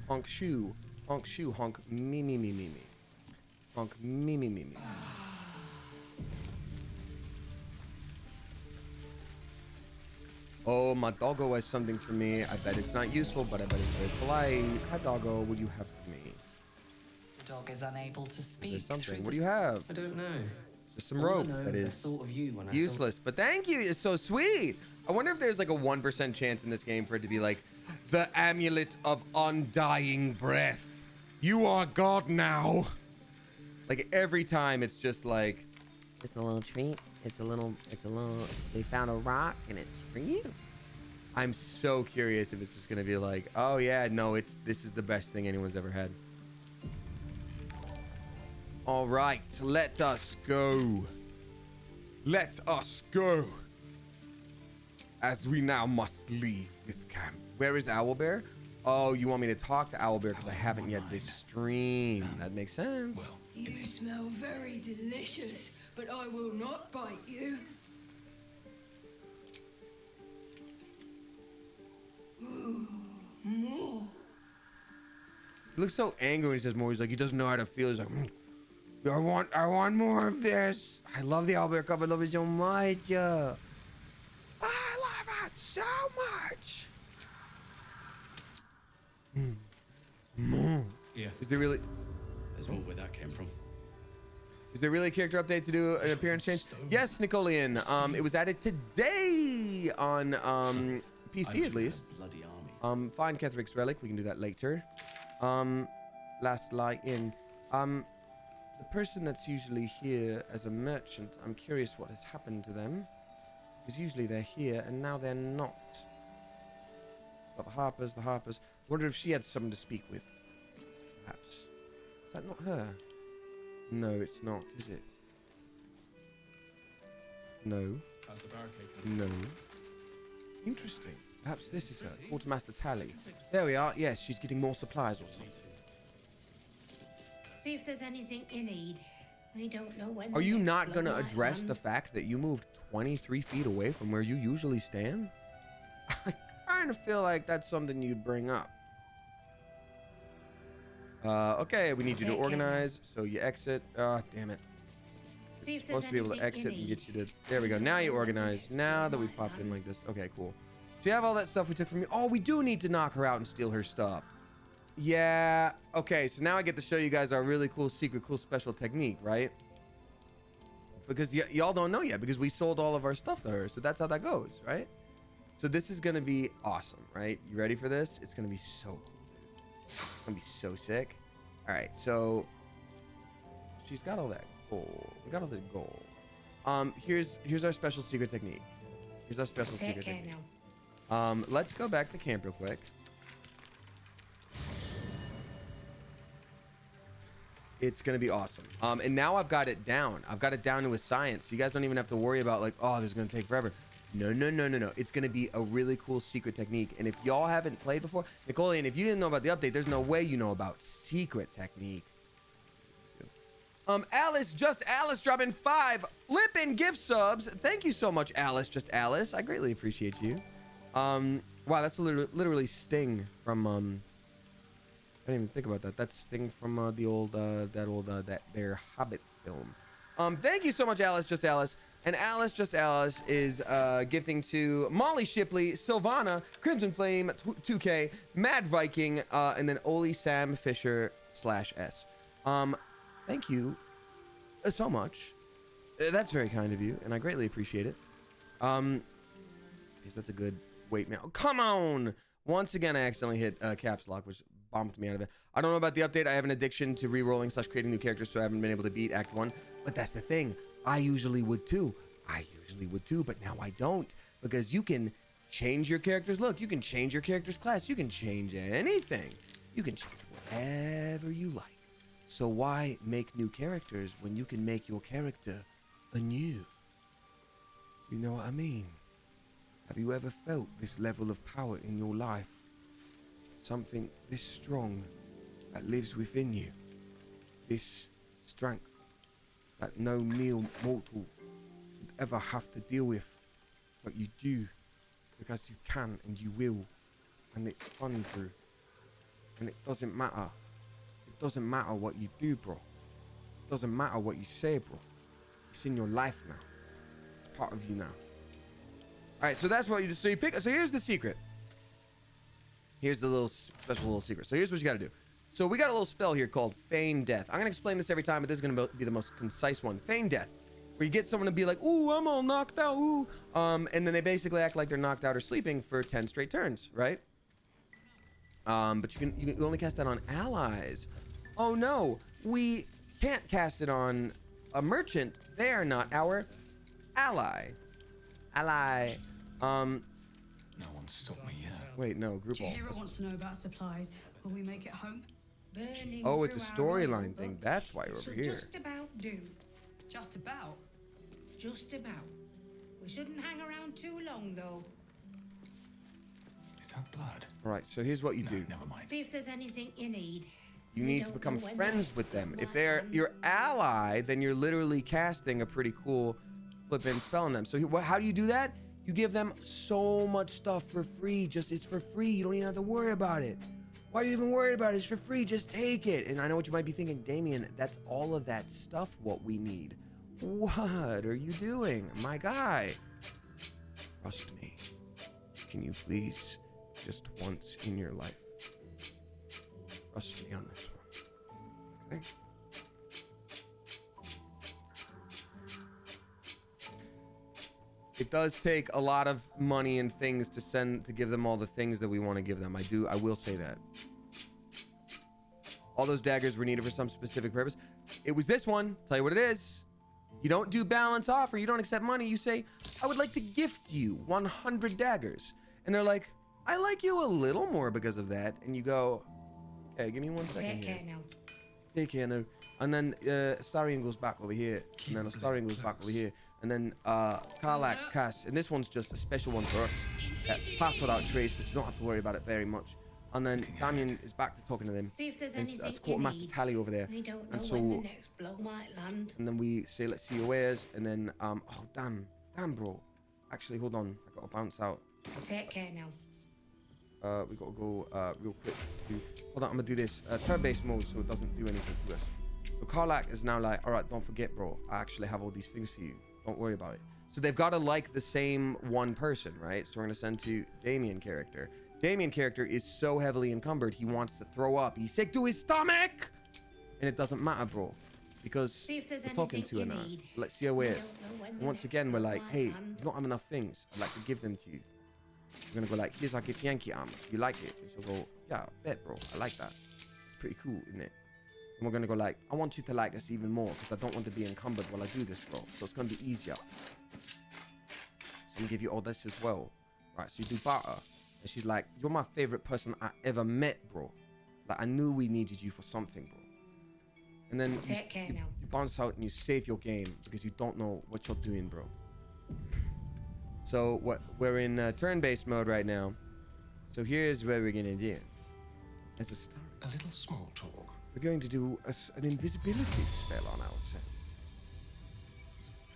Honk shoe. Honk shoe. Honk me me me me me. Honk me me me me. Oh, my doggo has something for me. I bet it's not useful, but I bet it's very polite. Hi, doggo. What do you have for me? The dog is unable to speak. There's something. What do you have? I don't know. Just some rope that is useless. But thank you. It's so sweet. I wonder if there's like a 1% chance in this game for it to be like the amulet of undying breath. You are God now. Like every time it's just like, it's a little treat. It's a little, they found a rock and it's for you. I'm so curious if it's just gonna be like, oh yeah, no, this is the best thing anyone's ever had. All right, let us go. Let us go. As we now must leave this camp. Where is Owlbear? Oh, you want me to talk to Owlbear because I haven't yet this stream. That makes sense. You smell very delicious, but I will not bite you. Ooh, more. He looks so angry when he says more. He's like, he doesn't know how to feel. He's like, I want more of this. I love the Owlbear cup. I love it so much. I love it so much. Yeah. Is there really? There's more where that came from. Is there really a character update to do an appearance change? Yes, Nicolian. It was added today on PC at least. Find Kethric's relic. We can do that later. Last lie in. The person that's usually here as a merchant, I'm curious what has happened to them. Because usually they're here and now they're not. But the Harpers. I wonder if she had someone to speak with. Perhaps. Is that not her? No, it's not, is it? No. How's the barricade coming? No. Interesting. Perhaps this is her. Quartermaster Tally. There we are. Yes, she's getting more supplies or something. See if there's anything you need. We don't know when. Are you not going to address the fact that you moved 23 feet away from where you usually stand? I kind of feel like that's something you'd bring up. Okay, we need you to organize, so you exit. Damn it. See if Supposed to be able to exit and get you to... There we go. Now you organize. Now that we popped in like this. Okay, cool. So you have all that stuff we took from you. Oh, we do need to knock her out and steal her stuff. Yeah. Okay, so now I get to show you guys our really cool secret, cool special technique, right? Because y'all don't know yet because we sold all of our stuff to her. So that's how that goes, right? So this is gonna be awesome, right? You ready for this? It's gonna be so cool. It's gonna be so sick. All right, so she's got all that gold. We got all the gold. Here's our special secret technique. Here's our special secret technique. Let's go back to camp real quick. It's gonna be awesome. And now I've got it down. I've got it down to a science. So you guys don't even have to worry about like, oh, this is gonna take forever. No. It's gonna be a really cool secret technique. And if y'all haven't played before, Nicolian, if you didn't know about the update, there's no way you know about secret technique. Alice, just Alice, dropping 5 flippin' gift subs. Thank you so much, Alice, just Alice. I greatly appreciate you. Wow, that's literally Sting from I didn't even think about that. That's Sting from their Hobbit film. Thank you so much, Alice, just Alice. And Alice, just Alice is gifting to Molly Shipley, Sylvana, Crimson Flame, 2K, Mad Viking, and then Oli Sam Fisher /S. Thank you so much. That's very kind of you, and I greatly appreciate it. Because that's a good weight mail. Oh, come on! Once again, I accidentally hit caps lock, which bumped me out of it. I don't know about the update. I have an addiction to re-rolling / creating new characters, so I haven't been able to beat Act 1. But that's the thing. I usually would too, but now I don't. Because you can change your character's look. You can change your character's class. You can change anything. You can change whatever you like. So why make new characters when you can make your character anew? You know what I mean? Have you ever felt this level of power in your life? Something this strong that lives within you. This strength that no mere mortal should ever have to deal with. But you do, because you can and you will. And it's fun, bro. And it doesn't matter. It doesn't matter what you do, bro. It doesn't matter what you say, bro. It's in your life now. It's part of you now. All right, so that's what you do. So you pick. So here's the secret. Here's the little special little secret. So here's what you got to do. So we got a little spell here called Feign Death. I'm gonna explain this every time, but this is gonna be the most concise one. Feign Death, where you get someone to be like, "Ooh, I'm all knocked out." Ooh, and then they basically act like they're knocked out or sleeping for 10 straight turns, right? But you can only cast that on allies. Oh no, we can't cast it on a merchant. They are not our ally. No one stopped me yet. Wait, no, group all. Jira wants to know about supplies. Will we make it home? Oh, it's a storyline thing. That's why we're over here. Just about do. Just about? Just about. We shouldn't hang around too long, though. Is that blood? All right, so here's what you do. Never mind. See if there's anything you need. You need to become friends with them. If they're your ally, then you're literally casting a pretty cool flippin' spell on them. So how do you do that? You give them so much stuff for free. It's for free. You don't even have to worry about it. Why are you even worried about it? It's for free. Just take it. And I know what you might be thinking, Damien, that's all of that stuff what we need. What are you doing, my guy? Trust me. Can you please, just once in your life, trust me on this one, okay? It does take a lot of money and things to give them all the things that we want to give them. I will say that. All those daggers were needed for some specific purpose. It was this one. Tell you what it is. You don't do balance offer. You don't accept money. You say, I would like to gift you 100 daggers. And they're like, I like you a little more because of that. And you go, okay, give me 1 second. Take care now. Take care now. And then Astarion goes back over here. And then Astarion goes back over here. And then Karlak casts. And this one's just a special one for us. That's pass without trace, but you don't have to worry about it very much. And then Damien is back to talking to them. See if there's and anything that's Quartermaster Tally over there. We don't know and so, when the next blow might land. And then we say, let's see your wares. And then, oh, damn, bro. Actually, hold on. I gotta bounce out. Take care now. We gotta go real quick. Hold on, I'm gonna do this. Turn-based mode so it doesn't do anything to us. So Karlak is now like, all right, don't forget, bro. I actually have all these things for you. Don't worry about it. So they've got to like the same one person, right? So we're going to send to Damien character. Damien character is so heavily encumbered, he wants to throw up. He's sick to his stomach! And it doesn't matter, bro. Because we're talking to her now. Let's see her wares. And once again, we're like, hey, you don't have enough things. I'd like to give them to you. We're gonna go like, here's our Githyanki armor. You like it? And she'll go, yeah, bet, bro. I like that. It's pretty cool, isn't it? And we're gonna go like, I want you to like us even more because I don't want to be encumbered while I do this, bro. So it's gonna be easier. So I'm gonna give you all this as well. Right, so you do barter. And she's like, you're my favorite person I ever met, bro. Like, I knew we needed you for something, bro. And then you bounce out and you save your game because you don't know what you're doing, bro. So we're in turn-based mode right now. So here's what we're gonna do. As a start, A little small talk. we're going to do an invisibility spell on ourselves.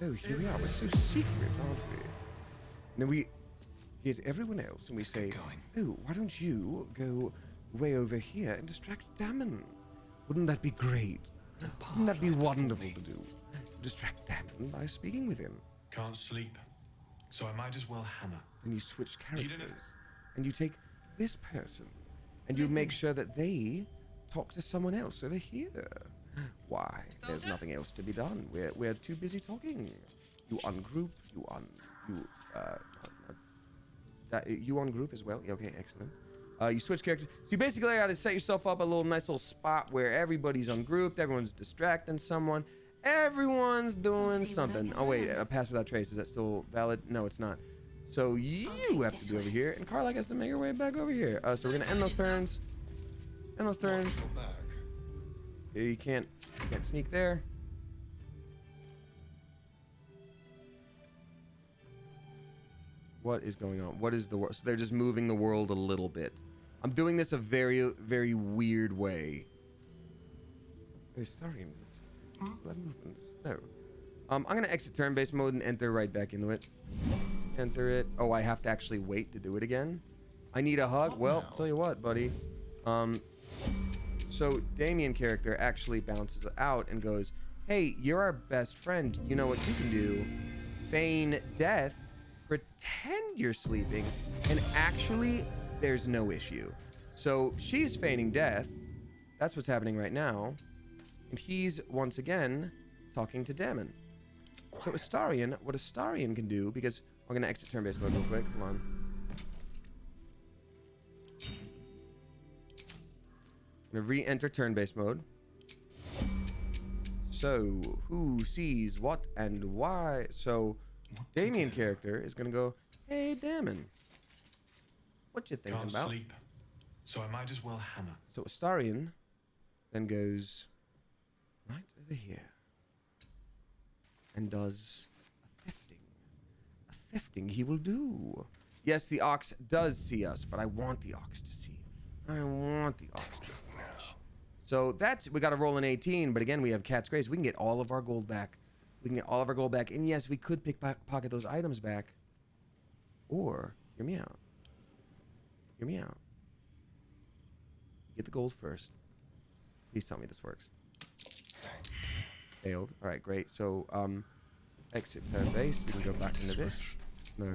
Oh, here we are. We're so secret, aren't we? And then we get everyone else and we say, oh, why don't you go way over here and distract Damon? Wouldn't that be great? Wouldn't that be wonderful to do? Distract Damon by speaking with him. Can't sleep, so I might as well hammer. And you switch characters. And you take this person and you make sure that they talk to someone else over here. Why? There's nothing else to be done. We're too busy talking. You ungroup. You ungroup as well. Yeah, okay, excellent. You switch characters. So you basically got to set yourself up a nice little spot where everybody's ungrouped, everyone's distracting someone, everyone's doing something. Oh wait, a pass without trace. Is that still valid? No, it's not. So you have to be over here, and Carla has to make her way back over here. So we're gonna end those turns. End those turns. You can't sneak there. What is going on? What is the world? So they're just moving the world a little bit. I'm doing this a very, very weird way. Hey, sorry, no. I'm gonna exit turn-based mode and enter right back into it. Enter it. Oh, I have to actually wait to do it again. I need a hug. Well, tell you what, buddy. So Damien character actually bounces out and goes, "Hey, you're our best friend. You know what you can do? Feign death. Pretend you're sleeping, and actually there's no issue." So she's feigning death. That's what's happening right now. And he's once again talking to Damon. So Astarion, what Astarion can do, because we're gonna exit turn-based mode real quick. Come on. I'm gonna re-enter turn-based mode. So who sees what and why? So Damien character is gonna go, "Hey Damon, what you thinking about?" Can't sleep, so I might as well hammer. So Astarion then goes right over here and does a thefting. A thefting he will do. Yes, the ox does see us, but I want the ox to see. I want the ox to watch. So that's, we got to roll an 18, but again, we have Cat's Grace. We can get all of our gold back. We can get all of our gold back. And yes, we could pickpocket those items back. Or, hear me out. Hear me out. Get the gold first. Please tell me this works. Failed. All right, great. So, exit turn base. We can go back into this. No.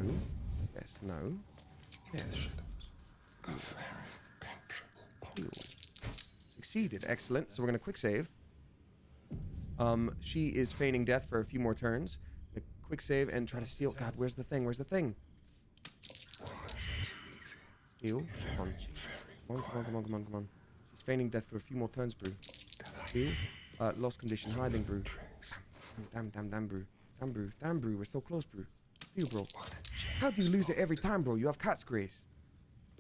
Yes, no. Yes. Succeeded. Excellent. So we're going to quick save. She is feigning death for a few more turns. Quick save and try to steal. God, where's the thing? Where's the thing? Steal. Come on. Come on. She's feigning death for a few more turns, brew. Steal. Lost condition hiding, brew. Damn, brew. Damn, brew. We're so close, brew. Steal, bro. How do you lose it every time, bro? You have Cat's Grace.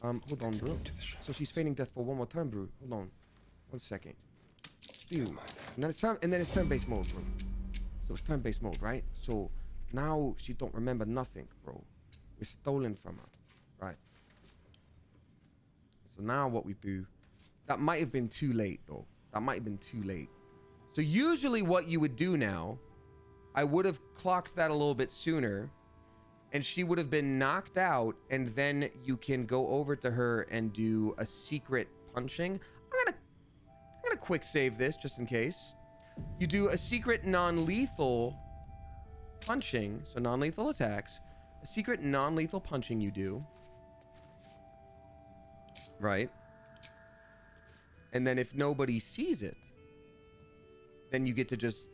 Hold on, bro. So she's feigning death for one more turn, brew. Hold on. 1 second. Steal. And then it's turn-based mode, bro. So it's turn-based mode, right? So now she don't remember nothing, bro. We're stolen from her, right? So now what we do, that might have been too late, though. That might have been too late. So usually what you would do now, I would have clocked that a little bit sooner, and she would have been knocked out, and then you can go over to her and do a secret punching. I'm gonna quick save this just in case. You do a secret non-lethal punching, so non-lethal attacks. A secret non-lethal punching you do. Right? And then if nobody sees it, then you get to just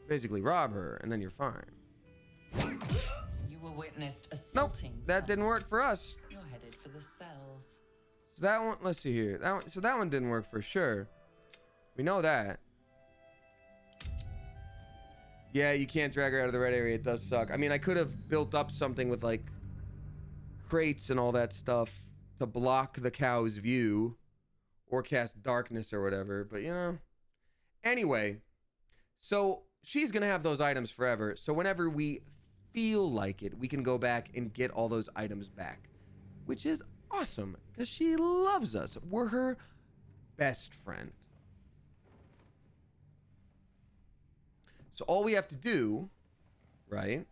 basically rob her, and then you're fine. You were witness witnessed Nope, assaulting. that didn't work for us. You're headed for the cells. So that one, let's see here. That one didn't work for sure. We know that. Yeah, you can't drag her out of the red area. It does suck. I mean, I could have built up something with like crates and all that stuff to block the cow's view or cast darkness or whatever, but you know. Anyway, so she's gonna have those items forever. So whenever we feel like it, we can go back and get all those items back, which is awesome because she loves us. We're her best friend. So all we have to do, right,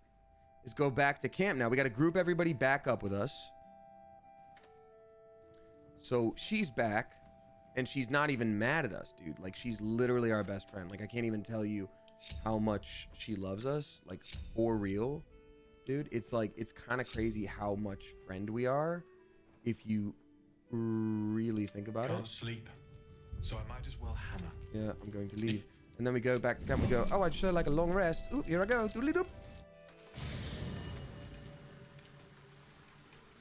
is go back to camp now. We got to group everybody back up with us. So she's back, and she's not even mad at us, dude. Like, she's literally our best friend. Like, I can't even tell you how much she loves us. Like, for real, dude. It's like, it's kind of crazy how much friend we are if you really think about it. Can't sleep, so I might as well hammer. Yeah, I'm going to leave. And then we go back to camp. We go, oh, I'd sure like a long rest. Ooh, here I go. Doodly-doop.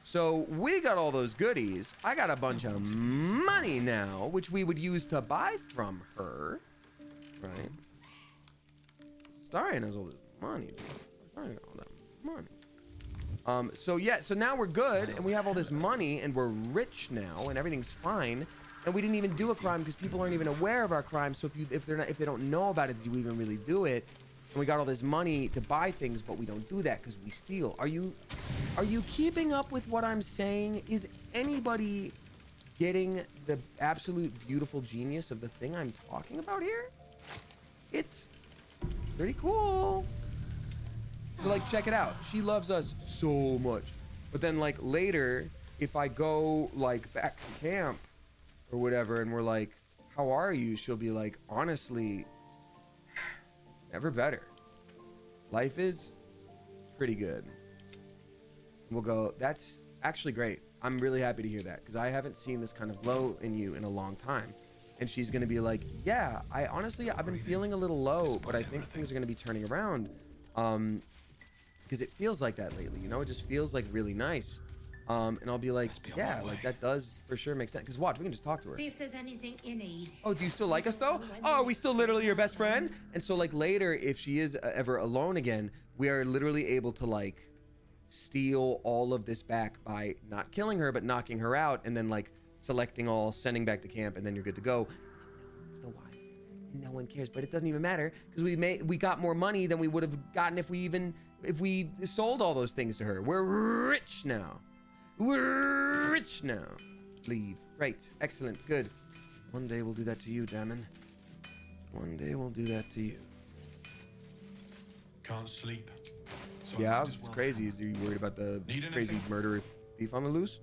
So we got all those goodies. I got a bunch of money now, which we would use to buy from her. Right? Starion has all this money. Starion got all that money. So yeah, so now we're good, and we have all this money, and we're rich now, and everything's fine. And we didn't even do a crime because people aren't even aware of our crime. So if they don't know about it, do you even really do it? And we got all this money to buy things, but we don't do that because we steal. Are you keeping up with what I'm saying? Is anybody getting the absolute beautiful genius of the thing I'm talking about here? It's pretty cool. So like, check it out. She loves us so much. But then like later, if I go like back to camp or whatever, and we're like, how are you? She'll be like, honestly, never better. Life is pretty good. We'll go, that's actually great. I'm really happy to hear that because I haven't seen this kind of low in you in a long time. And she's going to be like, yeah, I've been feeling a little low, but I think things are going to be turning around. Because it feels like that lately, you know, it just feels like really nice. And I'll be like, yeah, like that does for sure make sense. Because watch, we can just talk to her. See if there's anything you need. Oh, do you still like us though? Oh, are we still literally your best friend? And so like later, if she is ever alone again, we are literally able to like steal all of this back by not killing her, but knocking her out, and then like selecting all, sending back to camp, and then you're good to go. It's the wise. No one cares, but it doesn't even matter because we got more money than we would have gotten if we sold all those things to her. We're rich now. We're rich now. Leave. Great. Excellent. Good. One day we'll do that to you, Damon. One day we'll do that to you. Can't sleep. So Yeah, it's crazy. Is you worried about the crazy murderer thief on the loose?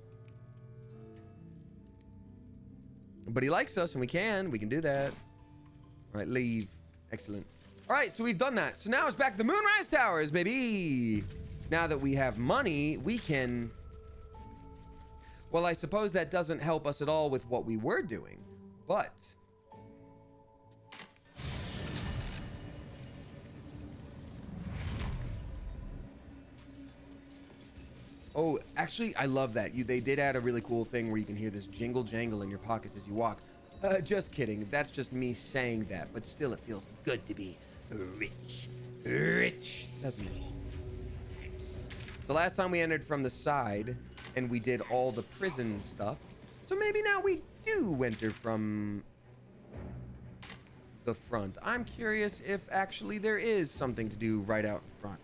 But he likes us, and we can do that. All right, leave. Excellent. All right, so we've done that. So now it's back to the Moonrise Towers, baby. Now that we have money, we can... Well, I suppose that doesn't help us at all with what we were doing, but... Oh, actually, I love that. They did add a really cool thing where you can hear this jingle jangle in your pockets as you walk. Just kidding. That's just me saying that, but still it feels good to be rich. Rich, doesn't it? The last time we entered from the side and we did all the prison stuff. So maybe now we do enter from the front. I'm curious if actually there is something to do right out in front.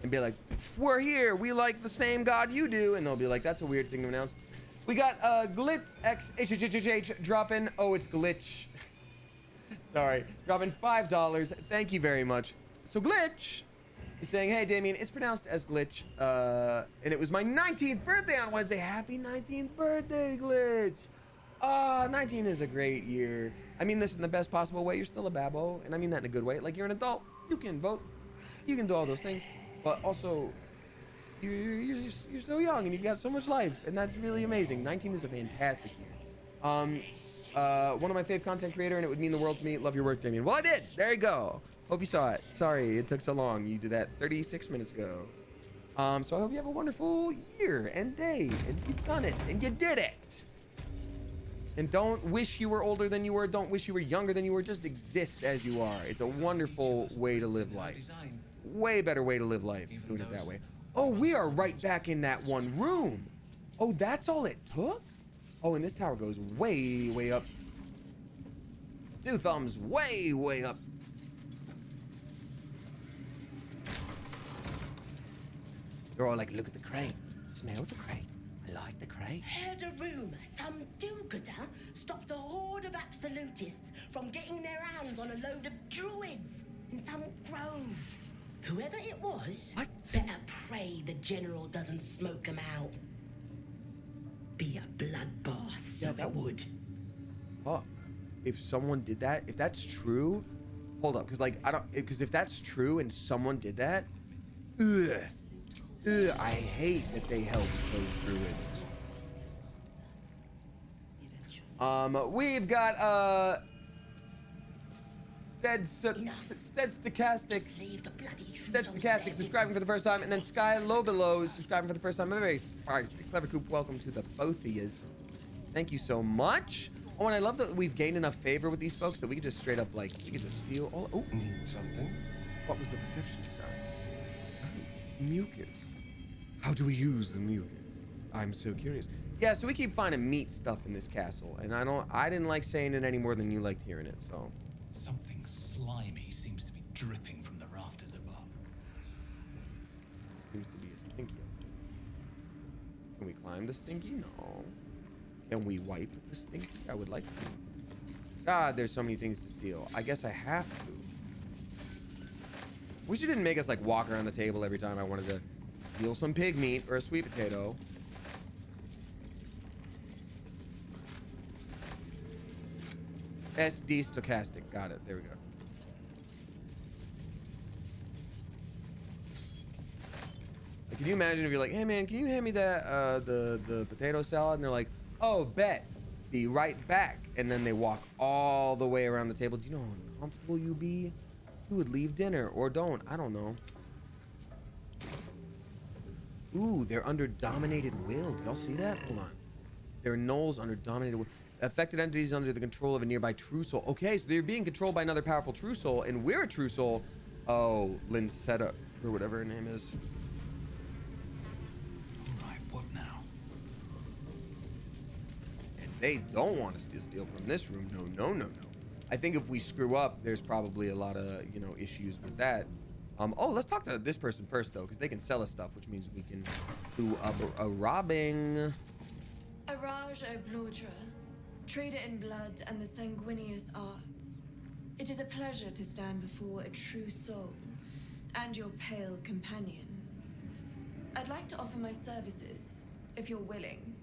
And be like, we're here, we like the same god you do. And they'll be like, that's a weird thing to announce. We got Glit X HHHH dropping. Oh, it's Glitch. Sorry, dropping $5. Thank you very much. So Glitch is saying, hey Damien, it's pronounced as Glitch. And it was my 19th birthday on Wednesday. Happy 19th birthday, Glitch. 19 is a great year. I mean this in the best possible way. You're still a babbo, and I mean that in a good way. Like, you're an adult. You can vote. You can do all those things. But also, you're so young and you've got so much life, and that's really amazing. 19 is a fantastic year. One of my fave content creator, and it would mean the world to me. Love your work, Damien. Well, I did. There you go. Hope you saw it. Sorry it took so long. You did that 36 minutes ago. So I hope you have a wonderful year and day, and you've done it, and you did it. And don't wish you were older than you were. Don't wish you were younger than you were. Just exist as you are. It's a wonderful way to live life. Way better way to live life, doing it that way. Oh, we are right back in that one room. Oh, that's all it took? Oh, and this tower goes way, way up. 2 thumbs, way, way up. They're all like, look at the crate. Smell the crate. I like the crate. Heard a rumor some do-gooder stopped a horde of absolutists from getting their hands on a load of druids in some grove. Whoever it was, better pray the general doesn't smoke them out. Be a bloodbath, so it would. Fuck. If someone did that, if that's true, hold up, because like because if that's true and someone did that, I hate that they helped those druids. We've got Stead Stochastic subscribing for the first time, and then Sky Lobelow subscribing for the first time. Very clever coop. Welcome to the both of yous. Thank you so much. Oh, and I love that we've gained enough favor with these folks that we could just straight up like we could just steal all. Oh, need something. What was the perception star? Oh, mucus. How do we use the mucus? I'm so curious. Yeah, so we keep finding meat stuff in this castle, and I didn't like saying it any more than you liked hearing it. So something slimy seems to be dripping from the rafters above. Seems to be a stinky. Can we climb the stinky? No. Can we wipe the stinky? I would like to. God, there's so many things to steal. I guess I have to. Wish you didn't make us like walk around the table every time I wanted to steal some pig meat or a sweet potato. SD Stochastic. Got it. There we go. Like, can you imagine if you're like, hey man, can you hand me that the potato salad? And they're like, oh, bet. Be right back. And then they walk all the way around the table. Do you know how uncomfortable you'd be? You would leave dinner or don't. I don't know. Ooh, they're under dominated will. Do y'all see that? Hold on. They're gnolls under dominated will. Affected entities under the control of a nearby true soul. Okay, so they're being controlled by another powerful true soul, and we're a true soul. Oh, Lincetta, or whatever her name is. Alright, what now? And they don't want us to steal from this room. No, no, no, no. I think if we screw up, there's probably a lot of, you know, issues with that. Oh, let's talk to this person first, though, because they can sell us stuff, which means we can do a robbing. Araj Oblodra, trader in blood and the sanguineous arts. It is a pleasure to stand before a true soul and your pale companion. I'd like to offer my services, if you're willing.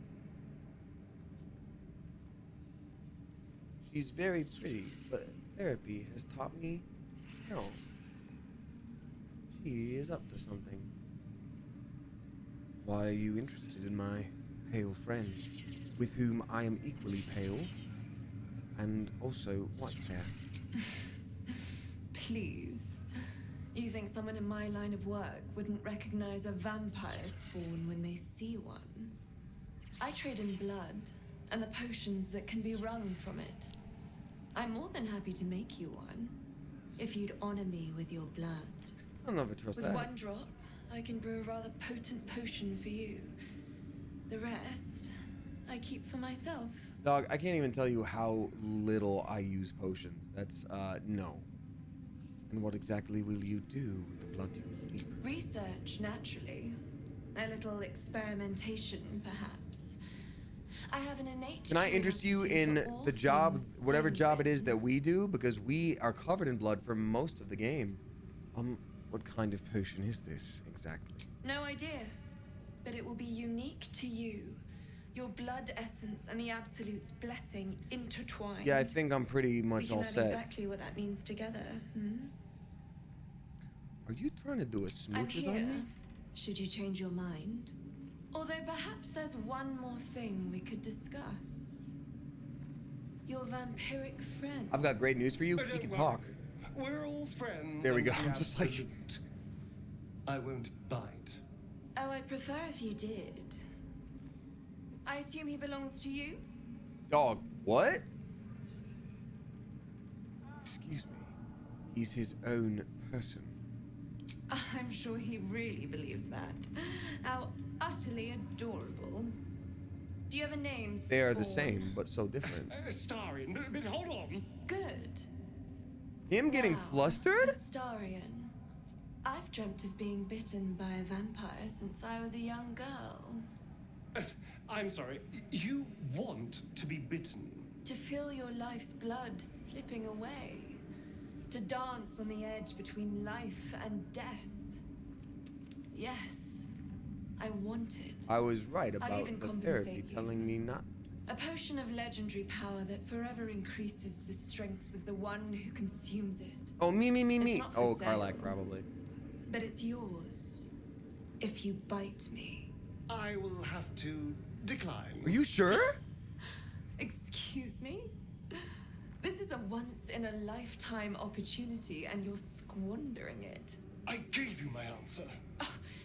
She's very pretty, but therapy has taught me no. She is up to something. Why are you interested in my pale friend, with whom I am equally pale, and also white hair? Please. You think someone in my line of work wouldn't recognize a vampire spawn when they see one? I trade in blood and the potions that can be wrung from it. I'm more than happy to make you one, if you'd honor me with your blood. I don't know if I trust With that. one drop, I can brew a rather potent potion for you. The rest, I keep for myself. Dog, I can't even tell you how little I use potions. That's, no. And what exactly will you do with the blood you keep? Research, naturally. A little experimentation, perhaps. I have an innate Can I interest you in the job, whatever job it is that we do? Because we are covered in blood for most of the game. What kind of potion is this, exactly? No idea, but it will be unique to you. Your blood essence and the Absolute's blessing intertwined. Yeah, I think I'm pretty much all We can set. learn exactly what that means together. Are you trying to do a I'm smooches here, on me? should you change your mind. Although perhaps there's one more thing we could discuss. Your vampiric friend. I've got great news for you. He can talk. We're all friends. There we under go. the I'm just like- absolute. I won't bite. Oh, I'd prefer if you did. I assume he belongs to you? Dog, what? Excuse me. He's his own person. I'm sure he really believes that. How utterly adorable. Do you have a name? They are the Spawn? same, but so different. Astarion, but hold on. Good. Him getting flustered? Astarion. I've dreamt of being bitten by a vampire since I was a young girl. I'm sorry. You want to be bitten? To feel your life's blood slipping away. To dance on the edge between life and death. Yes, I want it. I was right about even the compensate therapy you. telling me not. A potion of legendary power that forever increases the strength of the one who consumes it. Oh, me. It's not for Oh, sale, Karlach, probably. But it's yours. If you bite me. I will have to decline. Are you sure? Excuse me? This is a once-in-a-lifetime opportunity, and you're squandering it. I gave you my answer.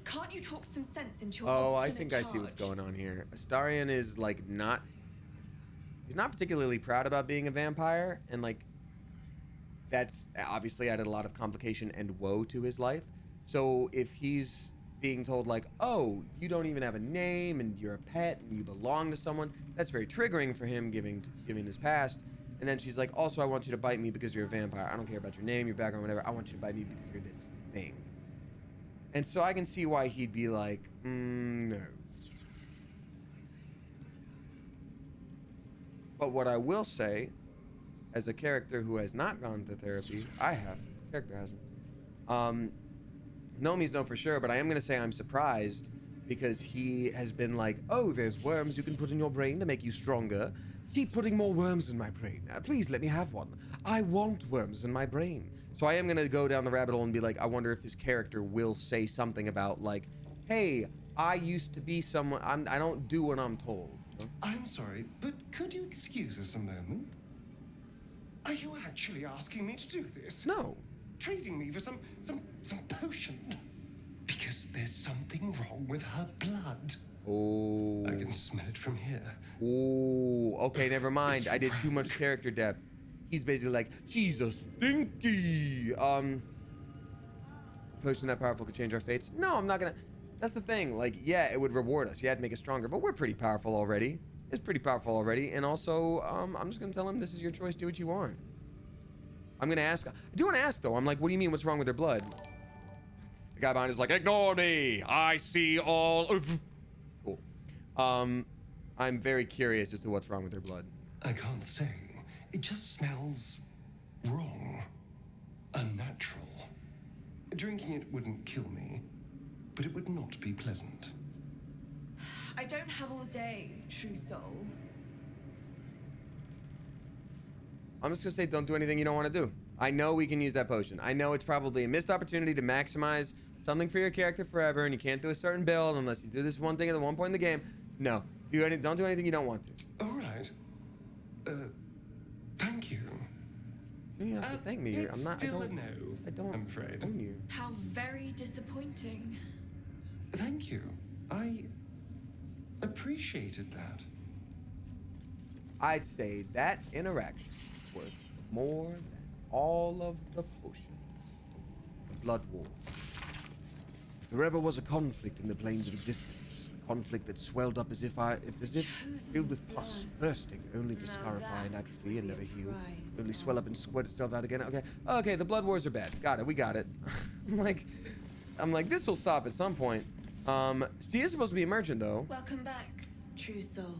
Can't you talk some sense into your Oh, I obstinate think I see what's charge? going on here. Astarion is like not. He's not particularly proud about being a vampire, and like that's obviously added a lot of complication and woe to his life. So if he's being told like, oh, you don't even have a name and you're a pet and you belong to someone, that's very triggering for him, given his past. And then she's like, also, I want you to bite me because you're a vampire. I don't care about your name, your background, whatever. I want you to bite me because you're this thing. And so I can see why he'd be like, no. But what I will say, as a character who has not gone to therapy, I have. Character hasn't. Nomi's know for sure, but I am going to say I'm surprised because he has been like, oh, there's worms you can put in your brain to make you stronger. Keep putting more worms in my brain. Please let me have one. I want worms in my brain. So I am going to go down the rabbit hole and be like, I wonder if his character will say something about like, hey, I used to be someone. I don't do what I'm told. You know? I'm sorry, but could you excuse us a moment? Are you actually asking me to do this? No. Trading me for some potion? Because there's something wrong with her blood. Oh. I can smell it from here. Oh, okay, never mind. I did too much character depth. He's basically like, she's a stinky. Potion that powerful could change our fates. No, I'm not gonna. That's the thing. Like, yeah, it would reward us. Yeah, it'd make us stronger, but we're pretty powerful already. It's pretty powerful already. And also, I'm just gonna tell him this is your choice. Do what you want. I'm gonna ask. I do want to ask though. I'm like, what do you mean? What's wrong with their blood? The guy behind is like, ignore me. I see all of. Cool. I'm very curious as to what's wrong with their blood. I can't say. It just smells wrong. Unnatural. Drinking it wouldn't kill me, but it would not be pleasant. I don't have all day, true soul. I'm just gonna say, don't do anything you don't want to do. I know we can use that potion. I know it's probably a missed opportunity to maximize something for your character forever, and you can't do a certain build unless you do this one thing at the one point in the game. No, don't do anything you don't want to. All right. Thank you. You don't have to thank me. I'm not. Still I a no. I'm afraid. Own you. How very disappointing. Thank you. I appreciated that. I'd say that interaction is worth more than all of the potion. The Blood War. If there ever was a conflict in the planes of existence, a conflict that swelled up as if filled with pus, bursting, only to scarify and atrophy and never heal, only swell up and squirt itself out again. Okay, the Blood Wars are bad. Got it, we got it. I'm like, this will stop at some point. She is supposed to be a merchant though. Welcome back, true soul.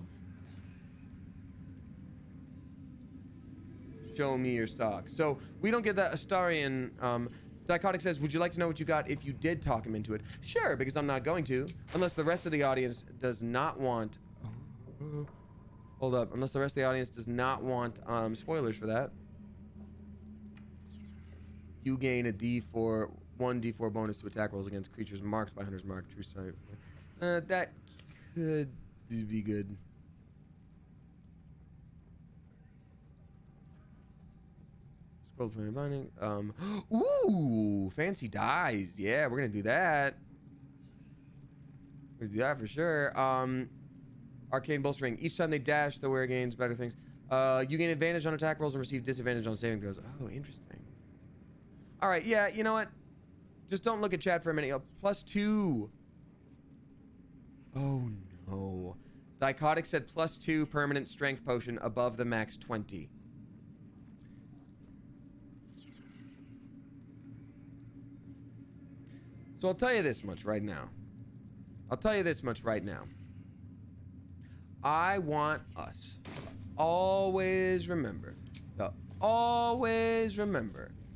Show me your stock. So we don't get that Astarion. Dichotic says, would you like to know what you got if you did talk him into it? Sure, because I'm not going to. Unless the rest of the audience does not want... Hold up. Unless the rest of the audience does not want spoilers for that. You gain a D4, 1d4 bonus to attack rolls against creatures marked by Hunter's Mark. True sight. That could be good. Scroll for binding. Ooh, fancy dies. Yeah, we're gonna do that. Yeah, for sure. Arcane bolstering. Each time they dash, the wearer gains better things. You gain advantage on attack rolls and receive disadvantage on saving throws. Oh, interesting. All right, yeah, you know what? Just don't look at chat for a minute. +2. Oh, no. Dichotic said +2 permanent strength potion above the max 20. So I'll tell you this much right now. I want us to always remember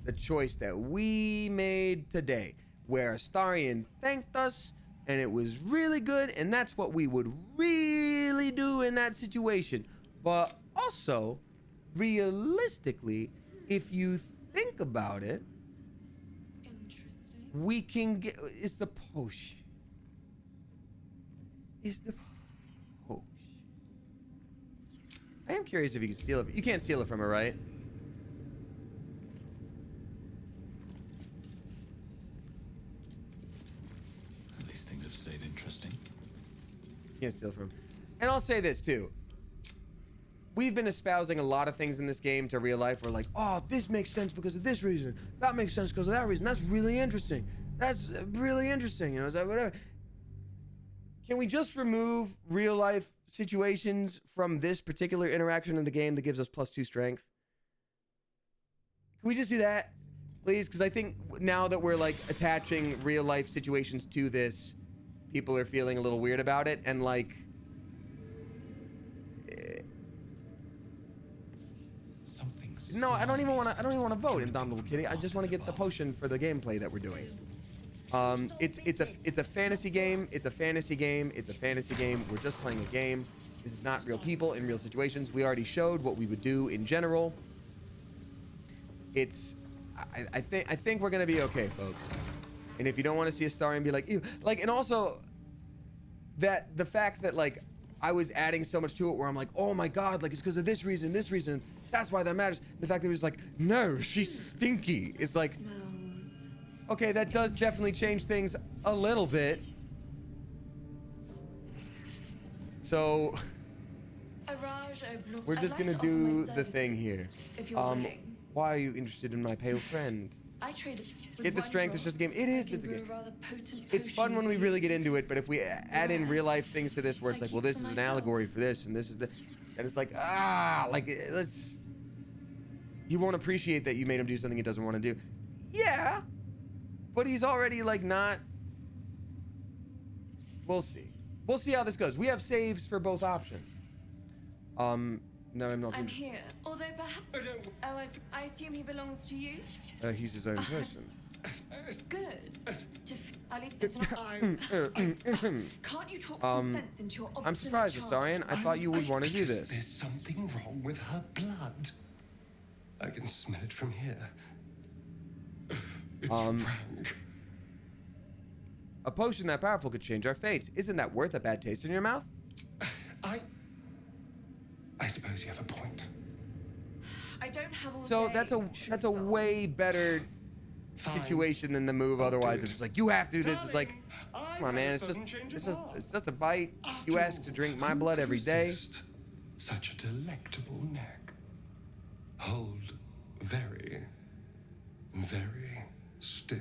the choice that we made today, where Astarion thanked us and it was really good, and that's what we would really do in that situation. But also, realistically, if you think about it, we can get, it's the potion. I am curious if you can steal it. You can't steal it from her, right? At least things have stayed interesting. Can't steal from. And I'll say this too. We've been espousing a lot of things in this game to real life. We're like, oh, this makes sense because of this reason. That makes sense because of that reason. That's really interesting. That's really interesting. You know, is that whatever? Can we just remove real life situations from this particular interaction in the game that gives us +2 strength? Can we just do that, please? Because I think now that we're like attaching real life situations to this, people are feeling a little weird about it, and like, no, I don't even want to vote, Indomitable Kitty. I just want to get the potion for the gameplay that we're doing. It's a fantasy game. It's a fantasy game. It's a fantasy game. We're just playing a game. This is not real people in real situations. We already showed what we would do in general. I think we're gonna be okay, folks. And if you don't want to see a star and be like, ew, like, and also that the fact that like I was adding so much to it where I'm like, oh my god, like it's because of this reason, that's why that matters. The fact that it was like, no, she's stinky. It's like, okay, that does definitely change things a little bit. So we're just gonna do the thing here. Why are you interested in my pale friend? Get the strength, it's just a game. It is just a game. It's fun when we really get into it, but if we add in real life things to this where it's like, well, this is an allegory for this, and this is the, and it's like, let's, you won't appreciate that you made him do something he doesn't want to do. Yeah, but he's already like not, we'll see. We'll see how this goes. We have saves for both options. No, I'm not. I'm here, although perhaps, I assume he belongs to you? He's his own person. Good. It's not. Can't you talk some sense into your obstinate I'm surprised, Astarion. I thought you would want to do this. There's something wrong with her blood. I can smell it from here. It's rank. A potion that powerful could change our fates. Isn't that worth a bad taste in your mouth? I suppose you have a point. I don't have all So day, that's a way better situation than the move. Otherwise, it's just like, you have to do this. It's like, come on, man. It's just a bite. You ask to drink my blood every day. Such a delectable neck. Hold very, very still.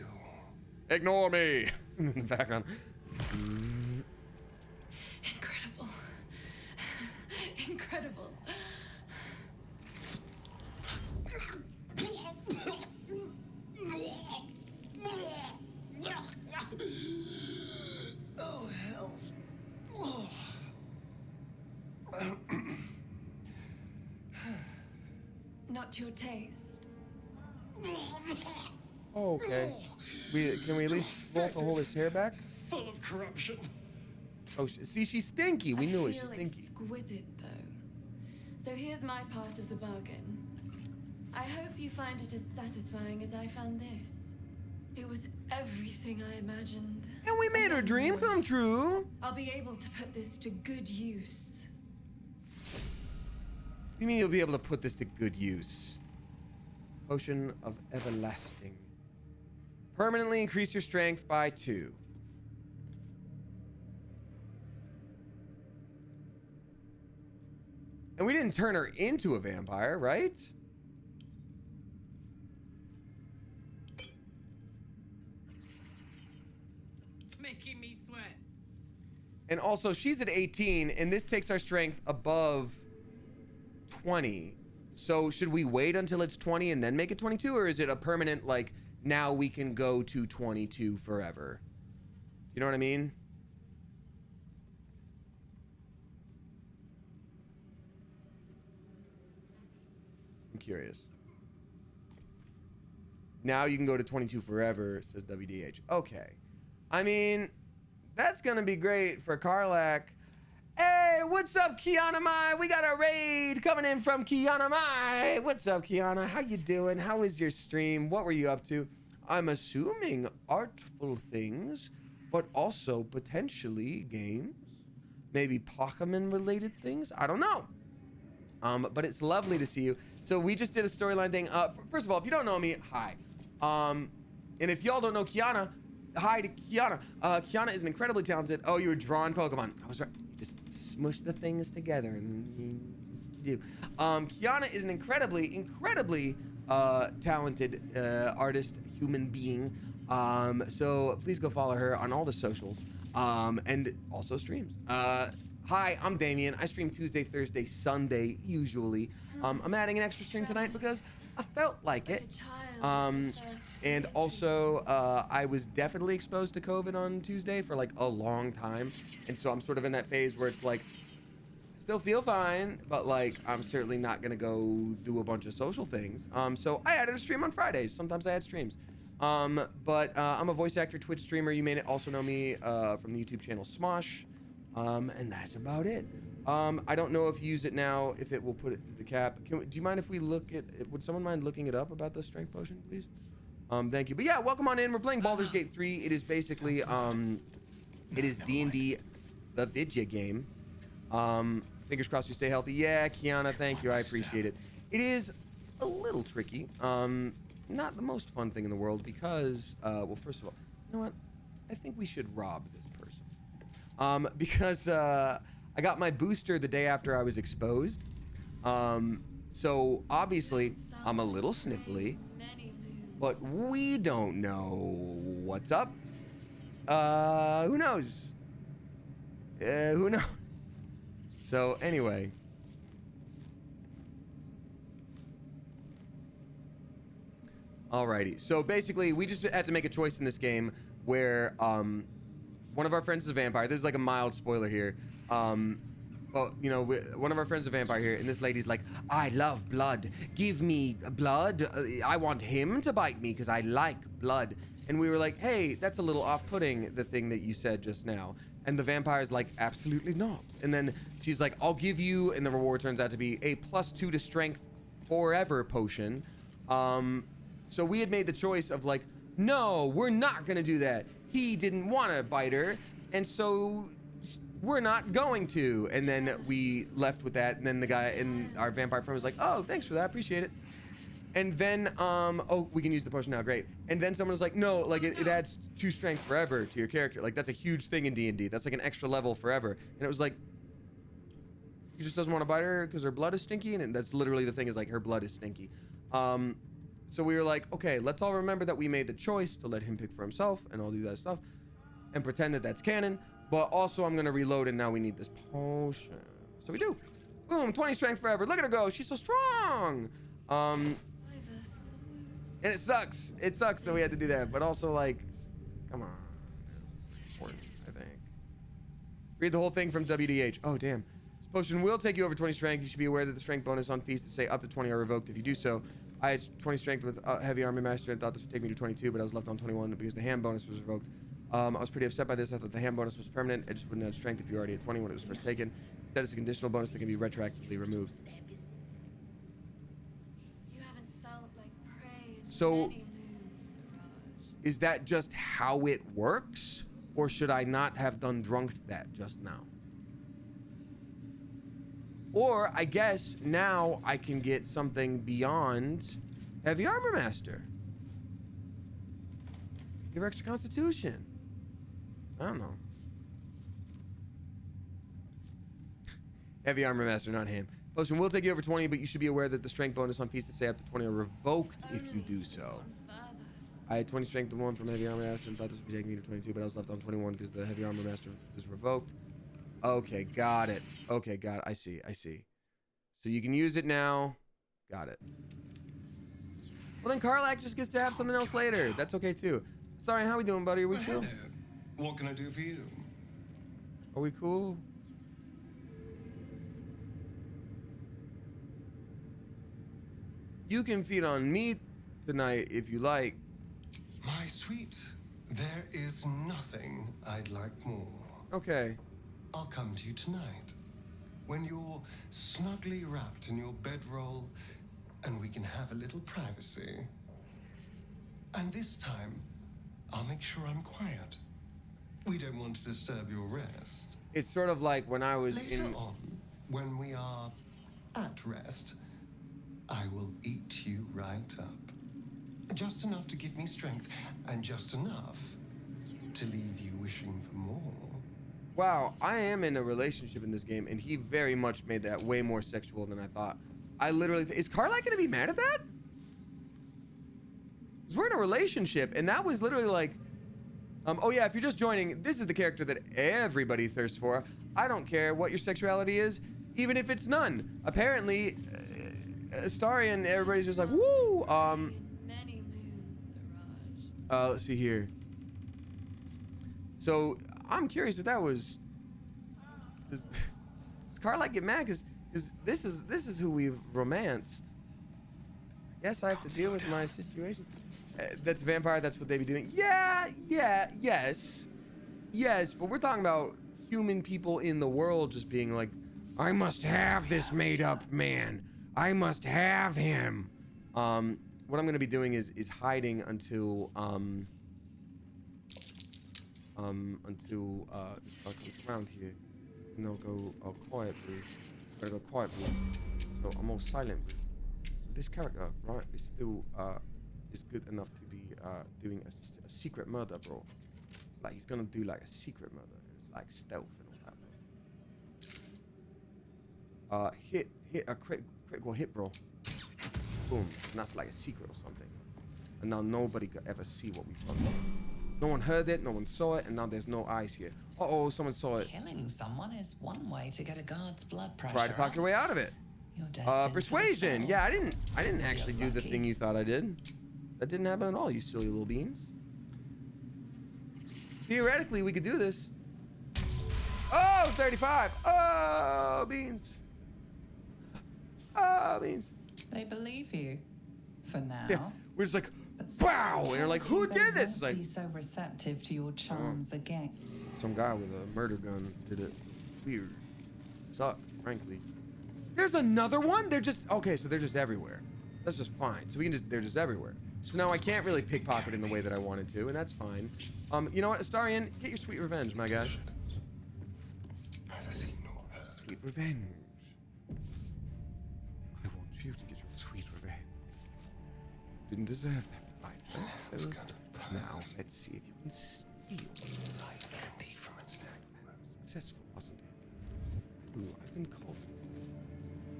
Ignore me. In the background. Incredible. Incredible. Oh, hells. Not to your taste. Oh, okay. Can we at least roll to hold his hair back? Full of corruption. Oh, see, she's stinky. We knew it. She's stinky. Exquisite, though. So here's my part of the bargain. I hope you find it as satisfying as I found this. It was everything I imagined. And we made her dream come true. I'll be able to put this to good use. You mean you'll be able to put this to good use? Potion of Everlasting. Permanently increase your strength by 2. And we didn't turn her into a vampire, right? Making me sweat. And also, she's at 18, and this takes our strength above 20. So should we wait until it's 20 and then make it 22, or is it a permanent, like, now we can go to 22 forever? You know what I mean? I'm curious. Now you can go to 22 forever, says WDH. Okay. I mean, that's gonna be great for Karlak. Hey, what's up, Kiana Mai? We got a raid coming in from Kiana Mai. What's up, Kiana? How you doing? How was your stream? What were you up to? I'm assuming artful things, but also potentially games. Maybe Pokemon related things. I don't know. But it's lovely to see you. So we just did a storyline thing. First of all, if you don't know me, hi. And if y'all don't know Kiana, hi to Kiana. Kiana is an incredibly talented. Oh, you were drawing Pokemon. I was right. Just smush the things together and you do. Kiana is an incredibly talented artist, human being. So please go follow her on all the socials, and also streams. Hi, I'm Damien. I stream Tuesday, Thursday, Sunday, usually. I'm adding an extra stream tonight because I felt like it. And also, I was definitely exposed to COVID on Tuesday for like a long time. And so I'm sort of in that phase where it's like, I still feel fine, but like, I'm certainly not gonna go do a bunch of social things. So I added a stream on Fridays. Sometimes I add streams. But I'm a voice actor, Twitch streamer. You may also know me from the YouTube channel Smosh. And that's about it. I don't know if you use it now, if it will put it to the cap. Do you mind if we look at it? Would someone mind looking it up about the strength potion, please? Thank you. But yeah, welcome on in. We're playing Baldur's Gate 3. It is basically, it is D&D, the video game. Fingers crossed you stay healthy. Yeah, Kiana, thank you. I appreciate it. It is a little tricky. Not the most fun thing in the world because, well, first of all, you know what? I think we should rob this person. Because I got my booster the day after I was exposed. So obviously I'm a little sniffly, but we don't know what's up. Who knows? Who knows? So anyway. Alrighty, so basically we just had to make a choice in this game where one of our friends is a vampire. This is like a mild spoiler here. Well, you know, one of our friends is a vampire here, and this lady's like, I love blood. Give me blood. I want him to bite me because I like blood. And we were like, hey, that's a little off-putting, the thing that you said just now. And the vampire's like, absolutely not. And then she's like, I'll give you, and the reward turns out to be a +2 to strength forever potion. So we had made the choice of like, no, we're not gonna do that. He didn't want to bite her, and so we're not going to. And then we left with that, and then the guy and our vampire friend was like, oh, thanks for that, appreciate it. And then, oh, we can use the potion now, great. And then someone was like, no, like it adds 2 strength forever to your character. Like that's a huge thing in D&D. That's like an extra level forever. And it was like, he just doesn't want to bite her because her blood is stinky, and that's literally the thing, is like her blood is stinky. So we were like, okay, let's all remember that we made the choice to let him pick for himself and all do that stuff and pretend that that's canon. But also I'm going to reload, and now we need this potion. So we do. Boom, 20 strength forever. Look at her go. She's so strong. And it sucks. It sucks that we had to do that. But also, like, come on. Important, I think. Read the whole thing from WDH. Oh, damn. This potion will take you over 20 strength. You should be aware that the strength bonus on feats that say up to 20 are revoked if you do so. I had 20 strength with heavy armor master and thought this would take me to 22, but I was left on 21 because the hand bonus was revoked. I was pretty upset by this. I thought the hand bonus was permanent. It just wouldn't have strength if you were already at 20 when it was first taken. Instead, it's a conditional bonus that can be retroactively removed. You haven't felt like prey in So, many moons, is that just how it works? Or should I not have done drunked that just now? Or, I guess, now I can get something beyond Heavy Armor Master. Give her extra constitution. I don't know. Heavy Armor Master, not him. Potion will take you over 20, but you should be aware that the strength bonus on feats that say up to 20 are revoked if you do so. I had 20 strength and 1 from heavy armor master and thought this would be taking me to 22, but I was left on 21 because the heavy armor master was revoked. Okay, got it. Okay, got it. I see. So you can use it now. Got it. Well, then Karlak just gets to have something else later. That's okay too. Sorry, how we doing, buddy? Are we chill? What can I do for you? Are we cool? You can feed on me tonight if you like. My sweet, there is nothing I'd like more. Okay. I'll come to you tonight when you're snugly wrapped in your bedroll and we can have a little privacy. And this time, I'll make sure I'm quiet. We don't want to disturb your rest. It's sort of like when I was Later on, when we are at rest, I will eat you right up. Just enough to give me strength, and just enough to leave you wishing for more. Wow, I am in a relationship in this game, and he very much made that way more sexual than I thought. I literally... Is Karlak gonna be mad at that? Because we're in a relationship, and that was literally like... oh yeah, if you're just joining, this is the character that everybody thirsts for. I don't care what your sexuality is, even if it's none. Apparently, Astarion, everybody's just like, woo! Let's see here. So, I'm curious if that was... Does Karlak get mad? Because this is who we've romanced. Yes, I have to deal with my situation. That's vampire, that's what they be doing. Yes, but we're talking about human people in the world just being like, I must have this made-up man. I must have him. What I'm gonna be doing is hiding until I'll comes around here, and I'll go quietly. Gotta go quietly. So I'm all silent. So this character, right, is still is good enough to be doing a secret murder, bro. It's like he's gonna do like a secret murder. It's like stealth and all that. Hit a critical hit, bro. Boom, and that's like a secret or something. And now nobody could ever see what we've done. No one heard it, no one saw it, and now there's no eyes here. Uh-oh, someone saw it. Killing someone is one way to get a guard's blood pressure. Try to talk your way out of it. Persuasion. Yeah, I didn't actually do the thing you thought I did. That didn't happen at all, you silly little beans. Theoretically, we could do this. Oh, 35. Oh, beans. Oh, beans. They believe you. For now. Yeah, we're just like, wow! And you're like, who did this? It's like, be so receptive to your charms again. Some guy with a murder gun did it. Weird. Suck, frankly. There's another one? They're just, okay, so they're just everywhere. That's just fine. So they're just everywhere. So now I can't really pickpocket in the way that I wanted to, and that's fine. You know what, Astarion, get your sweet revenge, my guy. Sweet revenge. I want you to get your sweet revenge. Didn't deserve to have to fight. Let's go. Now, let's see if you can steal life candy from a snack. Successful, wasn't it? Ooh, I've been called.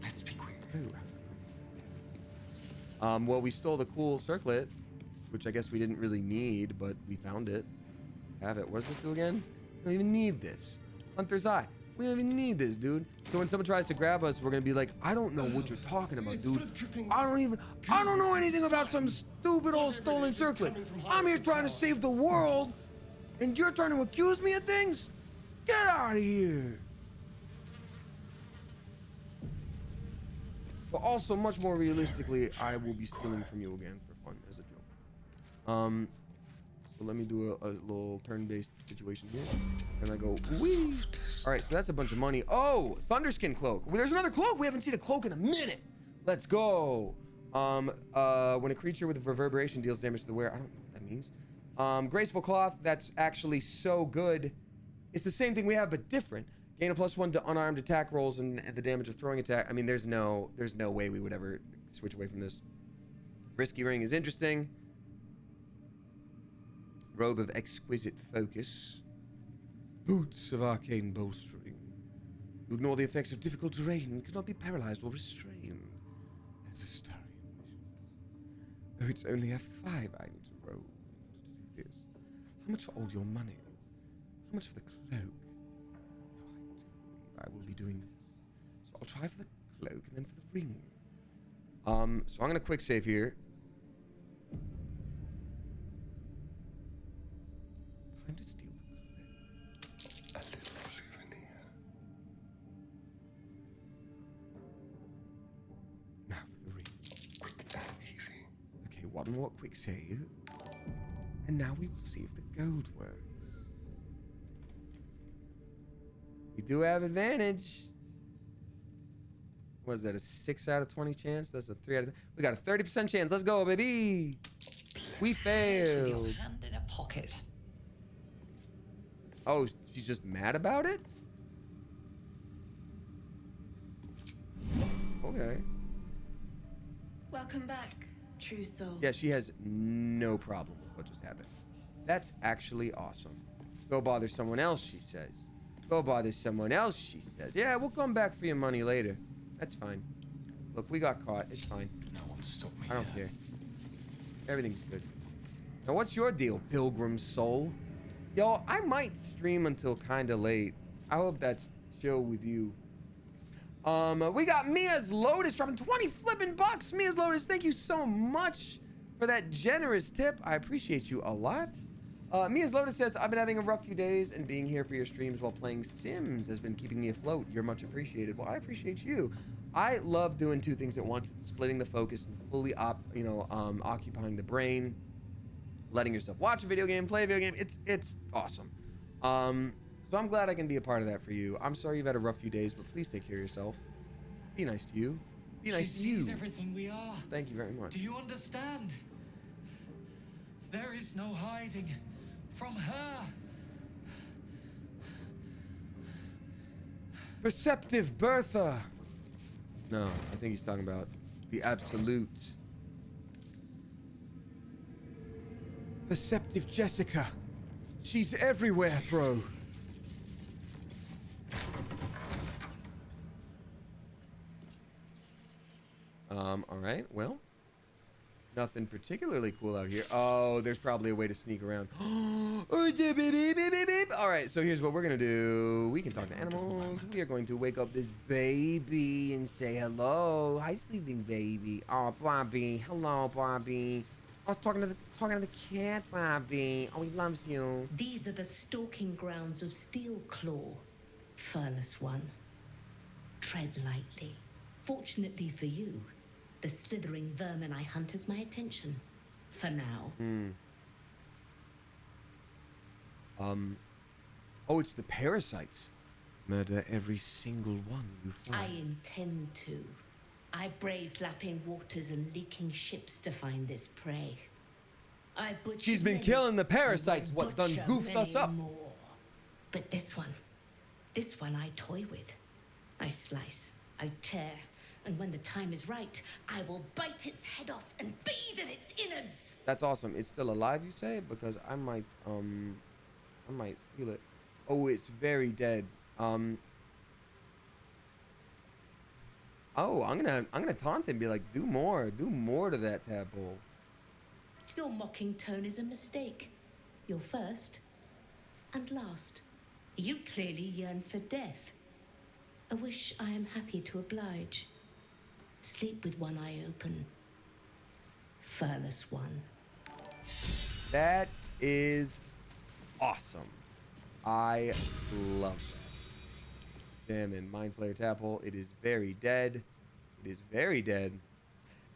Let's be quick. Ooh. Well, we stole the cool circlet, which I guess we didn't really need, but we found it. Have it. What does this do again? We don't even need this. Hunter's Eye. We don't even need this, dude. So when someone tries to grab us, we're gonna be like, I don't know what you're talking about, dude. I don't know anything about some stupid old stolen circlet. I'm here trying to save the world, and you're trying to accuse me of things? Get out of here. But also, much more realistically, I will be stealing from you again for fun, as a joke. So let me do a little turn-based situation here. And I go, wee! Alright, so that's a bunch of money. Oh, Thunderskin Cloak. Well, there's another cloak! We haven't seen a cloak in a minute! Let's go! When a creature with a reverberation deals damage to the wearer, I don't know what that means. Graceful Cloth, that's actually so good. It's the same thing we have, but different. Gain a +1 to unarmed attack rolls and the damage of throwing attack. I mean, there's no way we would ever switch away from this. Risky Ring is interesting. Robe of Exquisite Focus. Boots of Arcane Bowstring. You ignore the effects of difficult terrain and cannot be paralyzed or restrained. As Astarion wishes. Oh, it's only F5 I need to roll to do this. How much for all your money? How much for the cloak? I will be doing this. So I'll try for the cloak and then for the ring. So I'm gonna quick save here. Time to steal the cloak. A little souvenir. Now for the ring. Quick and easy. Okay, one more quick save. And now we will see if the gold works. We do have advantage. Was that a 6 out of 20 chance? That's a 3 out of. We got a 30% chance. Let's go, baby. We failed. With your hand in a pocket. Oh, she's just mad about it? Okay. Welcome back, true soul. Yeah, she has no problem with what just happened. That's actually awesome. Go bother someone else, she says. Go bother someone else, she says. Yeah, we'll come back for your money later. That's fine. Look, we got caught. It's fine. No one stopped me. I don't care. Everything's good. Now, what's your deal, Pilgrim Soul? Yo, I might stream until kind of late. I hope that's chill with you. We got Mia's Lotus dropping 20 flipping bucks. Mia's Lotus, thank you so much for that generous tip. I appreciate you a lot. Mia's Lotus says, I've been having a rough few days and being here for your streams while playing Sims has been keeping me afloat. You're much appreciated. Well, I appreciate you. I love doing two things at once, splitting the focus and fully occupying the brain, letting yourself watch a video game, play a video game. It's awesome. So I'm glad I can be a part of that for you. I'm sorry you've had a rough few days, but please take care of yourself. Be nice to you. Be nice to you. She sees everything we are. Thank you very much. Do you understand? There is no hiding from her. Perceptive Bertha. No, I think he's talking about the absolute. Perceptive Jessica. She's everywhere, bro. All right, well. Nothing particularly cool out here. Oh, there's probably a way to sneak around. All right, so here's what we're gonna do. We can talk to animals. We are going to wake up this baby and say hello. Hi, sleeping baby. Oh, Bobby. Hello, Bobby. I was talking to the cat, Bobby. Oh, he loves you. These are the stalking grounds of Steelclaw, Furless One. Tread lightly. Fortunately for you, the slithering vermin I hunt has my attention. For now. Oh, it's the parasites. Murder every single one you find. I intend to. I braved lapping waters and leaking ships to find this prey. I butchered She's been many, killing the parasites. What done butcher goofed us many up? more. But this one I toy with. I slice, I tear, and when the time is right, I will bite its head off and bathe in its innards. That's awesome. It's still alive, you say? Because I might steal it. Oh, it's very dead. Oh, I'm gonna taunt him and be like, do more to that tadpole. Your mocking tone is a mistake. You're first and last. You clearly yearn for death. A wish I am happy to oblige. Sleep with one eye open. Furless One. That is awesome. I love that. Salmon, Mind Flayer Tadpole. It is very dead. It is very dead.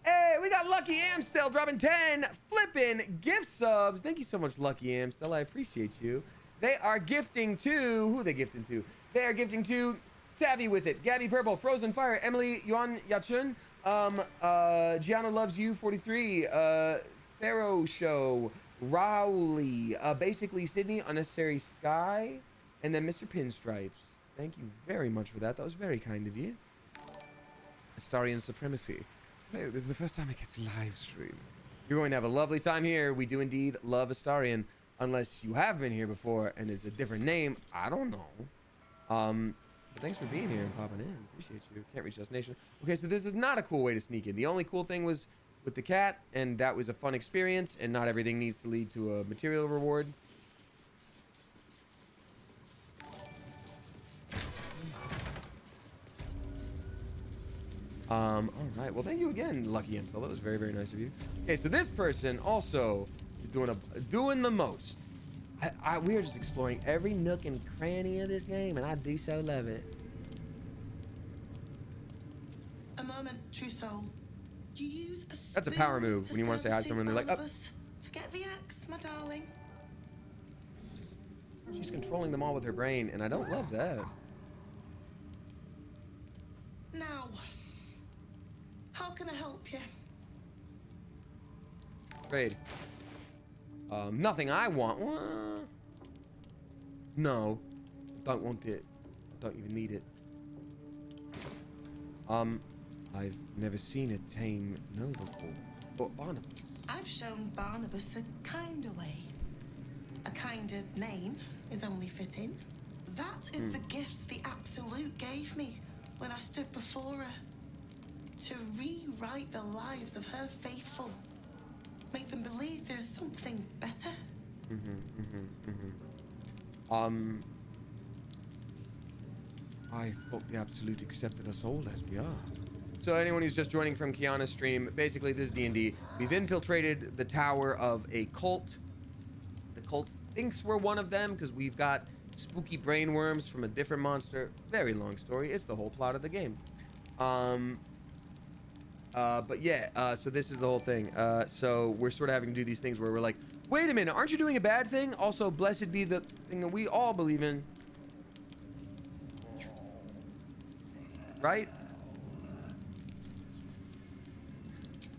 Hey, we got Lucky Amstel dropping 10 flippin' gift subs. Thank you so much, Lucky Amstel. I appreciate you. They are gifting to, who are they gifting to? They are gifting to Savvy With It, Gabby Purple, Frozen Fire, Emily Yuan Yachun, Gianna Loves You 43, Pharaoh Show, Rowley, basically Sydney, Unnecessary Sky, and then Mr. Pinstripes. Thank you very much for that. That was very kind of you. Astarion Supremacy. Hello, this is the first time I catch a live stream. You're going to have a lovely time here. We do indeed love Astarion, unless you have been here before and it's a different name. I don't know. But thanks for being here and popping in. Appreciate you. Can't reach destination. Okay, so this is not a cool way to sneak in. The only cool thing was with the cat, and that was a fun experience, and not everything needs to lead to a material reward. All right. Well, thank you again, Lucky Amstel. That was very, very nice of you. Okay, so this person also is doing the most. We are just exploring every nook and cranny of this game, and I do so love it. A moment, true soul. You use a That's a power move when you want to say hi to someone. They're like, "Up." Forget the axe, my darling. She's controlling them all with her brain, and I don't love that. Now, how can I help you? Trade. Nothing I want. No, don't want it. I don't even need it. I've never seen a tame gnome before. But Barnabas. I've shown Barnabas a kinder way. A kinder name is only fitting. That is the gift the Absolute gave me when I stood before her. To rewrite the lives of her faithful. Make them believe there's something better. I thought the Absolute accepted us all as we are. So anyone who's just joining from Kiana's stream, basically this is D&D. We've infiltrated the tower of a cult. The cult thinks we're one of them because we've got spooky brain worms from a different monster. Very long story. It's the whole plot of the game. But yeah, so this is the whole thing. So we're sort of having to do these things where we're like, wait a minute, aren't you doing a bad thing? Also, blessed be the thing that we all believe in. Right?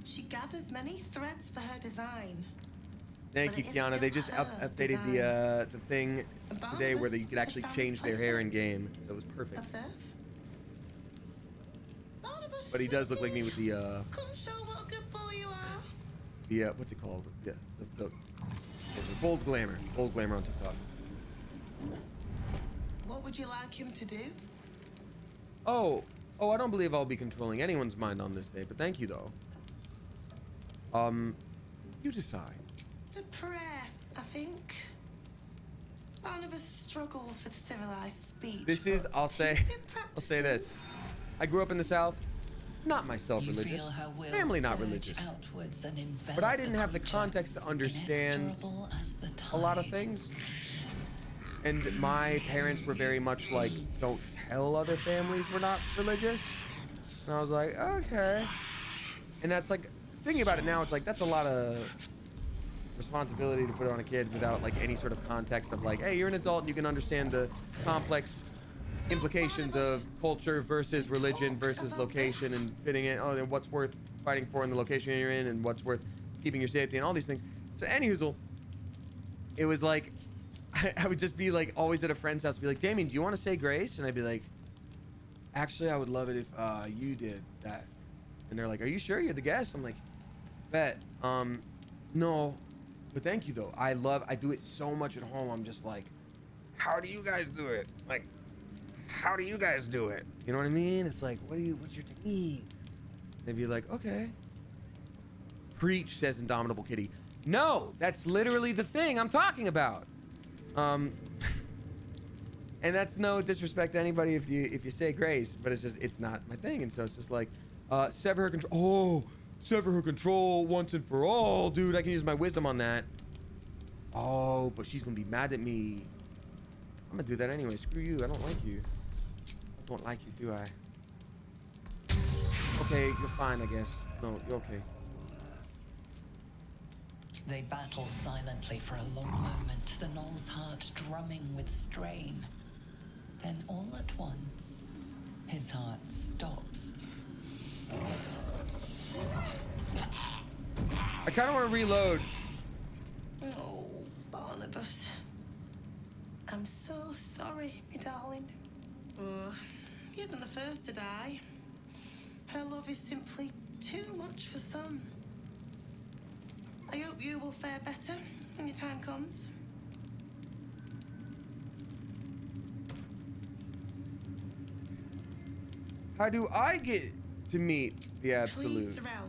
She gathers many threads for her design. Thank you, Kiana. They just updated the thing today where you could actually change their hair in game, so it was perfect. Observe. But he does look like me with the Come show what a good boy you are. the what's it called? Yeah, the bold glamour on TikTok. What would you like him to do? Oh, I don't believe I'll be controlling anyone's mind on this day, but thank you though. You decide. The prayer, I think. Barnabas struggles with civilized speech. This is, I'll say this. I grew up in the South, not myself religious, family not religious, but I didn't have the context to understand a lot of things. And my parents were very much like, don't tell other families we're not religious. And I was like, okay. And that's like, thinking about it now, it's like, that's a lot of responsibility to put on a kid without like any sort of context of like, hey, you're an adult and you can understand the complex implications of culture versus religion versus location and fitting in. Oh, then what's worth fighting for in the location you're in and what's worth keeping your safety and all these things. So anyhoozle, it was like, I would just be like always at a friend's house, be like, Damien, do you want to say grace? And I'd be like, actually, I would love it if you did that. And they're like, are you sure you're the guest? I'm like, bet. No, but thank you though. I do it so much at home. I'm just like, how do you guys do it? Like, how do you guys do it? You know what I mean? It's like, what's your technique? They'd be like, okay. Preach, says Indomitable Kitty. No, that's literally the thing I'm talking about. And that's no disrespect to anybody if you say grace, but it's not my thing. And so it's just like, sever her control. Oh, sever her control once and for all, dude. I can use my wisdom on that. Oh, but she's gonna be mad at me. I'm gonna do that anyway. Screw you. I don't like you. I don't like you, do I? Okay, you're fine, I guess. No, you're okay. They battle silently for a long moment, the gnoll's heart drumming with strain. Then all at once, his heart stops. I kind of want to reload. Oh, Barnabas. I'm so sorry, my darling. He isn't the first to die. Her love is simply too much for some. I hope you will fare better when your time comes. How do I get to meet the Please, absolute? Threll,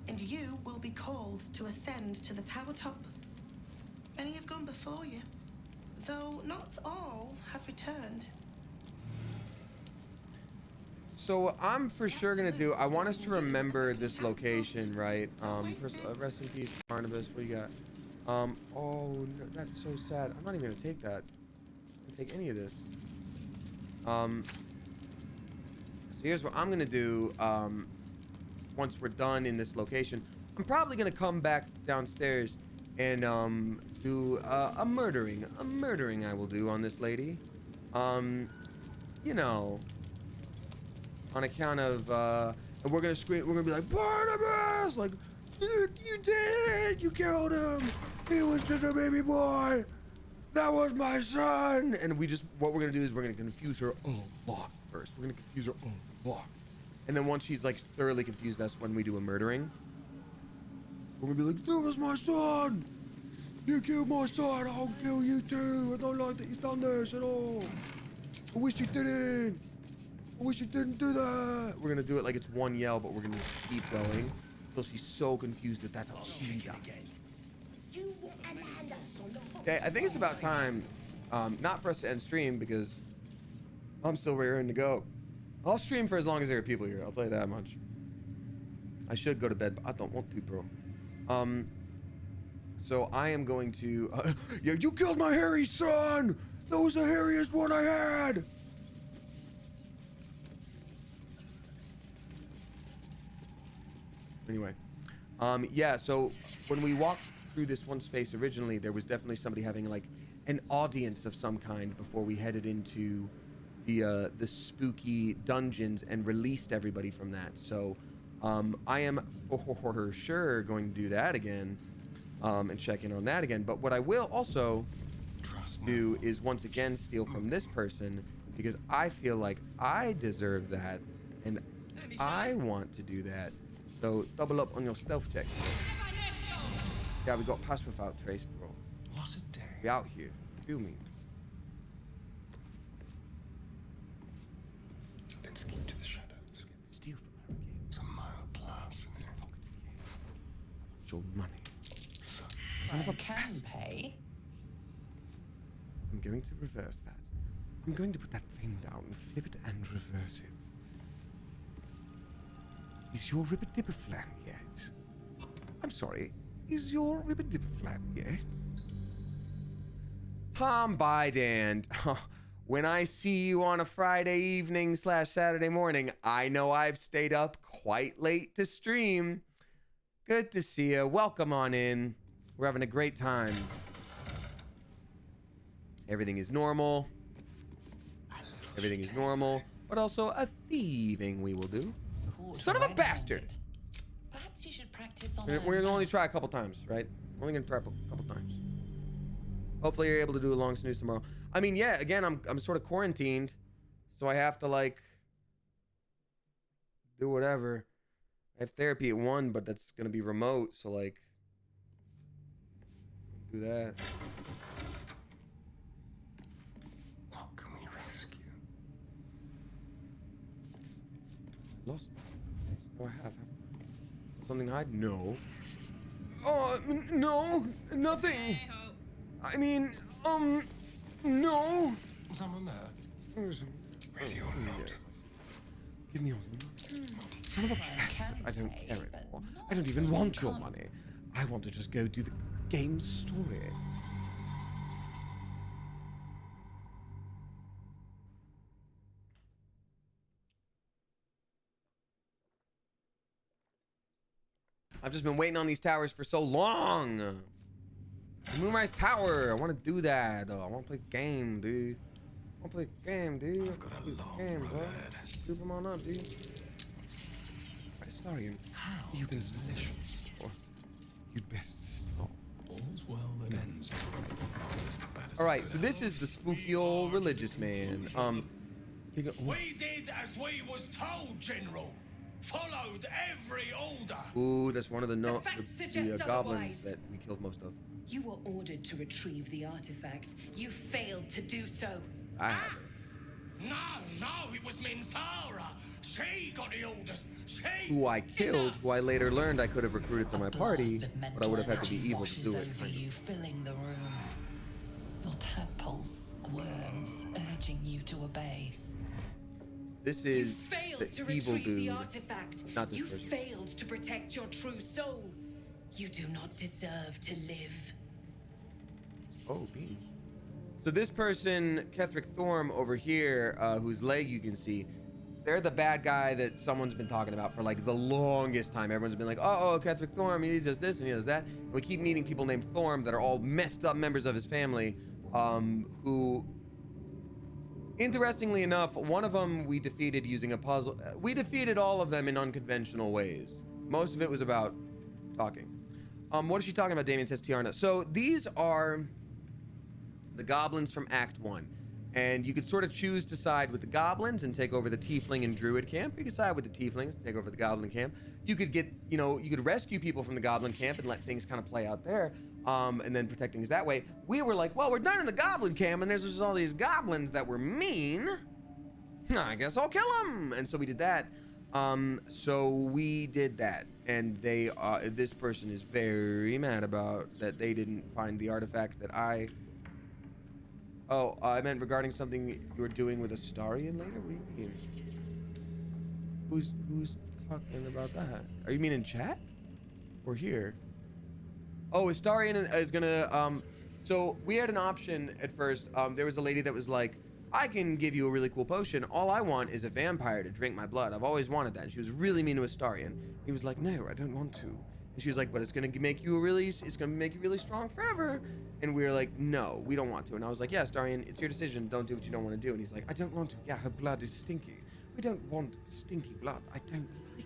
and you will be called to ascend to the tower top. Many have gone before you, though not all have returned. So what I'm for sure gonna do, I want us to remember this location, right? First, rest in peace, Barnabas. What do you got? Oh, no, that's so sad. I'm not even gonna take that. I'm gonna take any of this. So here's what I'm gonna do. Once we're done in this location, I'm probably gonna come back downstairs and do a murdering. A murdering I will do on this lady. You know, on account of and we're gonna scream. We're gonna be like, Barnabas, like, you did, you killed him. He was just a baby boy. That was my son. And what we're gonna do is we're gonna confuse her a lot first. We're gonna confuse her a lot. And then once she's like thoroughly confused, that's when we do a murdering. We're gonna be like, that was my son. You killed my son. I'll kill you too. I don't like that you've done this at all. I wish you didn't. I wish you didn't do that. We're gonna do it like it's one yell, but we're gonna just keep going until she's so confused that that's how she dies. Okay, I think it's about time, not for us to end stream because I'm still raring to go. I'll stream for as long as there are people here. I'll tell you that much. I should go to bed, but I don't want to, bro. So I am going to. Yeah, you killed my hairy son. That was the hairiest one I had. Anyway, yeah. So when we walked through this one space originally, there was definitely somebody having like an audience of some kind before we headed into the spooky dungeons and released everybody from that. So I am for sure going to do that again and check in on that again. But what I will also do is once again steal from this person because I feel like I deserve that and I want to do that. So double up on your stealth check. Yeah, we got past without trace, bro. What a day. We out here. Feel me. Let's keep to the shadows. Steal from her again. It's a mile plus. Your money. Son of a can pay. I'm going to reverse that. I'm going to put that thing down, flip it, and reverse it. Is your ribba-dibba flam yet? I'm sorry. Is your ribba-dibba flam yet? Tom Bydand. When I see you on a Friday evening / Saturday morning, I know I've stayed up quite late to stream. Good to see you. Welcome on in. We're having a great time. Everything is normal. Everything is normal. But also a thieving we will do. Son of a bastard! Perhaps you should practice on. We're gonna only try a couple times, right? We're only gonna try a couple times. Hopefully you're able to do a long snooze tomorrow. I mean, yeah, again, I'm sort of quarantined, so I have to like do whatever. I have therapy at 1, but that's gonna be remote, so like do that. What can we rescue? Lost. Oh, I have. Something to hide? No. Oh, no, nothing. I mean, no. Someone there? Ready or not? Give me all your money. Son of a bastard. I don't care anymore. I don't even want your money. I want to just go do the game's story. I've just been waiting on these towers for so long. The Moonrise Tower. I want to do that, though. I want to play the game, dude. I want to play the game, dude. I've got a long road ahead. Scoop them on up, dude. Right, Starion. You can delicious. Or you'd best stop. All's well that ends. All right, so this is the spooky old religious man. We did as we was told, General. Followed every order. Ooh, that's one of the goblins otherwise. that we killed most of. You were ordered to retrieve the artifact. You failed to do so. I have it. No, it was Minthara. She got the orders. She. Who I killed, who I later learned I could have recruited to my party, but I would have had to be evil to do it. Over you, filling the room. Your tadpole squirms, urging you to obey. This You is failed the to evil retrieve the dude. artifact. Not this You person. failed to protect your true soul. You do not deserve to live. Oh, beans. So this person, Kethric Thorm over here, whose leg you can see, they're the bad guy that someone's been talking about for like the longest time. Everyone's been like, oh, Kethric Thorm, he does this and he does that. And we keep meeting people named Thorm that are all messed up members of his family, who, interestingly enough, one of them we defeated using a puzzle. We defeated all of them in unconventional ways. Most of it was about talking. What is she talking about, Damien, says Tiarna. So these are the goblins from Act 1. And you could sort of choose to side with the goblins and take over the tiefling and druid camp. You could side with the tieflings and take over the goblin camp. You could get, you could rescue people from the goblin camp and let things kind of play out there, and then protect things that way. We were like, well, we're done in the goblin camp and there's just all these goblins that were mean. I guess I'll kill them. And so we did that. So we did that. And they, this person is very mad about that they didn't find the artifact that I... Oh, I meant regarding something you were doing with Astarion later? What do you mean? Who's talking about that? Are you mean in chat? Or here? Oh, Astarion is gonna, so we had an option at first. There was a lady that was like, I can give you a really cool potion. All I want is a vampire to drink my blood. I've always wanted that. And she was really mean to Astarion. He was like, no, I don't want to. And she was like, but it's gonna make you really strong forever. And we were like, no, we don't want to. And I was like, yeah, Starion, it's your decision. Don't do what you don't want to do. And he's like, I don't want to. Yeah, her blood is stinky. We don't want stinky blood. I don't like it.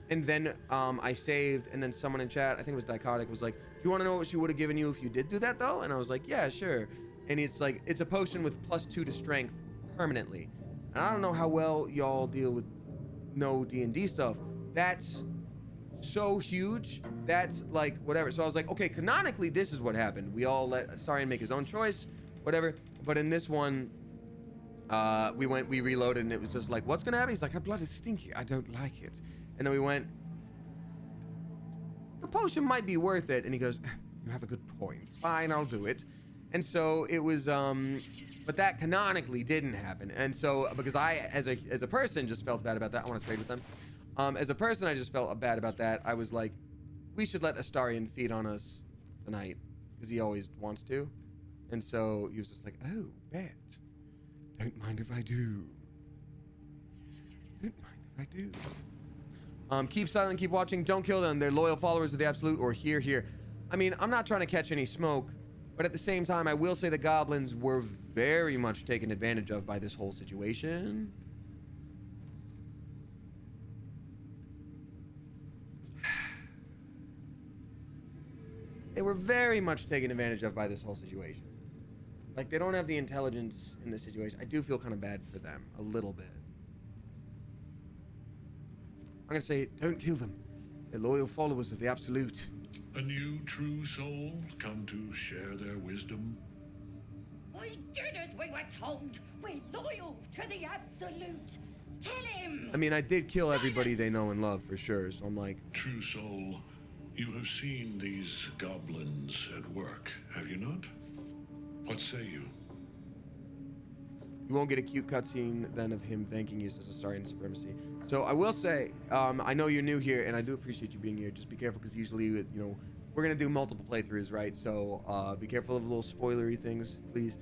And then I saved, and then someone in chat, I think it was Dichotic, was like, do you want to know what she would have given you if you did do that though? And I was like, yeah, sure. And it's like, it's a potion with +2 to strength permanently. And I don't know how well y'all deal with no D&D stuff. That's so huge. That's like whatever. So I was like, okay, canonically this is what happened. We all let Astarion make his own choice, whatever. But in this one, we reloaded, and it was just like, what's gonna happen? He's like, her blood is stinky. I don't like it. And then we went, the potion might be worth it. And he goes, you have a good point. Fine, I'll do it. And so it was, but that canonically didn't happen. And so, because I, as a person, just felt bad about that. I want to trade with them. As a person, I just felt bad about that. I was like, we should let Astarion feed on us tonight, because he always wants to. And so he was just like, oh, bet. Don't mind if I do. Don't mind if I do. Keep silent, keep watching. Don't kill them. They're loyal followers of the Absolute, or here. I mean, I'm not trying to catch any smoke, but at the same time, I will say the goblins were very much taken advantage of by this whole situation. They were very much taken advantage of by this whole situation. Like, they don't have the intelligence in this situation. I do feel kind of bad for them, a little bit. I'm gonna say, don't kill them. They're loyal followers of the Absolute. A new true soul come to share their wisdom. We did as we were told. We're loyal to the Absolute. Tell him. I mean, I did kill everybody they know and love, for sure, so I'm like... True soul, you have seen these goblins at work, have you not? What say you? You won't get a cute cutscene then of him thanking you, says Astarion Supremacy. So I will say, I know you're new here, and I do appreciate you being here. Just be careful, because usually, you know, we're going to do multiple playthroughs, right? So be careful of little spoilery things, please.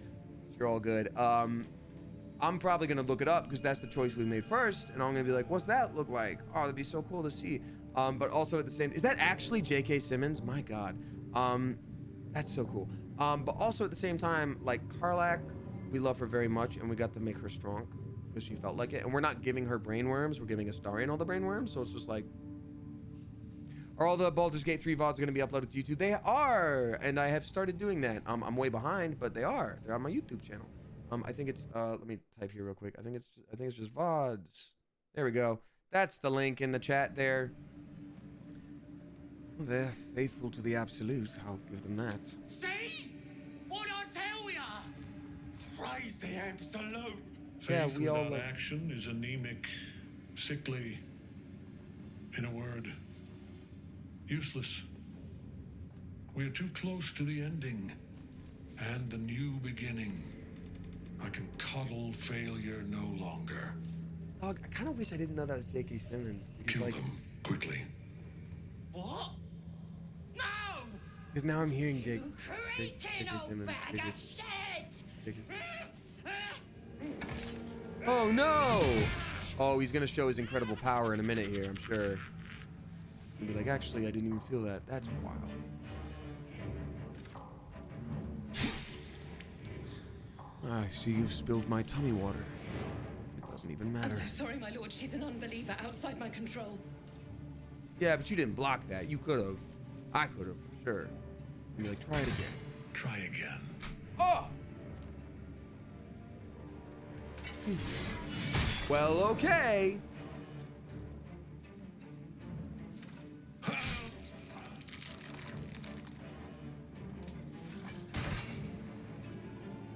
You're all good. I'm probably going to look it up, because that's the choice we made first, and I'm going to be like, what's that look like? Oh, that'd be so cool to see. But also at the same... Is that actually J.K. Simmons? My God. That's so cool. But also at the same time, like, Karlach, we love her very much, and we got to make her strong because she felt like it. And we're not giving her brainworms. We're giving Astarion all the brainworms. So it's just like... Are all the Baldur's Gate 3 VODs going to be uploaded to YouTube? They are! And I have started doing that. I'm way behind, but they are. They're on my YouTube channel. I think it's... let me type here real quick. I think it's just VODs. There we go. That's the link in the chat there. They're faithful to the Absolute. I'll give them that. See? What I tell ya? Praise the Absolute. Yeah, Faith we all without action is anemic, sickly, in a word, useless. We are too close to the ending and the new beginning. I can coddle failure no longer. Dog, I kind of wish I didn't know that was J.K. Simmons. Kill them quickly. What? No! Because now I'm hearing J.K. Creaking old Simmons. bag of shit! Oh no! Oh, he's gonna show his incredible power in a minute here, I'm sure. He'll be like, actually, I didn't even feel that. That's wild. I see you've spilled my tummy water. It doesn't even matter. I'm so sorry, my lord. She's an unbeliever outside my control. Yeah, but you didn't block that. You could have. I could have, for sure. You'd be like, try it again. Try again. Oh! Well, okay.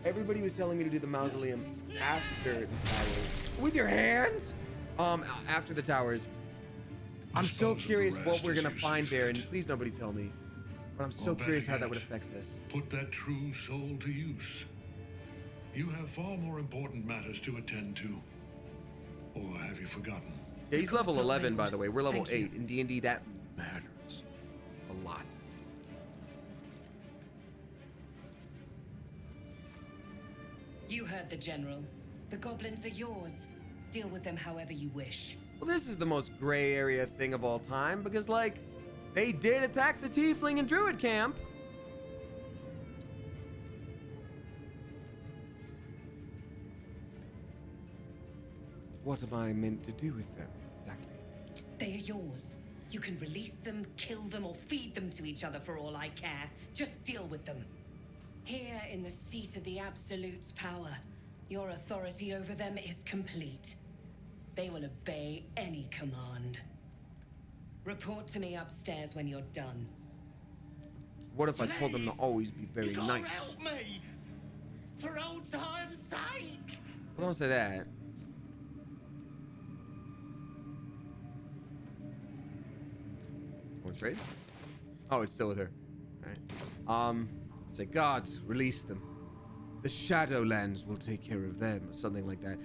Everybody was telling me to do the mausoleum after the towers. With your hands? After the towers. I'm so curious what we're gonna find there, and please nobody tell me. But I'm so curious how that would affect this. Put that true soul to use. You have far more important matters to attend to. Or have you forgotten? Yeah, he's level 11, by the way. We're level 8. In D&D, that matters a lot. You heard the general. The goblins are yours. Deal with them however you wish. Well, this is the most gray area thing of all time, because, like, they did attack the Tiefling and Druid camp. What am I meant to do with them, exactly? They are yours. You can release them, kill them, or feed them to each other for all I care. Just deal with them. Here in the seat of the Absolute's power, your authority over them is complete. They will obey any command. Report to me upstairs when you're done. What if I told them to always be very nice? Help me! For old time's sake! Well, don't say that. What's right? Oh, it's still with her. All right. Say, gods, release them. The Shadowlands will take care of them, or something like that.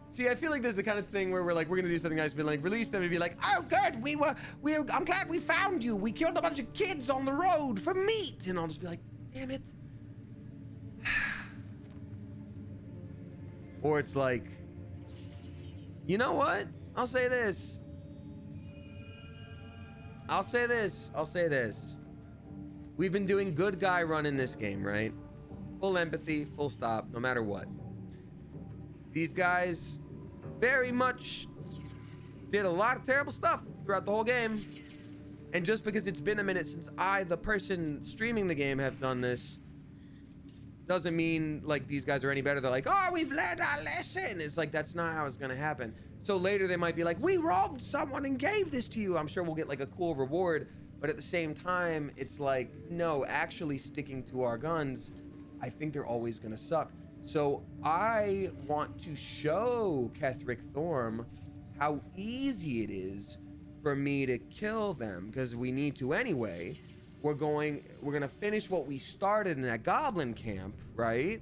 See, I feel like this is the kind of thing where we're gonna do something nice, be like, release them, and be like, oh, good, I'm glad we found you. We killed a bunch of kids on the road for meat, and I'll just be like, damn it. Or it's like, you know what? I'll say this. We've been doing good guy run in this game, right? Full empathy, full stop, no matter what. These guys very much did a lot of terrible stuff throughout the whole game. And just because it's been a minute since I, the person streaming the game, have done this, doesn't mean like these guys are any better. They're like, oh, we've learned our lesson. It's like, that's not how it's gonna happen. So later they might be like, we robbed someone and gave this to you. I'm sure we'll get like a cool reward. But at the same time, it's like, no, actually sticking to our guns, I think they're always gonna suck. So I want to show Ketheric Thorm how easy it is for me to kill them, because we need to anyway. We're gonna finish what we started in that goblin camp, right?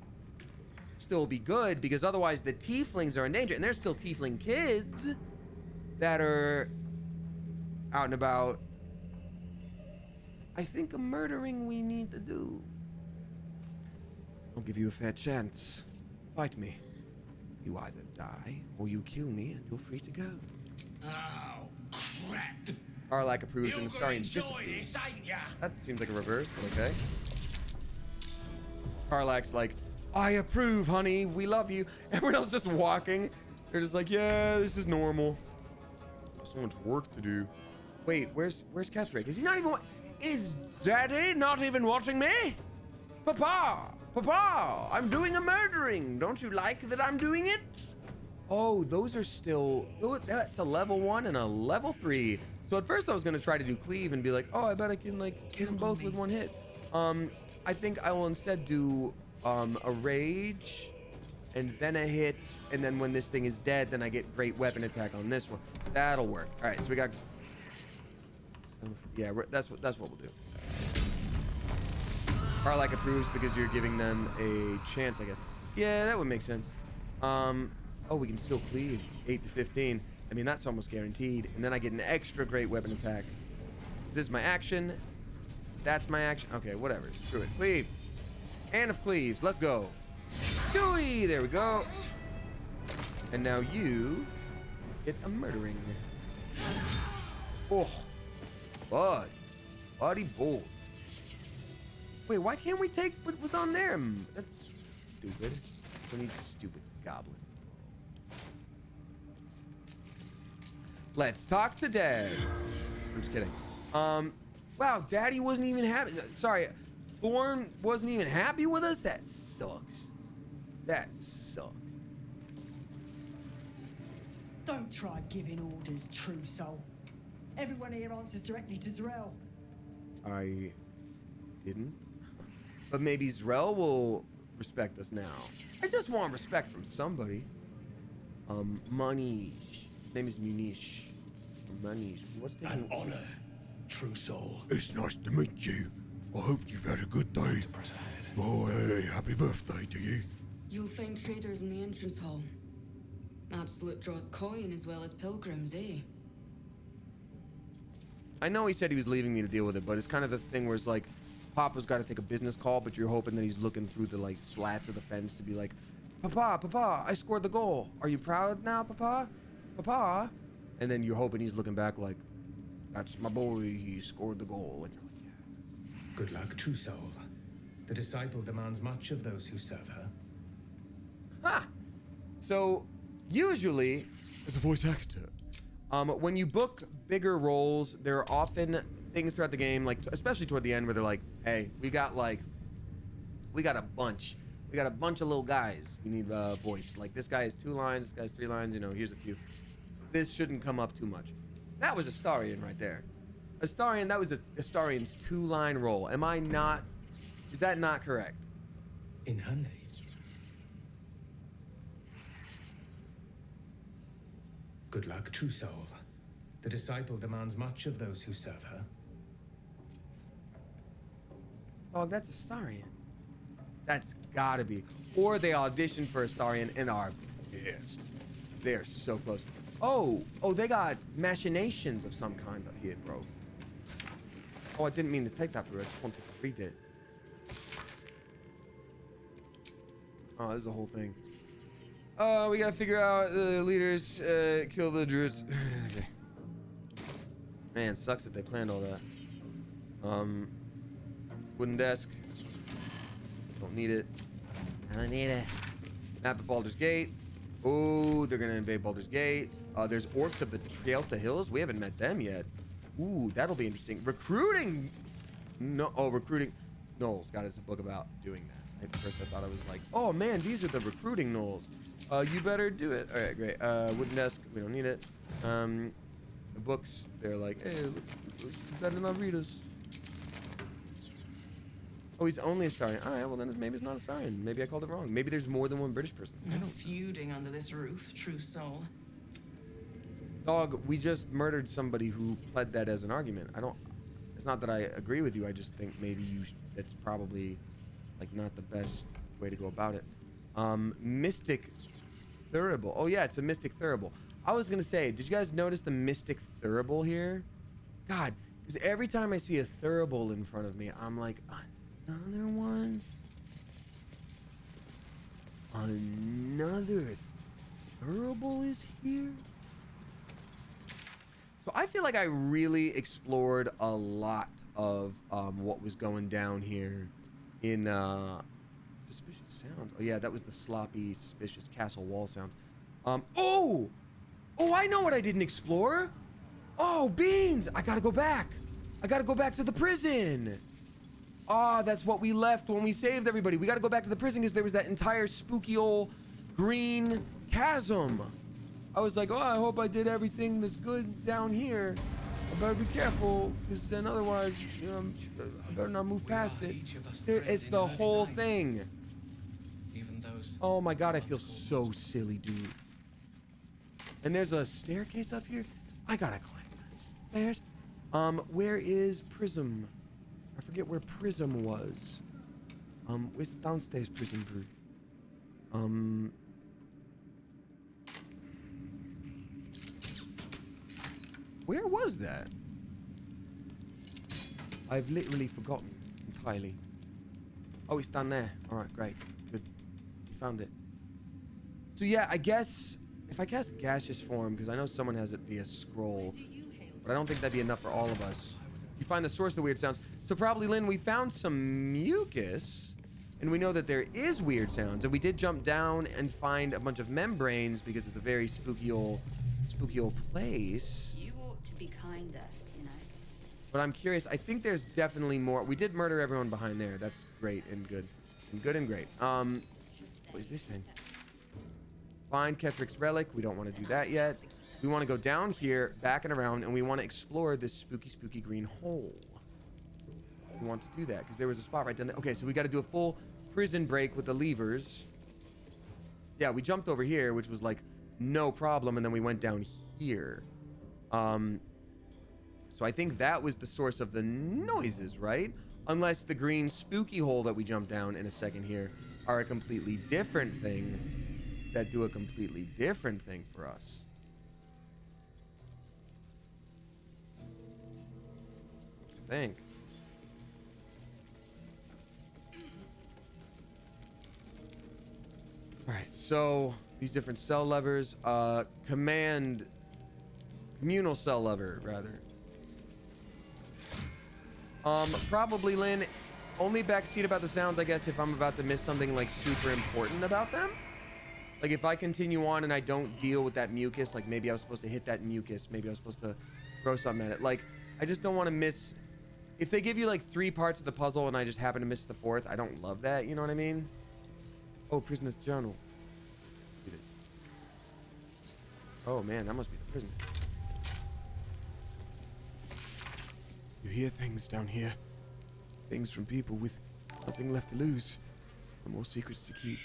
Still be good, because otherwise the tieflings are in danger, and there's still tiefling kids that are out and about. I think a murdering we need to do. I'll give you a fair chance. Fight me. You either die or you kill me, and you're free to go. Oh, crap. Karlak approves You're and gonna starring enjoy disapproves. this, ain't ya? That seems like a reverse, but okay. Karlak's like, I approve, honey. We love you. Everyone else just walking. They're just like, yeah, this is normal. So much work to do. Wait, where's Ketheric? Is he not even? Is Daddy not even watching me? Papa, I'm doing a murdering. Don't you like that I'm doing it? Oh, those are still. That's a level 1 and a level 3. So at first I was gonna try to do cleave and be like, oh, I bet I can like kill them both with one hit. I think I will instead do a rage and then a hit, and then when this thing is dead, then I get great weapon attack on this one. That'll work. All right, so we got. Yeah, that's what we'll do. Karlak approves because you're giving them a chance, I guess. Yeah, that would make sense. Oh, we can still cleave 8 to 15. I mean, that's almost guaranteed. And then I get an extra great weapon attack. This is my action. That's my action. Okay, whatever. Screw it. Cleave. Hand of Cleaves. Let's go. Dewey! There we go. And now you get a murdering. Oh. Bud. Buddy boy. Wait, why can't we take what was on there? That's stupid. Don't need you, stupid goblin. Let's talk to Dad. I'm just kidding. Wow, Daddy wasn't even happy. Sorry, Thorn wasn't even happy with us? That sucks. That sucks. Don't try giving orders, True Soul. Everyone here answers directly to Zrel. I didn't. But maybe Zrel will respect us now. I just want respect from somebody. Manish. His name is Munish. Manish. What's taking an honor, True Soul. It's nice to meet you. I hope you've had a good day. Oh, hey, happy birthday to you. You'll find traders in the entrance hall. Absolute draws coin as well as pilgrims, eh? I know he said he was leaving me to deal with it, but it's kind of the thing where it's like, Papa's got to take a business call, but you're hoping that he's looking through the like slats of the fence to be like, Papa, I scored the goal. Are you proud now, Papa? And then you're hoping he's looking back like, that's my boy, he scored the goal. And you're like, yeah. Good luck, True Soul. The disciple demands much of those who serve her. Ha! So, usually, as a voice actor, when you book bigger roles, there are often things throughout the game, like especially toward the end, where they're like, "Hey, we got a bunch of little guys. We need a voice. Like this guy has 2 lines, this guy's 3 lines. You know, here's a few. This shouldn't come up too much." That was Astarion right there. Astarion, that was Astarian's 2-line role. Am I not? Is that not correct? In her name. Good luck, True Soul. The disciple demands much of those who serve her. Oh, that's Astarion. That's gotta be. Or they auditioned for Astarion and are pissed. They are so close. Oh, they got machinations of some kind up here, bro. Oh, I didn't mean to take that, bro. I just wanted to read it. Oh, this is a whole thing. We gotta figure out the leaders, kill the druids. Okay. Man, sucks that they planned all that. Wooden desk. Don't need it. I don't need it. Map of Baldur's Gate. Oh, they're gonna invade Baldur's Gate. There's orcs of the Trielta Hills. We haven't met them yet. Ooh, that'll be interesting. Recruiting. No, recruiting. Knolls. God, it's a book about doing that. At first I thought I was like, oh man, these are the recruiting Knolls. You better do it. All right, great. Wooden desk. We don't need it. The books. They're like, hey, you better not read us. Oh, he's only Astarion. All right, well then maybe it's not Astarion. Maybe I called it wrong. Maybe there's more than one British person. No feuding under this roof, True Soul. Dog, we just murdered somebody who pled that as an argument. It's not that I agree with you. I just think maybe it's probably like not the best way to go about it. Mystic Thurible. Oh yeah, it's a Mystic Thurible. I was gonna say, did you guys notice the Mystic Thurible here? God, because every time I see a Thurible in front of me, I'm like, another one? Another Thurible is here? So I feel like I really explored a lot of what was going down here in suspicious sounds. Oh yeah, that was the sloppy, suspicious castle wall sounds. Oh, I know what I didn't explore. Oh, beans! I gotta go back. I gotta go back to the prison. Ah, that's what we left when we saved everybody. We gotta go back to the prison because there was that entire spooky old green chasm. I was like, oh, I hope I did everything that's good down here. I better be careful, because then otherwise, you know, I better not move past it. It's the whole thing. Even those Oh my god, I feel so silly, dude. And there's a staircase up here. I gotta climb that stairs. Where is Prism? I forget where Prism was. Where's the downstairs Prism brew? Where was that? I've literally forgotten entirely. Oh, it's down there. All right, great. Good. We found it. So yeah, I guess if I cast gaseous form, because I know someone has it via scroll, but I don't think that'd be enough for all of us. You find the source of the weird sounds. So probably, Lynn, we found some mucus, and we know that there is weird sounds, and we did jump down and find a bunch of membranes because it's a very spooky old place. You ought to be kinder, you know. But I'm curious. I think there's definitely more. We did murder everyone behind there. That's great and good. And good and great. What is this then? Find Kethric's relic. We don't want to do that yet. We want to go down here, back and around, and we want to explore this spooky green hole. We want to do that because there was a spot right down there. Okay, so we got to do a full prison break with the levers. Yeah, we jumped over here, which was like no problem, and then we went down here. So I think that was the source of the noises, right? Unless the green spooky hole that we jumped down in a second here are a completely different thing that do a completely different thing for us. I think. All right, so these different cell levers, communal cell lever, rather. Probably, Lynn, only backseat about the sounds, I guess, if I'm about to miss something, like, super important about them. Like, if I continue on and I don't deal with that mucus, like, maybe I was supposed to hit that mucus, maybe I was supposed to throw something at it. Like, I just don't want to miss... If they give you, like, 3 parts of the puzzle and I just happen to miss the 4th, I don't love that, you know what I mean? Oh, prisoner's journal. Oh, man, that must be the prison. You hear things down here. Things from people with nothing left to lose. No more secrets to keep.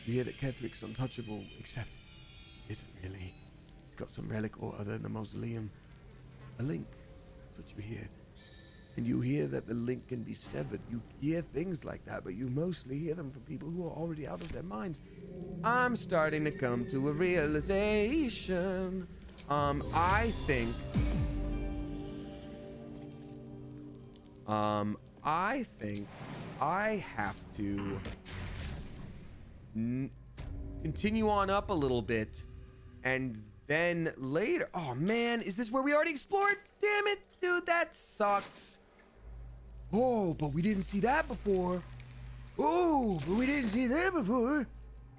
You hear that Kethric's untouchable, except he isn't really. He's got some relic or other in the mausoleum. A link. That's what you hear. And you hear that the link can be severed. You hear things like that, but you mostly hear them from people who are already out of their minds. I'm starting to come to a realization. I think I have to continue on up a little bit, and then later... Oh, man, is this where we already explored? Damn it, dude, that sucks. Oh, but we didn't see that before. Oh, but we didn't see that before.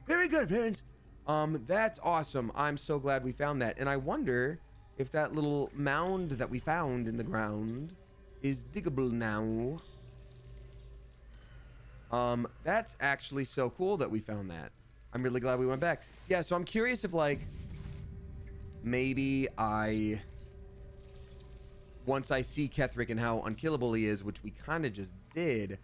Very good, parents. That's awesome. I'm so glad we found that. And I wonder if that little mound that we found in the ground is diggable now. That's actually so cool that we found that. I'm really glad we went back. Yeah, so I'm curious if, like, maybe once I see Kethric and how unkillable he is, which we kind of just did,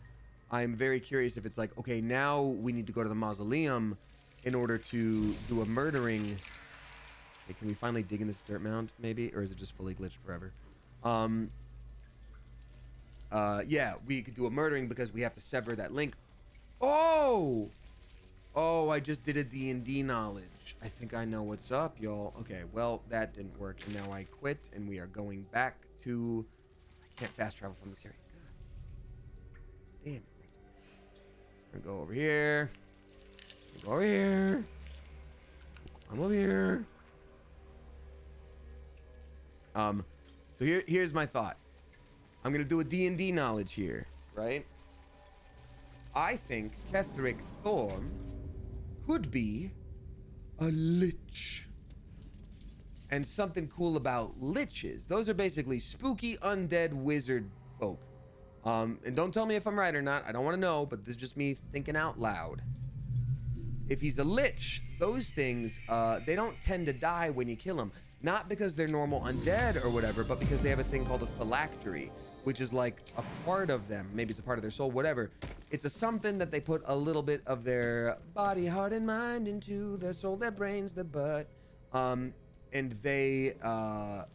I'm very curious if it's like, okay, now we need to go to the mausoleum in order to do a murdering. Okay, can we finally dig in this dirt mound, maybe? Or is it just fully glitched forever? Yeah, we could do a murdering because we have to sever that link. Oh, I just did a D&D knowledge. I think I know what's up, y'all. Okay, well, that didn't work, and now I quit, and we are going back to... I can't fast travel from this area. Damn it. We're gonna go over here. Go over here. I'm over here. So here's my thought. I'm gonna do a D&D knowledge here, right? I think Kethric Thorm could be a lich. And something cool about liches. Those are basically spooky undead wizard folk. And don't tell me if I'm right or not. I don't want to know, but this is just me thinking out loud. If he's a lich, those things, they don't tend to die when you kill them. Not because they're normal undead or whatever, but because they have a thing called a phylactery, which is like a part of them. Maybe it's a part of their soul, whatever. It's a something that they put a little bit of their body, heart, and mind into, their soul, their brains, their butt. And they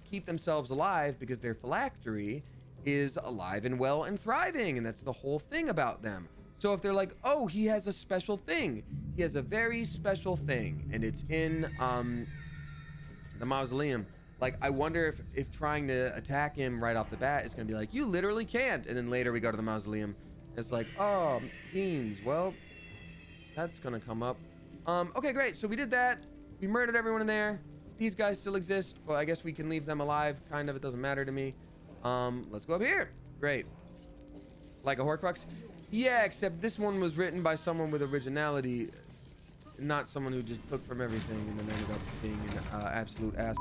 keep themselves alive because their phylactery is alive and well and thriving, and that's the whole thing about them. So if they're like, oh, he has a special thing, he has a very special thing, and it's in the mausoleum. Like, I wonder if trying to attack him right off the bat is gonna be like, you literally can't. And then later we go to the mausoleum, it's like, oh, beans. Well, that's gonna come up. Okay, great. So we did that. We murdered everyone in there. These guys still exist, but I guess we can leave them alive. Kind of. It doesn't matter to me. Let's go up here. Great. Like a Horcrux? Yeah, except this one was written by someone with originality, not someone who just took from everything and then ended up being an absolute ass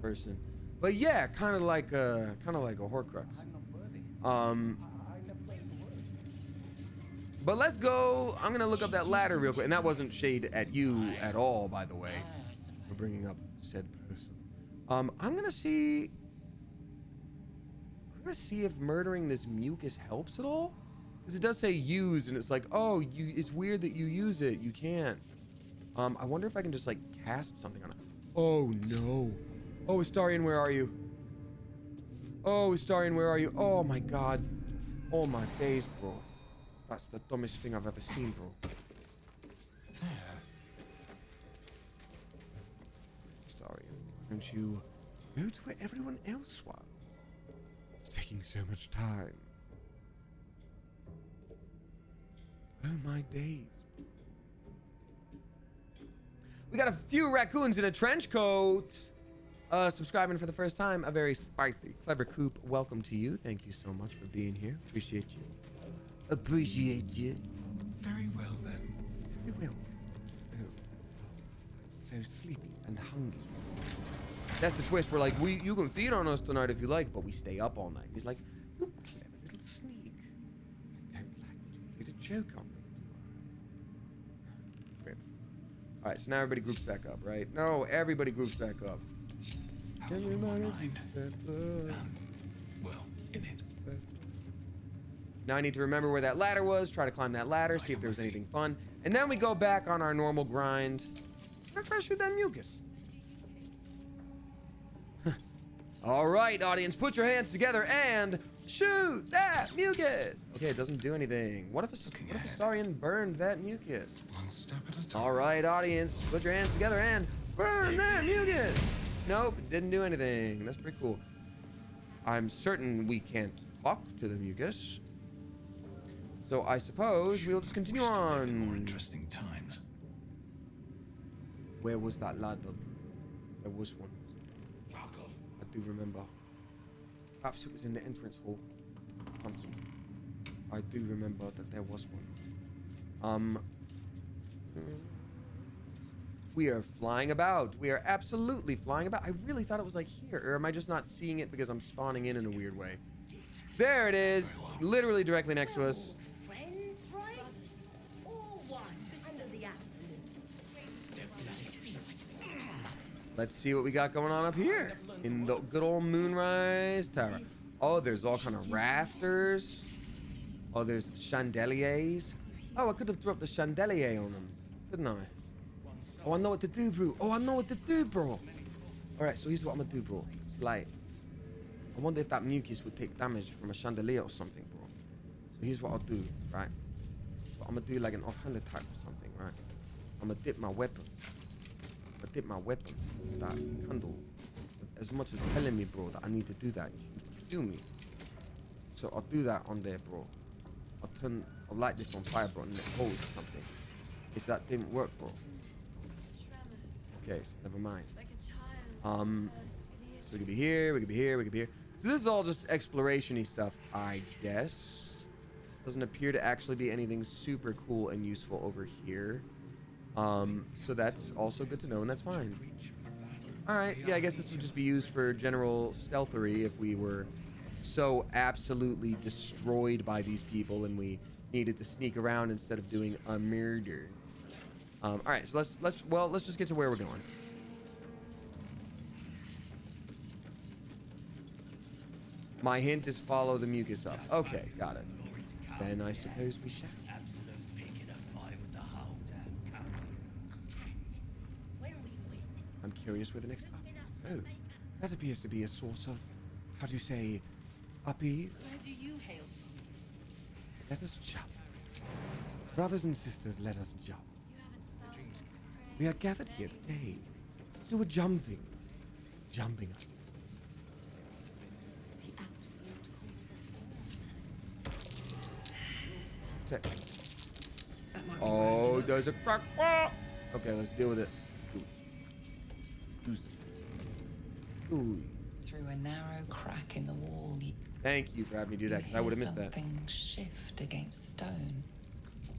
person. But yeah, kind of like a Horcrux. But let's go. I'm gonna look up that ladder real quick, and that wasn't shade at you at all, by the way, for bringing up said person. I'm gonna see if murdering this mucus helps at all, because it does say use, and it's like, oh, it's weird that you use it. You can't. I wonder if I can just like cast something on it. Oh no. Oh, Astarion, where are you? Oh, Astarion, where are you? Oh my god. Oh my days, bro. That's the dumbest thing I've ever seen, bro. There. Astarion, don't you go to where everyone else was? It's taking so much time. Oh my days. We got a few raccoons in a trench coat. Subscribing for the first time, a very spicy, clever coop. Welcome to you. Thank you so much for being here. Appreciate you. Appreciate you. Very well then. Very well. Oh. So sleepy and hungry. That's the twist. We're like, you can feed on us tonight if you like, but we stay up all night. He's like, you clever little sneak. I don't like that you played a joke on me. Great. All right, so now everybody groups back up, right? No, everybody groups back up. Well, in it. Now I need to remember where that ladder was, try to climb that ladder, see if there was anything fun. And then we go back on our normal grind. I'm gonna try to shoot that mucus. All right, audience, put your hands together and shoot that mucus. Okay, it doesn't do anything. What if Astarion burned that mucus? One step at a time. All right, audience, put your hands together and burn that mucus. Nope, it didn't do anything. That's pretty cool. I'm certain we can't talk to the mucus. So I suppose we'll just continue on. More interesting times. Where was that ladder? There was one. I do remember. Perhaps it was in the entrance hall. Something. I do remember that there was one. We are flying about. We are absolutely flying about. I really thought it was like here. Or am I just not seeing it because I'm spawning in a weird way? There it is. Literally directly next to us. Friends, right? All one under the absolute. Let's see what we got going on up here in the good old Moonrise Tower. Oh, there's all kind of rafters. Oh, there's chandeliers. Oh, I could have dropped the chandelier on them, couldn't I? Oh, I know what to do, bro. Oh, I know what to do, bro. All right, so here's what I'm gonna do, bro. It's like, I wonder if that mucus would take damage from a chandelier or something, bro. So here's what I'll do, right? So I'm gonna do like an offhand attack or something, right? I'm gonna dip my weapon. I dip my weapon with that candle. As much as telling me, bro, that I need to do that. You feel me? So I'll do that on there, bro. I'll light this on fire, bro, and it holds or something. It's that didn't work, bro. Okay, so never mind. So we could be here, we could be here, we could be here. So this is all just exploration-y stuff, I guess. Doesn't appear to actually be anything super cool and useful over here. So that's also good to know, and that's fine. All right, yeah, I guess this would just be used for general stealthery if we were so absolutely destroyed by these people and we needed to sneak around instead of doing a murder. All right, so let's just get to where we're going. My hint is follow the mucus up. Okay, got it. Then I suppose we shall. I'm curious where the next up is. Oh, that appears to be a source of, how do you say, uppy? Where do you hail from? Let us jump. Brothers and sisters, let us jump. We are gathered here today to do a jumping. Jumping up. The absolute calls us all. Oh, there's a crack. Okay, let's deal with it. Ooh. Through a narrow crack in the wall, Thank you for having me do that, because I would have missed that. Something shift against stone.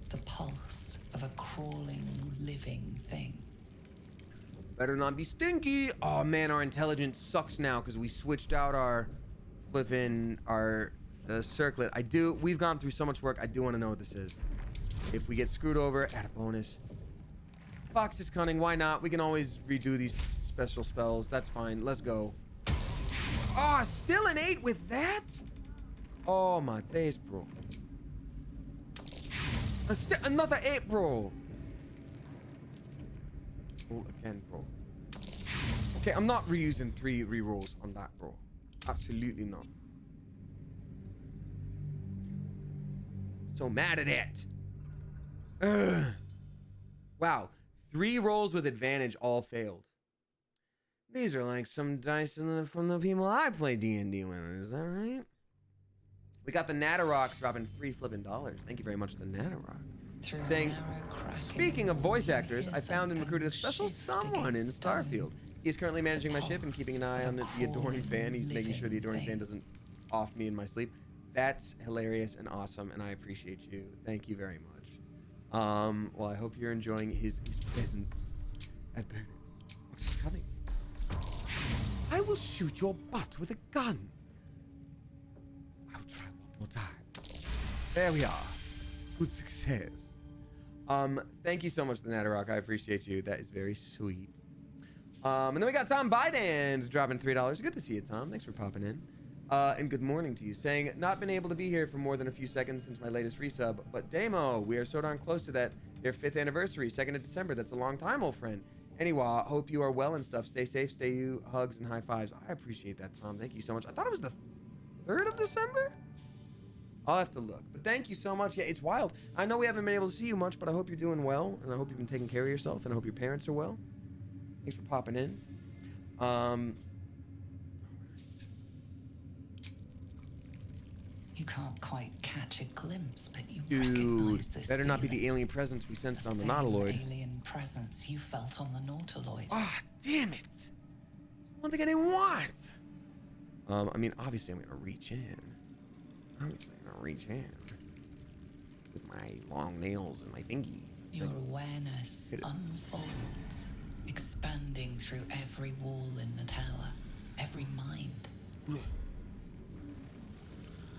The pulse of a crawling, living thing. Better not be stinky. Oh man, our intelligence sucks now because we switched out our flipping our circlet. We've gone through so much work. I do want to know what this is. If we get screwed over, add a bonus. Fox is cunning. Why not? We can always redo these special spells. That's fine. Let's go. Oh, still an 8 with that? Oh my days, bro. Another 8, bro. Roll again, bro. Okay, I'm not reusing 3 rerolls on that, bro. Absolutely not. So mad at it. Ugh. Wow. 3 rolls with advantage all failed. These are like some dice from the people I play D&D with. Is that right? We got the Natterrock dropping $3 flipping dollars. Thank you very much, the Natterrock. Saying, speaking of voice actors, I found and recruited a special someone in Starfield. He's currently managing my ship and keeping an eye on the adoring fan. He's making sure the adoring fan doesn't off me in my sleep. That's hilarious and awesome, and I appreciate you. Thank you very much. Well, I hope you're enjoying his presence at Bernard. What's coming? I will shoot your butt with a gun. I'll try one more time. There we are. Good success. Thank you so much, the Natterrock. I appreciate you. That is very sweet. And then we got Tom Bidand dropping $3. Good to see you, Tom. Thanks for popping in. And good morning to you. Saying, not been able to be here for more than a few seconds since my latest resub, but Damo, we are so darn close to that. Their 5th anniversary, 2nd of December. That's a long time, old friend. Anyway, I hope you are well and stuff. Stay safe, stay you. Hugs and high fives. I appreciate that, Tom. Thank you so much. I thought it was the 3rd of December? I'll have to look. But thank you so much. Yeah, it's wild. I know we haven't been able to see you much, but I hope you're doing well, and I hope you've been taking care of yourself, and I hope your parents are well. Thanks for popping in. You can't quite catch a glimpse, but you Dude, recognize this better not be feeling. the alien presence we sensed on the Same Nautiloid. alien presence you felt on the Nautiloid. Ah, damn it. One thing I didn't want. I mean, obviously I'm gonna reach in. Obviously I'm gonna reach in with my long nails and my thingy. Your awareness unfolds, expanding through every wall in the tower, every mind.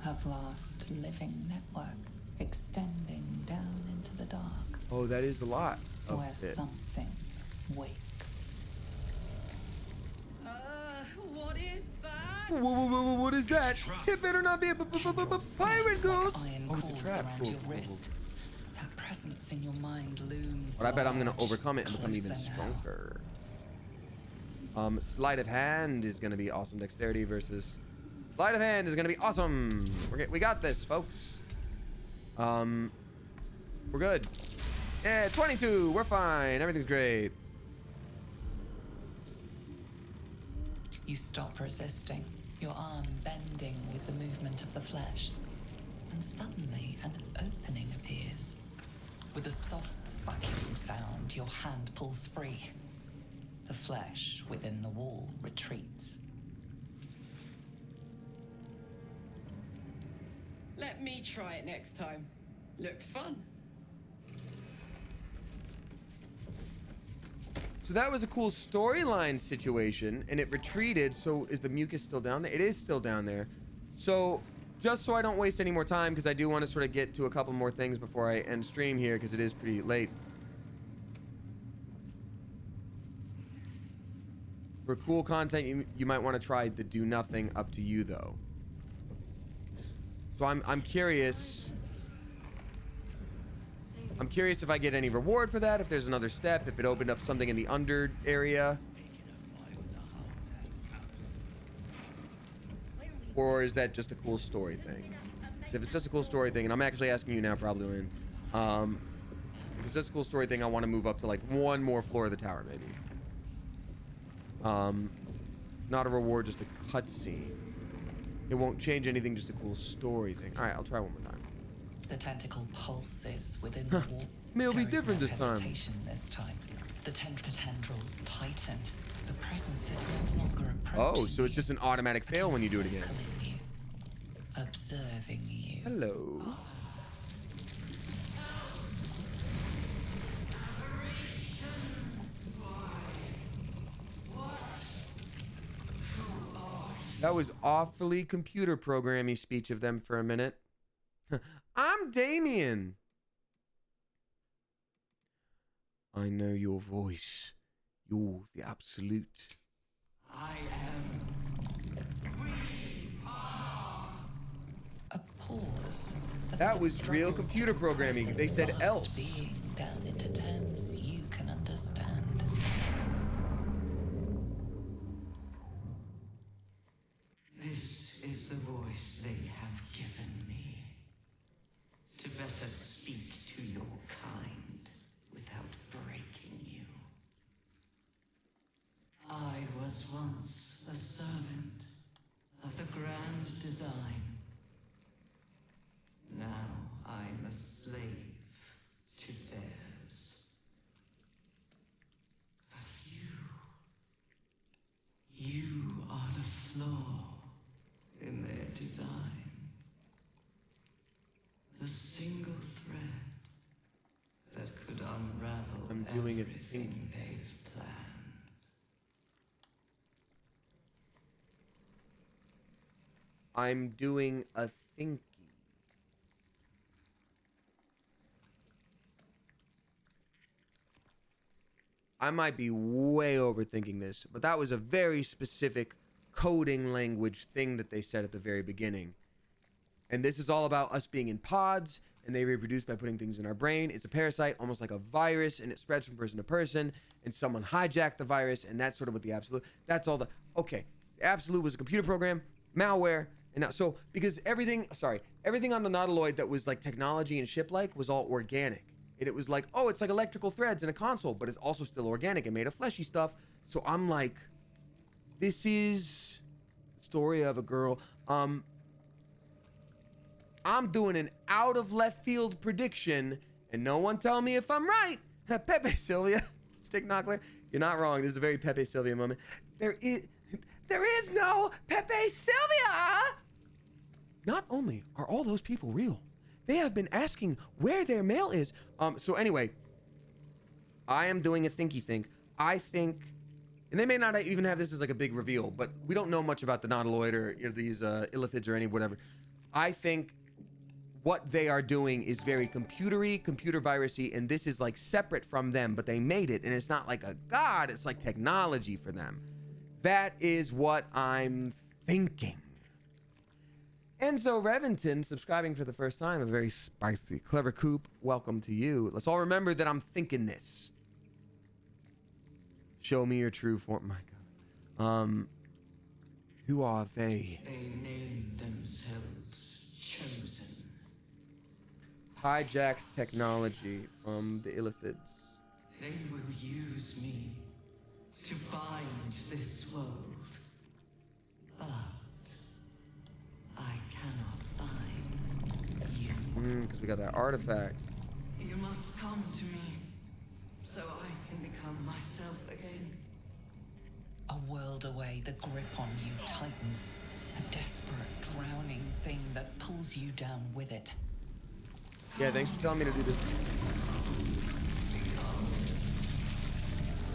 A vast living network extending down into the dark. Oh, that is a lot of where it. something wakes. What is that? What is that? It better not be a pirate ghost. Iron Oh, it's a cords trap. around your wrist. That presence in your mind looms. But I bet I'm gonna large, overcome it and become even closer now. stronger. Sleight of hand is gonna be awesome. Dexterity versus sleight of hand is gonna be awesome. We got this, folks. We're good. Yeah, 22. We're fine. Everything's great. You stop resisting, your arm bending with the movement of the flesh. And suddenly an opening appears. With a soft sucking sound, your hand pulls free. The flesh within the wall retreats. Let me try it next time. Look fun. So that was a cool storyline situation, and it retreated. So is the mucus still down there? It is still down there. So just so I don't waste any more time, because I do want to sort of get to a couple more things before I end stream here, because it is pretty late. For cool content, you might want to try the do nothing. Up to you, though. So I'm curious. I'm curious if I get any reward for that, if there's another step, if it opened up something in the under area. Or is that just a cool story thing? If it's just a cool story thing, and I'm actually asking you now, probably, Lynn, if it's just a cool story thing, I want to move up to like one more floor of the tower, maybe. Not a reward, just a cutscene. It won't change anything, just a cool story thing. All right, I'll try one more time. The tentacle pulses within the wall. May be There is different no this time. hesitation this time. The tendrils tighten. The presence is no longer approaching. Oh, so it's just an automatic fail when you do it again. Observing you. Hello. That was awfully computer programmy speech of them for a minute. I'm Damien. I know your voice. You're the absolute. I am. A pause. That was real computer programming. They said else. Being down into terms you can understand. This is the voice they have given me. To better speak to your kind without breaking you. I was once a servant of the grand design. Now I'm a slave to theirs. But you are the flaw in their design. The single thread that could unravel I'm doing everything they've planned. I'm doing a thinky. I might be way overthinking this, but that was a very specific coding language thing that they said at the very beginning. And this is all about us being in pods, and they reproduce by putting things in our brain. It's a parasite, almost like a virus, and it spreads from person to person, and someone hijacked the virus, and that's sort of what the absolute, that's all the, okay. The absolute was a computer program, malware, and now, so, because everything on the Nautiloid that was like technology and ship-like was all organic. And it was like, oh, it's like electrical threads in a console, but it's also still organic and made of fleshy stuff. So I'm like, this is the story of a girl. I'm doing an out of left field prediction, and no one tell me if I'm right. Pepe Sylvia, stick knockler, you're not wrong. This is a very Pepe Sylvia moment. There is no Pepe Sylvia. Not only are all those people real, they have been asking where their mail is. So anyway, I am doing a thinky think. I think, and they may not even have this as like a big reveal, but we don't know much about the Nautiloid or these illithids or any whatever. I think what they are doing is very computery, computer virusy, and this is like separate from them, but they made it, and it's not like a god, it's like technology for them. That is what I'm thinking. Enzo Reventon, subscribing for the first time, a very spicy, clever coop. Welcome to you. Let's all remember that I'm thinking this. Show me your true form. My God. Who are they? They name themselves Chosen. Hijacked technology from the illithids. They will use me to bind this world. But I cannot bind you. Because we got that artifact. You must come to me so I can become myself again. A world away, the grip on you tightens. A desperate, drowning thing that pulls you down with it. Yeah, thanks for telling me to do this.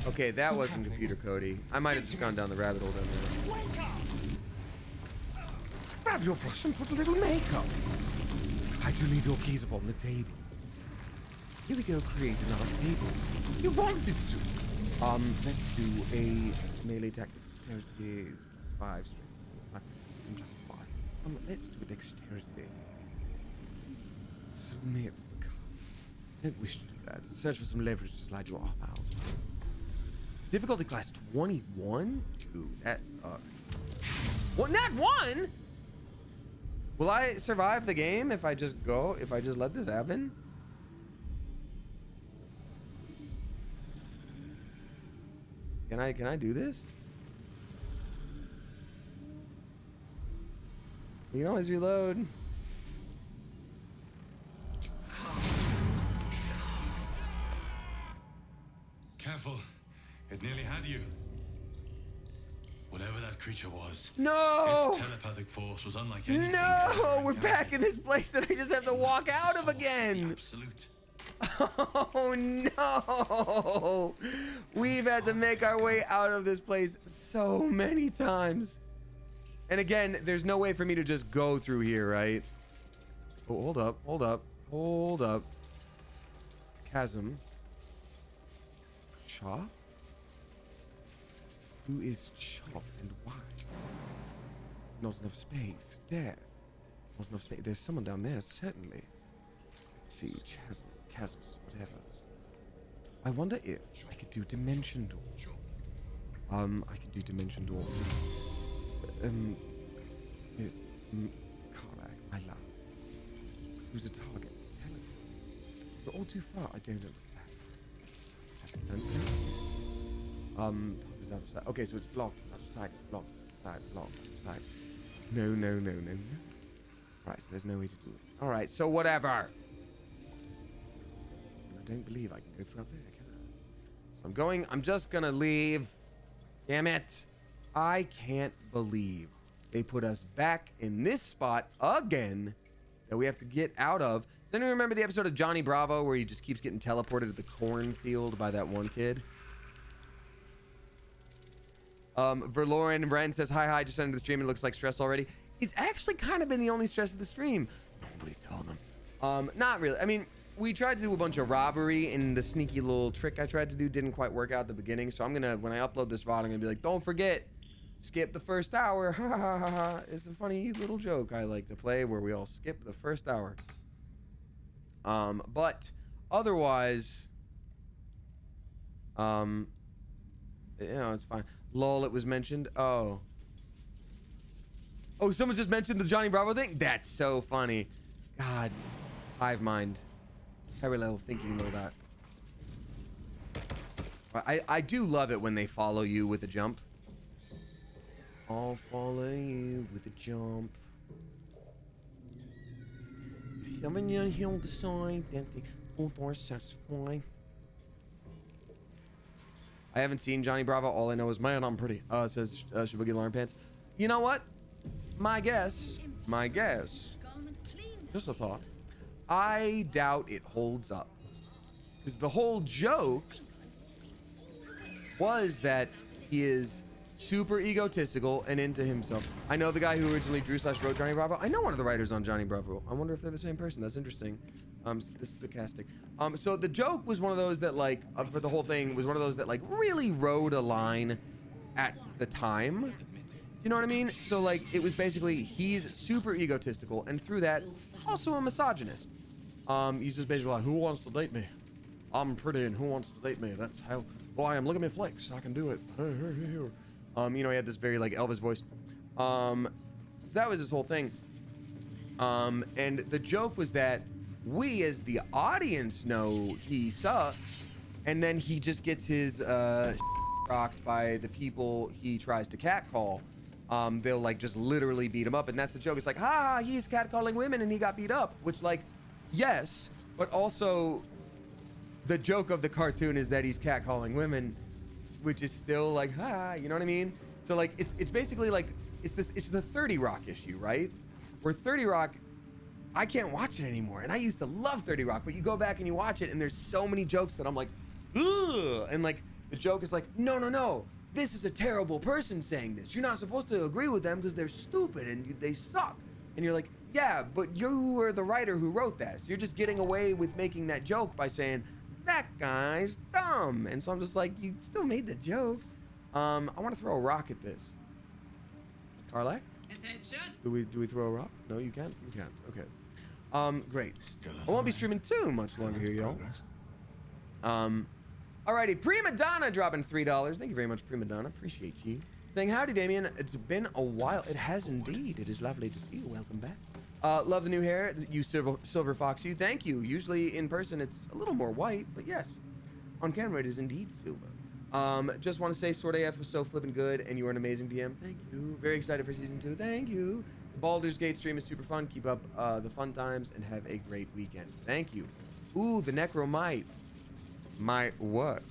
Okay, that wasn't computer Cody. I might have just gone down the rabbit hole down there. Wake up! Grab your brush and put a little makeup. Why'd you leave your keys upon the table? Here we go, create another fable. You wanted to. Let's do a melee tactic dexterity +5 strength. +1. Let's do a dexterity. Submit. Don't wish to do that. Search for some leverage to slide your arm out. Difficulty class 21? Dude, that sucks. What? Not one? Will I survive the game if I just let this happen? Can I do this? You can always reload. Careful. It nearly had you. Whatever that creature was. No! Its telepathic force was unlike anything. No! We're back in this place that I just have to walk out of again. Absolute. Oh no! We've had to make our way out of this place so many times. And again, there's no way for me to just go through here, right? Oh, hold up, hold up, hold up. It's a chasm. Chop? Who is Chop and why? Not enough space. There. Not enough space. There's someone down there, certainly. Let's see. Chasm, whatever. I wonder if I could do Dimension Door. I could do Dimension Door. Karak, my love. Who's a target? Tell it. You're all too far. I don't understand. Is that the is out of sight. Okay, so it's blocked. It's out of sight. It's blocked. It's out of sight. Blocked. Out of sight. No. Right, so there's no way to do it. All right, so whatever. I don't believe I can go through up there, can I? So I'm just gonna leave. Damn it. I can't believe they put us back in this spot again that we have to get out of. Does anyone remember the episode of Johnny Bravo where he just keeps getting teleported to the cornfield by that one kid? Verloren Ren says, hi, just ended the stream and it looks like stress already. It's actually kind of been the only stress of the stream. Nobody tell them. Not really. I mean, we tried to do a bunch of robbery, and the sneaky little trick I tried to do didn't quite work out at the beginning. So I'm gonna, when I upload this VOD, I'm gonna be like, don't forget, skip the first hour. Ha ha ha ha. It's a funny little joke I like to play where we all skip the first hour. But otherwise, you know, it's fine. Lol, it was mentioned. Oh, someone just mentioned the Johnny Bravo thing? That's so funny. God, hive mind. Parallel thinking though that. I do love it when they follow you with a jump. I'll follow you with a jump. Coming down here on the side, then they both are satisfying. I haven't seen Johnny Bravo. All I know is, man, I'm pretty. Says Shibuki Alarm Pants. You know what? My guess, just a thought. I doubt it holds up. Because the whole joke was that he is super egotistical and into himself. I know the guy who originally drew/wrote Johnny Bravo. I know one of the writers on Johnny Bravo. I wonder if they're the same person. That's interesting. This is stochastic. So the joke was one of those that, like, for the whole thing, was one of those that, like, really rode a line at the time. You know what I mean? So, like, it was basically, he's super egotistical, and through that, also a misogynist. He's just basically like, who wants to date me? I'm pretty, and who wants to date me? That's how, well, I am. Look at me flex. I can do it. You know, he had this very, like, Elvis voice. So that was his whole thing. And the joke was that we, as the audience, know he sucks, and then he just gets his rocked by the people he tries to catcall. They'll, like, just literally beat him up, and that's the joke. It's like, ha, he's catcalling women and he got beat up, which, like, yes, but also the joke of the cartoon is that he's catcalling women, which is still like, ha, you know what I mean? So, like, it's basically like, it's the 30 Rock issue, right? Where 30 Rock, I can't watch it anymore, and I used to love 30 Rock, but you go back and you watch it, and there's so many jokes that I'm like, ugh, and, like, the joke is like, no, this is a terrible person saying this. You're not supposed to agree with them because they're stupid and they suck. And you're like, yeah, but you were the writer who wrote that. So you're just getting away with making that joke by saying, that guy's dumb. And so I'm just like, you still made the joke. I want to throw a rock at this. Karlak? Attention. Do we throw a rock? No, you can't? You can't. Okay. Great. I won't be streaming too much longer here, y'all. Alrighty, Prima Donna dropping $3. Thank you very much, Prima Donna. Appreciate you. Saying howdy, Damien. It's been a while. It has indeed. It is lovely to see you. Welcome back. Love the new hair. You silver fox. You. Thank you. Usually in person it's a little more white, but yes, on camera it is indeed silver. Just want to say Sword AF was so flippin' good, and you are an amazing DM. Thank you. Very excited for season 2. Thank you. The Baldur's Gate stream is super fun. Keep up the fun times and have a great weekend. Thank you. Ooh, the Necro might what?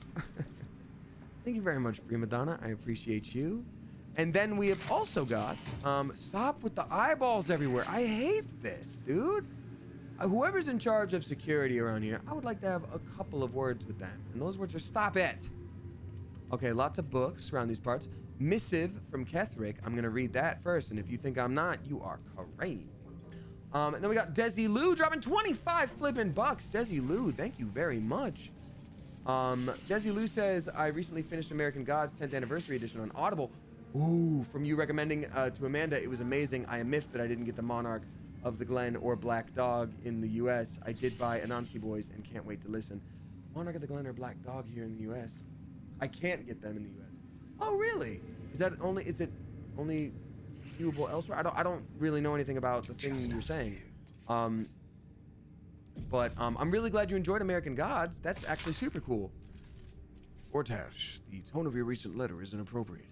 Thank you very much, Prima Donna. I appreciate you. And then we have also got, stop with the eyeballs everywhere. I hate this, dude. Whoever's in charge of security around here, I would like to have a couple of words with them. And those words are stop it. Okay, lots of books around these parts. Missive from Ketherick. I'm going to read that first. And if you think I'm not, you are crazy. And then we got Desi Lou dropping 25 flippin' bucks. Desi Lou, thank you very much. Desi Lou says, I recently finished American Gods 10th Anniversary Edition on Audible. Ooh, from you recommending to Amanda, it was amazing. I am miffed that I didn't get the Monarch of the Glen or Black Dog in the U.S. I did buy Anansi Boys and can't wait to listen. Monarch of the Glen or Black Dog here in the U.S. I can't get them in the U.S. Oh, really? Is it only viewable elsewhere? I don't really know anything about the thing you're saying. But I'm really glad you enjoyed American Gods. That's actually super cool. Ortash, the tone of your recent letter is inappropriate.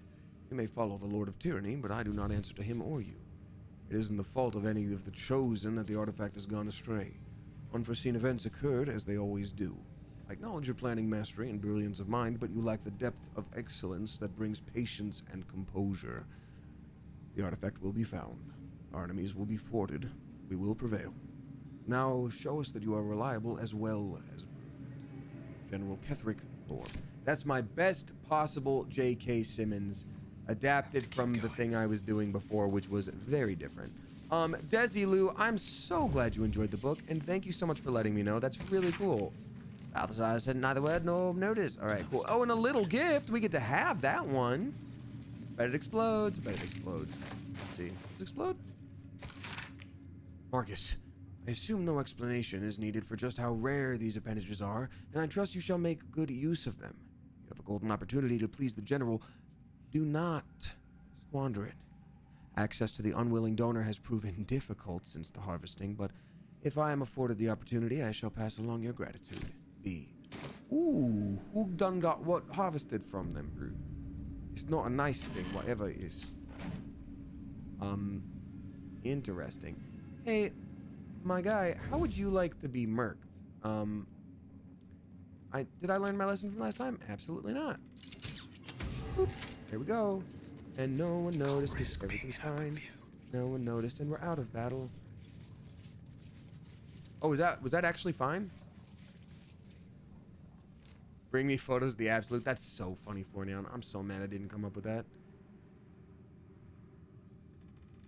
You may follow the Lord of Tyranny, but I do not answer to him or you. It isn't the fault of any of the Chosen that the artifact has gone astray. Unforeseen events occurred, as they always do. I acknowledge your planning mastery and brilliance of mind, but you lack the depth of excellence that brings patience and composure. The artifact will be found. Our enemies will be thwarted. We will prevail. Now, show us that you are reliable as well as General Ketherick Thorne. That's my best possible J.K. Simmons, adapted from the thing I was doing before, which was very different. Desi Lou, I'm so glad you enjoyed the book, and thank you so much for letting me know. That's really cool. Balthazar said neither word nor notice. All right, cool. Oh, and a little gift. We get to have that one. Bet it explodes. Bet it explodes. Let's see. Does it explode? Marcus, I assume no explanation is needed for just how rare these appendages are, and I trust you shall make good use of them. You have a golden opportunity to please the General. Do not squander it. Access to the unwilling donor has proven difficult since the harvesting, but if I am afforded the opportunity, I shall pass along your gratitude. B. Ooh, who done got what harvested from them, bro? It's not a nice thing, whatever it is. Interesting. Hey, my guy, how would you like to be murked? Did I learn my lesson from last time? Absolutely not. Boop. There we go. And no one noticed because everything's fine. No one noticed, and we're out of battle. Oh, was that actually fine? Bring me photos of the absolute. That's so funny, Forneon. I'm so mad I didn't come up with that.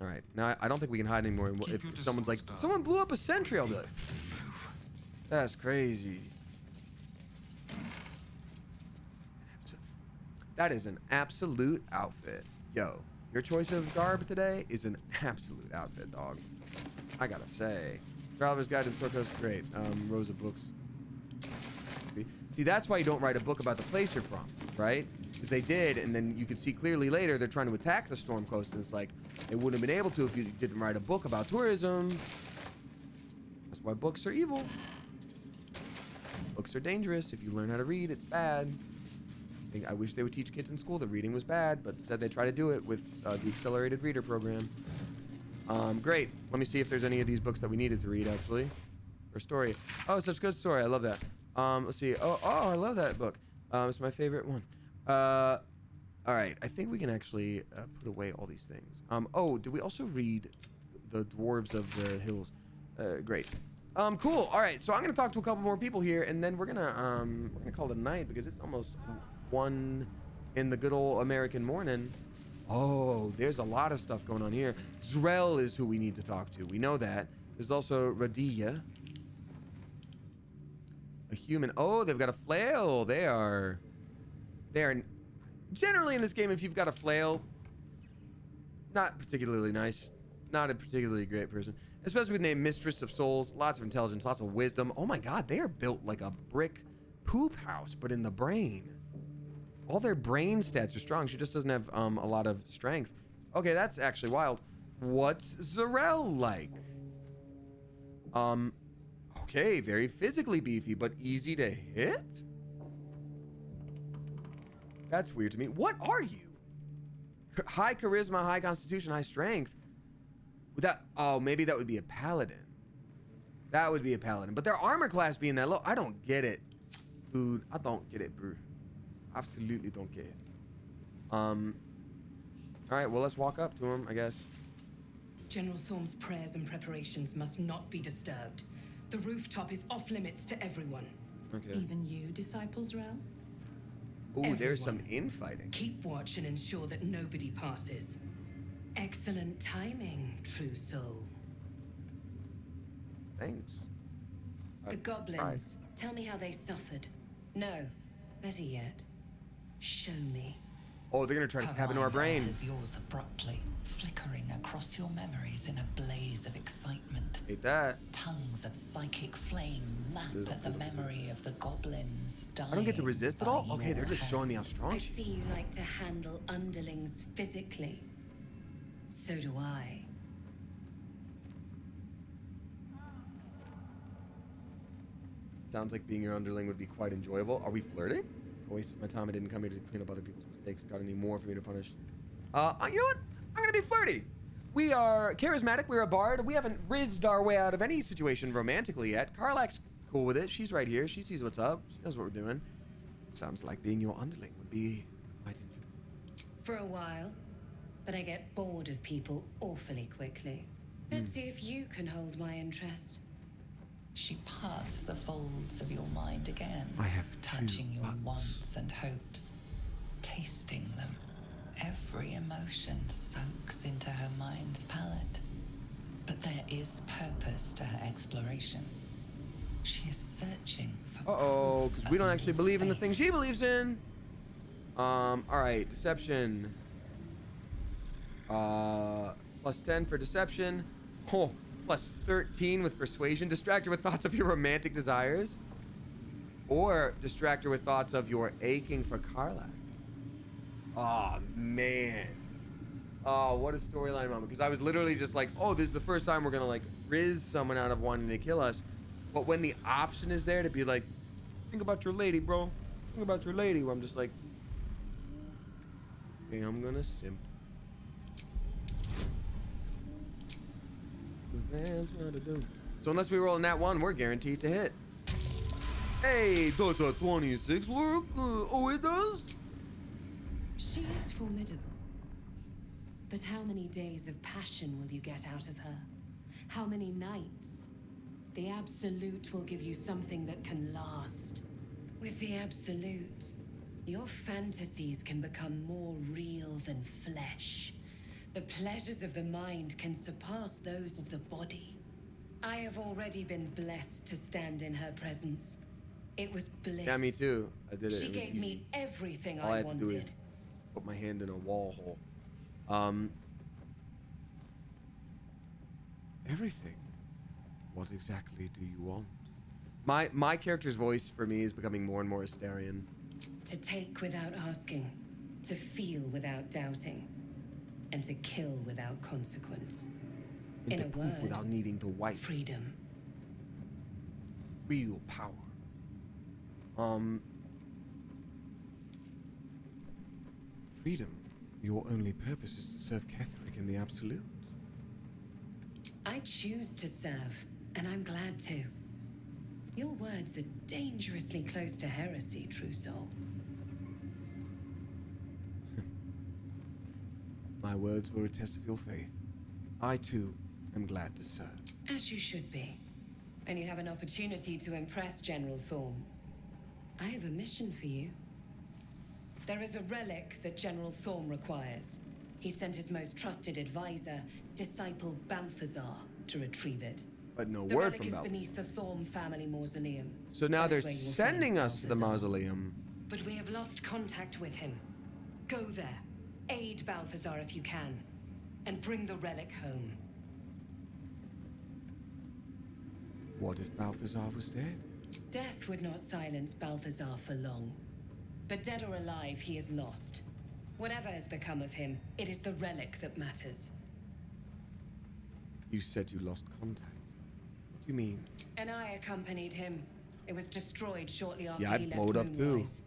All right, now I don't think we can hide anymore. If someone's like, someone blew up a sentry, I'll be like, that's crazy. That is an absolute outfit. Yo, your choice of garb today is an absolute outfit, dog. I gotta say. Traveler's Guide to the Sword Coast, great. Rosa books. See, that's why you don't write a book about the place you're from, right? Because they did, and then you could see clearly later they're trying to attack the Storm Coast, and it's like, they wouldn't have been able to if you didn't write a book about tourism. That's why books are evil. Books are dangerous. If you learn how to read, it's bad. I wish they would teach kids in school that reading was bad, but instead they try to do it with the Accelerated Reader program. Great. Let me see if there's any of these books that we needed to read, actually. Or story. Oh, such a good story. I love that. Let's see. Oh, I love that book. It's my favorite one. All right. I think we can actually put away all these things. Oh, did we also read The Dwarves of the Hills? Great. Cool. All right. So I'm going to talk to a couple more people here, and then we're going to call it a night because it's almost 1 in the good old American morning. Oh, there's a lot of stuff going on here. Zrel is who we need to talk to. We know that. There's also Radiya. A human. Oh, they've got a flail. They are generally in this game, if you've got a flail, not particularly nice. Not a particularly great person. Especially with the name Mistress of Souls. Lots of intelligence, lots of wisdom. Oh my god, they are built like a brick poop house, but in the brain. All their brain stats are strong. She just doesn't have a lot of strength. Okay, that's actually wild. What's Zarel like? Okay, very physically beefy, but easy to hit? That's weird to me. What are you? High charisma, high constitution, high strength. Would that, oh, maybe that would be a paladin. That would be a paladin. But their armor class being that low, I don't get it. Dude, I don't get it, bro. Absolutely don't get it. All right, well, let's walk up to him, I guess. General Thorm's prayers and preparations must not be disturbed. The rooftop is off limits to everyone. Okay. Even you, Disciple Zrel? Ooh, there's some infighting. Keep watch and ensure that nobody passes. Excellent timing, true soul. Thanks. The goblins, tell me how they suffered. No, better yet, show me. Oh, they're gonna try to tap into our brain. Enters yours abruptly, flickering across your memories in a blaze of excitement. Hate that. Tongues of psychic flame lap at the memory of the goblins dying. I don't get to resist at all? Okay, they're just showing me how strong I she is. see you like to handle underlings physically. So do I. Sounds like being your underling would be quite enjoyable. Are we flirting? I wasted my time. I didn't come here to clean up other people's mistakes. Got any more for me to punish? You know what? I'm gonna be flirty. We are charismatic. We're a bard. We haven't rizzed our way out of any situation romantically yet. Karlak's cool with it. She's right here. She sees what's up. She knows what we're doing. Sounds like being your underling would be quite enjoyable. For a while, but I get bored of people awfully quickly. Let's see if you can hold my interest. She parts the folds of your mind again, I have touching your wants and hopes, tasting them. Every emotion soaks into her mind's palette. But there is purpose to her exploration. She is searching for Uh-oh, because we don't actually believe in the thing she believes in. All right, deception. Plus 10 for deception. Oh, plus 13 with persuasion. Distract her with thoughts of your romantic desires. Or distract her with thoughts of your aching for Karlak. Oh, man. Oh, what a storyline moment. Because I was literally just like, oh, this is the first time we're going to, like, rizz someone out of wanting to kill us. But when the option is there to be like, think about your lady, bro. Think about your lady. Where I'm just like, okay, I'm going to simp. Because that's what I do. So unless we roll in that one, we're guaranteed to hit. Hey, does a 26 work? Oh, it does? She is formidable. But how many days of passion will you get out of her? How many nights? The Absolute will give you something that can last. With the Absolute, your fantasies can become more real than flesh. The pleasures of the mind can surpass those of the body. I have already been blessed to stand in her presence. It was bliss. Yeah, me too. I did it. She It was gave easy. me everything All I I had to do is wanted. put my hand in a wall hole. Everything. What exactly do you want? My character's voice for me is becoming more and more Asterian. To take without asking, to feel without doubting, and to kill without consequence. And In to a poop word, without needing to wipe. freedom. Real power. Freedom. Your only purpose is to serve Ketherick in the Absolute. I choose to serve, and I'm glad to. Your words are dangerously close to heresy, true soul. My words were a test of your faith. I too am glad to serve. As you should be. And you have an opportunity to impress General Thorm. I have a mission for you. There is a relic that General Thorm requires. He sent his most trusted advisor, Disciple Balthazar, to retrieve it. But no The word relic from is Balthazar. beneath the Thorm family mausoleum. So now they're That's where you will sending find us to the Balthazar. mausoleum. But we have lost contact with him. Go there. Aid Balthazar if you can. And bring the relic home. What if Balthazar was dead? Death would not silence Balthazar for long. But dead or alive, he is lost. Whatever has become of him, it is the relic that matters. You said you lost contact. What do you mean? And I accompanied him. It was destroyed shortly after Yeah, he I'd left blow it up too. Moonrise.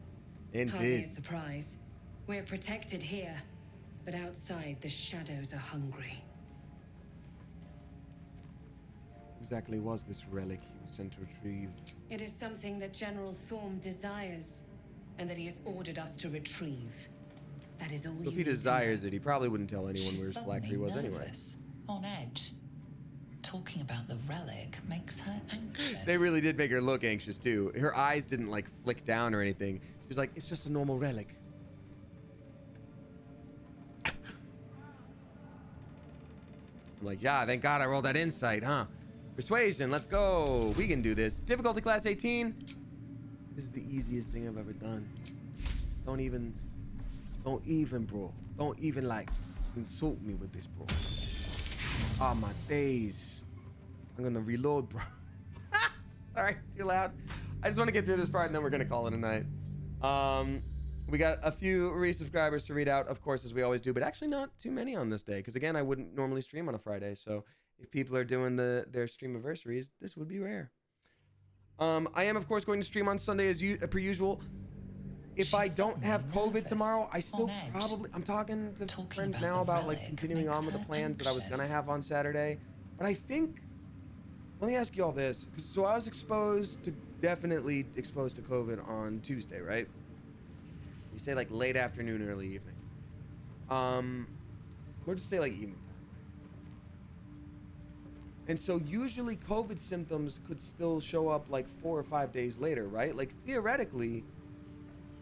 And Hardly a did. surprise. We're protected here, but outside the shadows are hungry. Exactly was this relic he was sent to retrieve? It is something that General Thorm desires, and that he has ordered us to retrieve. That is all So you if he need to desires know. it, he probably wouldn't tell anyone She's where his suddenly phylactery was anyway. nervous, on edge. Talking about the relic makes her anxious. They really did make her look anxious too. Her eyes didn't like flick down or anything. She was like, it's just a normal relic. I'm like, yeah, thank God I rolled that insight, huh? Persuasion, let's go. We can do this. Difficulty class 18. This is the easiest thing I've ever done. Don't even, bro. Don't even like insult me with this, bro. Oh, my days. I'm gonna reload, bro. Sorry, too loud. I just want to get through this part and then we're gonna call it a night. We got a few resubscribers to read out, of course, as we always do, but actually not too many on this day, because again, I wouldn't normally stream on a Friday, so if people are doing their stream anniversaries, this would be rare. I am, of course, going to stream on Sunday as per usual. If I don't have COVID tomorrow, I still probably... I'm talking to friends now about like continuing on with the plans that I was gonna have on Saturday, but I think... Let me ask you all this. So I was definitely exposed to COVID on Tuesday, right? You say like late afternoon, early evening. We'll just say like evening time. And so usually COVID symptoms could still show up like 4 or 5 days later, right? Like theoretically,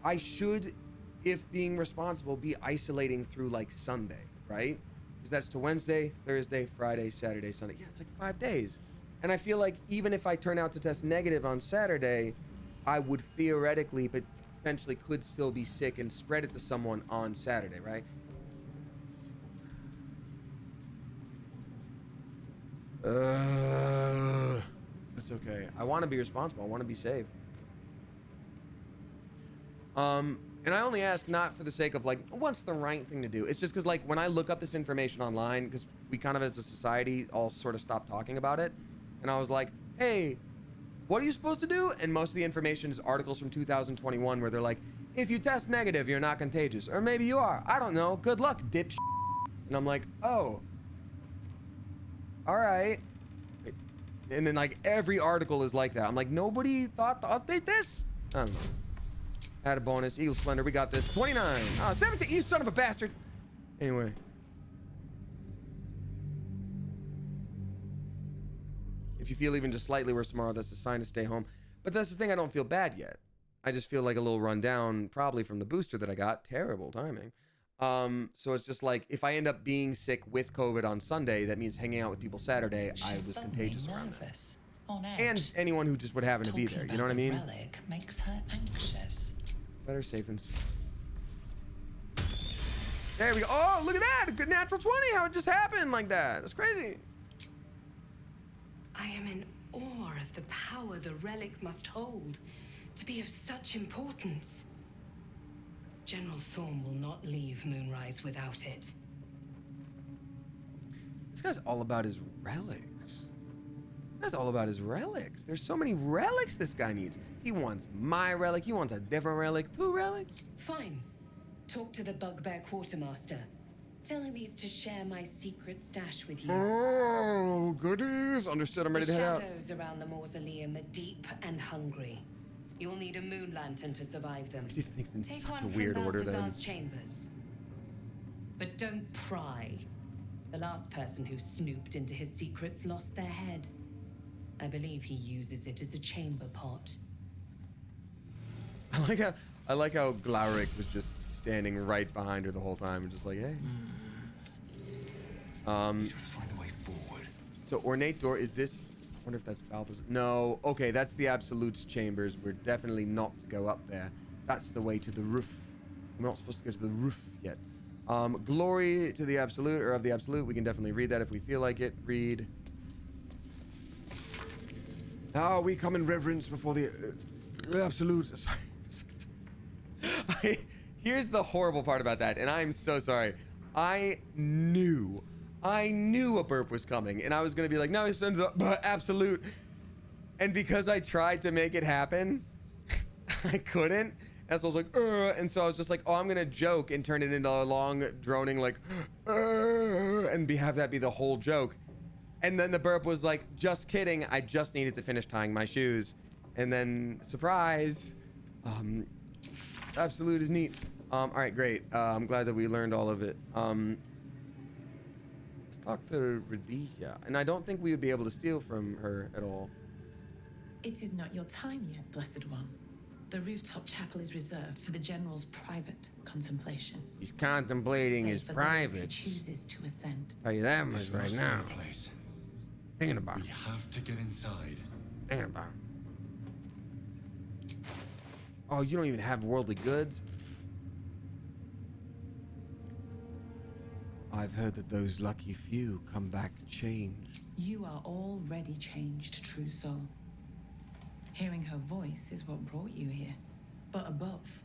I should, if being responsible, be isolating through like Sunday, right? Because that's to Wednesday, Thursday, Friday, Saturday, Sunday. Yeah, it's like 5 days. And I feel like even if I turn out to test negative on Saturday, I would theoretically, but potentially could still be sick and spread it to someone on Saturday, right? That's okay. I want to be responsible. I want to be safe. And I only ask not for the sake of like, what's the right thing to do? It's just because like when I look up this information online, because we kind of as a society all sort of stopped talking about it. And I was like, hey, what are you supposed to do? And most of the information is articles from 2021 where they're like, if you test negative, you're not contagious. Or maybe you are. I don't know. Good luck, dipshit. And I'm like, oh. All right. And then like every article is like that. I'm like, nobody thought to update this? I don't know. Add a bonus. Eagle Splendor. We got this. 29. 17. You son of a bastard. Anyway. If you feel even just slightly worse tomorrow, that's a sign to stay home. But that's the thing. I don't feel bad yet. I just feel like a little run down, probably from the booster that I got. Terrible timing. So it's just like, if I end up being sick with COVID on Sunday, that means hanging out with people Saturday, I was contagious around that. And anyone who just would happen to be there. You know what I mean? Relic makes her anxious. Better safe than sorry. There we go. Oh, look at that. A good natural 20. How it just happened like that. That's crazy. I am in awe of the power the relic must hold to be of such importance. General Thorm will not leave Moonrise without it. This guy's all about his relics. This guy's all about his relics. There's so many relics this guy needs. He wants my relic. He wants a different relic. 2 relics. Fine. Talk to the Bugbear Quartermaster. Tell him he's to share my secret stash with you. Oh, goodies. Understood. I'm ready to head out. The shadows around the mausoleum are deep and hungry. You'll need a moon lantern to survive them. He did things in Take such one a weird from order then. Balthazar's chambers. But don't pry. The last person who snooped into his secrets lost their head. I believe he uses it as a chamber pot. I like how Glauric was just standing right behind her the whole time and just like, hey. Find a way forward. So ornate door, is this? I wonder if that's Balthazar. No, okay, that's the Absolute's chambers. We're definitely not to go up there. That's the way to the roof. We're not supposed to go to the roof yet. Glory to the Absolute, or of the Absolute. We can definitely read that if we feel like it. Read. Now we come in reverence before the Absolute. Sorry. Here's the horrible part about that, and I'm so sorry. I knew a burp was coming, and I was gonna be like, no, it's the absolute. And because I tried to make it happen, I couldn't. And so I was like, and so I was just like, oh, I'm gonna joke and turn it into a long, droning like, and have that be the whole joke. And then the burp was like, just kidding. I just needed to finish tying my shoes, and then surprise, absolute is neat. All right, great. I'm glad that we learned all of it. Let's talk to Radisha. And I don't think we would be able to steal from her at all. It is not your time yet, Blessed One. The rooftop chapel is reserved for the General's private contemplation. He's contemplating his private. Chooses to ascend. Tell you that much right now. Place. Thinking about it. We have to get inside. Thinking about it. Oh, you don't even have worldly goods? I've heard that those lucky few come back changed. You are already changed, true soul. Hearing her voice is what brought you here. But above,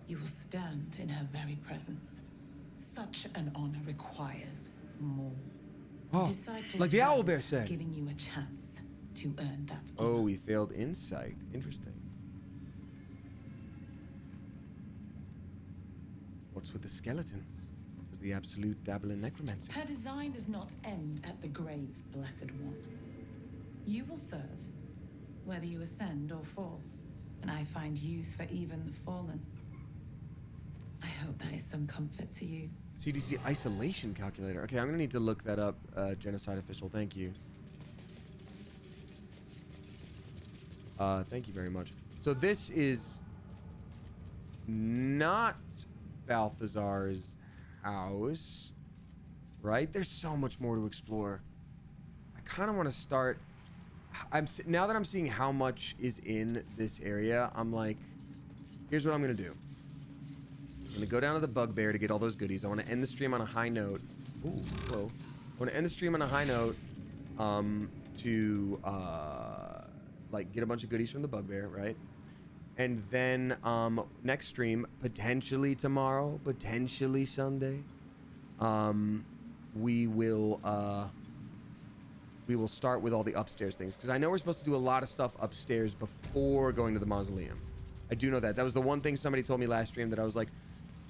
you will stand in her very presence. Such an honor requires more. Oh, Disciples like the owlbear said. Giving you a chance to earn that honor. Oh, we failed insight. Interesting. What's with the skeletons? Does the absolute dabble in necromancy? Her design does not end at the grave, Blessed One. You will serve, whether you ascend or fall, and I find use for even the fallen. I hope that is some comfort to you. CDC isolation calculator. Okay, I'm gonna need to look that up, genocide official. Thank you. Thank you very much. So this is not Balthazar's house, right? There's so much more to explore. I kind of want to start. Now that I'm seeing how much is in this area, I'm like, here's what I'm gonna do. I'm gonna go down to the Bugbear to get all those goodies. I want to end the stream on a high note. Ooh, whoa. I want to end the stream on a high note, to like get a bunch of goodies from the Bugbear, right? And then next stream, potentially tomorrow, potentially Sunday, we will start with all the upstairs things, because I know we're supposed to do a lot of stuff upstairs before going to the mausoleum. I do know that. That was the one thing somebody told me last stream that I was like,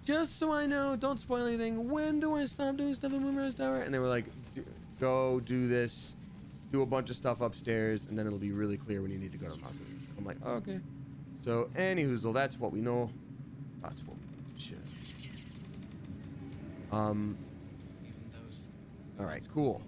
just so I know, don't spoil anything. When do I stop doing stuff in Moonrise Tower? And they were like, go do this, do a bunch of stuff upstairs, and then it'll be really clear when you need to go to the mausoleum. I'm like, oh, okay. So, anyhoozle, that's what we know. That's what we should. All right, cool.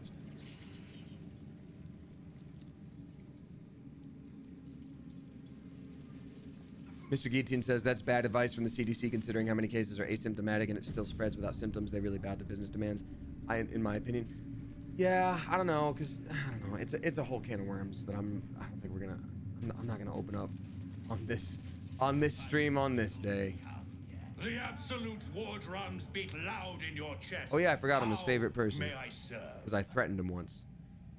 Mr. Guillotine says that's bad advice from the CDC, considering how many cases are asymptomatic and it still spreads without symptoms. They really bow to business demands, in my opinion. Yeah, I don't know, because I don't know. It's a whole can of worms that I don't think we're gonna. I'm not gonna open up on this stream on this day. The Absolute's war drums beat loud in your chest. Oh yeah, I forgot I'm his favorite person. May I serve? Because I threatened him once.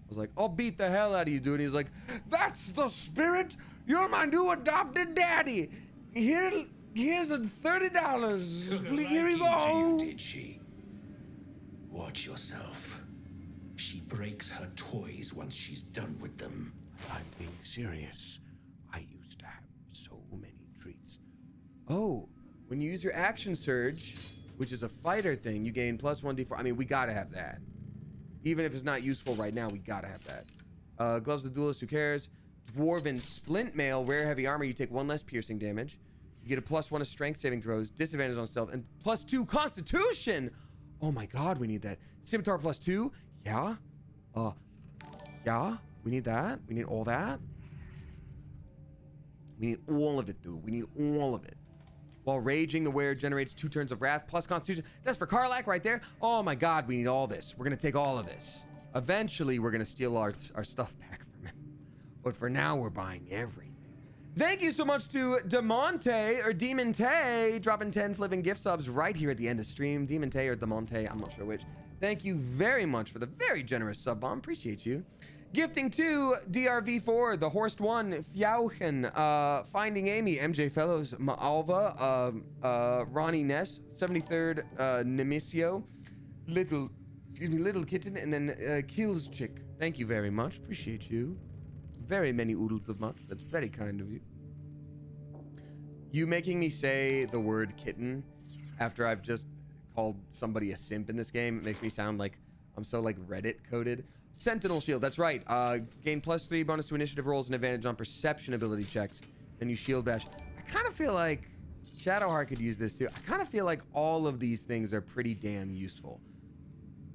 I was like, I'll beat the hell out of you, dude. And he's like, that's the spirit. You're my new adopted daddy. Here's a $30. Here you go. Did she? Watch yourself. She breaks her toys once she's done with them. I'm being serious. I used to have so many treats. Oh, when you use your action surge, which is a fighter thing, you gain +1d4. I mean, we gotta have that. Even if it's not useful right now, we gotta have that. Gloves of the Duelist, who cares? Dwarven Splint Mail, rare heavy armor, you take 1 less piercing damage. You get a +1 to strength saving throws, disadvantage on stealth, and +2 constitution! Oh my god, we need that. Scimitar +2? Yeah? Yeah? We need that? We need all that? We need all of it, dude. We need all of it. While raging, the wearer generates 2 turns of wrath plus constitution. That's for Karlach right there. Oh my god, we need all this. We're gonna take all of this. Eventually, we're gonna steal our stuff back from him. But for now, we're buying everything. Thank you so much to Demonte, or Demon Tay, dropping 10 flipping gift subs right here at the end of stream. Demon Tay or Demonte, I'm not sure which. Thank you very much for the very generous sub bomb. Appreciate you. Gifting 2, DRV4, The Horst 1, Fjauchen, Finding Amy, MJ Fellows, Maalva, Ronnie Ness, 73rd, Nemisio, Little Kitten, and then Kills Chick. Thank you very much. Appreciate you. Very many oodles of much. That's very kind of you. You making me say the word kitten after I've just called somebody a simp in this game, it makes me sound like I'm so like Reddit coded. Sentinel Shield, that's right. Gain +3 bonus to initiative rolls and advantage on perception ability checks. Then you shield bash. I kind of feel like Shadowheart could use this too. I kind of feel like all of these things are pretty damn useful.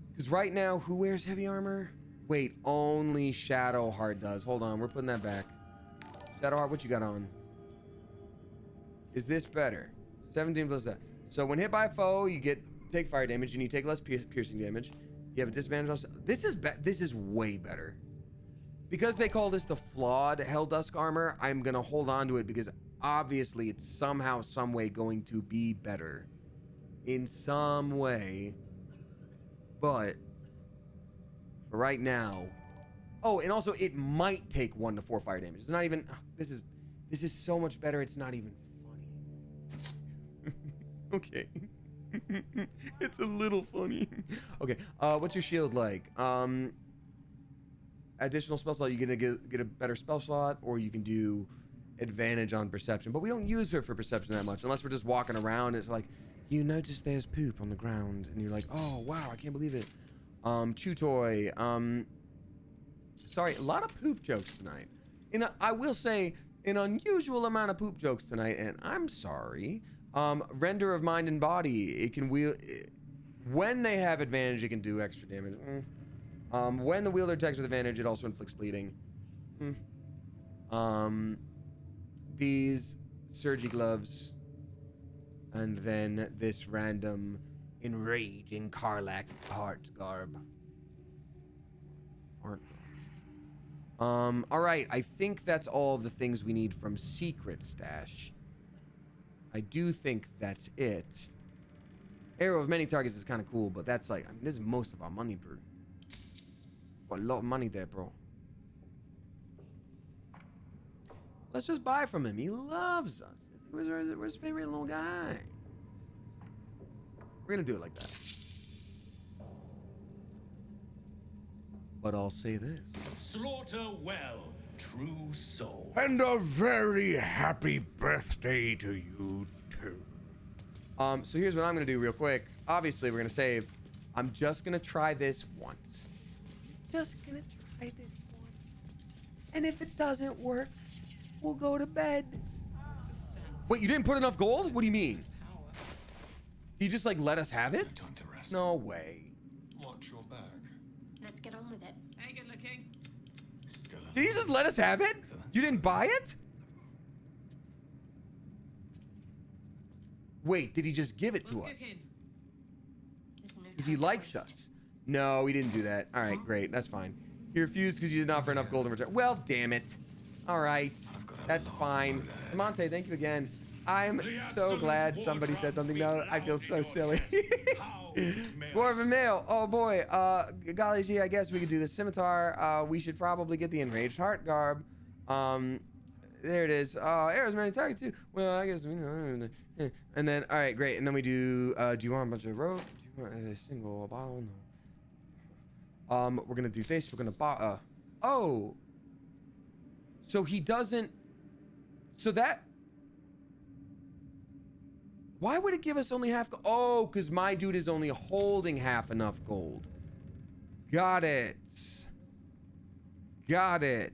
Because right now, who wears heavy armor? Wait, only Shadowheart does. Hold on, we're putting that back. Shadowheart, what you got on? Is this better? 17 plus that. So when hit by a foe, you take fire damage and you take less piercing damage. You have a disadvantage on... This is way better. Because they call this the flawed Helldusk armor, I'm going to hold on to it because obviously it's somehow, some way going to be better. In some way. But for right now... Oh, and also it might take 1 to 4 fire damage. It's not even... This is so much better, it's not even funny. Okay. It's a little funny. Okay, what's your shield like? Additional spell slot, you're gonna get a better spell slot, or you can do advantage on perception. But we don't use her for perception that much, unless we're just walking around. It's like, you notice there's poop on the ground, and you're like, oh wow, I can't believe it. Chew toy. Sorry, a lot of poop jokes tonight. I will say, an unusual amount of poop jokes tonight, and I'm sorry. Render of mind and body. It can when they have advantage, it can do extra damage. When the wielder attacks with advantage, it also inflicts bleeding. These surgy gloves, and then this random enraging Karlak heart garb. All right, I think that's all of the things we need from Secret Stash. I do think that's it. Arrow of many targets is kind of cool, but that's like, I mean, this is most of our money, bro. Got a lot of money there, bro. Let's just buy from him. He loves us. We're his favorite little guy. We're gonna do it like that. But I'll say this. Slaughter well, true soul. And a very happy birthday to you too. So here's what I'm gonna do real quick. Obviously, we're gonna save. I'm just gonna try this once. Just gonna try this once. And if it doesn't work, we'll go to bed. Wait, you didn't put enough gold? What do you mean? You just like let us have it? Time to rest. No way. Watch your back. Let's get on with it. Hey, good looking. Did you just let us have it? You didn't buy it? Wait, did he just give it to us? Because he likes us. No, he didn't do that. All right, great. That's fine. He refused because you did not offer enough gold in return. Well, damn it. All right. That's fine. Monte, thank you again. I'm so glad somebody said something. No, I feel so silly. Dwarven male. Oh boy. Golly gee, I guess we could do the scimitar. We should probably get the enraged heart garb. There it is. Arrows many targets too. Well, I guess we know. And then, all right, great. And then we do. Do you want a bunch of rope? Do you want a single bottle? No. We're gonna do this. We're gonna oh. So he doesn't. So that. Why would it give us only half gold? Oh, because my dude is only holding half enough gold. Got it. Got it.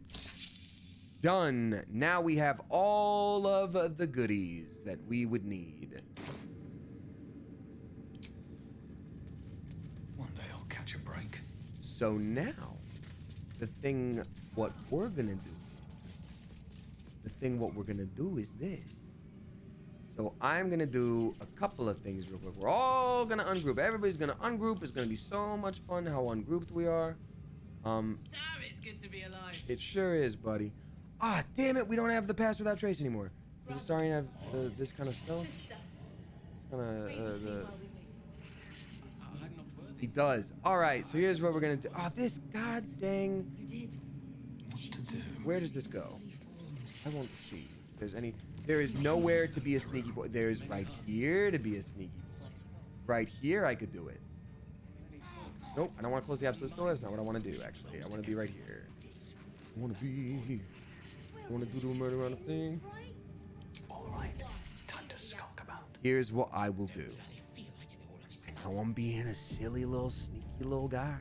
Done. Now we have all of the goodies that we would need. One day I'll catch a break. So now, what we're gonna do is this. So I'm gonna do a couple of things real quick. We're all gonna ungroup. Everybody's gonna ungroup. It's gonna be so much fun how ungrouped we are. Damn, it's good to be alive. It sure is, buddy. Ah, damn it, we don't have the pass without trace anymore. Does the Starian have this kind of stuff? He does. All right, so here's what we're gonna do. Oh, this god dang. You did. Where does this go? I want to see if there's any. There is nowhere to be a sneaky boy. There's right here to be a sneaky boy. Right here, I could do it. Nope, I don't want to close the absolute door. That's not what I want to do, actually. I want to be right here. I want to be here. I want to do the murder on a thing. Alright, time to skulk about. Here's what I will do. I know I'm being a silly little sneaky little guy.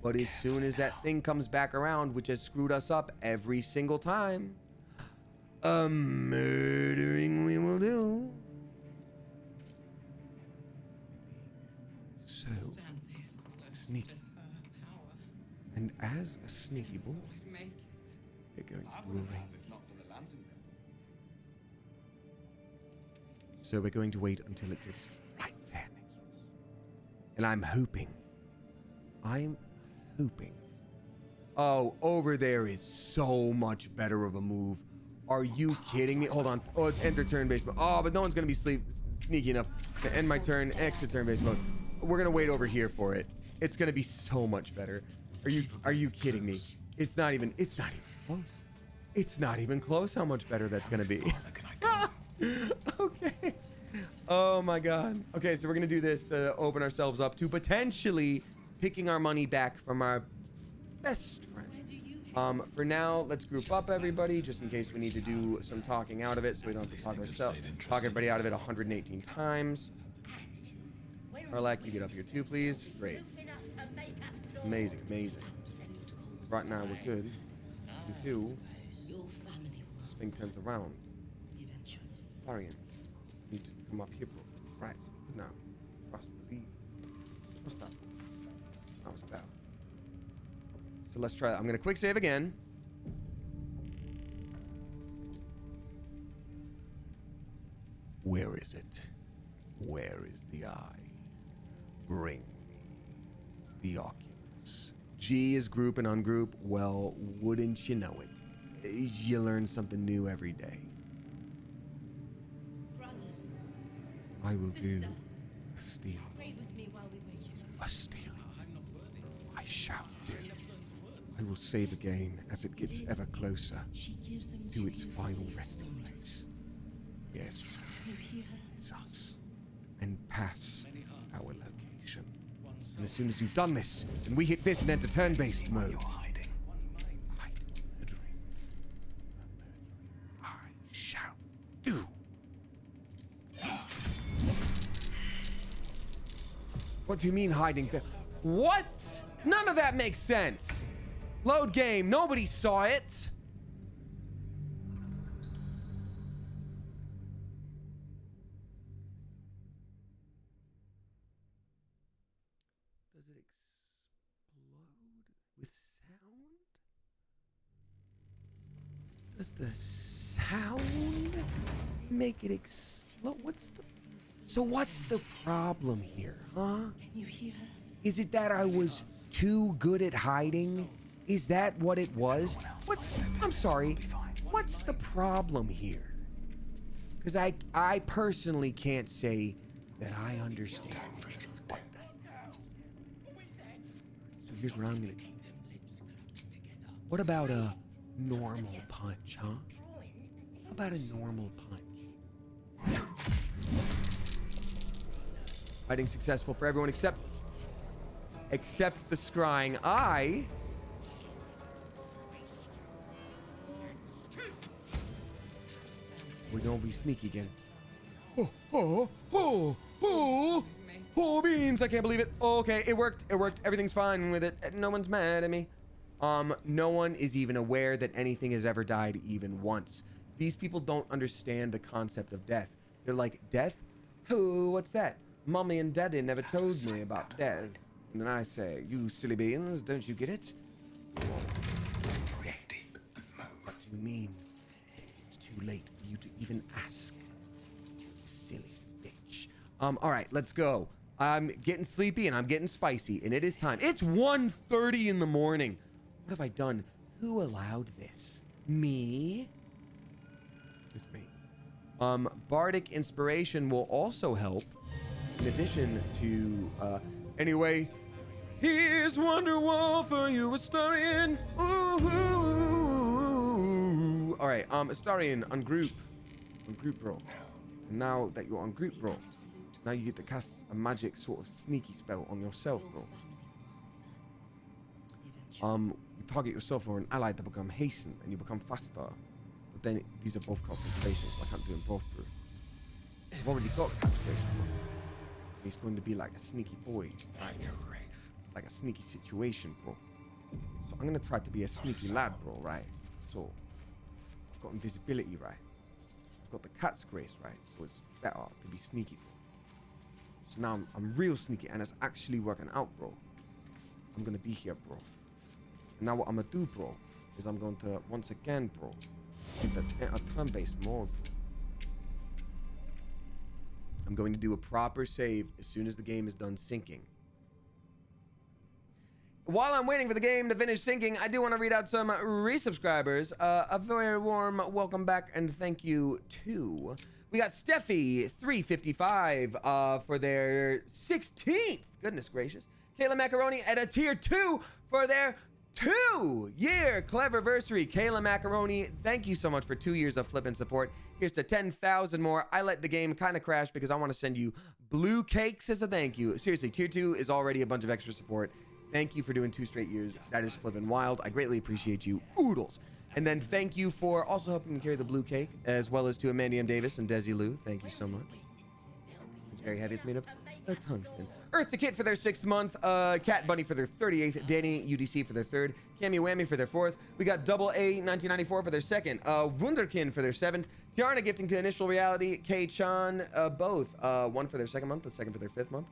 But as soon as that thing comes back around, which has screwed us up every single time, a murdering we will do. So sneaky. And as a sneaky boy, we're going to arrange. So we're going to wait until it gets right there next to us. And I'm hoping. Oh, over there is so much better of a move. Are you kidding me? Hold on. Oh, enter turn-based mode. Oh, but no one's going to be sneaky enough to end my turn, exit turn-based mode. We're going to wait over here for it. It's going to be so much better. Are you kidding me? It's not even close. It's not even close how much better that's going to be. Okay. Oh my God. Okay, so we're going to do this to open ourselves up to potentially picking our money back from our best friend. For now, let's group up everybody just in case we need to do some talking out of it so we don't have to talk everybody out of it 118 times. Arlak, you get up here too, please. Great. Amazing, amazing. Right now, we're good. And two, this thing turns around. Larian, you need to come up here, bro. Right, so good now. Cross the lead. What's that? That was bad. So let's try that. I'm going to quick save again. Where is it? Where is the eye? Bring me the Oculus. G is group and ungroup. Well, wouldn't you know it? You learn something new every day. Brothers, I will do sister, a steal. pray with me while we wait. A stealing. I shall do. I will save again as it gets ever closer to its final resting place. Yes, it's us. And pass our location. And as soon as you've done this, and we hit this and enter turn-based mode. I shall do. What do you mean hiding there? What? None of that makes sense. Load game. Nobody saw it. Does it explode with sound? Does the sound make it explode? What's the problem here, huh? You hear her? Is it that I was too good at hiding? Is that what it was? I'm sorry, what's the problem here? Because I personally can't say that I understand. So here's what I'm gonna do. What about a normal punch, huh? How about a normal punch? Hiding successful for everyone except the scrying. We're gonna be sneaky again. Oh, beans! I can't believe it. Okay, it worked. Everything's fine with it. No one's mad at me. No one is even aware that anything has ever died even once. These people don't understand the concept of death. They're like, death? Oh, what's that? Mommy and Daddy never told me about death. And then I say, you silly beans, don't you get it? What do you mean? It's too late for you to even ask. Silly bitch. All right, let's go. I'm getting sleepy and I'm getting spicy, and it is time. It's 1:30 in the morning. What have I done? Who allowed this? Me? It's me. Bardic inspiration will also help. In addition to, anyway, Here's Wonderwall for you, Astarion. Ooh. All right, Astarion, ungroup, bro. And now that you're ungroup, bro, now you get to cast a magic sort of sneaky spell on yourself, bro. You target yourself or an ally to become hastened, and you become faster. But then these are both concentration, so I can't do them both, bro. I've already got catch grace, bro. He's going to be like a sneaky boy. Like a sneaky situation, bro. So I'm gonna try to be a sneaky lad, bro, right? So I've got invisibility, right? I've got the cat's grace, right? So it's better to be sneaky, bro. So now I'm real sneaky, and it's actually working out, bro. I'm gonna be here, bro. And now what I'm gonna do, bro, is I'm going to once again, bro, get a turn-based mode, bro. I'm going to do a proper save as soon as the game is done syncing. While I'm waiting for the game to finish syncing, I do want to read out some resubscribers. A very warm welcome back and thank you to... We got Steffi355 for their 16th. Goodness gracious. Kayla Macaroni at a tier 2 for their 2-year Cleverversary. Kayla Macaroni, thank you so much for 2 years of flipping support. Here's to 10,000 more. I let the game kind of crash because I want to send you blue cakes as a thank you. Seriously, tier 2 is already a bunch of extra support. Thank you for doing 2 straight years. That is flipping wild. I greatly appreciate you. Oodles. And then thank you for also helping me carry the blue cake, as well as to Amanda M. Davis and Desi Lou. Thank you so much. It's very heavy. It's made of tungsten. Earth the Kit for their 6th month. Cat Bunny for their 38th. Danny UDC for their 3rd. Cammy Whammy for their 4th. We got Double A 1994 for their 2nd. Wunderkin for their 7th. Tiarna gifting to Initial Reality. K-Chan, both. 1 for their 2nd month, the 2nd for their 5th month.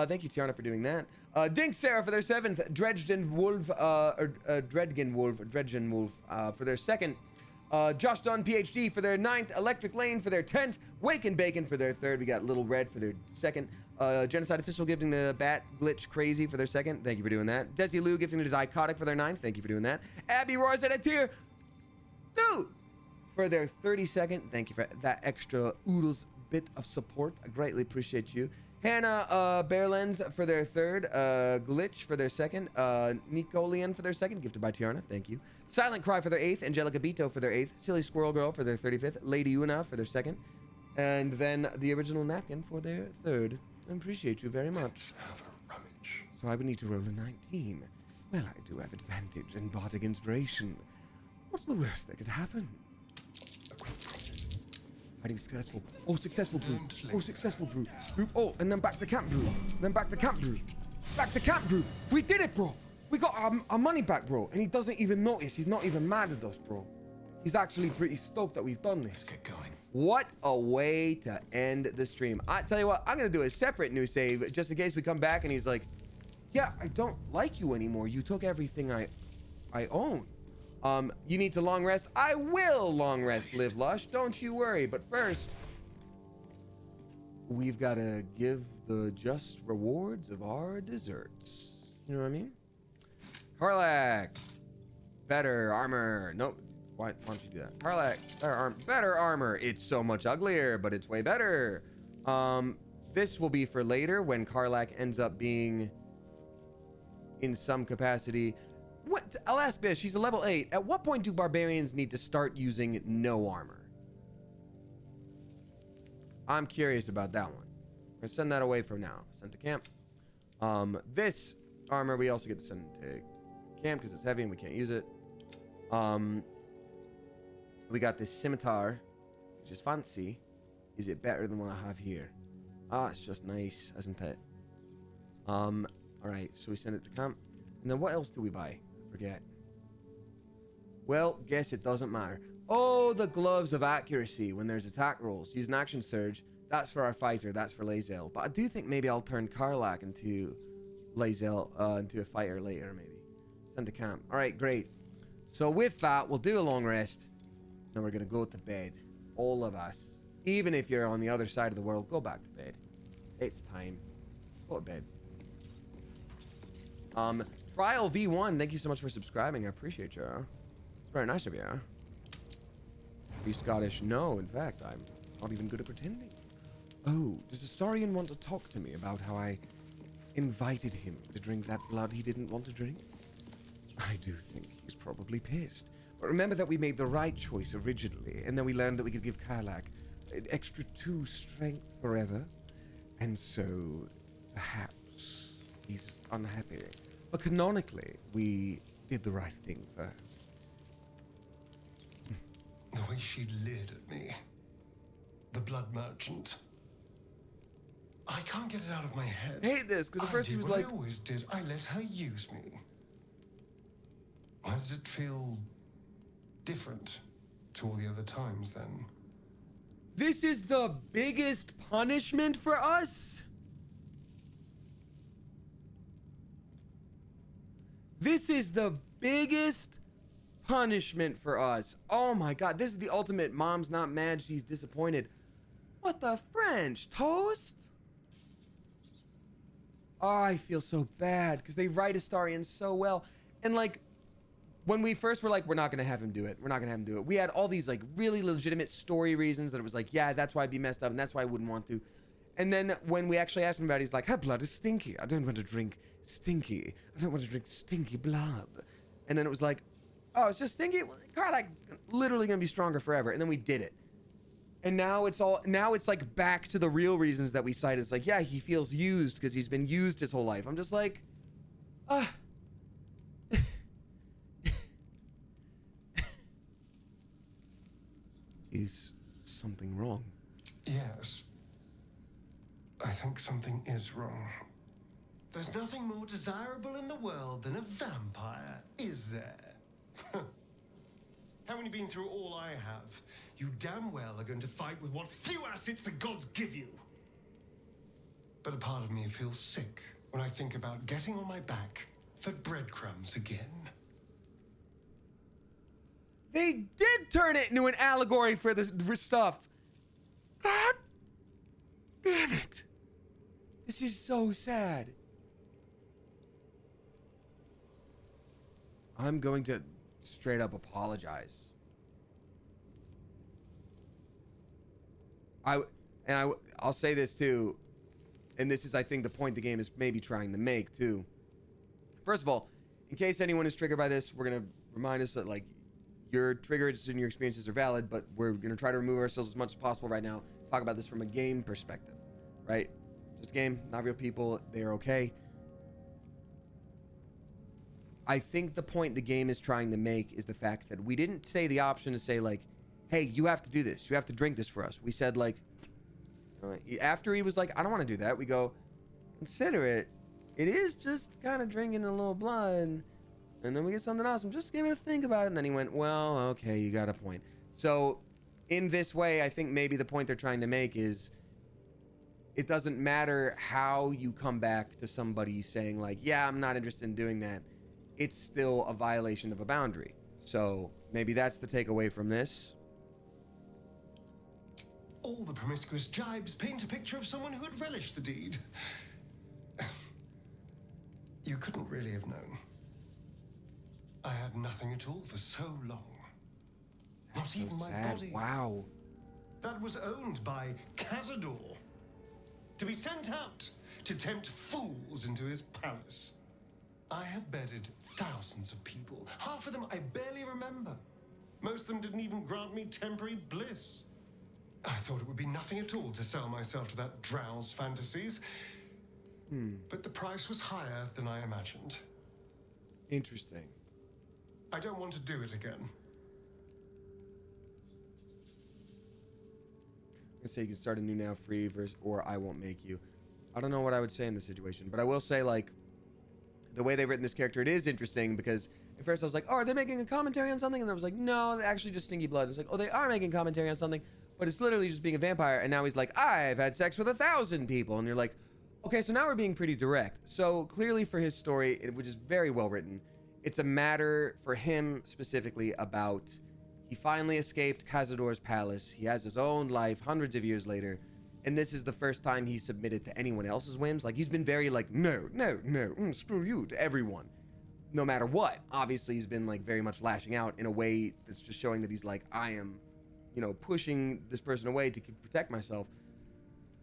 Thank you, Tiarna, for doing that. Dink Sarah for their 7th. Dredgen Wolf for their 2nd. Josh Dunn, PhD for their 9th. Electric Lane for their 10th. Wake and Bacon for their 3rd. We got Little Red for their 2nd. Genocide Official gifting the Bat Glitch Crazy for their 2nd. Thank you for doing that. Desi Lou gifting the Dichotic for their 9th. Thank you for doing that. Abby Royce at a tier 2 for their 32nd. Thank you for that extra oodles bit of support. I greatly appreciate you. Hannah Bearlens for their 3rd. Glitch for their 2nd. Nicolian for their 2nd. Gifted by Tiarna. Thank you. Silent Cry for their 8th. Angelica Bito for their 8th. Silly Squirrel Girl for their 35th. Lady Una for their 2nd. And then the original Napkin for their 3rd. I appreciate you very much. So I would need to roll a 19. Well, I do have advantage and bardic inspiration. What's the worst that could happen? Hiding successful. Oh, successful brew. Oh, successful brew. Oh, and then back to camp brew. Then back to camp brew. Back to camp brew. We did it, bro. We got our money back, bro. And he doesn't even notice. He's not even mad at us, bro. He's actually pretty stoked that we've done this. Let's get going. What a way to end the stream. I tell you what, I'm going to do a separate new save just in case we come back and he's like, yeah, I don't like you anymore. You took everything I own. You need to long rest. I will long rest, Live Lush. Don't you worry. But first, we've got to give the just rewards of our desserts. You know what I mean? Karlak. Better armor. Nope. Why don't you do that? Karlak. Better armor. It's so much uglier, but it's way better. This will be for later when Karlak ends up being in some capacity. What? I'll ask this. She's a level 8. At what point do barbarians need to start using no armor? I'm curious about that one. I'm gonna send that away from now. Send to camp. This armor we also get to send to camp because it's heavy and we can't use it. We got this scimitar, which is fancy. Is it better than what I have here? Ah, it's just nice, isn't it? All right, so we send it to camp. And then what else do we buy? I forget. Well, guess it doesn't matter. Oh, the gloves of accuracy when there's attack rolls. Use an action surge. That's for our fighter. That's for Lae'zel. But I do think maybe I'll turn Karlak into Lae'zel, into a fighter later, maybe. Send to camp. All right, great. So with that, we'll do a long rest. Then we're going to go to bed. All of us. Even if you're on the other side of the world, go back to bed. It's time. Go to bed. Trial V1, thank you so much for subscribing. I appreciate you. It's very nice of you. Are you Scottish? No, in fact, I'm not even good at pretending. Oh, does Astarion want to talk to me about how I invited him to drink that blood he didn't want to drink? I do think he's probably pissed. But remember that we made the right choice originally, and then we learned that we could give Karlak an extra 2 strength forever. And so, perhaps, he's unhappy. But canonically, we did the right thing first. The way she leered at me. The blood merchant. I can't get it out of my head. I hate this, because at first he was what like... I always did. I let her use me. Why does it feel different to all the other times, then? This is the biggest punishment for us? This is the biggest punishment for us. Oh my god, this is the ultimate mom's not mad, she's disappointed. What the French? Toast? Oh, I feel so bad because they write Astarion so well. And like, when we first were like, we're not gonna have him do it. We're not gonna have him do it. We had all these like really legitimate story reasons that it was like, yeah, that's why I'd be messed up and that's why I wouldn't want to. And then when we actually asked him about it, he's like, her blood is stinky. I don't want to drink stinky. I don't want to drink stinky blood. And then it was like, oh, it's just stinky? Well, Karlak's literally gonna be stronger forever. And then we did it. And now it's like back to the real reasons that we cite. It's like, yeah, he feels used because he's been used his whole life. I'm just like, Is something wrong? Yes. I think something is wrong. There's nothing more desirable in the world than a vampire, is there? Haven't you been through all I have? You damn well are going to fight with what few assets the gods give you. But a part of me feels sick when I think about getting on my back for breadcrumbs again. they did turn it into an allegory for the stuff. God damn it. This is so sad. I'm going to straight up apologize. I'll say this too, and this is, I think, the point the game is maybe trying to make too. First of all, in case anyone is triggered by this, we're gonna remind us that like your triggers and your experiences are valid, but we're gonna try to remove ourselves as much as possible right now. Talk about this from a game perspective, right? Just a game, not real people. They're okay. I think the point the game is trying to make is the fact that we didn't say the option to say like, hey, you have to do this. You have to drink this for us. We said like, after he was like, I don't want to do that. We go, consider it. It is just kind of drinking a little blood. And then we get something else. I'm just giving a think about it. And then he went, well, okay, you got a point. So in this way, I think maybe the point they're trying to make is it doesn't matter how you come back to somebody saying like, yeah, I'm not interested in doing that. It's still a violation of a boundary. So maybe that's the takeaway from this. All the promiscuous jibes paint a picture of someone who had relished the deed. You couldn't really have known. I had nothing at all for so long. That's Not even so my sad. body. Wow. That was owned by Cazador. To be sent out to tempt fools into his palace. I have bedded thousands of people. Half of them I barely remember. Most of them didn't even grant me temporary bliss. I thought it would be nothing at all to sell myself to that drow's fantasies. But the price was higher than I imagined. Interesting. I don't want to do it again. I say you can start a new now free verse, or I won't make you. I don't know what I would say in this situation, but I will say like the way they've written this character, it is interesting because at first I was like, oh, are they making a commentary on something? And I was like, no, they're actually just stinky blood. It's like, oh, they are making commentary on something, but it's literally just being a vampire. And now he's like, I've had sex with 1,000 people. And you're like, okay, so now we're being pretty direct. So clearly for his story, which is very well written, it's a matter for him specifically about he finally escaped Cazador's palace. He has his own life hundreds of years later. And this is the first time he's submitted to anyone else's whims. Like, he's been very like, no, screw you, to everyone. No matter what. Obviously, he's been like very much lashing out in a way that's just showing that he's like, I am, you know, pushing this person away to protect myself.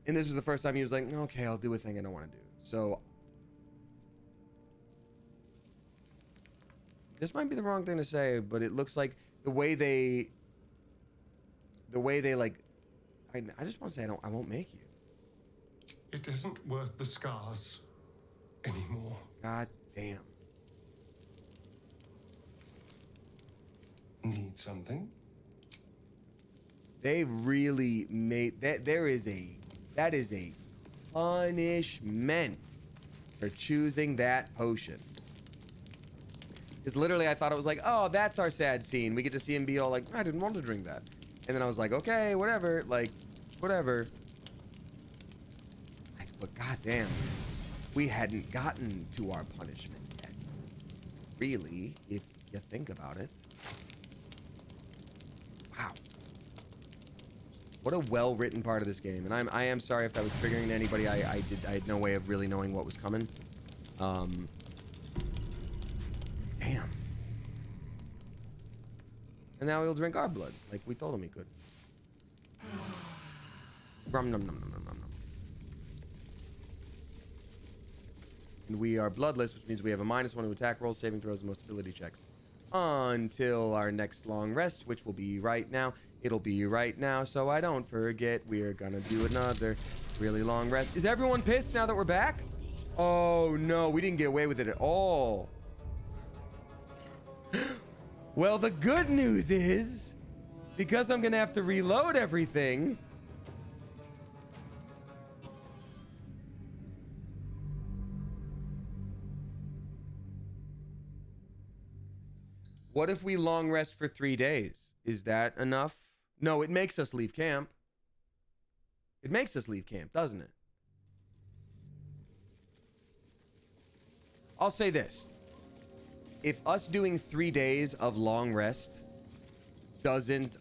And this was the first time he was like, okay, I'll do a thing I don't want to do. So this might be the wrong thing to say, but it looks like the way they like, I just want to say I won't make you. It isn't worth the scars anymore. God damn. Need something? They really made that. That is a punishment for choosing that potion. Because literally I thought it was like, oh, that's our sad scene. We get to see him be all like, I didn't want to drink that. And then I was like, okay, whatever. Like, whatever. But goddamn, we hadn't gotten to our punishment yet. Really, if you think about it. Wow. What a well-written part of this game. And I am sorry if that was triggering to anybody. I had no way of really knowing what was coming. Damn. And now he'll drink our blood, like we told him he could. Rum num num num num num. And we are bloodless, which means we have a -1 to attack rolls, saving throws, and most ability checks. Until our next long rest, which will be right now. It'll be right now, so I don't forget. We are gonna do another really long rest. Is everyone pissed now that we're back? Oh no, we didn't get away with it at all. Well, the good news is, because I'm gonna have to reload everything, what if we long rest for 3 days? Is that enough? No, it makes us leave camp. It makes us leave camp, doesn't it? I'll say this. If us doing 3 days of long rest doesn't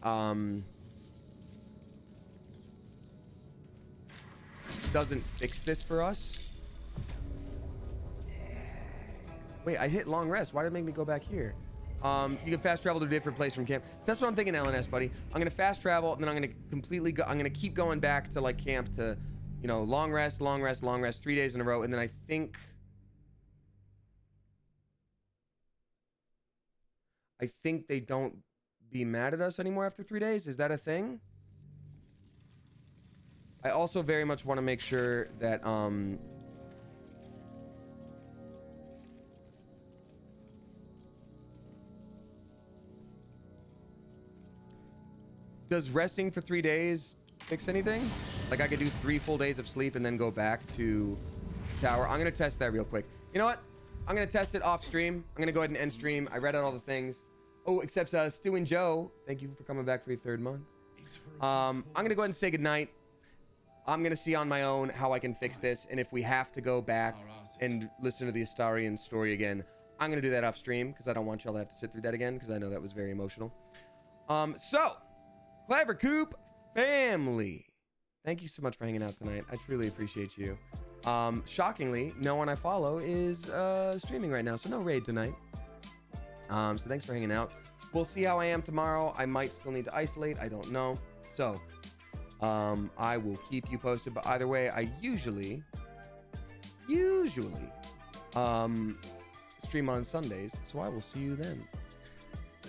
fix this for us. Wait, I hit long rest. Why did it make me go back here? You can fast travel to a different place from camp. So that's what I'm thinking, LNS, buddy. I'm gonna fast travel, and then I'm gonna I'm gonna keep going back to like camp to, you know, long rest, 3 days in a row, and then I think they don't be mad at us anymore after 3 days. Is that a thing? I also very much want to make sure that does resting for 3 days fix anything? Like I could do 3 full days of sleep and then go back to tower. I'm gonna test that real quick. You know what? I'm gonna test it off stream. I'm gonna go ahead and end stream. I read out all the things. Oh, except Stu and Joe, thank you for coming back for your 3rd month. I'm gonna go ahead and say goodnight. I'm gonna see on my own how I can fix this, and if we have to go back and listen to the Astarian story again, I'm gonna do that off stream because I don't want y'all to have to sit through that again because I know that was very emotional. So, Clever Coop family, thank you so much for hanging out tonight. I truly appreciate you. Shockingly, no one I follow is streaming right now, so no raid tonight. So thanks for hanging out. We'll see how I am tomorrow. I might still need to isolate. I don't know. So, I will keep you posted. But either way, I usually, stream on Sundays. So I will see you then.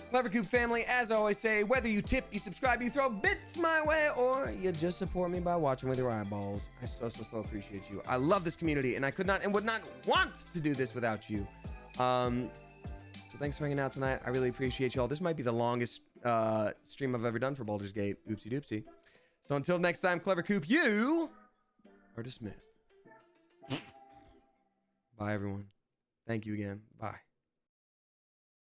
Clever Coop family, as I always say, whether you tip, you subscribe, you throw bits my way, or you just support me by watching with your eyeballs, I so appreciate you. I love this community, and I could not and would not want to do this without you. So thanks for hanging out tonight. I really appreciate you all. This might be the longest stream I've ever done for Baldur's Gate. Oopsie doopsie. So until next time, Clever Coop, you are dismissed. Bye, everyone. Thank you again. Bye.